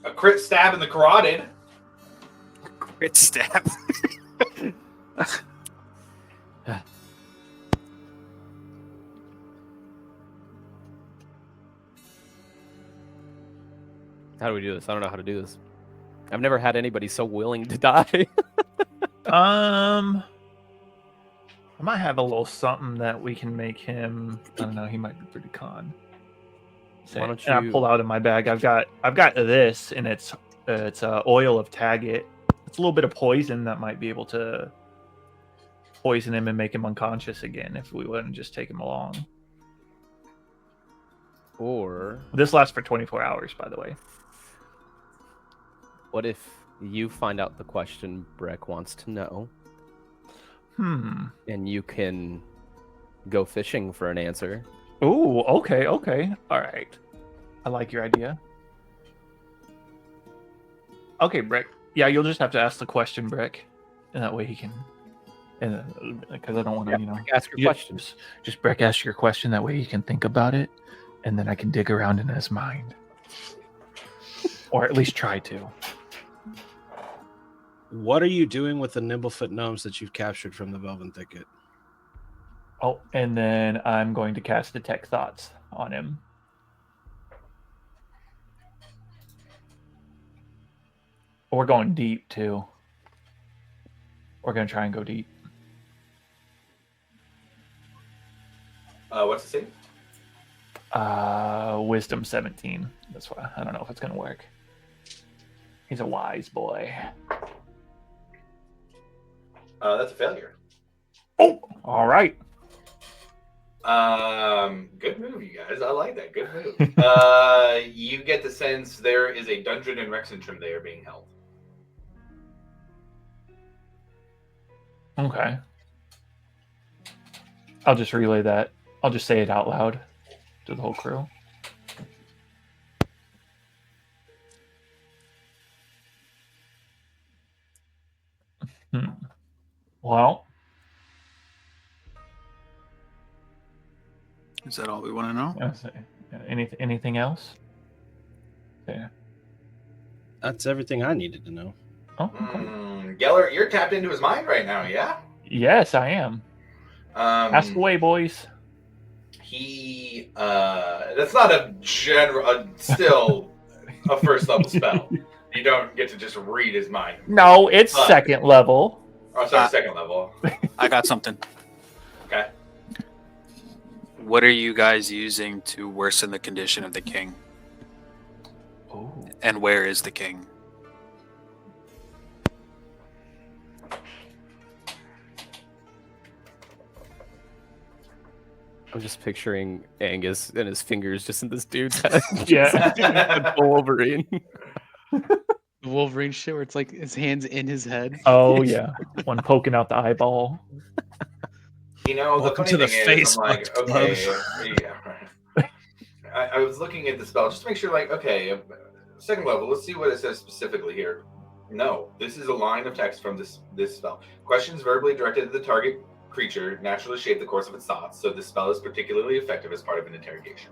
A: A crit stab in the carotid.
E: Crit stab.
F: How do we do this? I don't know how to do this. I've never had anybody so willing to die.
B: I might have a little something that we can make him. I don't know. He might be pretty con.
F: Why don't
B: And I
F: you-
B: pull out in my bag. I've got this, and it's oil of Taggart. It's a little bit of poison that might be able to poison him and make him unconscious again if we wouldn't just take him along.
F: Or
B: This lasts for 24 hours, by the way.
F: what if you find out the question Breck wants to know, and you can go fishing for an answer?
B: Ooh, okay. All right. I like your idea. Okay, Brick. Yeah, you'll just have to ask the question, Brick, and that way he can. And because I don't want to,
F: Ask your question.
B: Just Brick, ask your question. That way he can think about it, and then I can dig around in his mind, or at least try to.
C: What are you doing with the Nimblefoot gnomes that you've captured from the Velvet Thicket?
B: Oh, and then I'm going to cast Detect Thoughts on him. We're going deep too. We're gonna try and go deep.
A: What's the save?
B: Wisdom 17. That's why I don't know if it's gonna work. He's a wise boy.
A: That's a failure.
B: Oh, all right.
A: Good move, you guys. I like that. Good move. You get the sense there is a dungeon in Rexentrum there being held.
B: Okay. I'll just relay that. I'll just say it out loud to the whole crew. Well,
E: Is that all we want to know?
B: anything else? Yeah.
C: That's everything I needed to know.
B: Oh, okay.
A: Geller, you're tapped into his mind right now, yeah?
B: Yes, I am. Ask away, boys.
A: He that's not a still a first level spell. You don't get to just read his mind.
B: No, it's second level.
A: Oh, sorry, second level.
E: I got something.
A: Okay.
E: What are you guys using to worsen the condition of the king?
B: Oh.
E: And where is the king?
F: I'm just picturing Angus and his fingers just in this dude's head.
B: Yeah.
F: Wolverine.
G: The Wolverine shit where it's like his hands in his head.
B: Oh yeah, one poking out the eyeball.
A: You know,
C: Welcome
A: the
C: to
A: funny
C: the
A: thing
C: face
A: is, I'm like,
C: fucked
A: okay,
C: glove.
A: yeah, right. I was looking at the spell just to make sure, like, okay, second level. Let's see what it says specifically here. No, this is a line of text from this spell. Questions verbally directed to the target creature naturally shape the course of its thoughts, so this spell is particularly effective as part of an interrogation.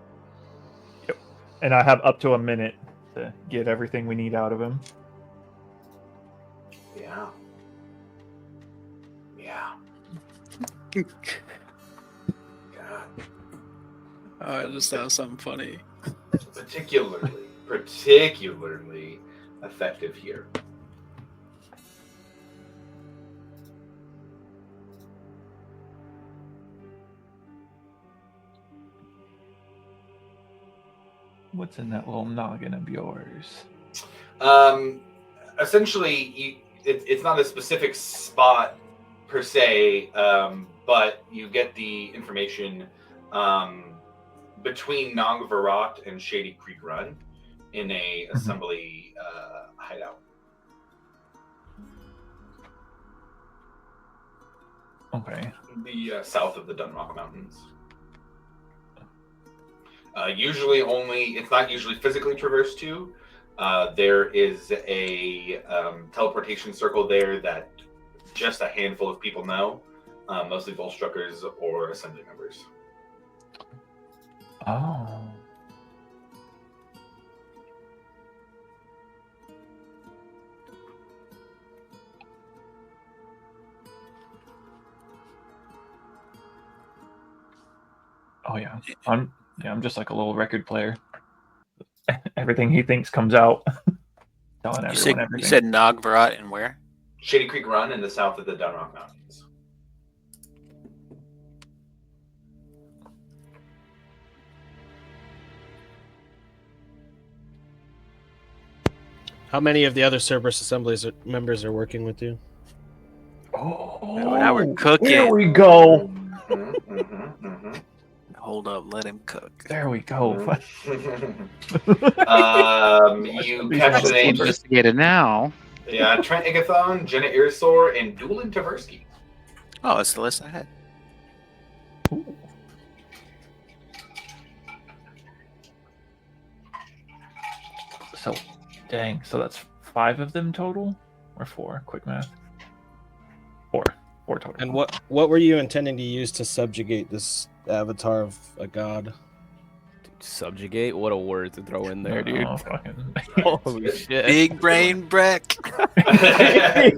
B: Yep. And I have up to a minute to get everything we need out of him.
A: Yeah. Yeah. God.
E: I just thought something funny.
A: Particularly effective here.
B: What's in that little noggin of yours?
A: Essentially, it's not a specific spot per se, but you get the information between Nogvarat and Shady Creek Run in a assembly hideout.
B: Okay.
A: The south of the Dunrock Mountains. It's not usually physically traversed to. There is a teleportation circle there that just a handful of people know, mostly Volstruckers or Assembly members.
B: Oh. Oh yeah. I'm just like a little record player. Everything he thinks comes out. Telling everyone everything.
E: You said Nogvarat and where?
A: Shady Creek Run in the south of the Dunrock Mountains.
C: How many of the other Cerberus Assemblies members are working with you?
B: Oh,
E: now we're cooking.
B: There we go.
E: Hold up, let him cook.
B: There we go.
A: You catch the names.
G: Investigated now.
A: Yeah, Trent Igathon, Jenna Irisor, and Doolin Tversky.
E: Oh, it's the list I had.
B: So, dang. So that's 5 of them total, or 4? Quick math. 4 total.
C: And what were you intending to use to subjugate this avatar of a god?
F: Subjugate? What a word to throw in there, dude.
B: Oh, fucking...
F: Holy shit.
E: Big brain Breck.
A: I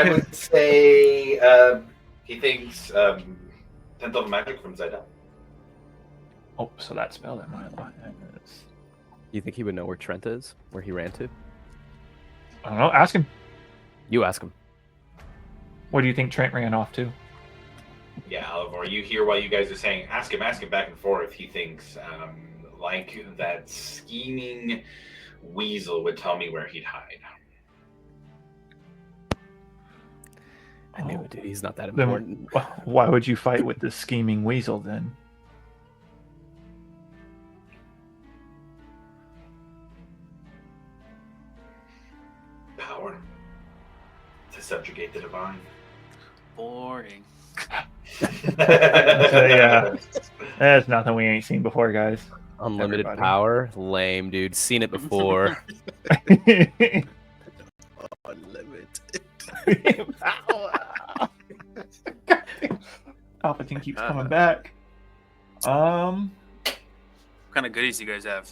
A: would say he thinks 10th level magic from Zidane.
B: Oh, so that spell that might lie.
F: You think he would know where Trent is? Where he ran to?
B: I don't know. Ask him.
F: You ask him.
B: Where do you think Trent ran off to?
A: Yeah, Alivor, you hear while you guys are saying, ask him back and forth. He thinks, like that scheming weasel would tell me where he'd hide.
F: I knew it, dude. He's not that
B: Then
F: important.
B: why would you fight with the scheming weasel then?
A: Power to subjugate the divine.
E: Boring.
B: So, yeah, that's nothing we ain't seen before, guys.
F: Unlimited
B: Everybody.
F: power? Lame, dude. Seen it before.
E: Unlimited.
B: Palpatine keeps coming back.
E: What kind of goodies do you guys have?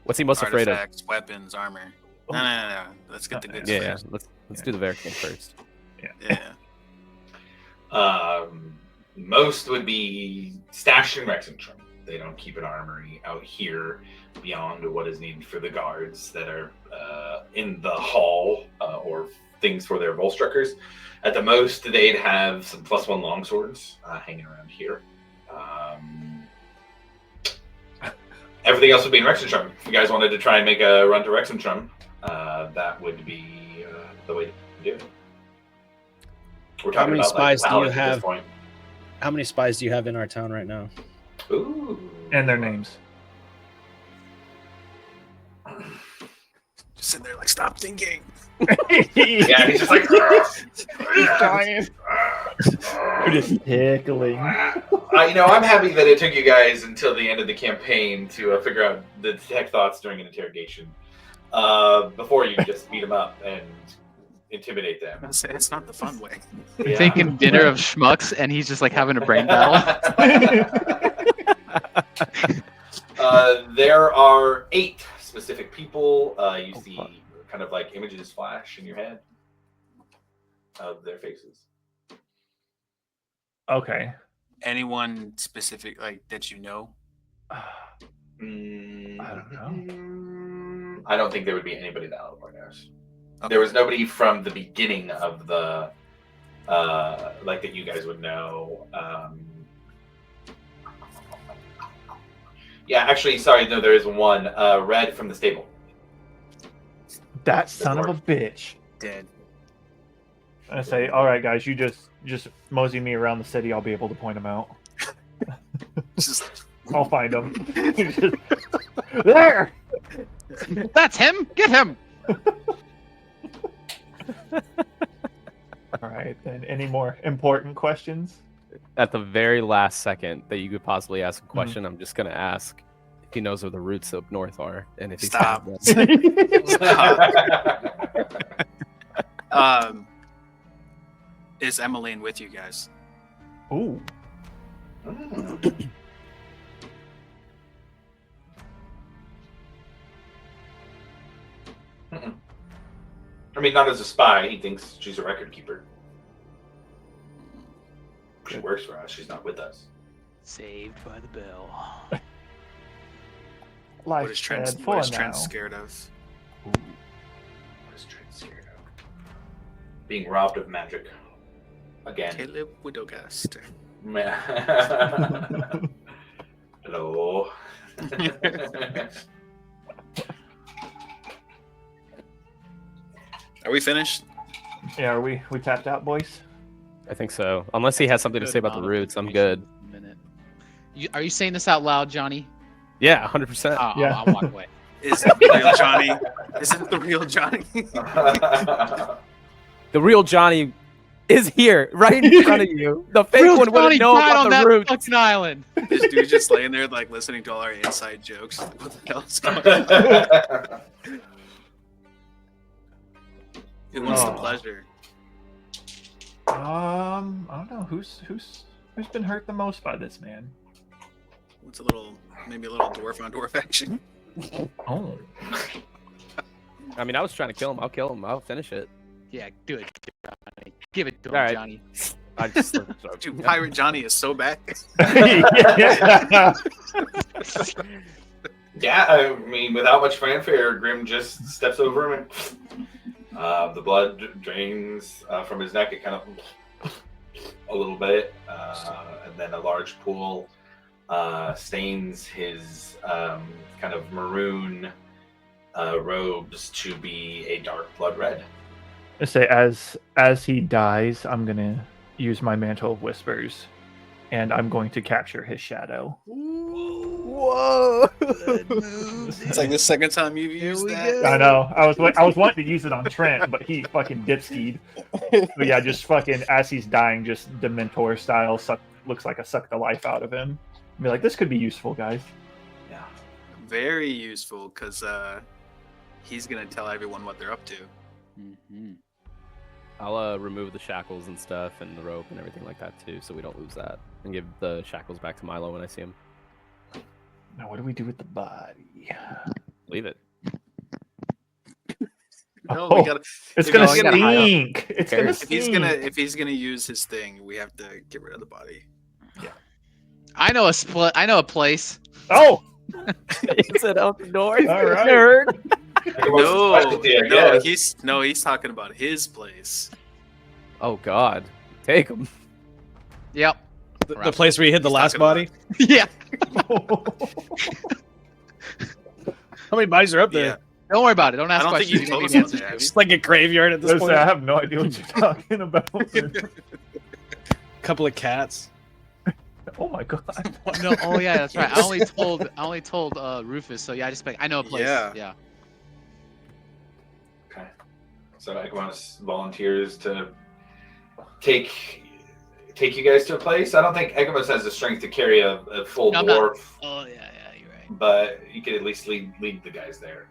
F: What's he most afraid of?
E: Artifacts, weapons, armor. No. Let's get the good
F: Yeah,
E: stuff.
F: let's do the Verican first.
E: Yeah.
A: Most would be stashed in Rexentrum. They don't keep an armory out here beyond what is needed for the guards that are in the hall or things for their Volstruckers. At the most, they'd have some +1 longswords hanging around here. Everything else would be in Rexentrum. If you guys wanted to try and make a run to Rexentrum, that would be the way to do it. We're
C: How
A: talking
C: many
A: about,
C: spies do you
A: paladins at this
C: have?
A: point.
C: How many spies do you have in our town right now?
A: Ooh.
B: And their names.
E: Just sitting there like, stop thinking.
A: Yeah, he's just like,
B: He's dying. You're just tickling.
A: I'm happy that it took you guys until the end of the campaign to figure out the detect thoughts during an interrogation. Before you just beat them up and intimidate them.
E: It's not the fun way.
D: I'm thinking dinner of schmucks, and he's just like having a brain battle.
A: There are 8 specific people. You see kind of like images flash in your head of their faces.
B: Okay.
E: Anyone specific like that you know?
B: I don't know.
A: I don't think there would be anybody that Alivor knows.
E: Okay.
A: There was nobody from the beginning of the like that you guys would know. Yeah, actually, sorry, no, there is one. Red from the stable.
B: That son of a bitch.
E: Dead.
B: I say, all right, guys, you just mosey me around the city. I'll be able to point them out.
E: Just
B: I'll find them. There.
D: That's him. Get him.
B: All right, then. Any more important questions?
F: At the very last second that you could possibly ask a question, I'm just gonna ask if he knows where the roots up north are, and if he's
E: Stop. Is Emmeline with you guys?
B: Ooh.
A: I mean, not as a spy. He thinks she's a record keeper. She works for us. She's not with us.
I: Saved by the bell.
E: What is
B: Life's
E: Trent
B: bad now.
E: scared of?
A: What is Trent scared of? Being robbed of magic. Again.
E: Caleb Widowgast.
A: Hello.
E: Are we finished?
B: Yeah, are we tapped out, boys?
F: I think so. Unless he has something to
G: Good
F: say about the
G: amount of
F: roots, I'm
G: information.
F: good.
G: Minute. Are you saying this out loud, Johnny?
F: Yeah, 100%.
B: Yeah.
G: I'll walk away.
E: Is it the real Johnny? Is it the real Johnny?
F: The real Johnny is here, right in front of you. The fake
G: Real
F: one
G: Johnny
F: wouldn't know
G: died
F: about
G: on
F: the
G: that
F: roots.
G: fucking island.
E: This dude just laying there, like listening to all our inside jokes. What the hell is going on? Who wants the
B: Oh.
E: pleasure?
B: I don't know who's been hurt the most by this, man.
E: What's maybe a little dwarf on dwarf action?
B: Oh,
F: I mean, I was trying to kill him. I'll kill him. I'll finish it.
I: Yeah, do it, Johnny. Give it to him,
F: All right.
I: Johnny.
F: I just
E: Dude, Pirate Johnny is so bad.
B: yeah.
A: Yeah, I mean, without much fanfare, Grim just steps over him and the blood drains from his neck. It kind of a little bit, and then a large pool stains his kind of maroon robes to be a dark blood red.
B: I say as he dies, I'm gonna use my mantle of whispers, and I'm going to capture his shadow.
F: Whoa!
E: It's like the second time you've used that.
B: I know. I was wanting to use it on Trent, but he fucking dipskied. But yeah, just fucking as he's dying, just Dementor style, looks like I sucked the life out of him. Be like, this could be useful, guys.
A: Yeah.
E: Very useful, because he's gonna tell everyone what they're up to.
I: Mm-hmm.
F: I'll remove the shackles and stuff and the rope and everything like that too, so we don't lose that. And give the shackles back to Milo when I see him.
B: Now, what do we do with the body?
F: Leave it.
E: No,
B: Oh,
E: we gotta.
B: It's
E: if
B: gonna
E: he's gonna hide-
B: stink. It's gonna
E: If he's gonna use his thing, we have to get rid of the body.
G: I know a place.
B: Oh,
F: Is it up north?
B: All right.
F: Nerd.
E: He's talking about his place.
F: Oh God, take him.
G: Yep.
C: The place where you hid the
E: He's
C: last
E: talking
C: body.
G: Yeah.
C: How many bodies are up there?
E: Yeah.
G: Don't worry about it. Don't
E: I
G: ask
E: don't think
G: questions.
E: you told us
G: don't
E: about
G: need
E: that.
G: answers.
C: It's like a graveyard at this
B: Listen,
C: point.
B: I have no idea what you're talking about.
C: Couple of cats.
B: Oh my God.
G: No, oh yeah, that's right. I only told Rufus. So yeah, I know a place.
E: Yeah.
G: Yeah.
A: Okay. So Egmont volunteers to take you guys to a place. I don't think Egmont has the strength to carry a full
G: No, I'm not.
A: dwarf,
G: Oh yeah, you're right.
A: but you could at least lead the guys there.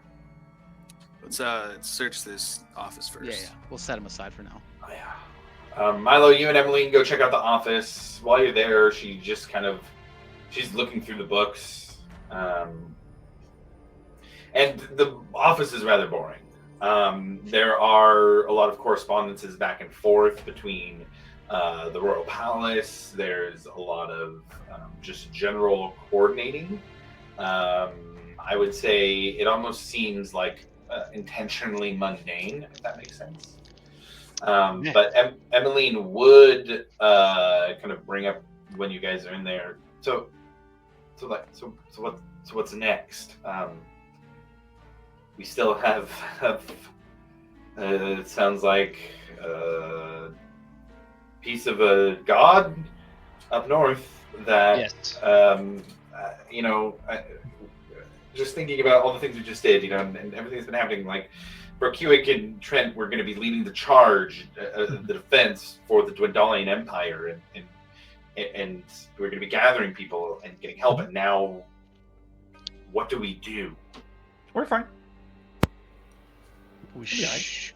E: Let's search this office first.
G: Yeah. We'll set him aside for now.
A: Oh, yeah. Milo, you and Emmeline go check out the office. While you're there, she's looking through the books. And the office is rather boring. There are a lot of correspondences back and forth between the Royal Palace. There's a lot of just general coordinating. I would say it almost seems like intentionally mundane, if that makes sense. But Emmeline would kind of bring up when you guys are in there. So what's next? We still have it sounds like a piece of a god up north that
G: Yes.
A: just thinking about all the things we just did, and everything that's been happening, like Berkewick and Trent were going to be leading the charge, the defense for the Dwendalian Empire, and we're going to be gathering people and getting help. And now, what do we do?
B: We're fine.
D: We
B: Yeah,
D: should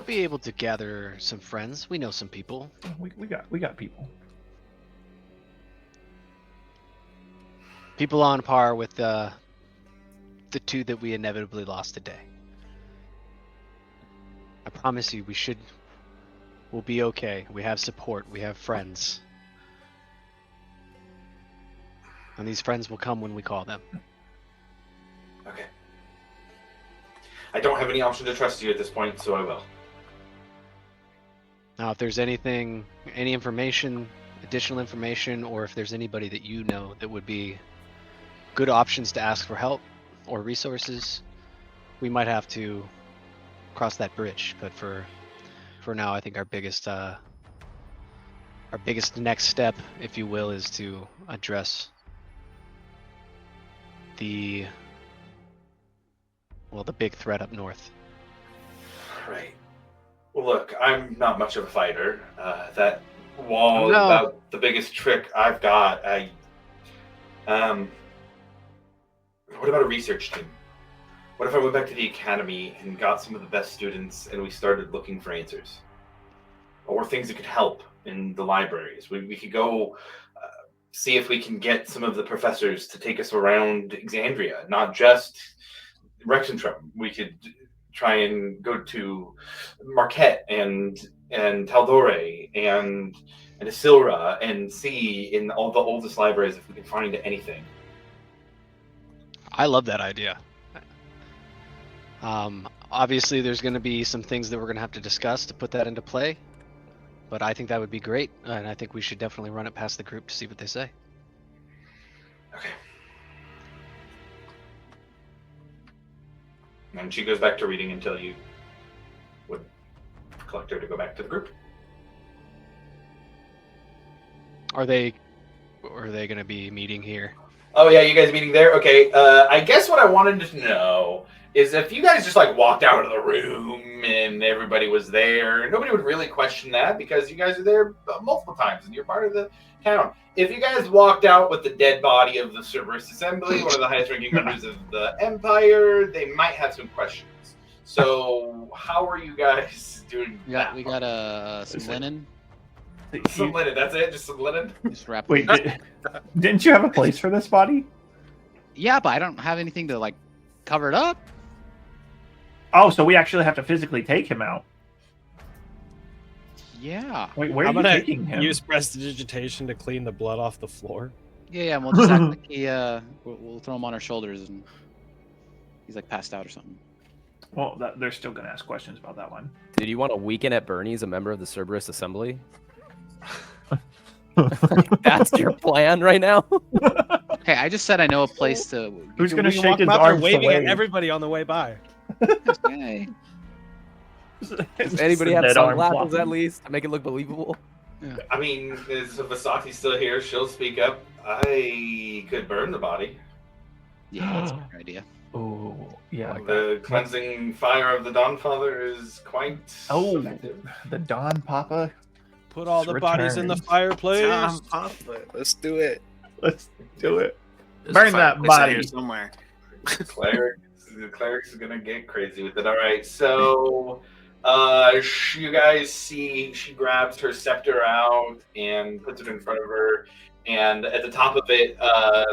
D: be able to gather some friends. We know some people.
B: We got people.
D: People on par with the two that we inevitably lost today. I promise you, we'll be okay. We have support. We have friends. And these friends will come when we call them.
A: Okay. I don't have any option to trust you at this point, so I will.
D: Now, if there's anything, any information, additional information, or if there's anybody that you know that would be good options to ask for help or resources, we might have to cross that bridge. But for now, I think our biggest next step, if you will, is to address the big threat up north.
A: Right. Well, look, I'm not much of a fighter. That wall is
D: No.
A: about the biggest trick I've got. What about a research team? What if I went back to the academy and got some of the best students and we started looking for answers? Or things that could help in the libraries. We could go see if we can get some of the professors to take us around Exandria, not just Rexentrum. We could try and go to Marquette and Taldore and Isilra and see in all the oldest libraries if we can find anything.
D: I love that idea. Obviously, there's going to be some things that we're going to have to discuss to put that into play, but I think that would be great, and I think we should definitely run it past the group to see what they say.
A: Okay. And she goes back to reading until you would collect her to go back to the group.
D: Are they going to be meeting here?
A: Oh yeah, you guys meeting there? Okay. I guess what I wanted to know is if you guys just like walked out of the room and everybody was there, nobody would really question that because you guys are there multiple times and you're part of the town. If you guys walked out with the dead body of the Cerberus Assembly, one of the highest ranking members of the Empire, they might have some questions. So how are you guys doing?
I: We got some linen.
A: Some linen, that's it? Just some linen?
I: Just wrap
B: Wait,
I: it.
B: didn't you have a place for this body?
I: Yeah, but I don't have anything to like cover it up.
B: Oh, so we actually have to physically take him out.
I: Yeah.
B: Wait, where are
C: I'm
B: you
C: gonna
B: taking him?
C: use prestidigitation to clean the blood off the floor.
I: Yeah, and we'll just act like we'll throw him on our shoulders and he's like passed out or something.
B: Well, they're still going to ask questions about that one.
F: Did you want a weekend at Bernie's, a member of the Cerberus Assembly? That's your plan right now?
I: Hey, I just said I know a place to.
B: Who's going to
C: We can
B: shake
C: walk
B: his
C: him out there
B: arms
C: waving at
B: away?
C: everybody on the way by.
I: Hey.
F: Does anybody have sunglasses at least to make it look believable?
A: I mean, is Vasati still here? She'll speak up. I could burn the body.
I: Yeah, that's a good idea.
B: Oh, yeah. Like
A: The cleansing fire of the Dawnfather is quite effective.
B: The Don Papa.
C: Put all the bodies in the
B: returns.
C: fireplace.
E: Let's do it.
B: Let's do it.
E: There's
B: Burn
E: a
B: that
E: fireplace out
B: body.
E: here somewhere.
A: The cleric's gonna get crazy with it. All right, so you guys see she grabs her scepter out and puts it in front of her, and at the top of it,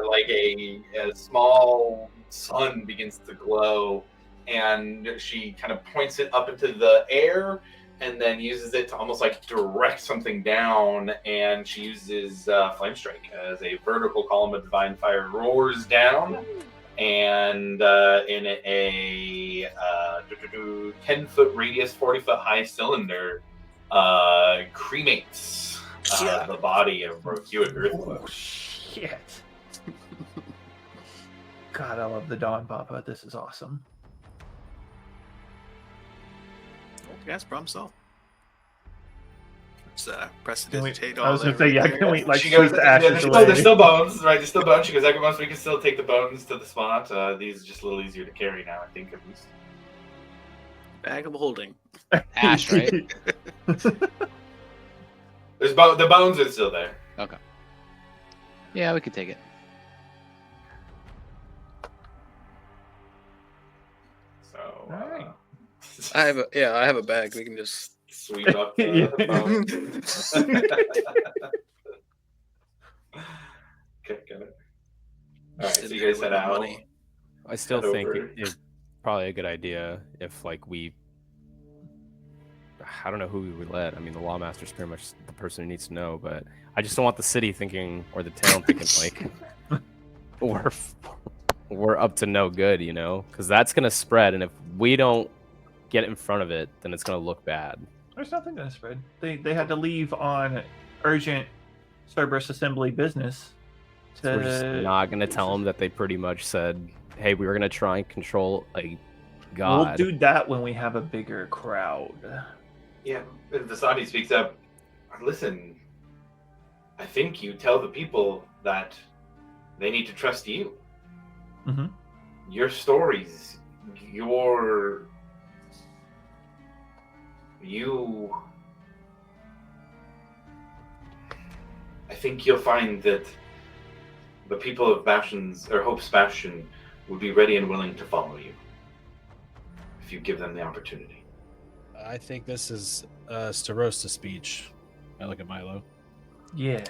A: like a small sun begins to glow, and she kind of points it up into the air, and then uses it to almost like direct something down, and she uses Flame Strike as a vertical column of divine fire roars down, and in a 10-foot radius, 40-foot high cylinder, cremates the body of Hewitt Earthwood.
B: Oh, shit. God, I love the Don Papa. This is awesome.
E: Yes, problem solved. Let's prestidigitate
B: I
E: all
B: was going
E: that
B: to say, yeah,
E: right
B: can we
E: there.
B: like
A: She goes,
B: sweep the ashes
A: there's
B: away?
A: still bones, right? There's still bones. She goes, once we can still take the bones to the spot. These are just a little easier to carry now, I think, at least.
E: Bag of holding.
I: Ash, right?
A: The bones are still there.
I: Okay. Yeah, we could take it.
A: So,
B: Alright.
E: I have a bag. We can just
A: sweep up the bones. Okay, got it. All right, so you guys head out.
E: money.
F: I still
A: Head
F: think
A: over.
F: it's probably a good idea if, like, I don't know who we would let. I mean, the Lawmaster's pretty much the person who needs to know, but I just don't want the city thinking, or the town thinking, like, we're up to no good, you know? Because that's going to spread, and if we don't get in front of it, then it's going to look bad.
B: There's nothing going to spread. They had to leave on urgent Cerberus Assembly business.
F: So we're just not going to tell them that they pretty much said, hey, we were going to try and control a god.
B: We'll do that when we have a bigger crowd.
A: Yeah, Vasati speaks up. Listen, I think you tell the people that they need to trust you.
B: Mm-hmm.
A: Your stories, I think you'll find that the people of Hope's Bastion would be ready and willing to follow you.
H: you give them the opportunity.
C: I think this is Starosta speech. I look at Milo.
B: Yeah.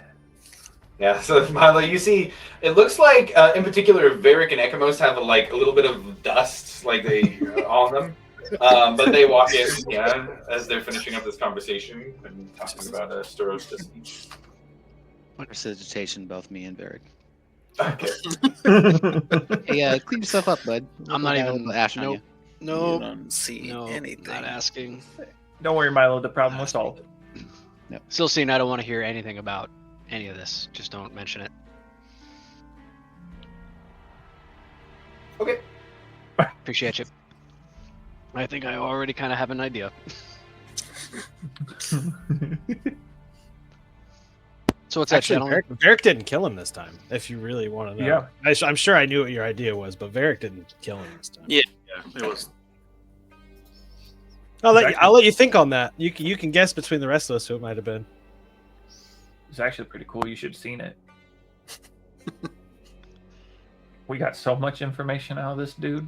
A: Yeah, so Milo, you see, it looks like, in particular, Varric and Ekamos have like a little bit of dust, like they on them, but they walk in, yeah, as they're finishing up this conversation and talking about a Starosta speech.
I: Prestidigitation, both me and Varric.
A: Okay.
I: Hey, clean yourself up, bud.
D: I'm not
I: Got a
D: even.
I: little ash on you.
E: You
D: Nope.
E: don't see
D: No,
E: anything.
D: not asking.
B: Don't worry, Milo. The problem was solved.
D: Still seeing, I don't want to hear anything about any of this. Just don't mention it.
A: Okay.
D: Appreciate you. I think I already kind of have an idea. So what's that,
C: Actually,
D: gentlemen?
C: Varric didn't kill him this time. If you really want to know,
B: Yeah.
C: I'm sure I knew what your idea was, but Varric didn't kill him this time.
E: Yeah, it was.
C: I'll let you think on that. You can guess between the rest of us who it might have been.
B: It's actually pretty cool. You should have seen it. We got so much information out of this dude.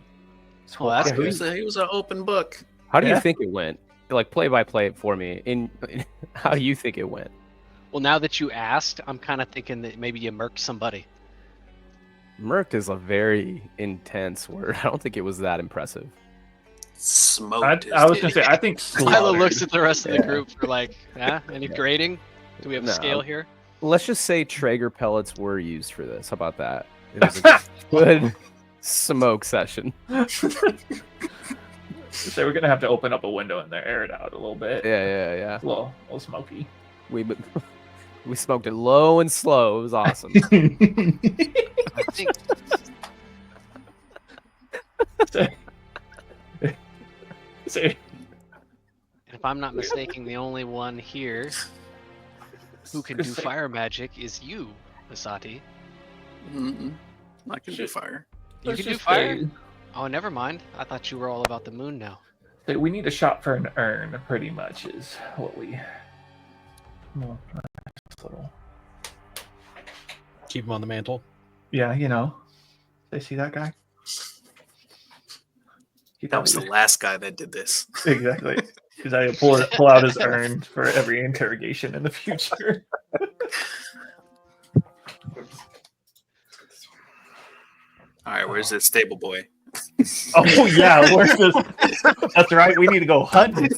B: It's
D: Well, that's
B: fucking-
D: good.
E: He was an open book.
F: How do
B: Yeah.
F: you think it went? Like play by play it for me. How do you think it went?
D: Well, now that you asked, I'm kind of thinking that maybe you murked somebody.
F: Murked is a very intense word. I don't think it was that impressive.
E: Smoked.
B: I was gonna say, I think
D: Milo
B: slaughtered.
D: looks at the rest of the
F: Yeah.
D: group for like, any grading? Do we have a
F: No.
D: scale here?
F: Let's just say Traeger pellets were used for this. How about that? It was a good smoke session.
B: So we're gonna have to open up a window in there, air it out a little bit.
F: Yeah.
B: A little smoky.
F: We smoked it low and slow. It was awesome.
D: I think
B: So,
D: if I'm not mistaken, the only one here who can do
B: Say-
D: fire magic is you, Asati.
E: Mm-mm. I can do fire.
D: You
B: let's
D: can do
B: just
D: fire?
B: say-
D: Oh, never mind. I thought you were all about the moon now.
B: say we need a shot for an urn, pretty much, is what we. Well, nice little.
C: Keep him on the mantle.
B: Yeah, you know. They see that guy? He
E: That was
B: thought
E: the
B: we-
E: last guy that did this.
B: Exactly. Because I pull out his urn for every interrogation in the future.
E: All right, where's this stable boy?
B: Oh yeah, where's this? That's right. We need to go hunting.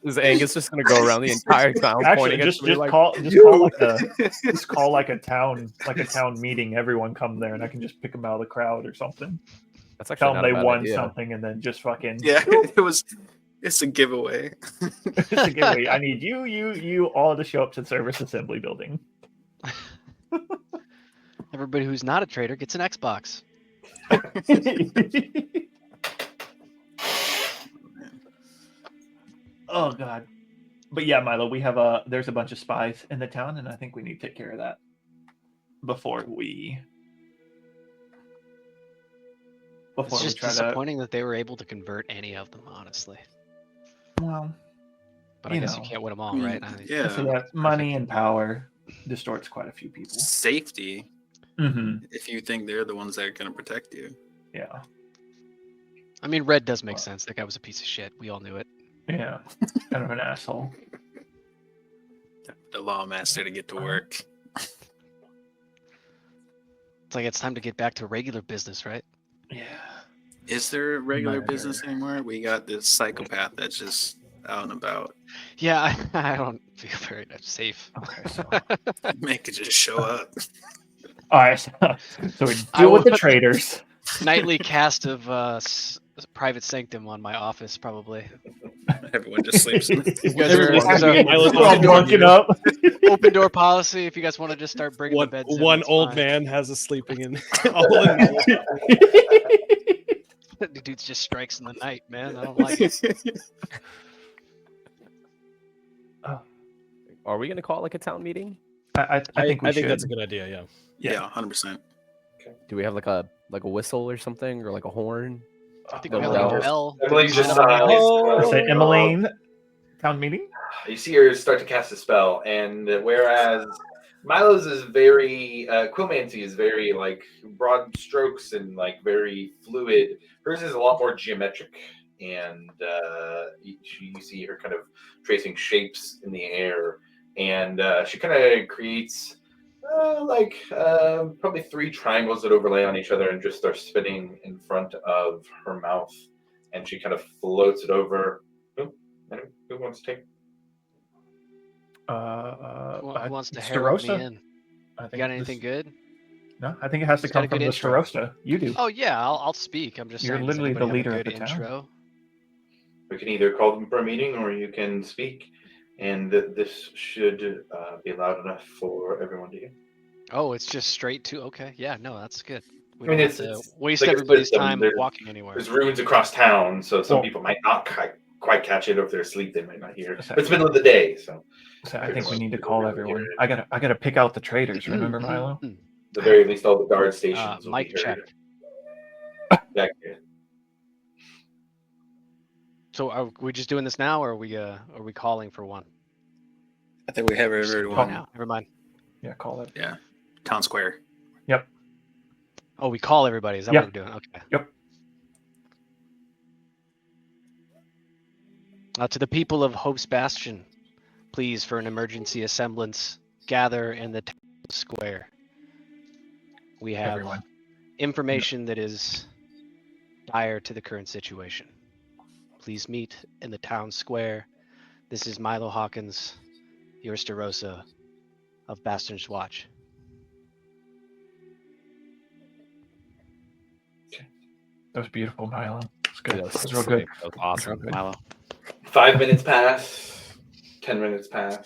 F: Is Angus just gonna go around the entire town
B: Actually,
F: pointing at
B: just
F: somebody like,
B: call like a town meeting. Everyone come there, and I can just pick them out of the crowd or something.
F: that's actually
B: Tell
F: not
B: them
F: a
B: they
F: bad
B: won
F: idea.
B: something, and then just fucking.
E: Yeah, it's a giveaway.
B: It's a giveaway. I need you all to show up to the service assembly building.
D: Everybody who's not a trader gets an Xbox.
B: Oh god. But yeah, Milo, we have there's a bunch of spies in the town, and I think we need to take care of that before we
D: It's just
B: try to.
D: disappointing that they were able to convert any of them, honestly.
B: Well,
D: But I
B: You
D: guess
B: know.
D: you can't win them all,
E: Mm,
D: right?
E: yeah.
B: so yeah, money and power distorts quite a few people.
E: Safety,
B: Mm-hmm.
E: if you think they're the ones that are going to protect you.
B: Yeah.
D: I mean, Red does make sense. That guy was a piece of shit. We all knew it.
B: Yeah. Kind of an asshole.
E: The lawmaster to get to work.
D: It's like it's time to get back to regular business, right?
B: Yeah.
E: Is there regular
B: Murder.
E: business anymore? We got this psychopath that's just out and about.
D: Yeah, I don't feel very safe.
B: Okay. So.
E: Make it just show up.
B: All right. So we
D: I
B: deal with the
D: will-
B: traders.
D: Nightly cast of Private Sanctum on my office, probably.
E: Everyone just sleeps.
D: You guys are, you guys are
B: We're all bunking up.
D: open door policy. If you guys want to just start bringing the beds in,
C: One
D: that's
C: old
D: fine.
C: man has a sleeping in. all in
D: The dude just strikes in the night, man. I don't like it.
F: Are we gonna call it like a town meeting?
B: I think we should.
C: that's a good idea. Yeah.
E: Yeah, 100%.
F: Do we have like a whistle or something or like a horn?
D: I think
B: The
D: we have like a
B: bells.
D: bell.
A: Emily just
B: I say Emmeline. Town meeting.
A: You see her start to cast a spell, and whereas Milo's is very Quillmancy is very like broad strokes and like very fluid. Hers is a lot more geometric and you see her kind of tracing shapes in the air, and she kind of creates probably 3 triangles that overlay on each other and just start spinning in front of her mouth, and she kind of floats it over. Who wants to take?
D: Who wants to
B: Mr.
D: herald me
B: Rosa?
D: in?
B: I
D: You
B: think
D: got anything good?
B: No, I think it has to
D: Who's got
B: come
D: a
B: from
D: good
B: the
D: intro?
B: Starosta. You do.
D: Oh yeah, I'll speak. I'm just
B: You're
D: saying. Does
B: literally the
D: anybody have a
B: leader of
D: good
B: the town.
D: intro?
A: We can either call them for a meeting or you can speak, and this should be loud enough for everyone to hear.
D: Oh, it's just straight to. Okay, yeah, no, that's good. We
A: I mean,
D: don't have
A: it's
D: to waste
A: like a
D: everybody's
A: system.
D: time
A: There's-
D: walking anywhere.
A: There's runes across town, so some
B: Well-
A: people might not quite catch it, or if they're asleep, they might not hear.
B: Exactly.
A: But it's middle of the day, so
B: So I think we need to call everyone. I gotta pick out the traitors. Remember, Milo?
A: at the very least, all the guard stations will
D: Mic
A: be heard.
D: check.
A: Back here.
D: So are we just doing this now, or are we calling for one?
E: I think we have
D: Just
E: everyone.
D: call now. Never mind.
B: Yeah, call it.
E: Yeah, town square.
B: Yep.
D: Oh, we call everybody. Is that
B: Yeah.
D: what we're doing? Okay.
B: Yep.
D: To the people of Hope's Bastion, please, for an emergency assemblance, gather in the town square. We have
B: Everyone.
D: information that is dire to the current situation. Please meet in the town square. This is Milo Hawkins, your Starosa of Bastion's Watch.
B: That was beautiful, Milo. It's good.
F: Yeah,
B: That was real good.
F: That was awesome.
B: Real good.
G: Milo.
A: 5 minutes pass. 10 minutes pass.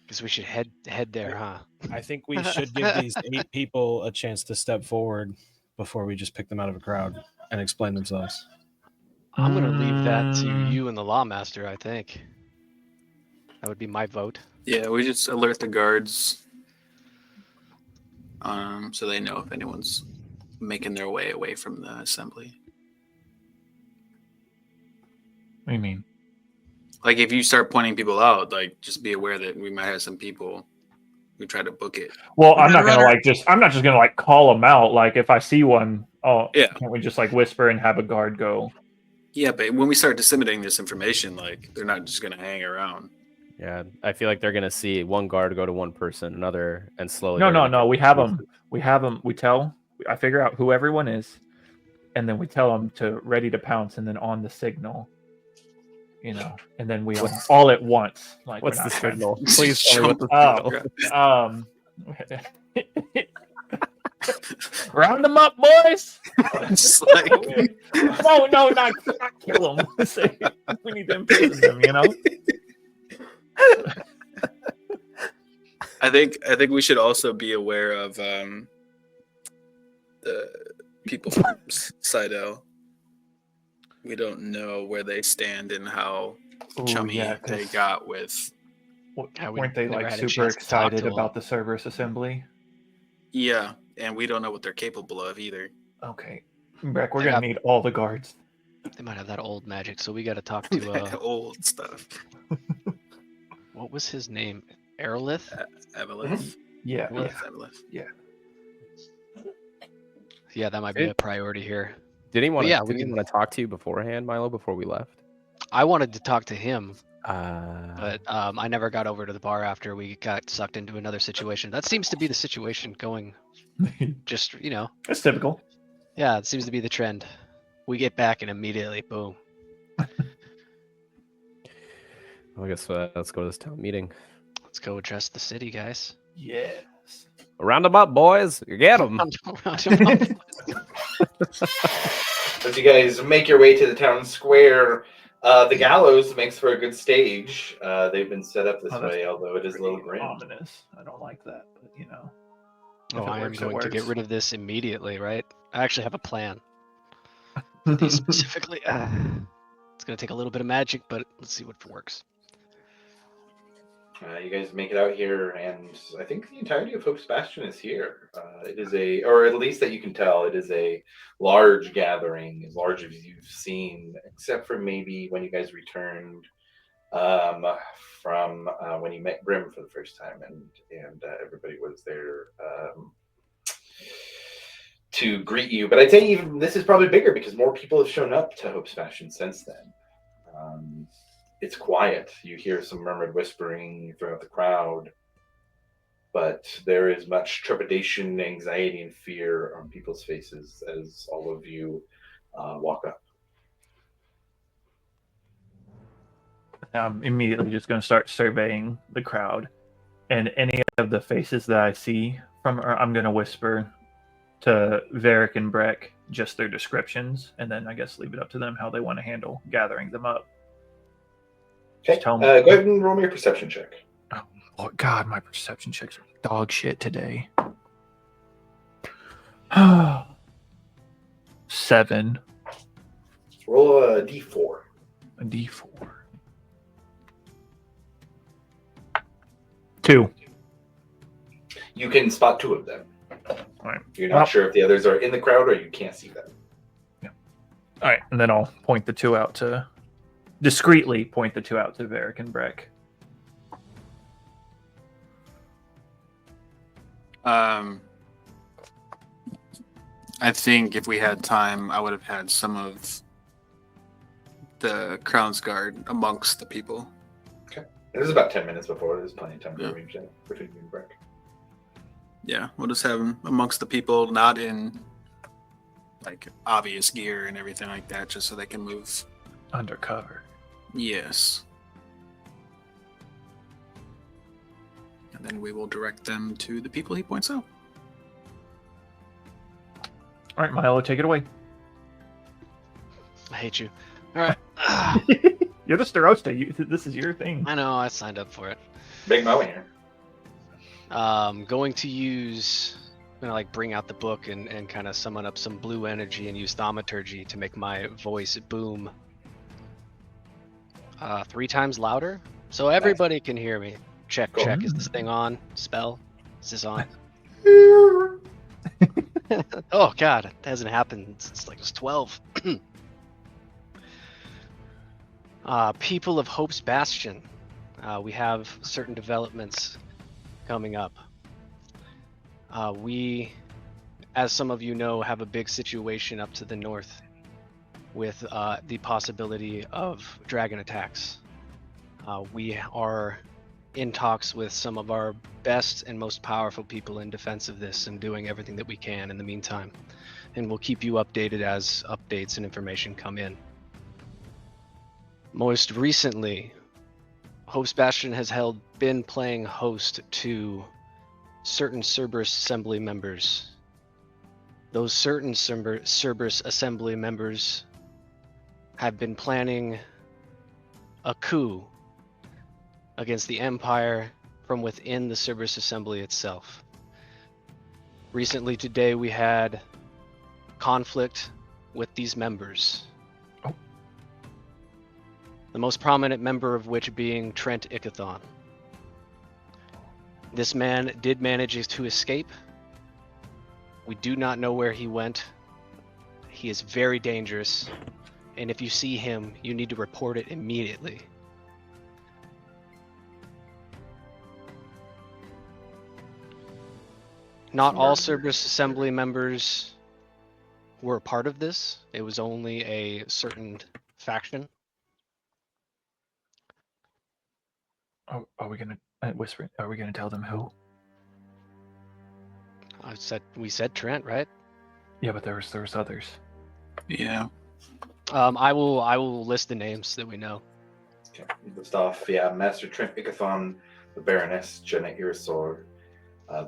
D: Guess we should head there, huh?
C: I think we should give these 8 people a chance to step forward before we just pick them out of a crowd and explain themselves.
D: I'm gonna leave that to
B: Mm.
D: you and the Lawmaster, I think. That would be my vote.
E: Yeah, we just alert the guards, so they know if anyone's making their way away from the assembly.
B: What do you mean?
E: Like if you start pointing people out, like just be aware that we might have some people who try to book it.
B: Well, I'm not
E: Runner.
B: gonna I'm not just gonna call them out. Like if I see one,
E: Yeah.
B: can't we just whisper and have a guard go?
E: Yeah, but when we start disseminating this information, like they're not just gonna hang around.
F: Yeah, I feel like they're gonna see one guard go to one person, another, and slowly.
B: No,
F: they're
B: no,
F: gonna
B: no.
F: get
B: We have
F: used
B: them. We have them. I figure out who everyone is, and then we tell them to ready to pounce, and then on the signal, and then we all at once. Like
F: What's
B: we're
F: the
B: not trying-
F: signal? Please tell me what the
B: Oh.
F: signal.
B: Round them up, boys.
E: Just like,
B: No, not kill them. We need to imprison them.
E: I think we should also be aware of the people from Sidel. We don't know where they stand and how
B: Ooh,
E: chummy
B: yeah,
E: they
B: 'cause
E: got with.
B: weren't they
D: never had a
B: super
D: chance to talk
B: excited
D: to
B: about
D: 'em.
B: the Cerberus assembly?
E: Yeah, and we don't know what they're capable of either.
B: Okay, Breck, we're
D: Yeah.
B: gonna need all the guards.
D: They might have that old magic, so we got to talk to.
E: Old stuff.
D: What was his name? Aerolith?
E: Evelyn.
B: Yeah,
E: Evelyn.
D: Yeah, that might be a priority here.
F: Did he want
D: yeah,
F: to?
D: we
F: Did he
D: can-
F: want to talk to you beforehand, Milo? Before we left?
D: I wanted to talk to him,
F: Uh,
D: but I never got over to the bar after we got sucked into another situation. That seems to be the situation going. Just
B: That's typical.
D: yeah, it seems to be the trend. We get back and immediately, boom.
F: I guess let's go to this town meeting.
D: Let's go address the city, guys.
B: Yes.
F: Round them up, boys. You get them.
A: As you guys make your way to the town square, the gallows makes for a good stage. They've been set up this
B: Oh, that's
A: way, although it is a little grim.
B: Ominous. I don't like that, but
D: Oh,
B: If it
D: I am
B: works, it
D: going to get
B: works.
D: rid of this immediately, right? I actually have a plan. These specifically. It's going to take a little bit of magic, but let's see what works.
A: You guys make it out here, and I think the entirety of Hope's Bastion is here. It is or at least that you can tell, it is a large gathering, as large as you've seen, except for maybe when you guys returned from when you met Grim for the first time, and everybody was there
H: to greet you. But I'd say even this is probably bigger because more people have shown up to Hope's Bastion since then. It's quiet. You hear some murmured whispering throughout the crowd, but there is much trepidation, anxiety, and fear on people's faces as all of you walk up.
B: I'm immediately just going to start surveying the crowd, and any of the faces that I see from her, I'm going to whisper to Varric and Breck just their descriptions, and then I guess leave it up to them how they want to handle gathering them up.
H: Okay,
B: Just tell
H: go
B: them.
H: ahead and roll me a perception check.
B: Oh God, my perception checks are dog shit today. 7.
H: Roll a d4.
B: A D4. 2.
H: You can spot 2 of them.
B: All right.
H: You're not sure if the others are in the crowd or you can't see them.
B: All right, and then I'll discreetly point the 2 out to Varric and Breck.
E: I think if we had time, I would have had some of the Crown's Guard amongst the people.
H: Okay. It was about 10 minutes before. There's plenty of time to
E: Yeah.
H: arrange that between you and Breck.
E: Yeah, we'll just have them amongst the people, not in like obvious gear and everything like that, just so they can move.
B: Undercover.
E: Yes. And then we will direct them to the people he points out.
B: All right, Milo, take it away.
D: I hate you. All right.
B: You're the Starosta. This is your thing.
D: I know. I signed up for it.
H: Big Mo here.
D: Going to use, I'm gonna like bring out the book and kind of summon up some blue energy and use thaumaturgy to make my voice boom 3 times louder, so everybody can hear me. Check,
H: Cool.
D: check. Is this thing on? Spell? Is this on? Oh God, it hasn't happened since like I was 12. People of Hope's Bastion. We have certain developments coming up. We, as some of you know, have a big situation up to the north with the possibility of dragon attacks. We are in talks with some of our best and most powerful people in defense of this and doing everything that we can in the meantime. And we'll keep you updated as updates and information come in. Most recently, Hope's Bastion has been playing host to certain Cerberus Assembly members. Those certain Cerberus Assembly members have been planning a coup against the Empire from within the Cerberus Assembly itself. Recently today we had conflict with these members.
B: Oh.
D: The most prominent member of which being Trent Ickathon. This man did manage to escape. We do not know where he went. He is very dangerous, and if you see him, you need to report it immediately. Not all Cerberus Assembly members were a part of this. It was only a certain faction.
B: Oh, are we gonna whisper? Are we gonna tell them who?
D: We said Trent, right?
B: Yeah, but there was others.
E: Yeah.
D: I will list the names that we know.
H: Okay. List off, Master Trent Ickathon, the Baroness Jenna Irisor,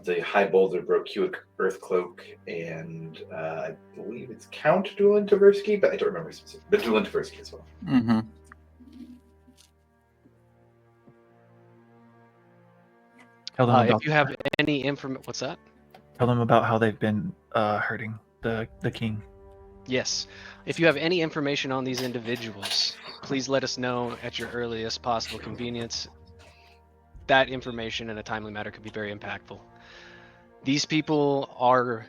H: the High Boulder Brokewick Earthcloak, and I believe it's Count Dulan Tversky, but I don't remember specifically. But Dulan Tversky as well.
E: Mm-hmm.
B: Tell them about
D: If you have any information, what's that?
B: Tell them about how they've been hurting the king.
D: Yes. If you have any information on these individuals, please let us know at your earliest possible convenience. That information in a timely manner could be very impactful. These people are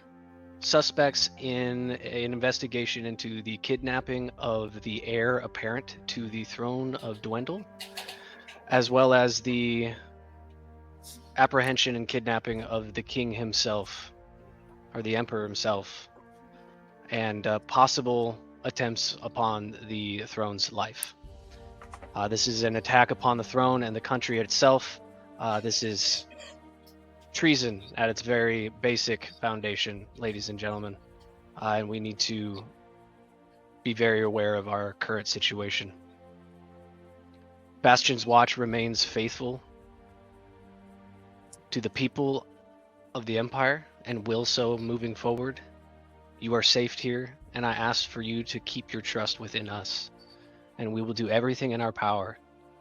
D: suspects in an investigation into the kidnapping of the heir apparent to the throne of Dwendal, as well as the apprehension and kidnapping of the king himself, or the emperor himself, and possible attempts upon the throne's life. This is an attack upon the throne and the country itself. This is treason at its very basic foundation, ladies and gentlemen. And we need to be very aware of our current situation. Bastion's Watch remains faithful to the people of the Empire and will so moving forward. You are safe here, and I ask for you to keep your trust within us, and we will do everything in our power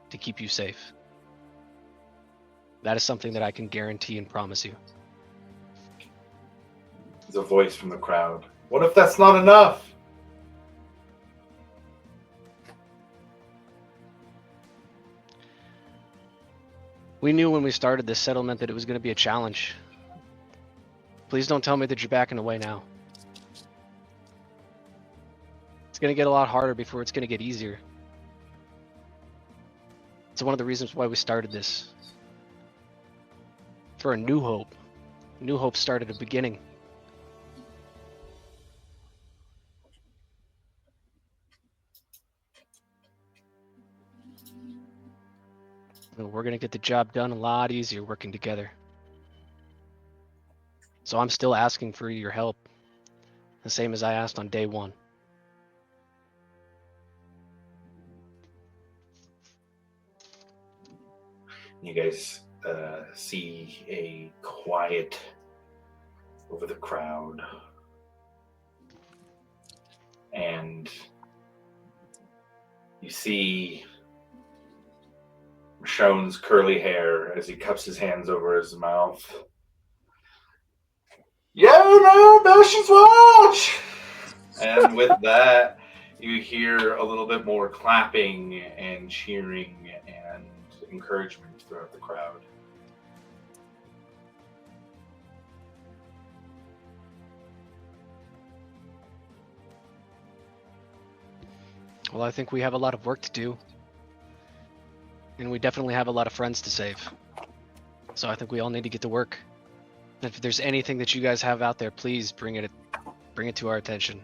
D: to keep you safe. That is something that I can guarantee and promise you.
A: There's a voice from the crowd. What if that's not enough?
D: We knew when we started this settlement that it was going to be a challenge. Please don't tell me that you're backing away now. It's going to get a lot harder before it's going to get easier. It's one of the reasons why we started this. For a new hope. New hope started at the beginning. And we're going to get the job done a lot easier working together. So I'm still asking for your help. The same as I asked on day one.
A: You guys see a quiet over the crowd. And you see Michonne's curly hair as he cups his hands over his mouth. Yeah, no, Bastion's Watch! And with that, you hear a little bit more clapping and cheering and encouragement throughout the crowd.
D: Well, I think we have a lot of work to do. And we definitely have a lot of friends to save. So I think we all need to get to work. And if there's anything that you guys have out there, please bring it to our attention.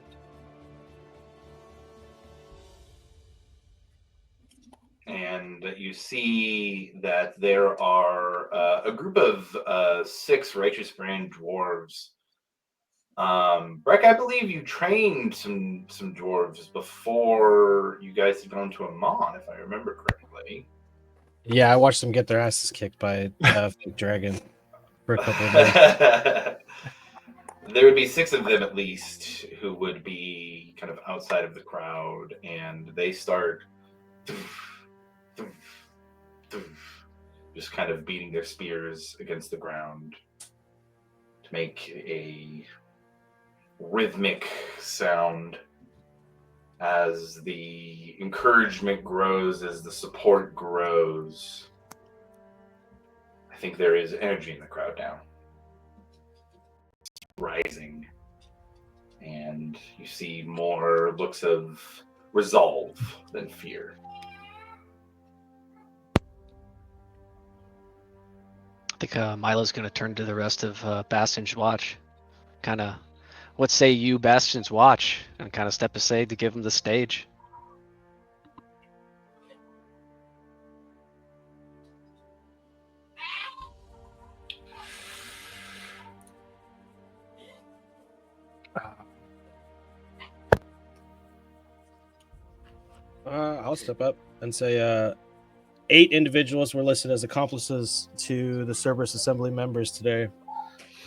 A: And you see that there are a group of 6 Righteous Brand dwarves. Breck, I believe you trained some dwarves before you guys had gone to Amon, if I remember correctly.
C: Yeah, I watched them get their asses kicked by a fake dragon for a couple of days.
A: There would be 6 of them at least who would be kind of outside of the crowd, and they start just kind of beating their spears against the ground to make a rhythmic sound as the encouragement grows, as the support grows. I think there is energy in the crowd now, rising, and you see more looks of resolve than fear.
D: I think Milo's going to turn to the rest of Bastion's Watch. Kind of, what say you, Bastion's Watch? And kind of step aside to give him the stage.
C: I'll step up and say 8 individuals were listed as accomplices to the Cerberus Assembly members today.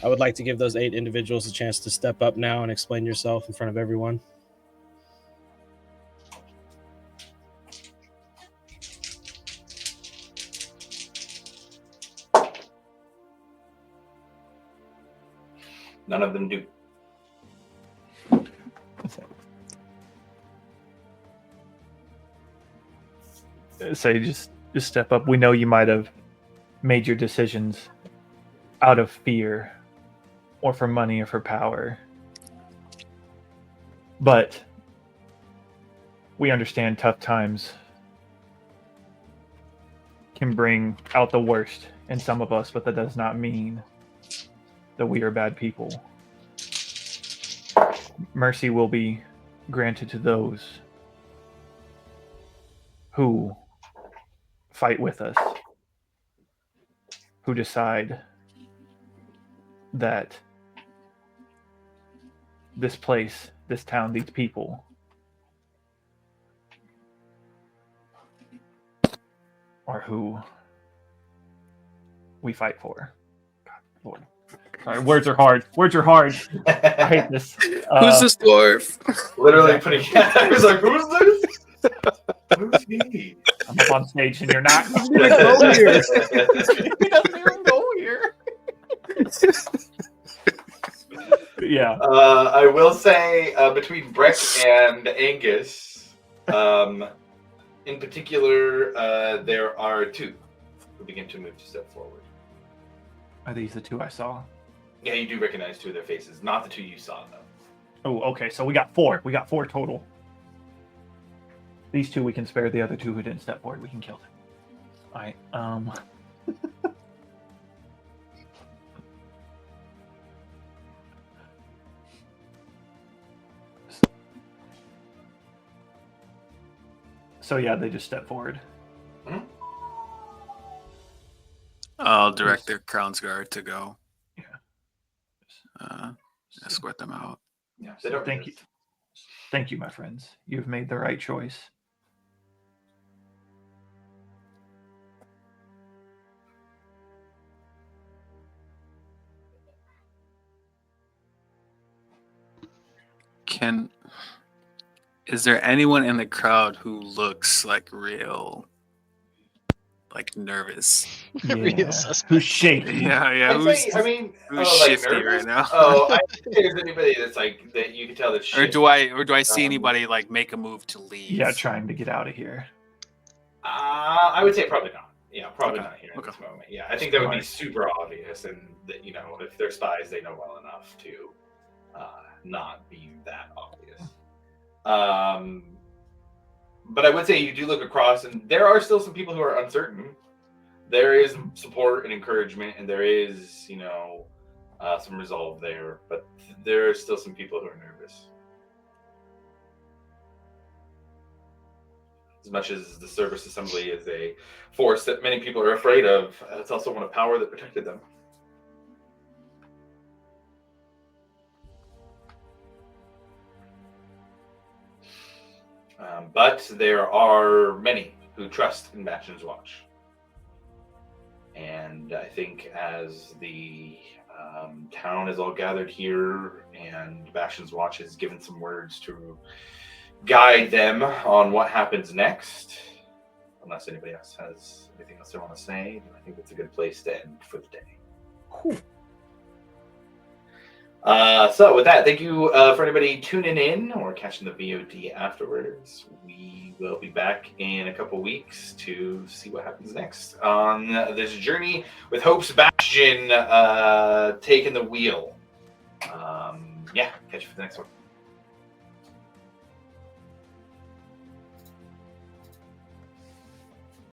C: I would like to give those 8 individuals a chance to step up now and explain yourself in front of everyone.
A: None of them do.
B: Say just step up. We know you might have made your decisions out of fear or for money or for power, but we understand tough times can bring out the worst in some of us, but that does not mean that we are bad people. mercy will be granted to those who fight with us, who decide that this place, this town, these people are who we fight for. God, Lord. Sorry, words are hard. Words are hard. I hate this.
E: Who's this dwarf?
A: Literally
B: Exactly.
A: putting. I was like, "Who's this? Who's he?"
B: I'm up on stage and you're not.
C: Go here.
B: He doesn't even go here. Yeah.
A: I will say between Breck and Angus, in particular, there are two who begin to move to step forward.
B: Are these the two I saw?
A: Yeah, you do recognize two of their faces, not the two you saw, though.
B: Oh, okay. So we got four. We got four total. These two we can spare. The other two who didn't step forward, we can kill them. All right. So yeah, they just step forward.
E: I'll direct their Crown's Guard to go.
B: Yeah.
E: Escort them out.
A: Yeah,
B: So thank you. Thank you, my friends. You've made the right choice.
E: Is there anyone in the crowd who looks like real, like nervous?
B: Yeah.
D: suspect.
B: Who's shaking?
E: Yeah.
A: I'd say, I mean,
E: who's
A: like
E: shifty
A: nervous?
E: right now?
A: Oh, I don't think there's anybody that's like that you can tell that's
E: Or
A: shifty.
E: do I see anybody like make a move to leave?
B: Yeah, trying to get out of here.
A: I would say probably not. Yeah, probably
E: Okay,
A: not here at
E: okay.
A: this moment. Yeah, I think that would be
B: Alright.
A: super obvious, and that if they're spies, they know well enough to not be that obvious. But I would say you do look across, and there are still some people who are uncertain. There is support and encouragement, and there is some resolve there, but there are still some people who are nervous. As much as the Service Assembly is a force that many people are afraid of, it's also one of power that protected them. But there are many who trust in Bastion's Watch. And I think as the town is all gathered here and Bastion's Watch has given some words to guide them on what happens next, unless anybody else has anything else they want to say, I think it's a good place to end for the day.
B: Cool.
A: So with that, thank you for anybody tuning in or catching the VOD afterwards. We will be back in a couple weeks to see what happens next on this journey with Hope's Bastion taking the wheel. Catch you for the next one.